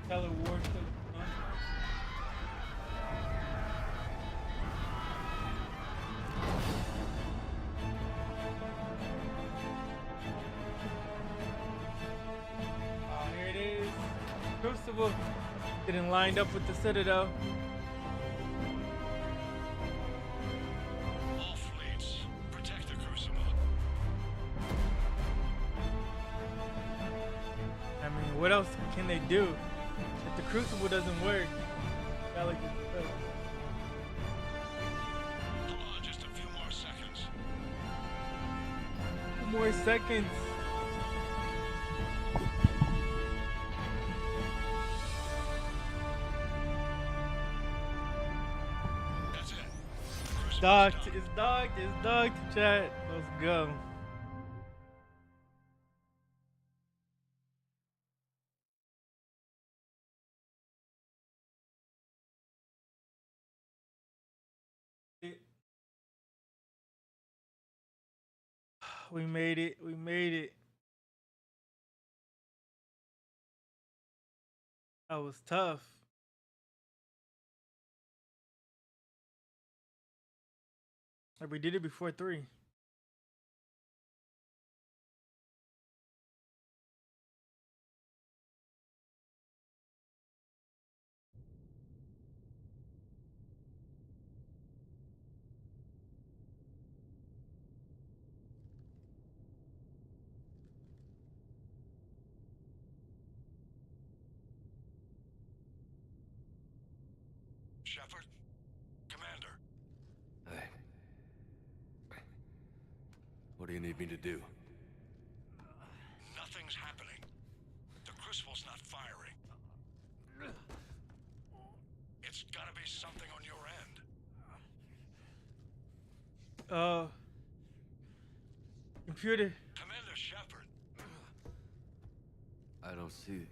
Teleworship. Here it is. Crucible getting lined up with the Citadel. All fleets, protect the Crucible. I mean, what else can they do? If the Crucible doesn't work, Galaxy fails. Come on, just a few more seconds. 2 more seconds. That's it. Docked. It's docked. It's docked. Chat. Let's go. We made it. We made it. That was tough. Like we did it before 3. Shepard? Commander. Hey. What do you need me to do? Nothing's happening. The Crucible's not firing. It's gotta be something on your end. Computer. Commander Shepard. I don't see...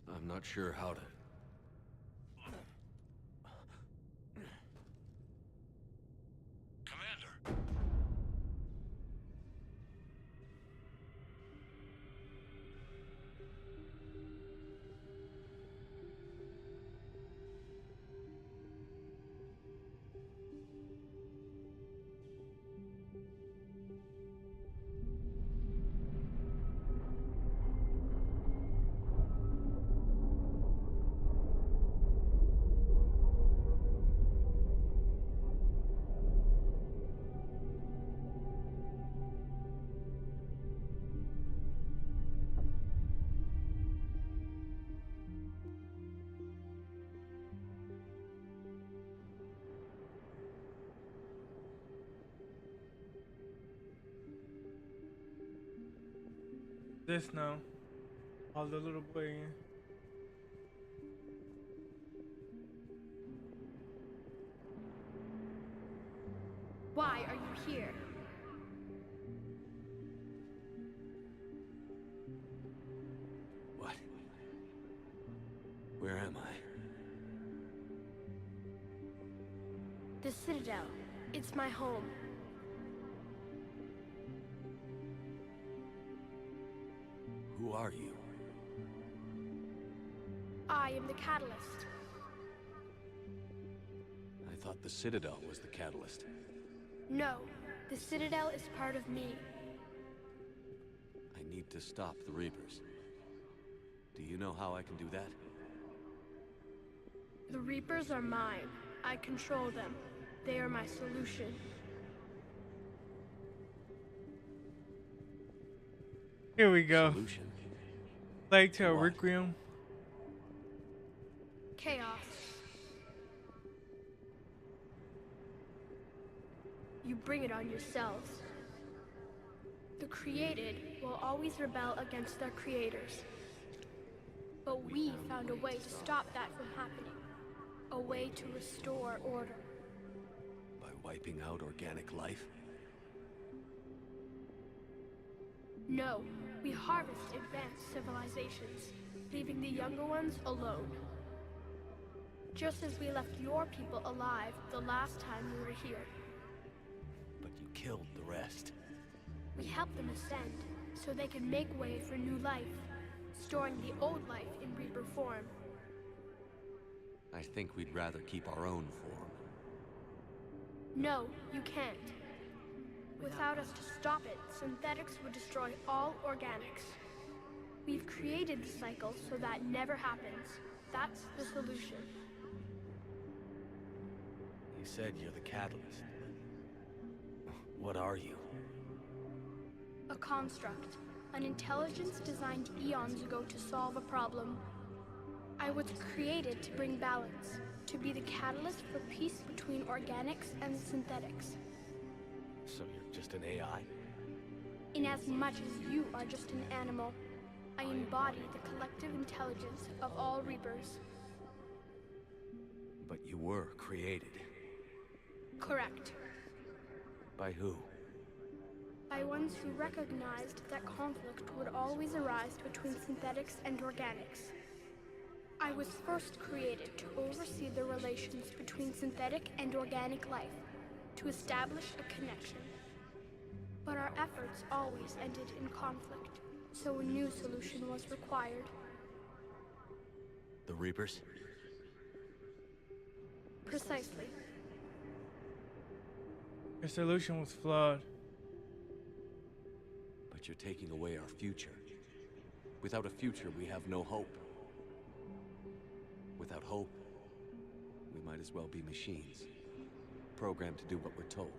I'm not sure how to... Commander. This now. All the little boy in. Why are you here? What? Where am I? The Citadel. It's my home. Who are you? I am the Catalyst. I thought the Citadel was the catalyst. No, the Citadel is part of me. I need to stop the Reapers. Do you know how I can do that? The Reapers are mine. I control them. They are my solution. Here we go. Solution. Like to a Requiem. Chaos. You bring it on yourselves. The created will always rebel against their creators. But we found a way to stop that from happening. A way to restore order. By wiping out organic life? No, we harvest advanced civilizations, leaving the younger ones alone. Just as we left your people alive the last time we were here. But you killed the rest. We helped them ascend, so they could make way for new life, storing the old life in Reaper form. I think we'd rather keep our own form. No, you can't. Without us to stop it, synthetics would destroy all organics. We've created the cycle so that never happens. That's the solution. You said you're the catalyst. What are you? A construct. An intelligence designed eons ago to solve a problem. I was created to bring balance, to be the catalyst for peace between organics and synthetics. So you're just an AI? In as much as you are just an animal, I embody the collective intelligence of all Reapers. But you were created. Correct. By who? By ones who recognized that conflict would always arise between synthetics and organics. I was first created to oversee the relations between synthetic and organic life, to establish a connection. But our efforts always ended in conflict, so a new solution was required. The Reapers? Precisely. The solution was flawed. But you're taking away our future. Without a future, we have no hope. Without hope, we might as well be machines, programmed to do what we're told.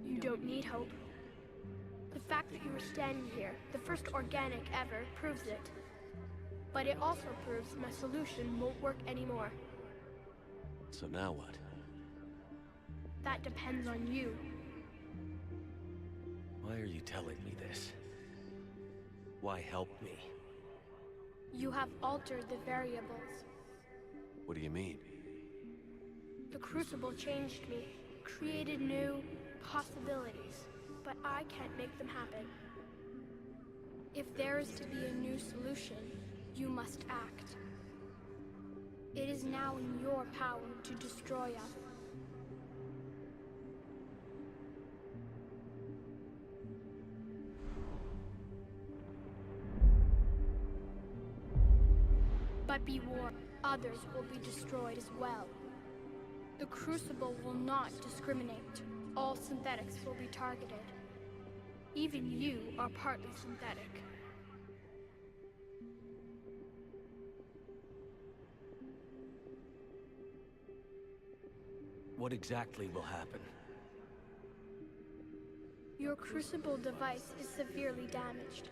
You don't need hope. The fact that you were standing here, the first organic ever, proves it. But it also proves my solution won't work anymore. So now what? That depends on you. Why are you telling me this? Why help me? You have altered the variables. What do you mean? The Crucible changed me, created new possibilities, but I can't make them happen. If there is to be a new solution, you must act. It is now in your power to destroy us. But be warned, others will be destroyed as well. The Crucible will not discriminate. All synthetics will be targeted. Even you are partly synthetic. What exactly will happen? Your Crucible device is severely damaged.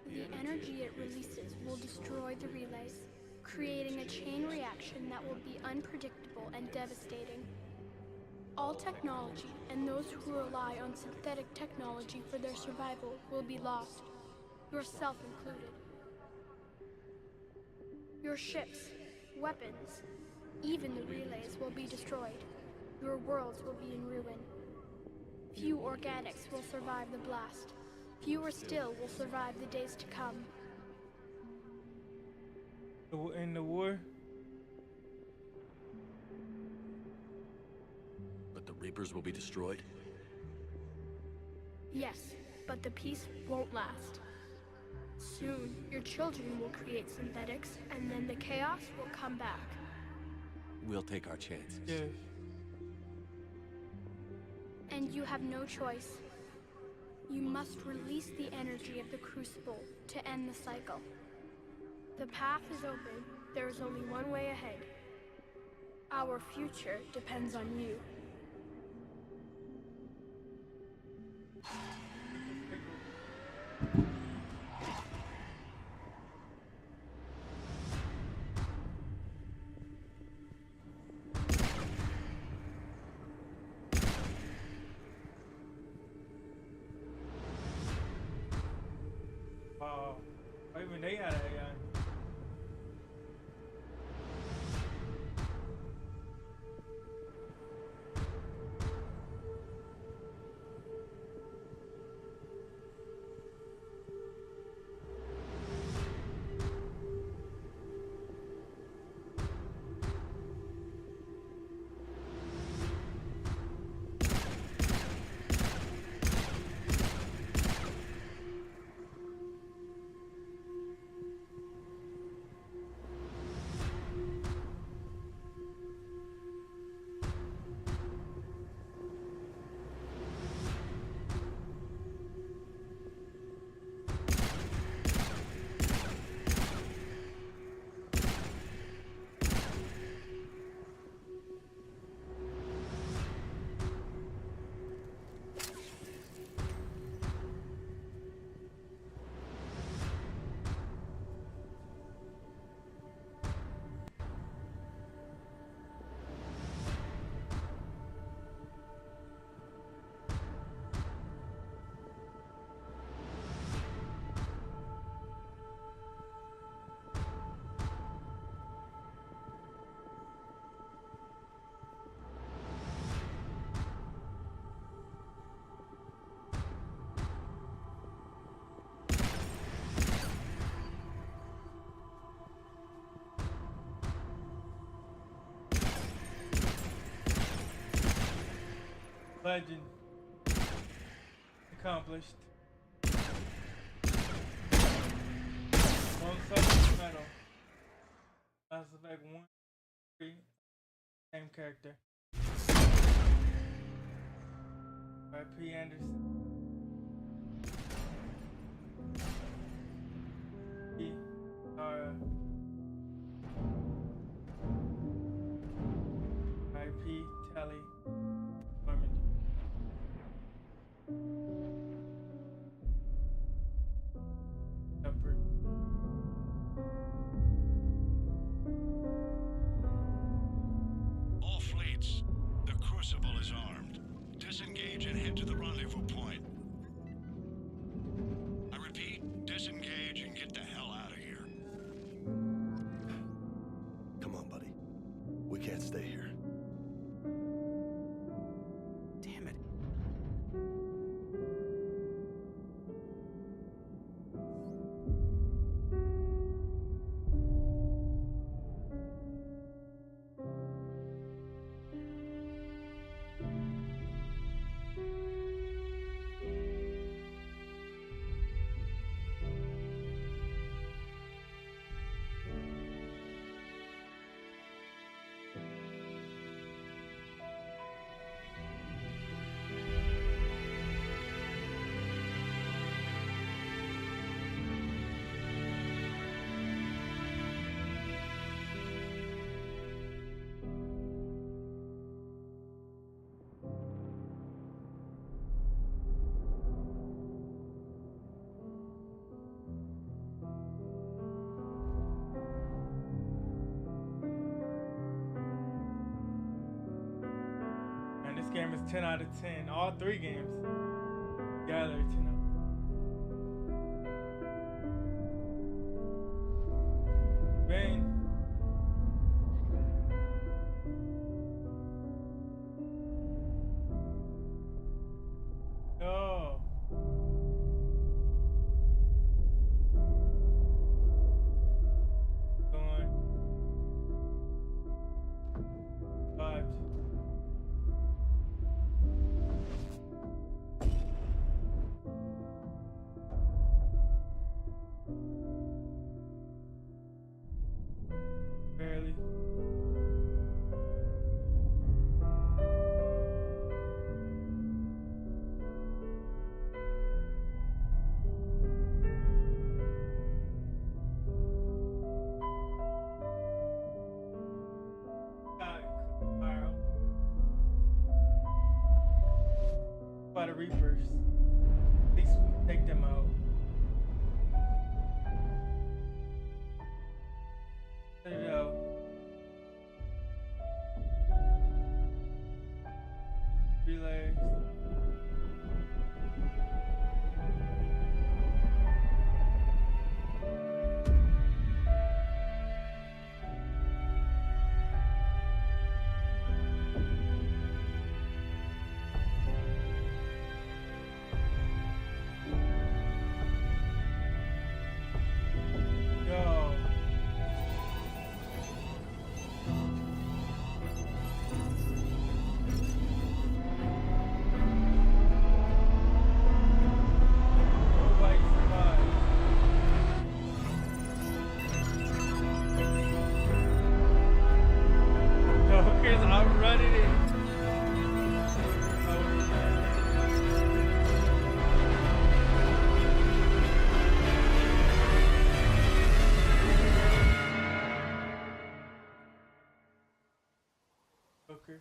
The energy it releases will destroy the relays, creating a chain reaction that will be unpredictable and devastating. All technology and those who rely on synthetic technology for their survival will be lost, yourself included. Your ships, weapons, even the relays will be destroyed. Your worlds will be in ruin. Few organics will survive the blast. Fewer still will survive the days to come. In the war? But the Reapers will be destroyed? Yes, but the peace won't last. Soon, your children will create synthetics, and then the chaos will come back. We'll take our chances. Yes. And you have no choice. You must release the energy of the Crucible to end the cycle. The path is open. There is only one way ahead. Our future depends on you. Wow. Even they had an AI. Legend. Accomplished. One subject medal. Mass Effect 1, 3. Same character. By P. Anderson. P. Tara. By P. Telly. Normandy. Shepard. game is 10 out of 10. All three games. Together, 10 out. Ben. No. Go on. 5. Barely. Fire by the Reapers. At least we take them out. There you go. Relays. Yo. Nobody survived. Yo, Chris, I'm running it. Okay.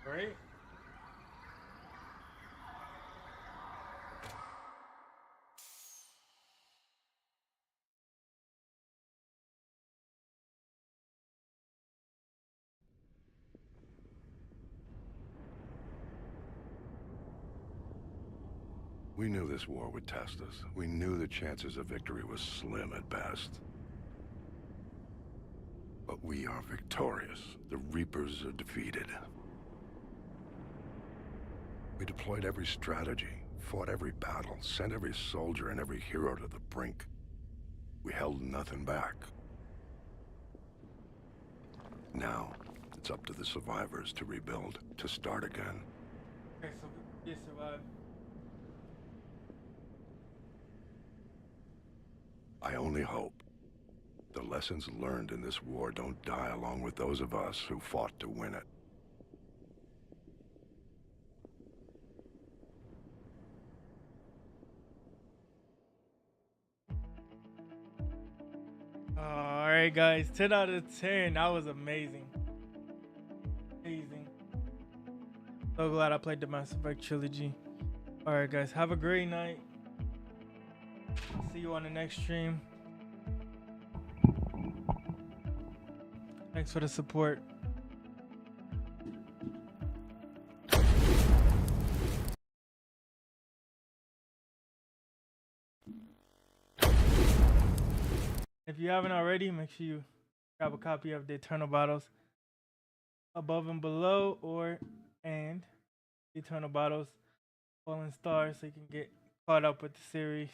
Right? We knew this war would test us. We knew the chances of victory was slim at best. But we are victorious. The Reapers are defeated. We deployed every strategy, fought every battle, sent every soldier and every hero to the brink. We held nothing back. Now, it's up to the survivors to rebuild, to start again. Okay, so we did survive. I only hope the lessons learned in this war don't die along with those of us who fought to win it. Alright guys, 10 out of 10. That was amazing. Amazing. So glad I played the Mass Effect trilogy. Alright guys, have a great night. See you on the next stream. Thanks for the support. If you haven't already, make sure you grab a copy of the Eternal Battles above and below, and Eternal Battles Fallen Stars, so you can get caught up with the series.